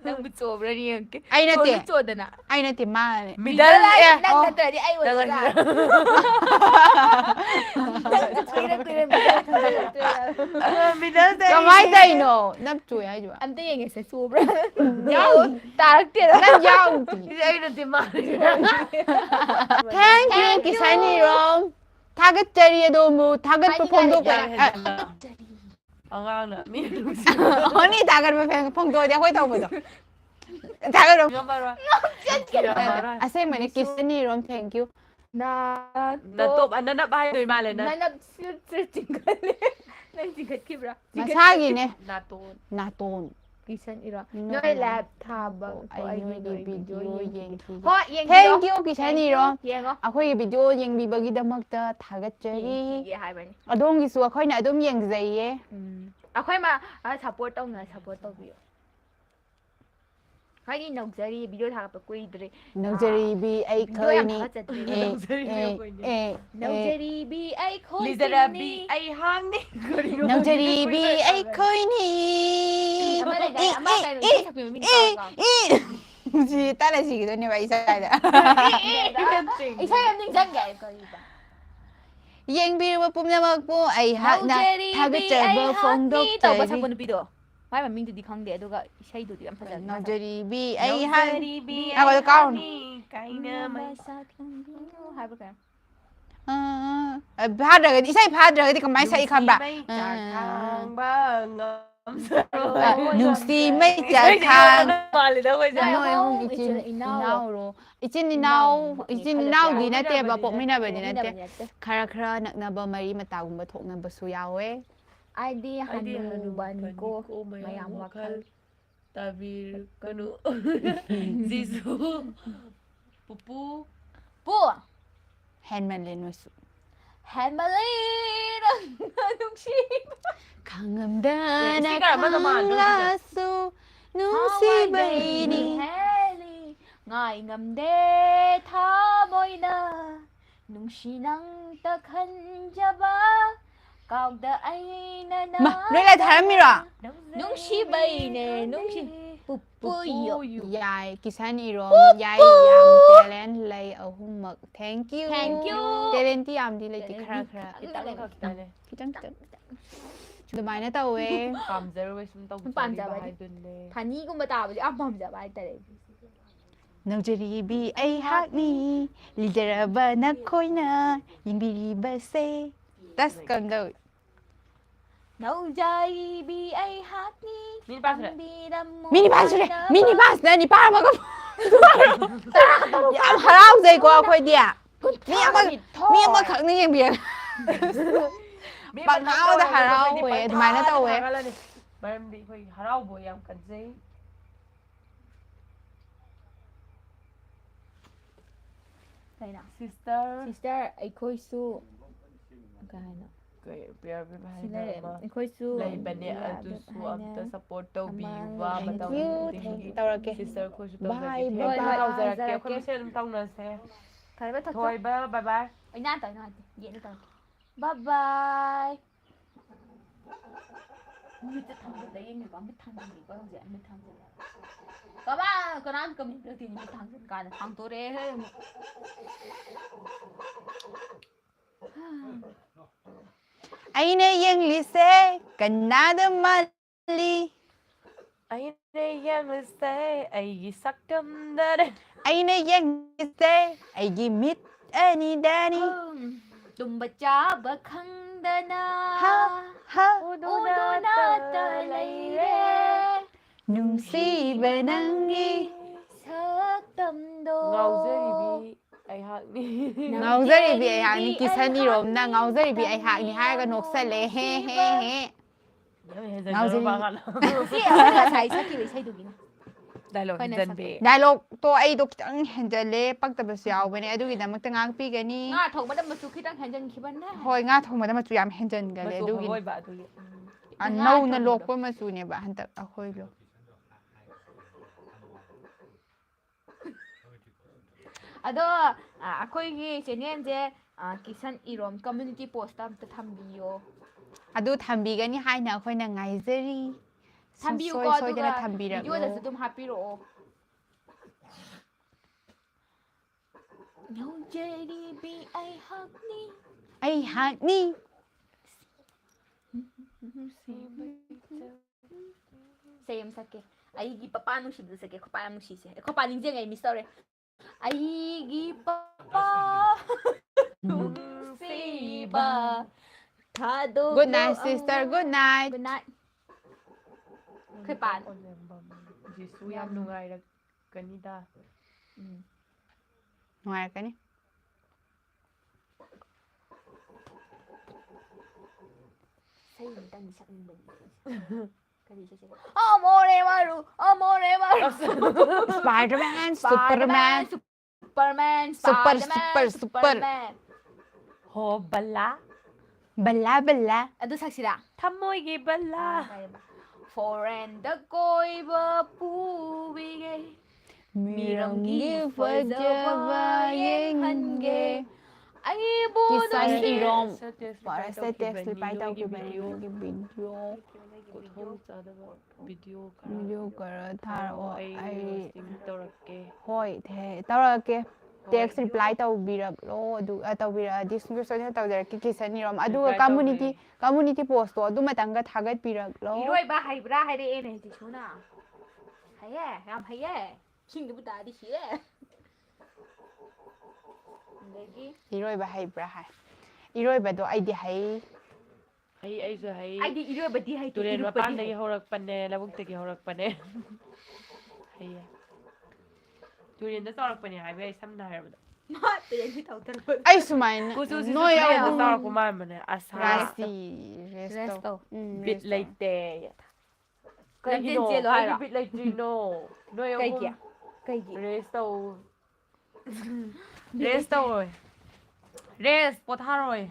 đang bị trộm rồi đi cái ai nè tiền trộm rồi nè ai nè tiền ma này 미달 đang đang đi ai rồi ra 미달 có mấy đây nổ nắp chuối ai vậy anh thấy người sẽ xua bro nhau ta tiền nắp dao 이제 이런 데만 thank you 기사님 타겟자리에도 뭐 타겟 폰도 엉앙나 미루시 언니 타겟 폰도 어디 거기 더 보자 타겟 이거 봐라 아 쌤이 기사님 thank you 나또 만나나 봐야 될 말에 나 찡글래 나 찡글 키브라 마사기네 나또 나돈 기선 이라 너의 랩탑 아이의 비디오 옌기 옌기 thank you 기사님 옌거 아코이 비디오 옌비버기다먹다 타겟자리 옌기 하이바니 어동기수 아코이나 어돔 옌기자이에 아코이 마 support tông là support tông biểu hay đi nông giới video thằng bậc quý đấy 넉자리 비 아이 코이니 nông giới bi ai khôi 리제라 비 아이 항니 그리고 넉자리 비 아이 코이니 ꯂꯩꯗꯥꯏ ꯑꯃ ꯀꯩꯅꯣ ꯏꯁꯩ ꯁꯛꯄꯤ ꯃꯃꯤꯡ ꯀꯥꯎꯔꯒ ꯁꯤ ꯇꯥꯔ ꯁꯤꯒꯗꯣꯏꯅꯦꯕ ꯏꯁꯥꯗ ꯏꯁꯩ ꯑꯃ ꯅꯤꯡꯁꯤꯡꯒꯦ ꯀꯔꯤꯕ ꯌꯦꯡꯕꯤꯔꯕ ꯄꯨꯝꯅꯃꯛꯄꯨ ꯑꯩꯍꯥꯛꯅ ꯅꯧꯖꯔꯤꯕꯤ ꯊꯥꯒꯠꯆꯕ ꯑꯩꯍꯥꯛꯅꯤ ꯇꯧꯕ ꯐꯣꯡꯗꯣꯛꯆꯔꯤ ꯁꯛꯄ ꯅꯨꯄꯤꯗꯣ ꯃꯥꯏ ꯃꯃꯤꯡꯗꯨꯗꯤ ꯈꯪꯗꯦ ꯑꯗꯨꯒ ꯏꯁꯩꯗꯨꯗꯤ ꯌꯥꯝ ꯐꯖꯅ ꯅꯧꯖꯔꯤꯕꯤ ꯑꯩꯍꯥꯛ ꯅꯧꯖꯔꯤꯕꯤ ꯑꯩꯈꯣꯏꯗ ꯀꯥꯎꯔꯅꯨ ꯀꯥꯏꯅ ꯃꯩ ꯍꯥꯏꯕ꯭ꯔꯥ ꯀꯩꯅꯣ ꯐꯥꯗ꯭ꯔꯒꯗꯤ ꯏꯁꯩ ꯐꯥꯗ꯭ꯔꯒꯗꯤ ꯀꯃꯥꯏꯅ ꯁꯛꯏ ꯈꯪꯕ꯭ꯔꯥ ꯃꯩ ꯆꯥꯛ ꯊꯥꯡꯕ ꯅꯨꯡꯁꯤ ꯃꯩ ꯆꯥꯛꯊꯥꯡ ꯃꯥꯜꯂꯤꯗ ꯑꯩꯈꯣꯏꯁꯦ ꯅꯣꯏ ꯑꯍꯨꯝ ꯏꯆꯤꯟ ꯏꯅꯥꯎꯔꯣ ꯏꯆꯤꯟ ꯏꯅꯥꯎꯗꯤ ꯅꯠꯇꯦꯕ ꯄꯣꯛꯃꯤꯟꯅꯕꯗꯤ ꯅꯠꯇꯦ ꯈꯔ ꯅꯛꯅꯕ ꯃꯔꯤ ꯃꯇꯥꯒꯨꯝꯕ ꯊꯣꯛꯅꯕꯁꯨ ꯌꯥꯎꯋꯦ ꯑꯩꯗꯤ ꯍꯅꯨꯕꯅꯤꯀꯣ ꯃꯌꯥꯝ ꯋꯥꯈꯜ ꯇꯥꯕꯤꯔꯀꯅꯨ ꯖꯤꯖꯨ ꯄꯨꯄꯨ ꯄꯨ ꯍꯦꯟꯃꯜꯂꯦ ꯅꯣꯏꯁꯨ ꯍꯦꯟꯃꯜꯂꯤ ꯅꯪꯅ ꯅꯨꯡꯁꯤꯕ ꯈꯪꯉꯝꯗꯅ ꯏꯁꯄꯤꯀꯔ ꯑꯃꯗ ꯃꯥꯟꯗ꯭ꯔꯣ ꯁꯤꯁꯦ? ꯈꯪꯂꯁꯨ ꯅꯨꯡꯁꯤꯕꯩꯅꯤ ꯍꯦꯜꯂꯤ ꯉꯥꯏ ꯉꯝꯗꯦ ꯊꯃꯣꯏꯅ ꯅꯨꯡꯁꯤ ꯅꯪꯇ ꯈꯟꯖꯕ ꯀꯥꯎꯗ ꯑꯩꯅ ꯅꯣꯏ ꯂꯥꯏ ꯊꯥꯔꯝꯃꯤꯔꯣ ꯅꯨꯡꯁꯤꯕꯩꯅꯦ ꯅꯨꯡꯁꯤ ꯄꯨꯄꯨꯌꯨ ꯌꯥꯏ ꯀꯤꯁꯟ ꯏꯔꯣꯝ ꯌꯥꯏ ꯌꯥꯝ ꯇꯦꯂꯦꯟ ꯂꯩ ꯑꯍꯨꯝꯃꯛ ꯊꯦꯡk you ꯇꯦꯂꯦꯟꯇꯤ ꯌꯥꯝꯗꯤ ꯂꯩꯇꯦ ꯈꯔ ꯈꯤꯇꯪ ꯈꯤꯇꯪ ꯑꯗꯨꯃꯥꯏꯅ ꯇꯧꯋꯦ ꯄꯥꯝꯖꯔꯨꯕꯩ ꯁꯨꯝ ꯇꯧꯖꯔꯤꯕ ꯄꯥꯝꯖꯕꯅꯤ. ꯍꯥꯏꯗꯨꯅꯦ ꯐꯅꯤꯒꯨꯝꯕ ꯇꯥꯕꯁꯦ ꯌꯥꯝ ꯄꯥꯝꯖꯕ ꯍꯥꯏꯇꯥꯔꯦ ꯅꯧꯖꯔꯤꯕꯤ ꯑꯩꯍꯥꯛꯅꯤ ꯂꯤꯖꯔꯕ ꯅꯈꯣꯏꯅ ꯌꯦꯡꯕꯤꯔꯤꯕꯁꯦ ꯇꯁ ꯀꯝꯗꯧ ꯅꯧꯖꯔꯤꯕꯤ ꯑꯩꯍꯥꯛꯅꯤ ꯃꯤꯅꯤꯠ ꯄꯥꯟ ꯁꯨꯔꯦ. ꯇꯝꯕꯤꯔꯝꯃꯨ ꯃꯤꯅꯤ ꯄꯥꯟ ꯁꯨꯔꯦ ꯍꯥꯏꯅꯕ. ꯃꯤꯅꯤ ꯄꯥꯟꯁꯤꯗ ꯅꯤꯄꯥꯜ ꯑꯃꯒ ꯌꯥꯝ ꯍꯔꯥꯎꯖꯩꯀꯣ ꯑꯩꯈꯣꯏꯗꯤ ꯃꯤ ꯑꯃꯈꯛꯅ ꯌꯦꯡꯕꯤꯔꯒ ꯄꯪꯍꯔꯥꯎꯗ ꯍꯔꯥꯎꯋꯦ ꯑꯗꯨꯃꯥꯏꯅ ꯇꯧꯋꯦ ꯃꯔꯝꯗꯤ ꯑꯩꯈꯣꯏ ꯍꯔꯥꯎꯕ ꯌꯥꯝ ꯀꯟꯖꯩ ꯀꯩꯅꯣ ꯁꯤꯁꯇꯔ ꯁꯤꯁꯇꯔ ꯑꯩꯈꯣꯏꯁꯨ ꯀꯩ ꯍꯥꯏꯅꯣ ꯄꯤꯌꯔ ꯄꯤꯕ ꯁꯤ ꯍꯥꯏꯅ ꯂꯩꯔꯦ ꯑꯃ ꯑꯩꯈꯣꯏꯁꯨ ꯂꯩꯕꯅꯦ ꯌꯥꯗꯕ ꯑꯗꯨꯁꯨ ꯍꯥꯏꯅ ꯑꯝꯇ ꯁꯞꯄꯣꯔꯠ ꯑꯃ ꯇꯧꯕꯤꯌꯨꯕ ꯂꯩ. ꯃꯇꯝ ꯊꯦꯡꯛ ꯌꯨ ꯈꯨꯗꯤꯡꯒꯤ ꯇꯧꯔꯛꯀꯦ ꯁꯤꯁꯇꯔ ꯑꯩꯈꯣꯏꯁꯨ ꯕꯥꯏ ꯇꯧꯖꯒꯦ ꯕꯥꯏ ꯊꯦꯡꯛ ꯌꯨ ꯕꯥꯏ ꯇꯧꯖꯔꯛꯀꯦ ꯑꯩꯈꯣꯏ ꯃꯁꯦꯟ ꯑꯗꯨꯝ ꯇꯧꯅꯁꯦ ꯐꯔꯦ ꯊꯣꯛ ꯊꯣꯏꯕ ꯕꯥꯏ ꯕꯥꯏ ꯑꯩꯅ ꯇꯧꯅ ꯍꯥꯏꯗꯤ ꯌꯦꯠꯅ ꯇꯧꯔꯛꯀꯦ ꯕꯥꯏ ꯃꯤꯠꯇ ꯊꯥꯡꯖꯜꯂ ꯌꯦꯡꯉꯤꯀꯣ ꯃꯤꯠ ꯊꯥꯡꯖꯜꯂꯤꯀꯣ ꯍꯧꯖꯤꯛ ꯃꯤꯠ ꯊꯥꯡꯖꯜꯂ ꯀꯅꯥꯅ ꯀꯃꯦꯟ ꯄꯤꯔꯛꯇꯣꯏꯅꯤ ꯃꯤꯠ ꯊꯥꯡꯖꯜ ꯀꯥꯟꯗ ꯊꯥꯡꯗꯣꯔꯛꯑꯦ ꯑꯃꯨꯛ ꯑꯩꯅ ꯌꯦꯡꯂꯤꯁꯦ ꯀꯅꯥꯗ ꯃꯥꯜꯂꯤ ꯑꯩꯅ ꯌꯦꯡꯂꯤꯁꯦ ꯑꯩꯒꯤ ꯁꯛꯇꯝꯗꯅꯦ ꯑꯩꯅ ꯌꯦꯡꯂꯤꯁꯦ ꯑꯩꯒꯤ ꯃꯤꯠ ꯑꯅꯤꯗꯅꯤ ꯇꯨꯝꯕ ꯆꯥꯕ ꯈꯪꯗꯅ ꯍꯥ ꯍꯥ ꯎꯗꯨꯅꯇ ꯂꯩꯔꯦ ꯅꯨꯡꯁꯤꯕ ꯅꯪꯒꯤ ꯁꯛꯇꯝꯗꯣ ꯉꯥꯎꯖꯔꯤꯕꯤ ꯑꯩꯍꯥꯛꯅꯤ ꯉꯥꯎꯖꯔꯤꯕꯤ ꯑꯩꯍꯥꯛꯅꯤ ꯀꯤꯁꯟꯅꯤꯔꯣꯝꯅ ꯉꯥꯎꯖꯔꯤꯕꯤ ꯑꯩꯍꯥꯛꯅꯤ ꯍꯥꯏꯔꯒ ꯅꯣꯛꯁꯜꯂꯦ ꯍꯦ ꯍꯦ ꯍꯦ ꯉꯥꯎꯖꯔꯤꯕꯤ ꯁꯤ ꯑꯩꯈꯣꯏꯅ ꯉꯁꯥꯏ ꯁꯛꯈꯤꯕ ꯏꯁꯩꯗꯨꯒꯤꯅꯦ ꯗꯥꯏꯂꯣꯛ ꯑꯩꯈꯣꯏꯅ ꯍꯦꯟꯖꯟꯕꯤ ꯗꯥꯏꯂꯣꯛꯇꯣ ꯑꯩꯗꯣ ꯈꯤꯇꯪ ꯍꯦꯟꯖꯜꯂꯦ ꯄꯛꯇꯕꯁꯨ ꯌꯥꯎꯕꯅꯦ ꯑꯗꯨꯒꯤꯗꯃꯛꯇ ꯉꯥꯛꯄꯤꯒꯅꯤ ꯉꯥ ꯊꯣꯡꯕꯗ ꯃꯆꯨ ꯈꯤꯇꯪ ꯍꯦꯟꯖꯟꯈꯤꯕꯅꯦ ꯍꯣꯏ ꯉꯥ ꯊꯣꯡꯕꯗ ꯃꯆꯨ ꯌꯥꯝ ꯍꯦꯟꯖꯟꯒꯜꯂꯦ ꯃꯆꯨ ꯑꯐꯕ ꯑꯗꯨꯒꯤꯅꯤ ꯑꯣꯏꯕ ꯑꯗꯨꯒꯤ ꯉꯥ ꯅꯧꯅ ꯊꯣꯡꯕꯗꯣ. ꯂꯣꯛꯄ ꯃꯆꯨꯅꯦꯕ ꯍꯟꯗꯛ ꯑꯩꯈꯣꯏꯗꯣ ꯑꯗꯣ ꯑꯩꯈꯣꯏꯒꯤ ꯆꯦꯅꯦꯜꯁꯦ ꯀꯤꯁꯟ ꯏꯔꯣꯝ ꯀꯝꯃ꯭ꯌꯨꯅꯤꯇꯤ ꯄꯣꯁꯇ ꯑꯝꯇ ꯊꯝꯕꯤꯌꯣ ꯑꯗꯨ ꯊꯝꯕꯤꯒꯅꯤ ꯍꯥꯏꯅ ꯑꯩꯈꯣꯏꯅ ꯉꯥꯏꯖꯔꯤ ꯊꯝꯕꯤꯌꯨꯀꯣ ꯁꯨꯡꯁꯣꯏ ꯑꯗꯨꯒ ꯁꯣꯏꯗꯅ ꯊꯝꯕꯤꯔꯛꯂꯣ ꯚꯤꯗꯤꯑꯣꯗꯁꯨ ꯑꯗꯨꯝ ꯍꯥꯞꯄꯤꯔꯛꯑꯣ ꯅꯧꯖꯔꯤꯕꯤ ꯑꯩꯍꯥꯛꯅꯤ ꯑꯩꯍꯥꯛꯅꯤ ꯏꯁꯩ ꯑꯃ ꯁꯛꯀꯦ ꯑꯩꯒꯤ ꯄꯄꯥ ꯅꯨꯡꯁꯤꯕꯗ ꯁꯛꯀꯦ ꯈꯣꯄꯥ ꯌꯥꯝ ꯅꯨꯡꯁꯤꯁꯦ ꯈꯣꯄꯥ ꯅꯤꯡꯁꯤꯡꯉꯦ ꯑꯩ ꯃꯤꯁ ꯇꯧꯔꯦ ꯑꯩꯒꯤ ꯄꯄꯥ ꯅꯨꯡꯁꯤꯕ ꯊꯥꯗꯣꯛ good night sister good night good night ꯑꯩꯈꯣꯏ ꯄꯥ ꯖꯤꯁꯨ ꯌꯥꯝ ꯅꯨꯡꯉꯥꯏꯔꯛꯀꯅꯤꯗ ꯅꯨꯡꯉꯥꯏꯔꯛꯀꯅꯤ ꯏꯁꯩ ꯑꯃꯇꯪꯗꯤ ꯁꯛꯅꯤꯡꯕꯅꯤ ꯀꯔꯤ ꯏꯁꯩ ꯑꯃꯣꯔꯦ ꯃꯥꯔꯨ ꯑꯃꯣꯔꯦ ꯃꯥꯔꯨ Spiderman Superman Superman super Spiderman super super Superman ꯍꯣ ꯕꯜꯂꯥ ꯕꯜꯂꯥ ꯕꯜꯂꯥ ꯑꯗꯨ ꯁꯛꯁꯤꯔꯥ ꯊꯃꯣꯏꯒꯤ ꯕꯜꯂꯥ ꯐꯣꯔꯦꯟꯗ ꯀꯣꯏꯕ ꯄꯨꯕꯤꯒꯦ ꯃꯤꯔꯝꯒꯤ ꯐꯖꯕ ꯌꯦꯡꯍꯟꯒꯦ ꯑꯩꯕꯨ Kisan irom. Status Para reply sa text ꯇꯧꯈꯤꯕꯅꯤ, reply ꯅꯣꯏꯒꯤ ꯇꯧꯈꯤꯕꯅꯤ video ꯅꯣꯏꯒꯤ video ꯈꯨꯊꯣꯡ ꯆꯥꯗꯕ video video ꯈꯔ ꯊꯥꯔꯛꯑꯣ ꯑꯩ ꯑꯩ roasting ꯇꯧꯔꯛꯀꯦ. ꯍꯣꯏ ꯇꯧꯔꯛꯀꯦ ꯍꯣꯏ. ꯇꯦꯛꯁ ꯔꯤꯄ꯭ꯂꯥꯏ ꯇꯧꯕꯤꯔꯛꯂꯣ ꯑꯗꯨꯒ ꯇꯧꯕꯤꯔꯛꯑꯗꯤ ꯁꯣꯏꯗꯅ ꯇꯧꯖꯔꯛꯀꯦ ꯀꯤꯁꯟ ꯏꯔꯣꯝ ꯑꯗꯨꯒ Reply ꯀꯝꯃꯨꯅꯤꯇꯤ ꯄꯣꯁꯇꯣ ꯑꯗꯨꯃꯇꯪꯒ ꯊꯥꯒꯠꯄꯤꯔꯛꯂꯣ 이로이바 하이브라 하이레에네 지수나 하예 야 하예 킹드부터 아디 시에 내기 ꯏꯔꯣꯏꯕ ꯍꯩꯕ꯭ꯔꯥ ꯍꯥꯏ ꯏꯔꯣꯏꯕꯗꯣ ꯑꯩꯗꯤ ꯍꯩ ꯑꯩꯁꯨ ꯍꯩ 아이디 이로이바디 하이티 ꯇꯨꯔꯦꯟ 이로이바디 ꯃꯄꯥꯟꯗꯒꯤ ꯍꯧꯔꯛꯄꯅꯦ ꯂꯧꯕꯨꯛꯇꯒꯤ ꯍꯧꯔꯛꯄꯅꯦ ꯍꯩꯌꯦ ꯇꯨꯔꯦꯟꯗ ꯆꯥꯎꯔꯛꯄꯅꯦ ꯍꯥꯏꯕ ꯑꯩ ꯁꯝꯅ ꯍꯥꯏꯔꯕꯗ 마트레니 타우터로 ꯑꯩ ꯁꯨꯃꯥꯏꯅ ꯀꯨꯆꯨꯁꯤꯁꯨ ꯅꯣꯏ ꯇꯨꯔꯦꯟꯗ ꯑꯍꯨꯝ ꯆꯥꯎꯔꯛꯄ ꯃꯥꯟꯕꯅꯦ ꯑꯁꯥ ꯔꯥꯁꯤ Resto. ꯔꯦꯁꯇꯣ ꯕꯤꯠ ꯂꯩꯇꯦ ꯀꯩꯒꯤꯅꯣ? ꯀꯩꯒꯤꯅꯣ ꯍꯥꯏꯔꯣ? ꯕꯤꯠ ꯂꯩꯇ꯭ꯔꯤꯅꯣ ꯅꯣꯏ ꯀꯩꯒꯤ ꯑꯍꯨꯝ ꯀꯩꯒꯤ ꯔꯦꯁ ꯇꯧ ꯔꯦꯁ ꯇꯧꯔꯣꯏ ꯔꯦꯁ ꯄꯣꯊꯥꯔꯣꯏ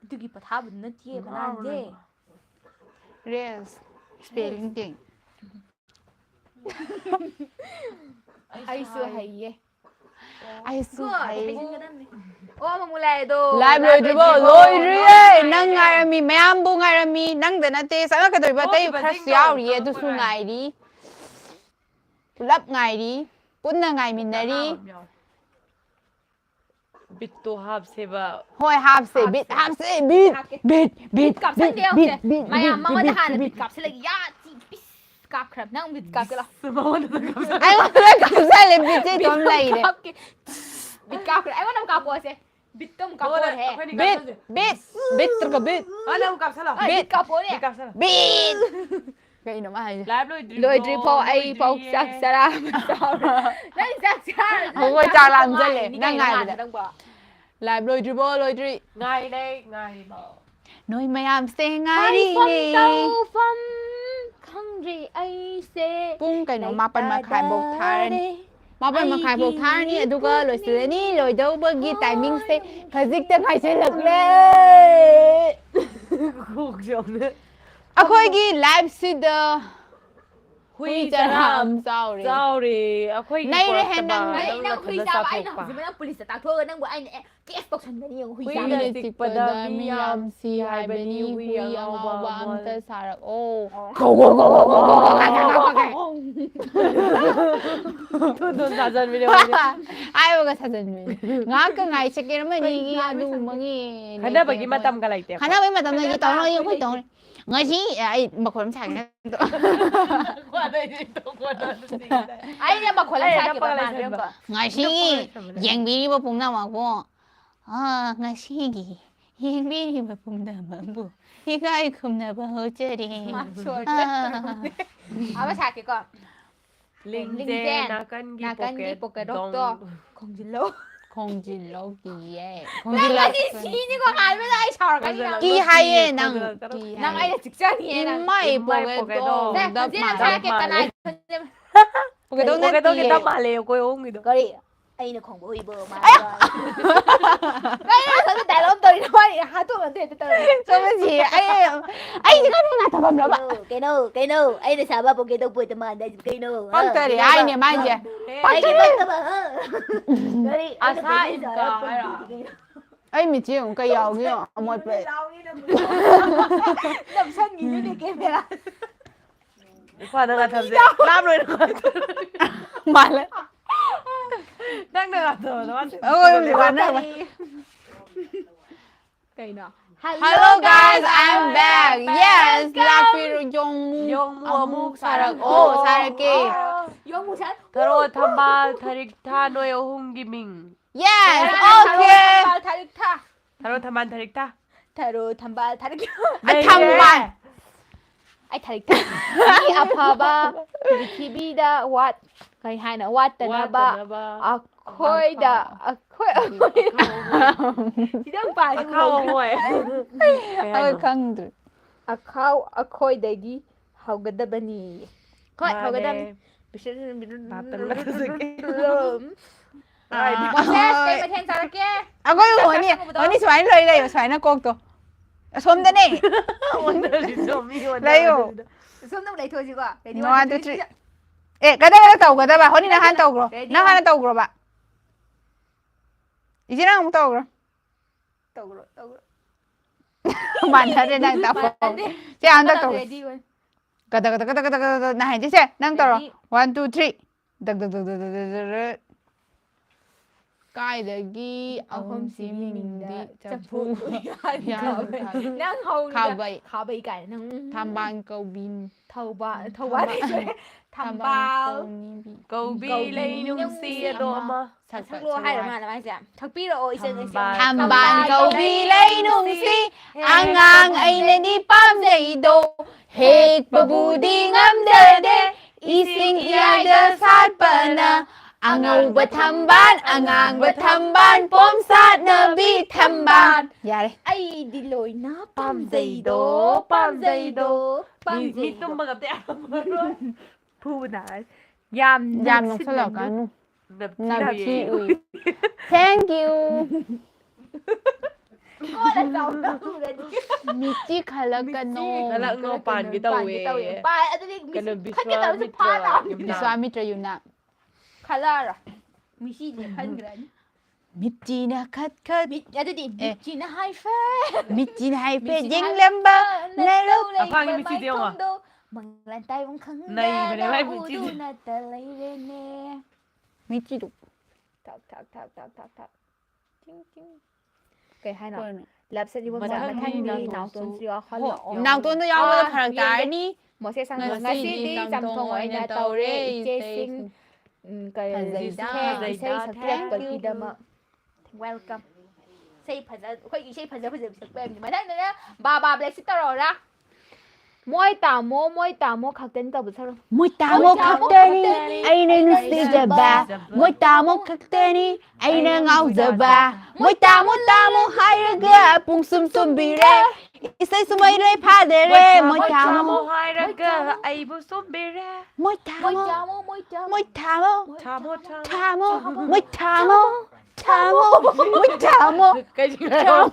ꯑꯗꯨꯒꯤ ꯄꯊꯥꯕꯗꯨ ꯅꯠꯇꯤꯌꯦ ꯉꯥꯎꯔꯣ ꯐꯅꯥꯟꯖꯦ ꯅꯪ. ꯔꯦꯁ ꯁ꯭ꯄꯦꯂꯤꯡ ꯇꯦꯡ ꯑꯩꯁꯨ ꯍꯩꯌꯦ ꯑꯩꯁꯨ ꯍꯩ ꯑꯣ ꯑꯃꯃꯨꯛ ꯂꯥꯛꯑꯦꯗꯣ ꯂꯥꯏꯚ ꯂꯣꯏꯗ꯭ꯔꯤꯕꯣ ꯂꯣꯏꯗ꯭ꯔꯤꯌꯦ ꯅꯪ ꯉꯥꯏꯔꯝꯃꯤ ꯃꯌꯥꯝꯕꯨ ꯉꯥꯏꯔꯝꯃꯤ ꯅꯪꯗ ꯅꯠꯇꯦ ꯆꯪꯉꯛꯀꯗꯧꯔꯤꯕ ꯑꯇꯩ ꯈꯔꯁꯨ ꯌꯥꯎꯔꯤꯌꯦ ꯑꯗꯨꯁꯨ ꯉꯥꯏꯔꯤ ꯄꯨꯂꯞ ꯉꯥꯏꯔꯤ ꯄꯨꯟꯅ ꯉꯥꯏꯃꯤꯟꯅꯔꯤ ꯕꯤꯠꯇꯣ ꯍꯥꯞꯁꯦꯕ ꯍꯣꯏ ꯍꯥꯞꯁꯦ ꯕꯤꯠ ꯍꯥꯞꯁꯦ ꯕꯤꯠ ꯕꯤꯠ ꯕꯤꯠ ꯀꯥꯞꯁꯟꯒꯦ ꯌꯦꯡꯁꯦ ꯃꯌꯥꯝ ꯃꯉꯣꯟꯗ ꯍꯥꯟꯅ ꯕꯤꯠ ꯀꯥꯞꯁꯤꯜꯂꯒ ꯌꯥ ꯄꯤꯁ ꯀꯥꯞꯈ꯭ꯔꯕ ꯅꯪ ꯕꯤꯠ ꯀꯥꯞꯀꯦꯔꯣ ꯑꯩꯉꯣꯟꯗ ꯀꯥꯞꯁꯜꯂꯦ ꯕꯤꯠꯁꯦ ꯑꯗꯨꯝ ꯂꯩꯔꯦ ꯀꯥꯞꯀꯦ ꯕꯤꯠ ꯀꯥꯞꯈ꯭ꯔꯦ ꯑꯩꯉꯣꯟꯗ ꯑꯃꯨꯛ ꯀꯥꯞꯄꯣꯁꯦ ꯕꯤꯠꯇꯣ ꯑꯃꯨꯛ ꯀꯥꯞꯄꯣꯔꯦ ꯕꯤꯠ ꯇ꯭ꯔꯒ ꯕꯤꯠ ꯕꯤꯠ ꯀꯥꯞꯄꯣꯅꯦ ꯕꯤꯠ ꯀꯩꯅꯣ ꯃꯥ ꯍꯥꯏꯁꯦ ꯂꯥꯏꯚ ꯂꯣꯏꯗ꯭ꯔꯤꯐꯥꯎ ꯑꯩ ꯐꯥꯎ ꯆꯥꯛ ꯆꯔꯥ ꯅꯪ ꯆꯥꯛ ꯆꯔꯥ ꯍꯣꯏ ꯆꯥꯛ ꯂꯥꯝꯖꯜꯂꯦ ꯅꯪ ꯉꯥꯏꯕꯗ ꯅꯪꯕꯣ ꯂꯥꯏꯚ ꯂꯣꯏꯗ꯭ꯔꯤꯕꯣ ꯂꯣꯏꯗ꯭ꯔꯤ ꯉꯥꯏꯔꯤꯕ ꯅꯣꯏ ꯃꯌꯥꯝꯁꯦ ꯍꯥꯏꯐꯝ ꯉꯥꯏꯔꯤꯅꯦ ꯇꯧꯐꯝ ꯈꯪꯗ꯭ꯔꯤ ꯑꯩꯁꯦ ꯄꯨꯡ ꯀꯩꯅꯣ 8:30ꯐꯥꯎ ꯊꯥꯔꯅꯤ ꯂꯩꯇꯥꯗꯔꯦ 8:30ꯐꯥꯎ ꯊꯥꯔꯅꯤ ꯑꯗꯨꯒ ꯂꯣꯏꯁꯤꯜꯂꯅꯤ ꯄꯨꯛꯅꯤꯡ ꯂꯣꯏꯗꯧꯕꯒꯤ ꯇꯥꯏꯃꯤꯡꯁꯦ ꯈꯖꯤꯛꯇ ꯉꯥꯏꯁꯤꯜꯂꯛꯂꯦ ꯑꯩꯈꯣꯏꯒꯤ ꯂꯥꯏꯐꯁꯤꯗ ꯍꯨꯏ ꯆꯔꯥ ꯑꯃ ꯆꯥꯎꯔꯦ ꯑꯩꯈꯣꯏꯒꯤ ꯅꯩꯔꯦꯍꯦ ꯄꯣꯔꯛꯇꯕ ꯅꯪꯗꯤ. ꯅꯪꯅ ꯅꯪ ꯍꯨꯏ ꯐꯖꯅ ꯆꯥꯕ ꯑꯩꯅ ꯆꯥꯊꯣꯛꯄ ꯍꯧꯖꯤꯛ ꯅꯪ ꯄꯨꯂꯤꯁꯇ ꯇꯥꯛꯊꯣꯛꯑꯒ ꯅꯪꯕꯨ ꯑꯩꯅ ꯀꯦꯁ ꯇꯧꯁꯟꯒꯅꯤ ꯌꯦꯡꯉꯨ ꯍꯨꯏ ꯍꯨꯏꯅ ꯆꯥꯕ ꯍꯨꯏꯅ ꯆꯤꯛꯄꯗ ꯃꯤ ꯌꯥꯝ ꯁꯤ ꯍꯥꯏꯕꯅꯤ ꯍꯨꯏ ꯑꯉꯥꯎꯕ ꯑꯝꯇ ꯁꯥꯔꯛꯑꯣ ꯊꯨꯟ ꯆꯥꯖꯟꯕꯤꯅꯦ ꯍꯥꯏꯕꯒ ꯁꯥꯖꯟꯕꯤꯅꯤ ꯉꯥꯏꯍꯥꯛꯀ ꯉꯥꯏ ꯁꯦꯀꯦꯟ ꯑꯃꯅꯤꯒꯤ ꯑꯗꯨꯒꯨꯝꯕꯒꯤ ꯈꯟꯅꯕꯒꯤ ꯃꯇꯝꯒ ꯂꯩꯇꯦ ꯈꯟꯅꯕꯒꯤ ꯃꯇꯝꯗꯒꯤ ꯇꯧꯔꯒ ꯑꯩꯈꯣꯏ ꯇꯧꯔꯦ ꯉꯁꯤ ꯑꯩ ꯃꯈꯣꯜ ꯑꯃ ꯁꯥꯒꯦ ꯑꯩꯅ ꯃꯈꯣꯜ ꯑꯃ ꯁꯥꯈꯤꯕ ꯃꯥꯟꯕ ꯉꯁꯤꯒꯤ ꯌꯦꯡꯕꯤꯔꯤꯕ ꯄꯨꯝꯅꯃꯛꯄꯨ ꯉꯁꯤꯒꯤ ꯌꯦꯡꯕꯤꯔꯤꯕ ꯄꯨꯝꯅꯃꯛꯄꯨ ꯏꯀꯥꯏ ꯈꯨꯝꯅꯕ ꯍꯧꯖꯔꯤ ꯑꯃ ꯁꯥꯀꯦꯀꯣ ꯂꯤꯡꯖꯦꯜ ꯅꯥꯀꯟꯒꯤ ꯄꯣꯀꯦꯠꯇꯣ ꯈꯣꯡꯖꯤꯜꯂꯣ ꯈꯣꯡꯖꯤꯜꯂꯣ ꯀꯤꯌꯦ ꯉꯁꯤ ꯁꯤꯅꯤꯀꯣ ꯍꯥꯏꯕꯗ ꯑꯩ ꯁꯥꯎꯔꯛꯀꯅꯤ ꯀꯤ ꯍꯥꯏꯌꯦ ꯅꯪ ꯅꯪ ꯑꯩꯅ ꯆꯤꯛꯆꯅꯤꯌꯦ ꯅꯪ ꯏꯃꯥꯏ ꯄꯣꯀꯦꯠꯇꯣ ꯍꯧꯖꯤꯛ ꯑꯃ ꯁꯥꯔꯛꯀꯦ ꯀꯅꯥ ꯄꯣꯀꯦꯠꯇꯣ ꯄꯣꯀꯦꯠꯇꯣꯒꯤ ꯅꯠꯇꯤꯌꯦ ꯇꯞ ꯃꯥꯜꯂꯦ ꯑꯩꯈꯣꯏ ꯑꯍꯨꯝꯒꯤꯗꯣ ꯀꯔꯤ ꯑꯩꯅ ꯈꯣꯡꯕ ꯍꯨꯏꯕꯣ ꯀꯩꯅꯣ ꯗꯥꯏꯂꯣꯛ ꯇꯧꯔꯤꯅꯣ ꯃꯥꯅꯤ ꯍꯥꯠꯇꯣꯛꯅꯗꯦ ꯍꯦꯛꯇ ꯇꯧꯔꯤ ꯆꯣꯃꯁꯤ ꯑꯩꯁꯤ ꯀꯩꯅꯣ ꯉꯥꯊꯕꯝꯂꯕ ꯀꯩꯅꯣ ꯑꯩꯅ ꯁꯥꯕ ꯄꯣꯀꯦꯠꯇꯣ ꯄꯣꯏꯠꯇ ꯃꯥꯟꯗ ꯀꯩꯅꯣ ꯄꯛꯇꯔꯦ ꯍꯥꯏꯅꯦ ꯃꯥꯏꯁꯦ ꯑꯩꯒꯤ ꯄꯛꯇꯕ ꯀꯔꯤ ꯑꯁꯥ ꯏꯟꯀꯥ ꯍꯥꯏꯔꯣ ꯑꯩ ꯃꯤꯠꯆꯦ ꯑꯃꯨꯛ ꯀꯩ ꯌꯥꯎꯒꯦ ꯑꯃꯣꯠꯄ ꯅꯞꯁꯟꯒꯤꯅꯨꯅꯦ ꯀꯦꯃꯦꯔꯥ ꯏꯐꯥꯗ ꯉꯥꯊꯕꯁꯦ ꯂꯥꯞ ꯂꯣꯏꯅ ꯃꯥꯜꯂꯦ ꯅꯪꯅ ꯉꯥꯊꯕꯗꯣ ꯀꯩꯅꯣ Hello guys, I'm back. Yes, lakpiro yongmu ꯑꯃꯨꯛ sarakꯑꯣ sarake. ꯌꯣꯡꯃꯨ ꯁꯥ ꯊꯔꯣ ꯊꯝꯕꯥꯜ ꯊꯔꯤꯛꯊꯥ ꯅꯣꯏ ꯑꯍꯨꯝꯒꯤ ꯃꯤꯡ Yes, okay. ꯊꯥꯔꯤꯛꯊꯥ ꯊꯔꯣ ꯊꯝꯕꯥꯜ ꯊꯔꯤꯛꯊꯥ ꯊꯔꯣ ꯊꯝꯕꯥꯜ ꯊꯥꯔꯤꯛ ꯊꯝꯕꯥꯜ. ꯑꯩ ꯊꯥꯔꯤꯛꯊꯥ ꯃꯤ ꯑꯐꯕ ꯄ꯭ꯔꯤꯊꯤꯕꯤꯗ ꯀꯩ ꯍꯥꯏꯅ ꯋꯥꯠꯇꯅꯕ ꯑꯩꯈꯣꯏꯗ ꯈꯤꯇꯪ ꯄꯥꯏ ꯑꯩ ꯈꯪꯗ꯭ꯔꯦ. ꯑꯩꯈꯣꯏꯗꯒꯤ ꯍꯧꯒꯗꯕꯅꯤ ꯍꯣꯏ ꯍꯧꯒꯗꯕꯅꯤ ꯃꯣꯁꯦꯁ ꯀꯩ ꯃꯊꯦꯜ ꯆꯥꯔꯛꯀꯦ ꯑꯩꯈꯣꯏ ꯍꯣꯅꯤ ꯁꯨꯃꯥꯏꯅ ꯂꯣꯏ ꯂꯩꯌꯣ ꯁꯨꯃꯥꯏꯅ ꯀꯣꯛꯇꯣ ꯑꯁꯣꯝꯗꯅꯦ ꯂꯩꯌꯣ ꯁꯣꯝꯗ ꯂꯩꯊꯣꯛꯑꯁꯤꯀꯣ 1 2 3 ꯑꯦ ꯀꯗꯥꯏꯗ ꯇꯧꯒꯗꯕ ꯍꯣꯅꯤ ꯅꯪ ꯍꯥꯟꯅ ꯇꯧꯈ꯭ꯔꯣ ꯅꯪ ꯍꯥꯟꯅ ꯇꯧꯈ꯭ꯔꯣꯕ ꯏꯆꯦ ꯅꯪ ꯑꯃꯨꯛ ꯇꯧꯈ꯭ꯔꯣ 만나래 난 따고 쟤안 따고 가다가다가다가다가 나 이제 난 따라 1 2 3 닥닥닥닥닥닥 까이더기 아홈시 민디 점프 nang hầu 가바이 khảo bị cái nang 탐반 거빈 thầu ba thầm bao Cầu bi lấy nung xia đồ mà thắc lô hay là mà làm sao thắc bi rồi xin 탐반 거비 레이농시 앙앙 아이네니 빰데이도 핵버부딩 암데데 이싱 이아이더 살빠나 앙아우바 탐반 앙앙바 탐반 뽐삿 너비 탐반 야래 ai đi lùi nó Pam dây đố Mi tum mà gặp tệ rồi Thu nà Yam 얌 농설라가누 Đập 나비 우이 Thank you có là giàu đâu rồi 미찌 칼라가노 Nó là ngô bàn cái tàu ấy ba anh đi Cái nó bị cái tàu sẽ phá nào 비스와미트라 유나 칼라라 미시 네 한그란 미찌나 컷컷 anh đi michi nó hai phê 미찌나 하이페 징렘바 내로 À, khoan cái Michi tiêu à? bằng bàn tay bằng khăn Này, mà để hai Michi tiêu. na ta lấy lên nè 미찌도 thật ching ching cái hai nó 그거는 lập sẽ đi Mà một thân mà thanh đi đi là nào tổ tuần số. xưa khó lỗ 나도는 영어로 가르다니 một xe sang Ngày ngày xưa xưa đi đi làm dằm thùng thùng ở ở nhà nhà tàu tàu đấy, đấy chế tây sinh cái Thành xây giấy xây đá. sắp xếp bởi vì đâm ạ welcome xây phải ra quay xây phải ra sắp em mà thấy nữa bà black sister rồi ra mỗi tàu mỗi khắc tên tàu sao 모이타모 칵테니 아이는 쓰자바 모이타모 칵테니 아이는 아우자바 모이타모 하이르가 뿡숨숨비레 이사이 수마이레 파데레 모이타모 hai ra cơ ai bố xốp bê ra 모이타모 모이타모 Chamo 타모 모이타모 Cái gì đó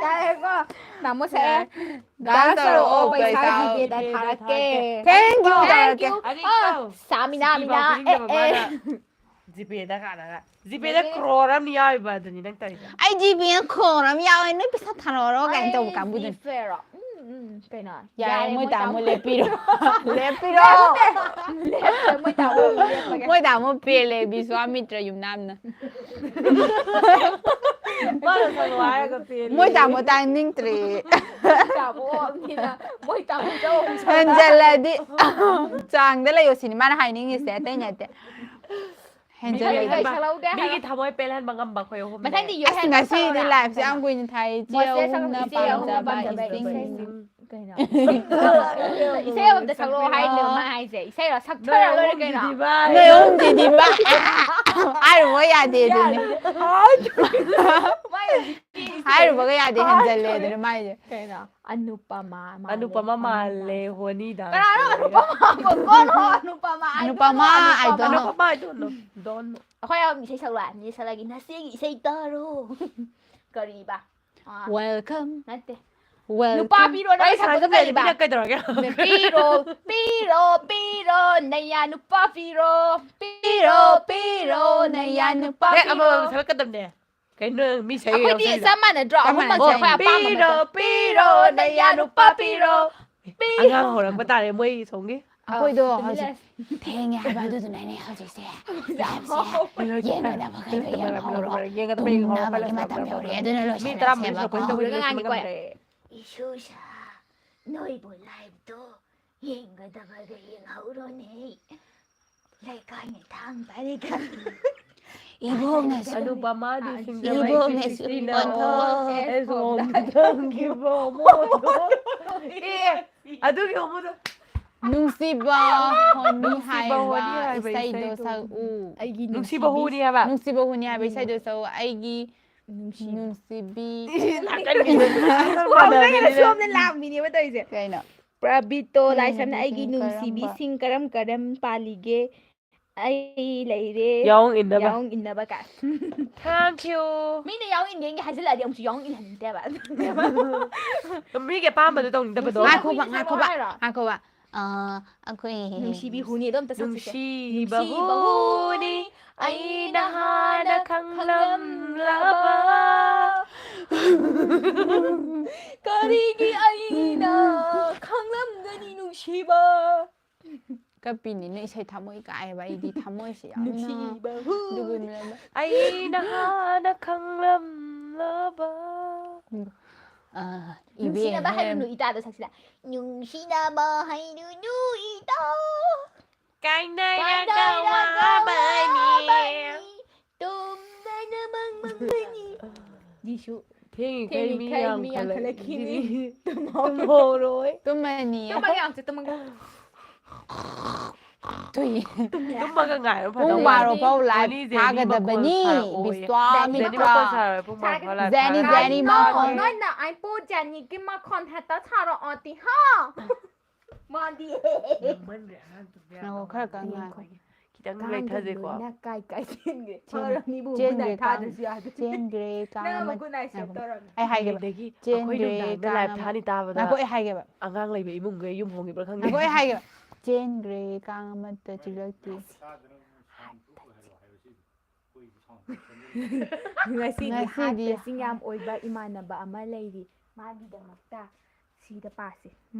đây có nằm một xe đã sơ ô bây giờ gì về đại thả kê Thank you Anh đi đâu Samina GPA đã cả đã GPA đã crawl lắm đi ai bà tụi đang tới ai 집이는 코람 야외는 비슷 타노로 간다고 간부든 cái này 야 모이타모 레피로 레피로 모이타모 빌레 비스와미트라 윰남나 Bắt đầu thằng lái có tiền 모이타모 땅닝트리 mỗi tàu đâu 현젤라디 장들라 요시니 마나 하이닝이 세테냐테 cái 현젤라디 sao lâu Biết cái thằng ấy bé lên bằng âm bạc khỏe hôm mà thấy đi vô 아스 나시 디 라이프 안 고인 타이 Một xe 지어 sang 나 xe ông 밤자 bà 바 bà 이싱 cái này xe mà sao lâu hai nữa mà hai gì xe là sắc thơ rồi cái nào 네 엄지 디바 아이 뭐야 되더니 아이 뭐야 돼 현젤레들 마이 cái nào Anupama Anupama Male Juanita cái đó Anupama một con thôi Anupama 아누파마 I don't know Anupama I don't know Don't know khoai không nghĩ sao làm như sao lagi nasi nghĩ sao tơ luôn curry ba welcome nanti welcome lupa piro na Ay, sa sana ko ka pwede ba pinagkay talaga piro na lupa piro na lupa Eh, piro ama sabi ka damne Kaya nung may sa'yo ako di sama na draw ako man sa khoai pa piro na lupa piro Ang nga ho lang ba tayo mo yung songi 아고이도 탱이 아바도 나네 하지세 얘가 먹어야 돼 하우로 나밖에 마땅 요리 애들을 May tram mo sa kwento Wala nga, hindi ko Isusa, noi bo live to. Hinga daga ga yin hauro ne. Lai ka ni tang balik ka. 이봉에 Anupama di 이봉에 수건도 Es homdang gibo mo Eh, ado gibo mo 뭉시바 허니 하이바 하이바 이사이도 이사이도. 사우 Nung si Bahu niya ba? 뭉시바 허니 하이바 이사이도 사우 아이기 뭉시비 Huwag na kinasum na lang. Bini ba tayo siya? 그래요 Prabito, lai sam na ay ginung si bising karam palige. Ay, laire. Yung inda ba? Yung inna ba ka? Thank you Mina yung in yung hasil adi yung yung in hante ba? May kaya pa ba ito? Inda ba doon? 아코바 ꯑꯩꯈꯣꯏ ꯅꯨꯡꯁꯤꯕꯤ ꯍꯨꯅꯤꯗꯣ ꯑꯝꯇ ꯁꯛꯁꯤꯁꯦ ꯅꯨꯡꯁꯤꯕ ꯍꯨꯅꯤ ꯑꯩꯅ ꯍꯥꯟꯅ ꯈꯪꯂꯝꯂꯕ ꯀꯔꯤꯒꯤ ꯑꯩꯅ ꯈꯪꯂꯝꯒꯅꯤ ꯅꯨꯡꯁꯤꯕ ꯀꯞꯄꯤꯅꯤꯅ ꯏꯁꯩ ꯊꯃꯣꯏ ꯀꯥꯏꯑꯕ ꯑꯩꯗꯤ ꯊꯃꯣꯏꯁꯦ ꯌꯥꯝꯅ ꯅꯨꯡꯁꯤꯕ ꯑꯗꯨꯒꯨꯝꯂꯕ ꯑꯩꯅ ꯍꯥꯟꯅ ꯈꯪꯂꯝꯂꯕ ꯅꯨꯡꯁꯤꯅꯕ 이베 ꯍꯥꯏꯔꯨꯅꯨ 이따ꯗ ꯁꯛꯁꯤꯗ ꯅꯨꯡꯁꯤꯅꯕ ꯍꯥꯏꯔꯨꯅꯨ 이따 ꯀꯥꯏꯅꯔꯒ ꯋꯥꯕꯅꯤ ꯇꯨꯝꯗꯅ ꯃꯪꯃꯪꯒꯅꯤ ꯖꯤꯁꯨ ꯊꯦꯡꯉꯤꯈꯩ ꯃꯤ ꯌꯥꯝꯈꯠꯂꯛꯈꯤꯅꯤ ꯇꯨꯝꯍꯧꯔꯣꯏ ꯇꯨꯝꯃꯅꯤꯌꯦ ꯇꯨꯝꯃꯒ ꯌꯥꯝ ꯇꯨꯝꯃꯒ ꯊꯨꯏ ꯇꯨꯝꯃꯒ ꯉꯥꯏꯕ ꯄꯨꯡ ꯐꯗꯧ ꯕꯥꯔꯣ ꯃꯥꯜꯂꯦ ꯐꯥꯎ ꯂꯥꯏꯚ ꯍꯣꯅꯤ ꯖꯦꯅꯤ ꯃꯈꯣꯜ ꯊꯥꯒꯗꯕꯅꯤ ꯁꯥꯔꯛꯑꯣꯌꯦ ꯕꯤꯁ꯭ꯋꯥꯃꯤꯇ꯭ꯔ ꯖꯦꯅꯤ ꯃꯈꯣꯜ ꯁꯥꯔꯣꯏ ꯄꯨꯡ ꯕꯥꯔꯣ ꯐꯥꯎ ꯂꯥꯏꯚ ꯖꯦꯅꯤ ꯊꯥꯒꯗꯕꯅꯤ ꯖꯦꯅꯤ ꯃꯈꯣꯜ ꯅꯣꯏꯅ ꯑꯩꯄꯨ ꯖꯦꯅꯤꯒꯤ ꯃꯈꯣꯟ ꯍꯦꯛꯇ ꯁꯥꯔꯛꯑꯣꯗꯤ ꯍꯥ ꯃꯥꯗꯤ ꯂꯥꯡꯃꯟꯈ꯭ꯔꯦ ꯑꯉꯥꯡ ꯇꯨꯝꯕ ꯌꯥꯗꯧ ꯉꯥꯏꯈꯣ ꯈꯔ ꯃꯥꯟꯗꯦ. ꯉꯥꯏꯈꯣ. ꯈꯤꯇꯪ ꯀꯥꯡꯒ ꯂꯩꯊꯁꯦꯀꯣ ꯂꯣꯏꯅ ꯀꯥꯏ ꯆꯦꯟꯒ꯭ꯔꯦ ꯆꯦꯟ- ꯐꯔꯕꯅꯤꯕꯨ ꯆꯦꯟꯒ꯭ꯔꯦ ꯒꯨꯗ ꯅꯥꯏꯠ ꯊꯥꯗ꯭ꯔꯁꯨ ꯌꯥꯗ꯭ꯔꯦ ꯆꯦꯟꯒ꯭ꯔꯦ ꯀꯥꯡ ꯅꯪ ꯑꯃ ꯑꯃꯨꯛ ꯒꯨꯗ ꯅꯥꯏꯠ ꯁꯦꯞ ꯉꯥꯏꯈꯣ. ꯇꯧꯔꯝꯃꯦ ꯑꯩ ꯍꯥꯏꯒꯦꯕ ꯍꯌꯦꯡꯗꯒꯤ ꯑꯩꯈꯣꯏ ꯆꯦꯟꯒ꯭ꯔꯦ ꯅꯨꯡꯗꯥꯡꯗ ꯀꯥꯡ ꯂꯥꯏꯚ ꯑꯃ ꯊꯥꯅꯤ ꯇꯥꯕꯗ ꯉꯥꯏꯈꯣ ꯑꯩ ꯍꯥꯏꯒꯦꯕ ꯑꯉꯥꯡ ꯂꯩꯕ ꯏꯃꯨꯡꯒꯩ ꯌꯨꯝ ꯍꯣꯡꯈꯤꯕ꯭ꯔꯥ ꯈꯪꯗꯦ ꯉꯥꯏꯈꯣ ꯑꯩ ꯍꯥꯏꯒꯦꯕ ꯆꯦꯟꯒ꯭ꯔꯦ ꯀꯥꯡ ꯑꯃꯠꯇ ꯆꯤꯛꯂꯛꯇꯦ ꯉꯁꯤꯗꯤ ꯍꯥꯔꯠ ꯉꯁꯤꯗꯤ ꯄ꯭ꯔꯦꯁꯤꯡ ꯌꯥꯝ ꯑꯣꯏꯕ ꯏꯃꯥꯟꯅꯕ ꯑꯃ ꯂꯩꯔꯤ ꯃꯥꯒꯤꯗꯃꯛꯇ ꯁꯤꯗ ꯄꯥꯁꯦ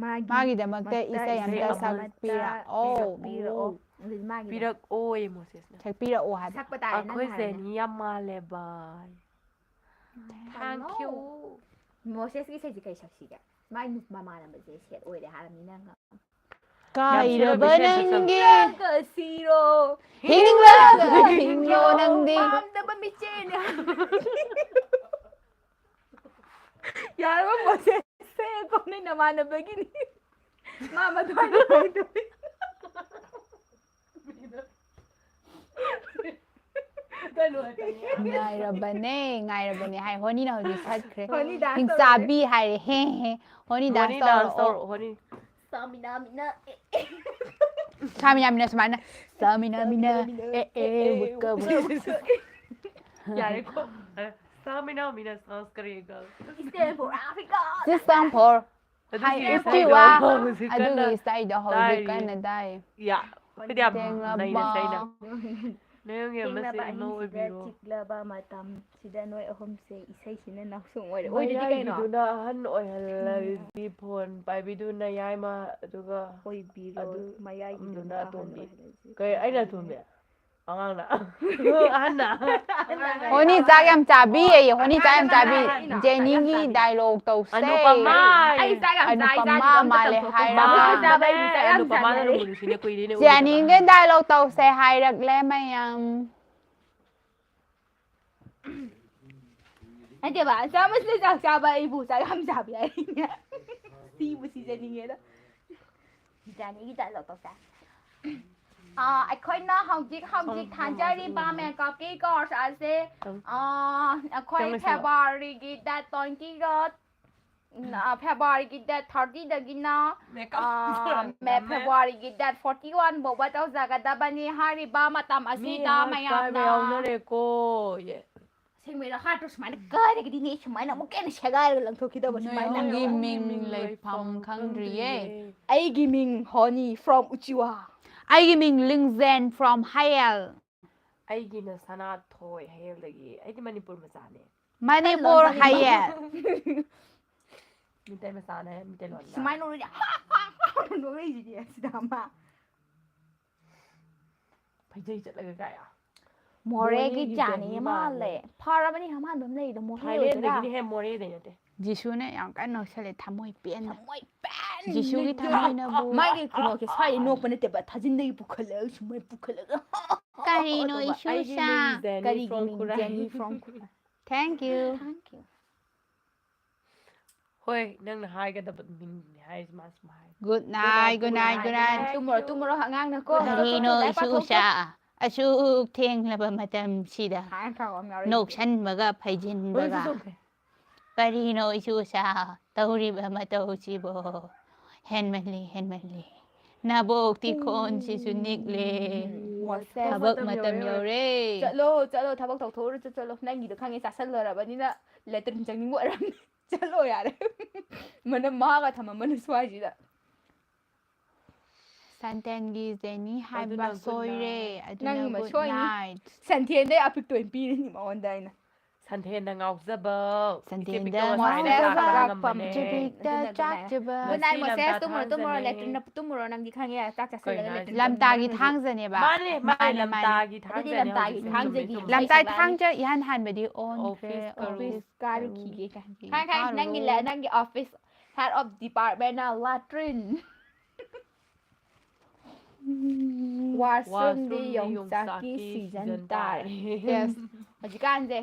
ꯃꯥꯒꯤꯗꯃꯛꯇ ꯏꯁꯩ ꯑꯃꯇ ꯁꯛꯄꯤꯔꯛꯑꯣ ꯁꯛꯄꯤꯔꯛꯑꯣ ꯑꯗꯨꯗꯤ ꯃꯥꯒꯤꯗ ꯄꯤꯔꯛꯑꯣꯌꯦ ꯃꯣꯁꯦꯁꯅ ꯁꯛꯄꯤꯔꯛꯑꯣ ꯍꯥꯏꯕ ꯁꯛꯄ ꯇꯥꯔꯦ ꯅꯪꯅ ꯑꯩꯈꯣꯏ ꯍꯥꯏꯔꯦ ꯖꯦꯅꯤ ꯌꯥꯝ ꯃꯥꯜꯂꯦ ꯕꯥꯏ ꯊꯦꯡꯛ ꯌꯨ ꯃꯣꯁꯦꯁꯀꯤ ꯏꯁꯩꯁꯦ ꯀꯩ ꯁꯛꯁꯤꯒꯦ ꯃꯥꯏ ꯃꯃꯥꯟꯅꯕꯁꯦ ꯁꯦꯠ ꯑꯣꯏꯔꯦ ꯍꯥꯏꯔꯕꯅꯤꯅ ꯀꯥꯏꯔꯕ ꯅꯪꯒꯤ ꯁꯤꯔꯣ ꯍꯤꯡꯂꯒ ꯍꯤꯡꯂꯣ ꯅꯪꯗꯤ ꯄꯥꯝꯗꯕ ꯃꯤꯆꯦꯅ ꯌꯥꯔꯕ ꯃꯣꯁꯦꯁꯁꯦ ꯀꯣꯅꯩ ꯅꯃꯥꯟꯅꯕꯒꯤꯅꯤ ꯃꯥ ꯃꯗꯨꯃꯥꯏꯅ ꯍꯥꯏꯗꯣꯏ ꯉꯥꯏꯔꯕꯅꯦ ꯍꯥꯏ ꯍꯣꯅꯤꯅ ꯍꯧꯖꯤꯛ ꯁꯠꯈ꯭ꯔꯦ ꯍꯣꯅꯤ ꯗꯥꯟꯁ ꯍꯤꯡꯆꯥꯕꯤ ꯍꯥꯏꯔꯦ ꯍꯦ ꯍꯣꯅꯤ ꯗꯥꯟꯁ ꯇꯧꯔꯛꯑꯣ ꯍꯣꯅꯤ ꯁꯥꯃꯤꯅꯥ ꯁꯥꯃꯤꯅꯥ ꯁꯨꯃꯥꯏꯅ ꯁꯥꯃꯤꯅꯥ ꯋꯨꯛꯀ ꯌꯥꯔꯦꯀꯣ ꯁꯥꯃꯤꯅꯥ ꯁꯪꯁꯀ꯭ꯔꯤꯠ ꯏꯁꯇꯦꯟ ꯐꯣꯔ ꯑꯐ꯭ꯔꯤꯀꯥ ꯁꯤꯁꯇꯝ ꯐꯣꯔ ꯍꯥꯏ ꯑꯗꯨꯒꯤ ꯏꯐꯇꯤꯋꯥ ꯏꯁꯩꯗꯣ ꯍꯧꯖꯤꯛ ꯀꯟꯅ ꯑꯗꯨꯒꯤ ꯏꯁꯩꯗꯣ ꯍꯧꯖꯤꯛ ꯀꯟꯅ ꯇꯥꯏ ꯌꯥ ꯑꯩꯈꯣꯏꯗꯤ ꯌꯥꯝ ꯅꯩꯅ ꯊꯦꯡꯂꯕ ꯁꯩꯅ ꯅꯣꯏ ꯑꯃꯁꯦ ꯊꯦꯡꯂꯕ ꯏꯃꯧ ꯑꯍꯤꯡꯁꯤꯗ ꯑꯣꯏꯕꯤꯔꯣ ꯆꯤꯛꯂꯕ ꯃꯇꯝꯁꯤꯗ ꯅꯣꯏ ꯑꯍꯨꯝꯁꯦ ꯏꯁꯩꯁꯤꯅ ꯅꯥꯎꯁꯨꯝ ꯑꯣꯏꯔꯦ ꯑꯣꯏꯔꯗꯤ ꯀꯩꯅꯣ ꯃꯌꯥꯏꯒꯤꯗꯨꯅ ꯑꯍꯟ ꯑꯣꯏꯍꯜꯂꯗꯤ ꯐꯣꯟ ꯄꯥꯏꯕꯤꯗꯨꯅ ꯌꯥꯏꯃ ꯑꯗꯨꯒ ꯑꯣꯏꯕꯤꯔꯣ ꯑꯗꯨ ꯃꯌꯥꯏꯒꯤꯗꯨꯅ ꯑꯃꯗꯨꯅ ꯑꯍꯜ ꯑꯇꯣꯝꯕꯤ ꯑꯣꯏꯍꯜꯂꯁꯤ ꯀꯩ ꯑꯩꯅ ꯑꯇꯣꯝꯕꯤ ꯑꯉꯥꯡꯅ ꯑꯍꯟꯅ ꯍꯣꯅꯤ ꯆꯥꯛ ꯌꯥꯝ ꯆꯥꯕꯤꯌꯦ ꯍꯣꯅꯤ ꯆꯥꯛ ꯌꯥꯝ ꯆꯥꯕꯤ ꯀꯩꯅꯣ? ꯖꯦꯅꯤꯒꯤ ꯗꯥꯏꯂꯣꯛ ꯇꯧꯁꯦ ꯑꯅꯨꯄꯃꯥ ꯑꯩ ꯆꯥꯛ ꯌꯥꯝ ꯆꯥꯏ ꯑꯅꯨꯄꯃꯥ ꯆꯥꯗꯦꯗꯣ ꯑꯝꯇ ꯃꯥꯜꯂꯦ ꯇꯧꯊꯣꯛꯈꯣ ꯍꯥꯏꯔꯒ ꯃꯥ ꯆꯥꯕ ꯑꯩꯗꯤ ꯆꯥꯛ ꯌꯥꯝ ꯅꯨꯄꯥꯃꯥꯅ ꯆꯥꯅꯔꯦ ꯅꯨꯡꯕꯨ ꯅꯨꯡꯁꯤꯅꯦ ꯀꯨꯏꯔꯦꯅꯦ ꯎꯈꯤꯗꯕ ꯖꯦꯅꯤꯒꯤ ꯗꯥꯏꯂꯣꯛ ꯇꯧꯁꯦ ꯍꯥꯏꯔꯛꯂꯦ ꯃꯌꯥꯝ ꯅꯠꯇꯦꯕ ꯆꯥꯃꯁꯅ ꯆꯥꯛ ꯆꯥꯕ ꯑꯩꯕꯨ ꯆꯥꯛ ꯌꯥꯝ ꯆꯥꯕꯤ ꯍꯥꯏꯔꯤꯅꯦ ꯁꯤꯕꯨ ꯁꯤꯖꯅꯤꯡꯉꯦꯗ ꯖꯦꯅꯤꯒꯤ ꯗꯥꯏꯂꯣꯛ ꯇꯧꯁꯦ ꯑꯩꯈꯣꯏꯅ ꯍꯧꯖꯤꯛ ꯊꯥꯖꯔꯤꯕ ꯃꯦꯀꯞꯀꯤ ꯀꯣꯔꯁ ꯑꯁꯤ ꯑꯩꯈꯣꯏ ꯐꯦꯕ꯭ꯔꯨꯋꯥꯔꯤꯒꯤ ꯗꯦꯠ 20ꯒ ꯐꯦꯕ꯭ꯔꯨꯋꯥꯔꯤꯒꯤ ꯗꯦꯠ 30ꯗꯒꯤꯅ ꯐꯦꯕ꯭ꯔꯨꯋꯥꯔꯤꯒꯤ ꯗꯦꯠ 41 ꯐꯥꯎꯕ ꯇꯧꯖꯒꯗꯕꯅꯤ ꯍꯥꯏꯔꯤꯕ ꯃꯇꯝ ꯑꯁꯤꯗ ꯃꯌꯥꯝꯅ ꯌꯥꯎꯅꯔꯦꯀꯣ ꯁꯦꯡꯕꯩꯔ ꯍꯥꯔꯠꯇꯣ ꯁꯨꯃꯥꯏꯅ ꯀꯥꯏꯔꯒꯗꯤꯅꯦ ꯁꯨꯃꯥꯏꯅ ꯑꯃꯨꯛ ꯍꯦꯟꯅ ꯁꯦꯒꯥꯏꯔꯒ ꯂꯪꯊꯣꯛꯈꯤꯗꯧꯕ ꯅꯣꯏ ꯁꯨꯃꯥꯏꯅ ꯑꯍꯨꯝꯒꯤ ꯃꯤꯡ ꯂꯩꯐꯝ ꯈꯪꯗ꯭ꯔꯤꯌꯦ ꯑꯩꯒꯤ ꯃꯤꯡ ꯍꯣꯅꯤ ꯐ꯭ꯔꯣꯝ ꯎꯆꯤꯋꯥ ꯑꯩꯒꯤ ꯃꯤꯡ ꯂꯤꯡꯖꯦꯟ ꯐ꯭ꯔꯣꯝ ꯍꯥꯏꯌꯦꯜ ꯑꯩꯒꯤꯅ ꯁꯅꯥꯊꯣꯏ ꯍꯌꯦꯜꯗꯒꯤ ꯑꯩꯗꯤ ꯃꯅꯤꯄꯨꯔ ꯃꯆꯥꯅꯦ ꯃꯅꯤꯄꯨꯔ ꯍꯥꯏꯌꯦꯜ ꯃꯤꯇꯩ ꯃꯆꯥꯅꯦ ꯃꯤꯇꯩꯂꯣꯟ ꯁꯨꯃꯥꯏꯅ ꯅꯣꯛꯔꯗꯤ ꯅꯣꯛꯔꯛꯏꯁꯤꯗꯤ ꯑꯁꯤꯗ ꯑꯃ ꯐꯩꯖꯩ ꯆꯠꯂꯒ ꯀꯥꯏ ꯃꯣꯔꯦꯒꯤ ꯖꯥꯅꯤ ꯃꯥꯜꯂꯦ ꯐꯔꯕꯅꯤ ꯑꯃꯥꯟꯕ ꯑꯃ ꯂꯩꯔꯤꯗꯣ ꯃꯣꯔꯦ ꯑꯣꯏꯗꯣꯏꯔꯥ ꯊꯥꯏꯂꯦꯟꯗꯒꯤꯅꯦꯍꯦ ꯃꯣꯔꯦꯗꯩ ꯅꯠꯇꯦ ꯖꯤꯁꯨꯅ ꯌꯥꯝ ꯀꯟꯅ ꯅꯣꯛꯁꯜꯂꯦ ꯊꯃꯣꯏ ꯄꯦꯟꯅ ꯊꯃꯣꯏ ꯄꯦꯟ ꯖꯤꯁꯨꯒꯤ ꯊꯃꯣꯏꯅꯕꯨ ꯃꯥꯒꯤ ꯈꯨꯅꯣꯛꯁꯦ ꯁ꯭ꯋꯥꯏꯗꯩ ꯅꯣꯛꯄ ꯅꯠꯇꯦꯕ ꯊꯥꯖꯤꯟꯗꯒꯤ ꯄꯨꯈꯠꯂꯒ ꯁꯨꯃꯥꯏꯅ ꯄꯨꯈꯠꯂꯒ ꯀꯔꯤꯅꯣ ꯇꯧꯕ ꯑꯩꯒꯤ ꯏꯁꯨꯁꯥ ꯃꯤꯡ ꯖꯦꯅꯤ ꯀꯔꯤꯒꯤ ꯐ꯭ꯔꯣꯝ ꯃꯤꯡ Khurai Jeni from Khurai thank you ꯍꯣꯏ ꯅꯪꯅ ꯍꯥꯏꯒꯗꯕ ꯃꯤꯡꯅꯦ ꯍꯥꯏꯔꯤꯁꯤ ꯃꯥ ꯁꯨꯝ ꯍꯥꯏ good night good night good night ꯇꯨꯝꯃꯨꯔꯣ ꯑꯉꯥꯡꯅꯀꯣ ꯀꯔꯤꯅꯣ ꯏꯁꯨꯁꯥ ꯑꯁꯨꯛ ꯊꯦꯡꯂꯕ ꯃꯇꯝꯁꯤꯗ ꯅꯣꯛꯁꯟꯕꯒ ꯐꯩꯖꯤꯟꯕꯒ ꯀꯔꯤꯅꯣ ꯏꯁꯨꯁꯥ ꯇꯧꯔꯤꯕ ꯃꯇꯧꯁꯤꯕꯣ ꯍꯦꯟꯃꯜꯂꯤ ꯅꯕꯣꯛꯇꯤ ꯈꯣꯟꯁꯤꯁꯨ ꯅꯤꯛꯂꯦ ꯊꯕꯛ ꯃꯇꯝ ꯌꯧꯔꯦ ꯆꯠꯂꯣ ꯊꯕꯛ ꯇꯧꯊꯣꯛꯎꯔꯣ ꯆꯠꯂꯣ ꯅꯪꯒꯤꯗꯣ ꯈꯪꯉꯦ ꯆꯥꯁꯜꯂꯨꯔꯕꯅꯤꯅ ꯂꯦꯇ꯭ꯔꯤꯟ ꯆꯪꯅꯤꯡꯕ ꯆꯠꯂꯣ ꯌꯥꯔꯦ ꯃꯅꯝ ꯃꯍꯥꯒ ꯊꯝꯃꯝꯃꯅꯨ ꯁ꯭ꯋꯥꯏꯁꯤꯗ ꯁꯟꯇꯦꯟꯒꯤ ꯖꯦꯅꯤ ꯍꯥꯏꯕ good ꯁꯣꯏꯔꯦ ꯑꯗꯨꯅ ꯅꯪꯃ good ꯁꯣꯏꯅꯤ. night. ꯁꯟꯊꯦꯟꯗꯩ ꯑꯄꯤꯛꯇ ꯑꯣꯏꯅ ꯄꯤꯔꯤꯅꯤ ꯃꯉꯣꯟꯗ ꯑꯩꯅ. ꯁꯟꯊꯦꯟꯗ ꯉꯥꯎꯖꯕ ꯁꯟꯊꯦꯟꯗ ꯆꯕꯤꯛꯇ ꯆꯥꯛꯆꯕ Good night, ꯉꯁꯤ Moses. ꯂꯝꯇꯥ tumoro ꯊꯥꯡꯖꯅꯦ. lecture tumoro ꯅꯪꯗꯤ ꯈꯪꯉꯦ ꯆꯥꯛ ꯆꯥꯁꯤꯜꯂꯒ ꯀꯩꯅꯣ lecture ꯂꯝꯇꯥꯒꯤ ꯊꯥꯡꯖꯅꯦꯕ ꯃꯥꯅꯦ ꯂꯝꯇꯥꯒꯤ ꯑꯗꯨꯗꯤ ꯊꯥꯡꯖꯅꯦ ꯂꯝꯇꯥꯒꯤ ꯍꯧꯖꯤꯛꯁꯦ ꯊꯥꯡꯖꯒꯤ ꯆꯨꯝꯃꯦ ꯂꯝꯇꯥꯏ ꯏꯁꯩ ꯊꯥꯡꯖ ꯏꯍꯥꯟ ꯍꯥꯟꯕꯗꯤ ꯑꯣꯟꯈ꯭ꯔꯦ Office ꯀꯔꯨ. office ꯀꯥꯔꯨꯈꯤꯒꯦ ꯀꯔꯨ. ꯈꯪ ꯅꯪꯒꯤ ꯅꯪꯒꯤ office head of department latrine washroomꯗꯤ ꯌꯣꯡꯆꯥꯛꯀꯤ season ꯇꯥꯔꯦ. Yes. ꯍꯧꯖꯤꯛꯀꯥꯟꯁꯦ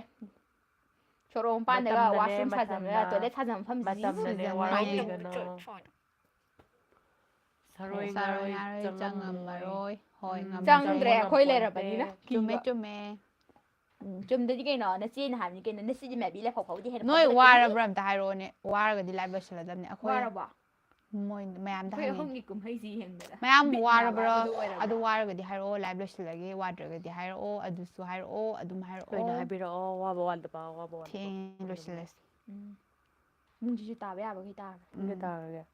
ꯁꯣꯔꯣꯛ ꯃꯄꯥꯟꯗꯒ ꯃꯇꯝꯅꯅꯦ, washroom ꯁꯥꯖꯟꯕ ꯃꯇꯝꯅ. toilet ꯁꯥꯖꯟꯕ ꯃꯐꯝꯁꯤ ꯃꯇꯝꯅꯅꯦ season ꯋꯥꯔꯧꯕꯤꯒꯅꯣ. ꯁꯔꯣꯏ ꯁꯥꯔꯣꯏ ꯉꯥꯔꯣꯏ ꯉꯥꯔꯣꯏ ꯆꯪꯉꯝꯃꯔꯣꯏ. ꯆꯪꯉꯝꯃꯔꯣꯏ ꯍꯣꯏ ꯆꯪꯗ꯭ꯔꯦ ꯆꯪꯕ ꯑꯩꯈꯣꯏ ꯉꯝꯄꯣꯟꯇꯦ. ꯂꯩꯔꯕꯅꯤꯅ ꯆꯨꯝꯃꯦ ꯀꯤꯕ. ꯆꯨꯝꯃꯦ ꯆꯨꯝꯗꯗꯤ ꯀꯩꯅꯣ ꯅꯆꯦꯅ ꯍꯥꯏꯕꯅꯤ ꯀꯩꯅꯣ ꯅꯆꯦꯗꯤ ꯃꯥꯏꯕꯤ ꯂꯩꯐꯥꯎ ꯐꯥꯎꯗꯤ ꯍꯦꯟꯅ ꯅꯣꯏ ꯐꯥꯎꯗꯤ ꯋꯥꯔꯕ꯭ꯔꯥ ꯑꯝꯇ ꯍꯥꯏꯔꯛꯑꯣꯅꯦ ꯋꯥꯔꯒꯗꯤ ꯂꯥꯏꯚ ꯂꯣꯏꯁꯤꯜꯂꯗꯕꯅꯦ ꯑꯩꯈꯣꯏ ꯋꯥꯔꯕꯣ ꯃꯣꯏ ꯃꯌꯥꯝꯗ ꯑꯩꯈꯣꯏ ꯍꯪꯉꯤꯅꯦ ꯑꯍꯨꯝꯒꯤ ꯀꯨꯝꯍꯩꯁꯤ ꯌꯦꯡꯕꯗ ꯃꯌꯥꯝ ꯕꯤꯠ ꯅꯥ ꯋꯥꯔꯕ꯭ꯔꯥ ꯋꯥꯕꯗꯨ ꯑꯣꯏꯔꯕ꯭ꯔꯥ? ꯑꯗꯨ ꯋꯥꯔꯒꯗꯤ ꯍꯥꯏꯔꯛꯑꯣ ꯂꯥꯏꯚ ꯂꯣꯏꯁꯤꯜꯂꯒꯦ ꯋꯥꯗ꯭ꯔꯒꯗꯤ ꯍꯥꯏꯔꯛꯑꯣ ꯑꯗꯨꯁꯨ ꯍꯥꯏꯔꯛꯑꯣ ꯑꯗꯨꯝ ꯂꯣꯏꯅ ꯍꯥꯏꯔꯛꯑꯣ ꯍꯥꯏꯕꯤꯔꯛꯑꯣ ꯋꯥꯕ ꯋꯥꯗꯕ ꯋꯥꯕ ꯋꯥꯗꯕ. ꯊꯦꯡ ꯂꯣꯏꯁꯤꯜꯂꯁꯤ ꯄꯨꯡꯁꯤꯁꯨ ꯇꯥꯕ ꯌꯥꯕꯒꯤ ꯇꯥꯔꯦ. ꯄꯨꯡ ꯇꯥꯔꯒꯦ.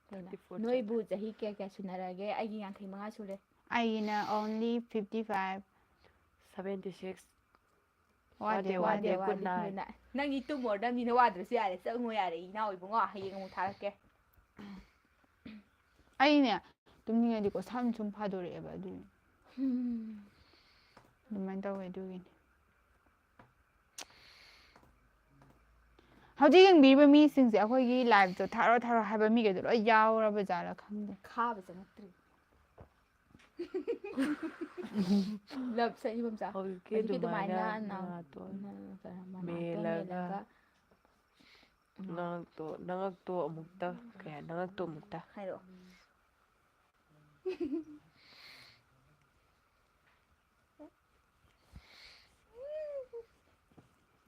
ꯀꯩꯅꯣ 34 ꯅꯣꯏꯕꯨ ꯆꯍꯤ ꯀꯌꯥ ꯁꯨꯅꯔꯒꯦ? ꯑꯩꯒꯤ 35 ꯁꯨꯔꯦ. ꯑꯩꯒꯤꯅ only 55 76. ꯋꯥꯗꯦ ꯋꯥꯗꯦ. ꯋꯥꯗꯦ. Good night. ꯅꯪꯒꯤ ꯇꯨꯝꯃꯣꯔꯗꯝꯅꯤꯅ ꯋꯥꯗ꯭ꯔꯁꯨ ꯌꯥꯔꯦ ꯆꯪꯉꯣ ꯌꯥꯔꯦ ꯏꯅꯥꯎ ꯏꯕꯨꯡꯉꯣ ꯍꯌꯦꯡ ꯑꯃꯨꯛ ꯊꯥꯔꯛꯀꯦ. ꯑꯩꯅꯦ ꯇꯨꯝꯅꯤꯡꯉꯗꯤꯀꯣ ꯁꯝ ꯁꯨꯝ ꯐꯥꯗꯣꯔꯛꯑꯦꯕ ꯑꯗꯨꯒꯤ ꯑꯗꯨꯃꯥꯏꯅ ꯇꯧꯋꯦ ꯑꯗꯨꯒꯤꯅꯤ. ꯍꯧꯖꯤꯛ ꯌꯦꯡꯕꯤꯔꯤꯕ ꯃꯤꯁꯤꯡꯁꯦ ꯑꯩꯈꯣꯏꯒꯤ ꯂꯥꯏꯚꯇꯣ ꯊꯥꯔꯣ ꯍꯥꯏꯕ ꯃꯤꯒꯩꯗꯣ ꯂꯣꯏ ꯌꯥꯎꯔꯕ ꯖꯥꯠꯂꯥ ꯈꯪꯗꯦ. ꯈꯥꯕ ꯆꯪꯉꯛꯇ꯭ꯔꯤ. ꯂꯞ ꯁꯅꯤꯕꯝꯆꯥ ꯍꯧꯖꯤꯛꯀꯤ ꯍꯧꯖꯤꯛꯀꯤ ꯑꯗꯨꯃꯥꯏꯅ ꯃꯅꯥꯇꯣꯟ ꯃꯅꯥꯇꯣꯟ ꯃꯦꯜꯂꯒ ꯅꯉꯛꯇꯣ ꯑꯃꯨꯛꯇ ꯅꯉꯛꯇꯣ ꯑꯃꯨꯛꯇ ꯍꯥꯏꯔꯛꯑꯣ.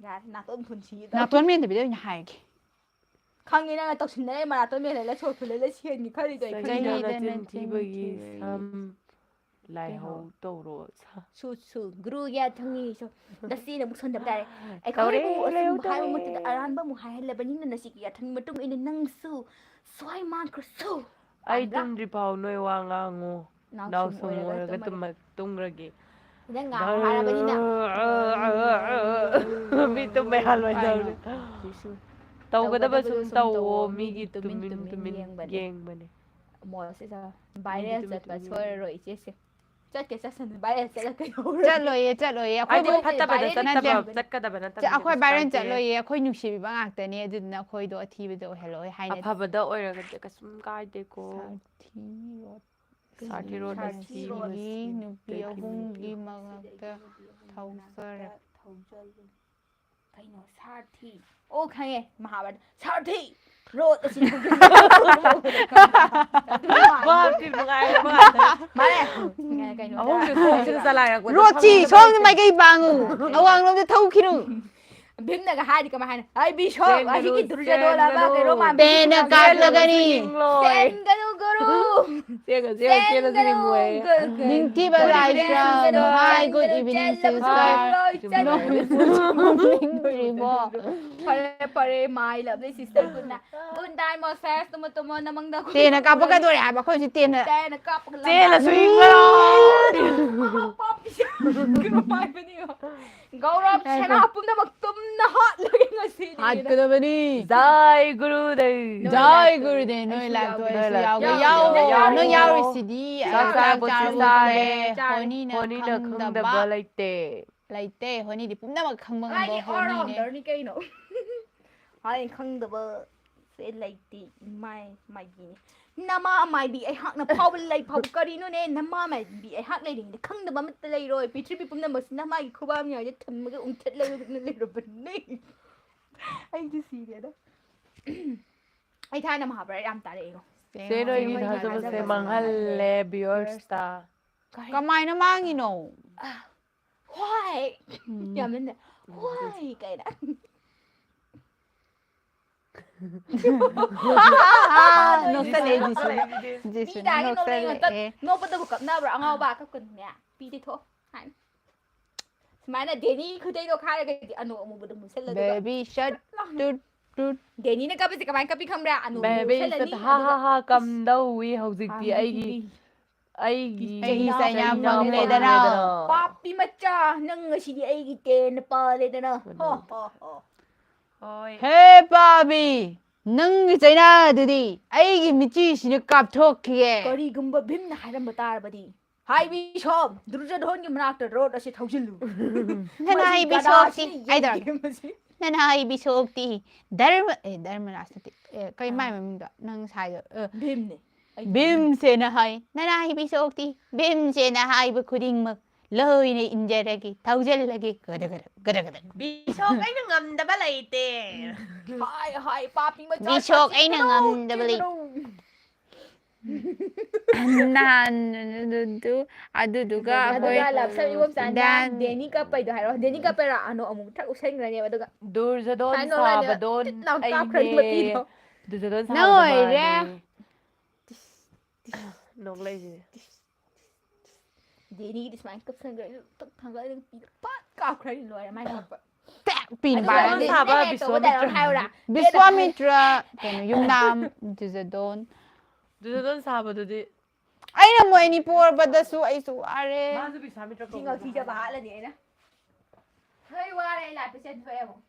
ꯌꯥꯔꯦ ꯅꯥꯇꯣꯟ ꯐꯨꯟꯁꯤꯒꯦ ꯇꯧꯋꯦ. ꯅꯥꯇꯣꯟ ꯃꯦꯟꯗꯕꯤꯗ ꯑꯣꯏꯅ ꯍꯥꯏꯔꯒꯦ. ꯈꯪꯉꯦ ꯅꯪꯅ ꯇꯧꯁꯤꯟꯅꯔꯦ ꯃꯅꯥꯇꯣꯟ ꯃꯦꯜꯍꯜꯂ ꯁꯣꯔ ꯐꯨꯜꯍꯜꯂ ꯁꯤꯍꯟꯒꯦ ꯈꯜꯂꯤꯗꯣ ꯑꯩ ꯈꯪꯉꯤꯅ. ꯆꯍꯤꯗ ꯆꯍꯤꯗ ꯅꯆꯤꯟ ꯅꯆꯤꯟ ꯊꯤꯕꯒꯤ ꯊꯤꯕꯒꯤ ꯁꯝ ꯂꯥꯏꯍꯧ ꯇꯧꯔꯣ. ꯁꯨ ꯒꯨꯔꯨ ꯊꯪꯉꯤꯁꯨ ꯅꯆꯦꯅ ꯑꯃꯨꯛ ꯁꯣꯟꯗꯕ ꯇꯥꯔꯦ. ꯇꯧꯔꯦ ꯑꯩꯈꯣꯏꯕꯨ ꯂꯥꯏꯍꯧ ꯑꯆꯨꯝꯕ ꯍꯥꯏꯕ ꯇꯧꯔꯦ. ꯃꯛꯇꯗ ꯑꯔꯥꯟꯕ ꯑꯃꯨꯛ ꯍꯥꯏꯍꯜꯂꯕꯅꯤꯅ ꯅꯆꯦꯒꯤ ꯌꯥꯊꯪꯒꯤ ꯃꯇꯨꯡ ꯏꯟꯅ ꯅꯪꯁꯨ ꯁ꯭ꯋꯥꯏ ꯃꯥꯟꯈ꯭ꯔꯁꯨ. ꯑꯩ ꯇꯨꯝꯗ꯭ꯔꯤ ꯐꯥꯎ ꯅꯣꯏ ꯋꯥ ꯉꯥꯡꯉꯨ. ꯅꯥꯎꯁꯨꯝ ꯑꯣꯏꯔꯒ ꯇꯨꯝꯈ꯭ꯔꯒꯦ. ꯅꯪ ꯉꯥꯡꯉꯣ ꯍꯥꯏꯔꯕꯅꯤꯅ ꯃꯤ ꯇꯨꯝꯕ ꯌꯥꯔꯣꯏꯗꯧꯔꯦ. ꯇꯧꯒꯗꯕ ꯁꯨꯝ ꯇꯧꯋꯣ ꯃꯤꯒꯤ ꯇꯨꯃꯤꯟ ꯇꯨꯃꯤꯟ ꯌꯦꯡꯕꯅꯦ. ꯃꯣꯠꯁꯤꯗ ꯃꯤꯒꯤ ꯚꯥꯏꯔꯦꯜ ꯇꯨꯃꯤꯟ ꯆꯠꯄ ꯇꯨꯃꯤꯟ ꯁꯣꯏꯔꯔꯣꯏ ꯏꯆꯦꯁꯦ. ꯆꯠꯀꯦ ꯆꯠꯁꯟ ꯚꯥꯏꯔꯦꯜ ꯆꯠꯂ ꯀꯩꯗꯧꯔꯒꯦ? ꯆꯠꯂꯣꯏꯌꯦ ꯑꯩꯗꯤ ꯑꯩꯈꯣꯏꯕꯨ ꯐꯠꯇꯕꯗ ꯅꯠꯇꯦ ꯆꯠꯀꯗꯕ ꯅꯠꯇꯕꯅꯤꯅ ꯑꯩꯈꯣꯏ ꯀꯩꯁꯨ ꯚꯥꯏꯔꯦꯜ ꯀꯥꯏꯗꯦ. ꯆꯠꯂꯣꯏꯌꯦ ꯑꯩꯈꯣꯏ ꯅꯨꯡꯁꯤꯕꯤꯕ ꯉꯥꯛꯇꯅꯦ ꯑꯗꯨꯗꯨꯅ ꯑꯩꯈꯣꯏꯗꯣ ꯑꯊꯤꯕꯗ ꯑꯣꯏꯍꯜꯂꯛꯑꯣꯏ ꯍꯥꯏꯅ ꯑꯐꯕꯗ ꯑꯣꯏꯔꯒꯗꯤ ꯀꯩꯁꯨꯝ ꯀꯥꯏꯗꯦꯀꯣ. ꯁꯥꯊꯤꯔꯣꯠ ꯁꯥꯊꯤꯒꯤ ꯅꯨꯄꯤ ꯑꯍꯨꯝꯒꯤ ꯃꯔꯛꯇ ꯊꯧꯖꯔꯦ. ꯀꯩꯅꯣ ꯁꯥꯔꯊꯤ ꯑꯣ ꯈꯪꯉꯦ ꯃꯍꯥꯚꯥꯔꯠ ꯁꯥꯔꯊꯤ ꯔꯣꯠ ꯑꯁꯤ ꯀꯩꯅꯣ ꯔꯣꯠꯁꯤ ꯁꯣꯝꯗ ꯃꯥꯏꯀꯩ ꯄꯥꯡꯉꯨ ꯑꯋꯥꯡꯂꯣꯝꯗ ꯊꯧꯈꯤꯅꯨ. ꯚꯤꯝꯅꯒ ꯍꯥꯏꯗꯤ ꯀꯃꯥꯏ ꯍꯥꯏꯅ ꯑꯩ ꯕꯤꯁꯣꯞ ꯑꯁꯤꯒꯤ ꯗꯨꯔꯖꯗꯣꯟ ꯑꯃ ꯀꯩꯅꯣ ꯇꯦꯟꯅ ꯀꯥꯞꯂꯒꯅꯤ. ꯆꯦꯟꯒꯅꯨ ꯒꯨꯔꯨ ꯆꯦꯟꯒꯅꯨ ꯅꯤꯡꯊꯤꯕ ꯂꯥꯏꯁ꯭ꯔꯝ. Hi, good evening, sister. ꯐꯔꯦ ꯃꯥꯏ ꯂꯚꯂꯤ ꯁꯤꯁꯇꯔ ꯒꯨꯗ ꯅꯥꯏꯠ ꯃꯣꯁꯦꯁ ꯇꯨꯝꯃꯣ ꯅꯃꯪꯗ ꯇꯦꯟꯅ ꯀꯥꯞꯄꯛꯀꯗꯣꯔꯦ ꯍꯥꯏꯕ ꯑꯩꯈꯣꯏ ꯍꯧꯖꯤꯛ ꯇꯦꯟꯅ ꯀꯥꯞꯄꯒ ꯆꯦꯜꯂꯁꯨ ꯒꯧꯔꯞ ꯁꯦꯅꯥ ꯄꯨꯝꯅꯃꯛ ꯇꯨꯝꯅ ꯍꯥꯠꯂꯒꯦ ꯉꯁꯤꯗꯤ. ꯍꯥꯠꯀꯗꯕꯅꯤ. ꯖꯥꯏ ꯒꯨꯔꯨꯗꯦv. ꯖꯥꯏ ꯒꯨꯔꯨꯗꯦv. ꯅꯣꯏ ꯂꯥꯏꯚꯇꯣ ꯑꯩꯁꯨ ꯌꯥꯎꯒꯦ. ꯅꯪ ꯌꯥꯎꯔꯤꯁꯤꯗꯤ ꯆꯥꯛ ꯆꯥꯔꯕꯁꯨ ꯆꯥꯔꯦ. ꯍꯣꯅꯤꯅ ꯈꯪꯗꯕ ꯂꯩꯇꯦ. ꯍꯣꯅꯤꯗꯤ ꯄꯨꯝꯅꯃꯛ ꯈꯪꯕ ꯉꯝꯕ ꯑꯩꯗꯤ ꯍꯣꯅꯤꯅꯦ. ꯑꯣꯜꯔꯥꯎꯟꯗꯔꯅꯤ ꯀꯩꯅꯣ. ꯍꯥꯏ ꯈꯪꯗꯕ ꯁꯦ ꯂꯩꯇꯦ ꯃꯥꯏꯕꯤꯅꯤ. ꯅꯃꯥ ꯃꯥꯏꯕꯤ ꯑꯩꯍꯥꯛꯅ ꯐꯥꯎꯕ ꯂꯩꯐꯥꯎ ꯀꯔꯤꯅꯣꯅꯦ ꯅꯃꯥ ꯃꯥꯏꯕꯤ ꯑꯩꯍꯥꯛ ꯂꯩꯔꯤꯉꯩꯗ ꯈꯪꯗꯕ ꯑꯃꯠꯇ ꯂꯩꯔꯣꯏ ꯄ꯭ꯔꯤꯊꯤꯕꯤ ꯄꯨꯝꯅꯃꯛꯁꯤꯅ ꯃꯥꯒꯤ ꯈꯨꯕꯥꯝ ꯌꯥꯏꯗ ꯊꯝꯃꯒ ꯎꯝꯊꯠꯂꯒ ꯂꯩꯔꯕꯅꯤ. ꯑꯩꯗꯤ ꯁꯤꯔꯦꯗ. ꯑꯩ ꯊꯥꯏꯅ ꯃꯍꯥꯚꯥꯔꯠ ꯌꯥꯝ ꯇꯥꯔꯛꯏꯉꯣ. ꯆꯦ ꯅꯣꯏꯒꯤ ꯊꯥꯖꯕꯁꯦ ꯃꯥꯡꯍꯜꯂꯦ ꯚꯤꯌꯔꯁꯇ. ꯀꯃꯥꯏꯅ ꯃꯥꯡꯉꯤꯅꯣ? ꯍ꯭ꯋꯥꯏ ꯌꯥꯝꯅ ꯍ꯭ꯋꯥꯏ ꯀꯥꯏꯅ. ꯅꯣꯛꯄꯗꯕꯨ ꯀꯞꯅꯕ꯭ꯔꯥ ꯑꯉꯥꯎꯕ ꯀꯞꯀꯅꯨꯅꯦ ꯄꯤ ꯇꯩꯊꯣꯛꯑꯣ ꯍꯥꯏꯅ ꯁꯨꯃꯥꯏꯅ ꯗꯦꯅꯤ ꯈꯨꯗꯩꯗꯣ ꯈꯥꯏꯔꯒꯗꯤ ꯑꯅꯣ ꯑꯃꯨꯕꯗꯣ ꯃꯨꯁꯜꯂ ꯗꯦꯅꯤꯅ ꯀꯞꯄꯁꯦ ꯀꯃꯥꯏꯅ ꯀꯞꯄꯤ ꯈꯪꯕ꯭ꯔꯥ? ꯑꯅꯣ ꯕꯦꯕꯤ ꯃꯨꯁꯜꯂꯅꯤ ꯍꯥ ꯍꯥ ꯍꯥ ꯀꯝꯗꯧꯋꯤ ꯍꯧꯖꯤꯛꯇꯤ ꯑꯩꯒꯤ ꯑꯩꯒꯤ ꯆꯩꯅꯥꯐꯝ ꯄꯥꯄꯤ ꯃꯆꯥ ꯅꯪ ꯉꯁꯤꯗꯤ ꯑꯩꯒꯤ ꯇꯦꯟꯅ ꯄꯥꯜꯂꯦꯗꯅ ꯍꯣ ꯍꯣ ꯍꯣ ꯍꯣꯏ ꯍꯦ ꯄꯥꯕꯤ ꯅꯪꯒꯤ ꯆꯩꯅꯥꯗꯨꯗꯤ ꯑꯩꯒꯤ ꯃꯤꯆꯤꯁꯤꯅ ꯀꯥꯞꯊꯣꯛꯈꯤꯒꯦ ꯀꯔꯤꯒꯨꯝꯕ ꯚꯤꯝꯅ ꯍꯥꯏꯔꯝꯕ ꯇꯥꯔꯕꯗꯤ ꯍꯥꯏꯕꯤ ꯁꯣꯝ ꯗꯨꯔꯖꯙꯣꯟꯒꯤ ꯃꯅꯥꯛꯇ ꯔꯣꯗ ꯑꯁꯤ ꯊꯧꯖꯤꯜꯂꯨ ꯅꯅꯥꯏ ꯕꯤꯁꯣꯞꯇꯤ ꯅꯅꯥꯏ ꯕꯤꯁꯣꯞꯇꯤ ꯙꯔꯃꯔꯥꯖ ꯅꯠꯇꯦ ꯀꯩ ꯃꯥꯏ ꯃꯃꯤꯡꯗꯣ ꯅꯪ ꯁꯥꯏꯗꯣ ꯚꯤꯝꯅꯦ ꯚꯤꯝꯁꯦꯅ ꯍꯥꯏ ꯅꯅꯥꯏ ꯕꯤꯁꯣꯞꯇꯤ ꯚꯤꯝꯁꯦꯅ ꯍꯥꯏꯕ ꯈꯨꯗꯤꯡꯃꯛ ꯂꯣꯏꯅ ꯏꯟꯖꯔꯒꯦ ꯊꯧꯖꯤꯜꯂꯒꯦ ꯒꯗꯒꯗ ꯕꯤꯁꯣꯞ ꯑꯩꯅ ꯉꯝꯗꯕ ꯂꯩꯇꯦ ꯍꯥꯏ ꯍꯥꯏ ꯄꯥꯄꯤ ꯃꯆꯥ ꯕꯤꯁꯣꯞ ꯑꯩꯅ ꯉꯝꯗꯕ ꯂꯩ ꯅꯍꯥꯟ ꯑꯗꯨꯗꯨꯒ ꯑꯩꯈꯣꯏ ꯑꯗꯨꯒ ꯂꯞꯁꯝ ꯏꯕꯣꯝꯆꯥꯅ ꯗꯥꯟ ꯗꯦꯅꯤ ꯀꯞꯄꯩꯗꯣ ꯍꯥꯏꯔꯣ ꯗꯦꯅꯤ ꯀꯞꯄꯩꯔꯥ ꯑꯅꯣ ꯑꯃꯨꯛ ꯊꯛ ꯎꯁꯟꯈ꯭ꯔꯅꯦꯕ ꯑꯗꯨꯒ ꯗꯨꯔꯖꯗꯣꯟ ꯁꯥꯏꯅ ꯅꯣꯛꯂꯛꯑꯅꯦꯕ ꯁꯥꯕꯗꯣꯟ ꯇꯤꯠ ꯂꯥꯎ ꯀꯥꯞꯈ꯭ꯔꯅꯤ ꯑꯩꯅꯦ ꯃꯄꯤꯗꯣ ꯗꯨꯔꯖꯗꯣꯟ ꯅꯪ ꯁꯥꯕꯗꯣ ꯑꯣꯏꯔꯦ ꯃꯥꯅꯦ ꯅꯣꯛꯂꯛꯏꯁꯦ ꯗꯦꯅꯤꯒꯤꯗꯤ ꯁꯨꯃꯥꯏꯅ ꯀꯞꯁꯟꯈ꯭ꯔꯅꯤ ꯊꯛ ꯊꯥꯡꯒꯠꯂꯒ ꯄꯤꯗꯣ ꯄꯠ ꯀꯥꯞꯈ꯭ꯔꯅꯤ ꯂꯣꯏꯔꯦ ꯃꯥꯏ ꯀꯞꯄ ꯄꯤꯅ ꯑꯗꯨꯒ ꯄꯥꯏꯔꯅꯤ ꯗꯦꯅꯤꯅ ꯁꯥꯕ ꯍꯦꯛ ꯇꯧꯕ ꯗꯥꯏꯂꯣꯛ ꯍꯥꯏꯌꯨꯔꯥ ꯕꯤꯁ꯭ꯋꯥꯃꯤꯇ꯭ꯔ ꯀꯩꯅꯣ ꯌꯨꯝꯅꯥꯝ ꯗꯨꯖꯗꯣꯟ ꯗꯨꯔꯖꯗꯣꯟ ꯁꯥꯕꯗꯨꯗꯤ ꯑꯩꯅ ꯃꯣꯏ ꯑꯅꯤ ꯄꯣꯔꯕꯗꯁꯨ ꯑꯩꯁꯨ ꯋꯥꯔꯦ ꯃꯥꯁꯨ ꯕꯤꯁ꯭ꯋꯥꯃꯤꯇ꯭ꯔ ꯊꯤꯉꯛ ꯀꯧꯕꯅꯦ ꯊꯤꯖꯕ ꯍꯥꯠꯂꯅꯤ ꯑꯩꯅ ꯍꯣꯏ ꯋꯥꯔꯦ ꯑꯩ ꯂꯥꯏꯐꯇ ꯆꯦꯟꯊꯣꯛꯑꯦ ꯑꯃꯨꯛ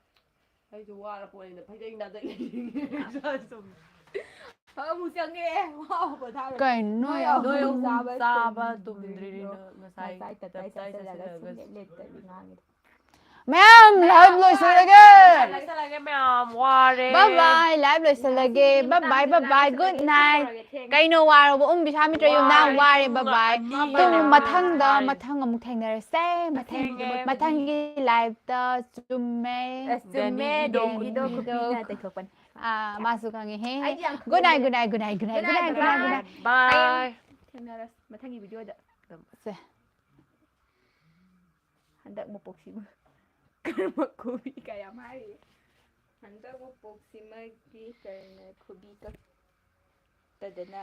ꯑꯩꯁꯨ ꯋꯥꯔꯄꯣꯠꯅꯤꯅ ꯐꯩꯖꯩ ꯅꯥꯗꯩ ꯂꯩꯅꯤꯡꯉꯦ ꯁꯨꯝ ꯑꯃꯨꯛ ꯆꯪꯉꯛꯑꯦ ꯋꯥꯎ ꯄꯣꯊꯥꯔꯣ ꯀꯩꯅꯣ ꯅꯣꯏ ꯅꯣꯏ ꯑꯍꯨꯝ ꯑꯍꯨꯝ ꯆꯥꯕ ꯇꯨꯝꯗ꯭ꯔꯤꯗꯣ ꯇꯨꯝꯗ꯭ꯔꯤꯅ ꯉꯁꯥꯏ ꯇꯞꯇꯥꯏ ꯆꯥꯁꯤꯜꯂꯒ ꯆꯥꯁꯤꯜꯂꯒ ꯁꯨꯡꯂꯦꯞ ꯂꯦꯞꯇꯕꯤ ꯉꯥꯡꯉꯤꯗꯣ ꯃꯌꯥꯝ ꯂꯥꯏꯚ ꯂꯣꯏꯁꯤꯜꯂꯒꯦ ꯂꯣꯏꯁꯜꯂꯒꯦ ꯃꯌꯥꯝ ꯋꯥꯔꯦ ꯕꯥꯏ ꯕꯥꯏ ꯂꯥꯏꯚ ꯂꯣꯏꯁꯤꯜꯂꯒꯦ ꯕꯥꯏ ꯕꯥꯏ ꯒꯨꯗ ꯅꯥꯏꯠ ꯀꯩꯅꯣ ꯋꯥꯔꯕ ꯕꯤꯁ꯭ꯋꯥꯃꯤꯇ꯭ꯔ ꯌꯨꯝꯅꯥꯝ ꯋꯥꯔꯦ ꯕꯥꯏ ꯃꯊꯪꯗ ꯃꯊꯪ ꯑꯃꯨꯛ ꯊꯦꯡꯅꯔꯁꯦ ꯃꯊꯪꯒꯤ ꯂꯥꯏꯚꯇ ꯆꯨꯝꯃꯦ ꯆꯨꯝꯃꯦ ꯗꯦꯅꯤꯒꯤꯗꯣ ꯈꯨꯄꯤꯅ ꯇꯩꯊꯣꯛꯄꯅꯤ ꯃꯥꯁꯨ ꯈꯪꯉꯦꯍꯦ ꯑꯩꯗꯤ ꯌꯥꯝ good night good night good night good night good night good night bye ꯊꯦꯡꯅꯔꯁꯤ ꯃꯊꯪꯒꯤ ꯚꯤꯗꯤꯑꯣꯗ ꯁꯦ ꯍꯟꯗꯛ ꯃꯄꯣꯛꯁꯤꯃ ꯀꯔꯃ ꯈꯨꯕꯤ ꯀꯌꯥꯝ ꯍꯥꯏꯔꯤ ꯍꯟꯗꯛ ꯃꯄꯣꯛꯁꯤꯃꯒꯤ ꯀꯔꯅ ꯈꯨꯕꯤ ꯀꯛꯇꯗꯅ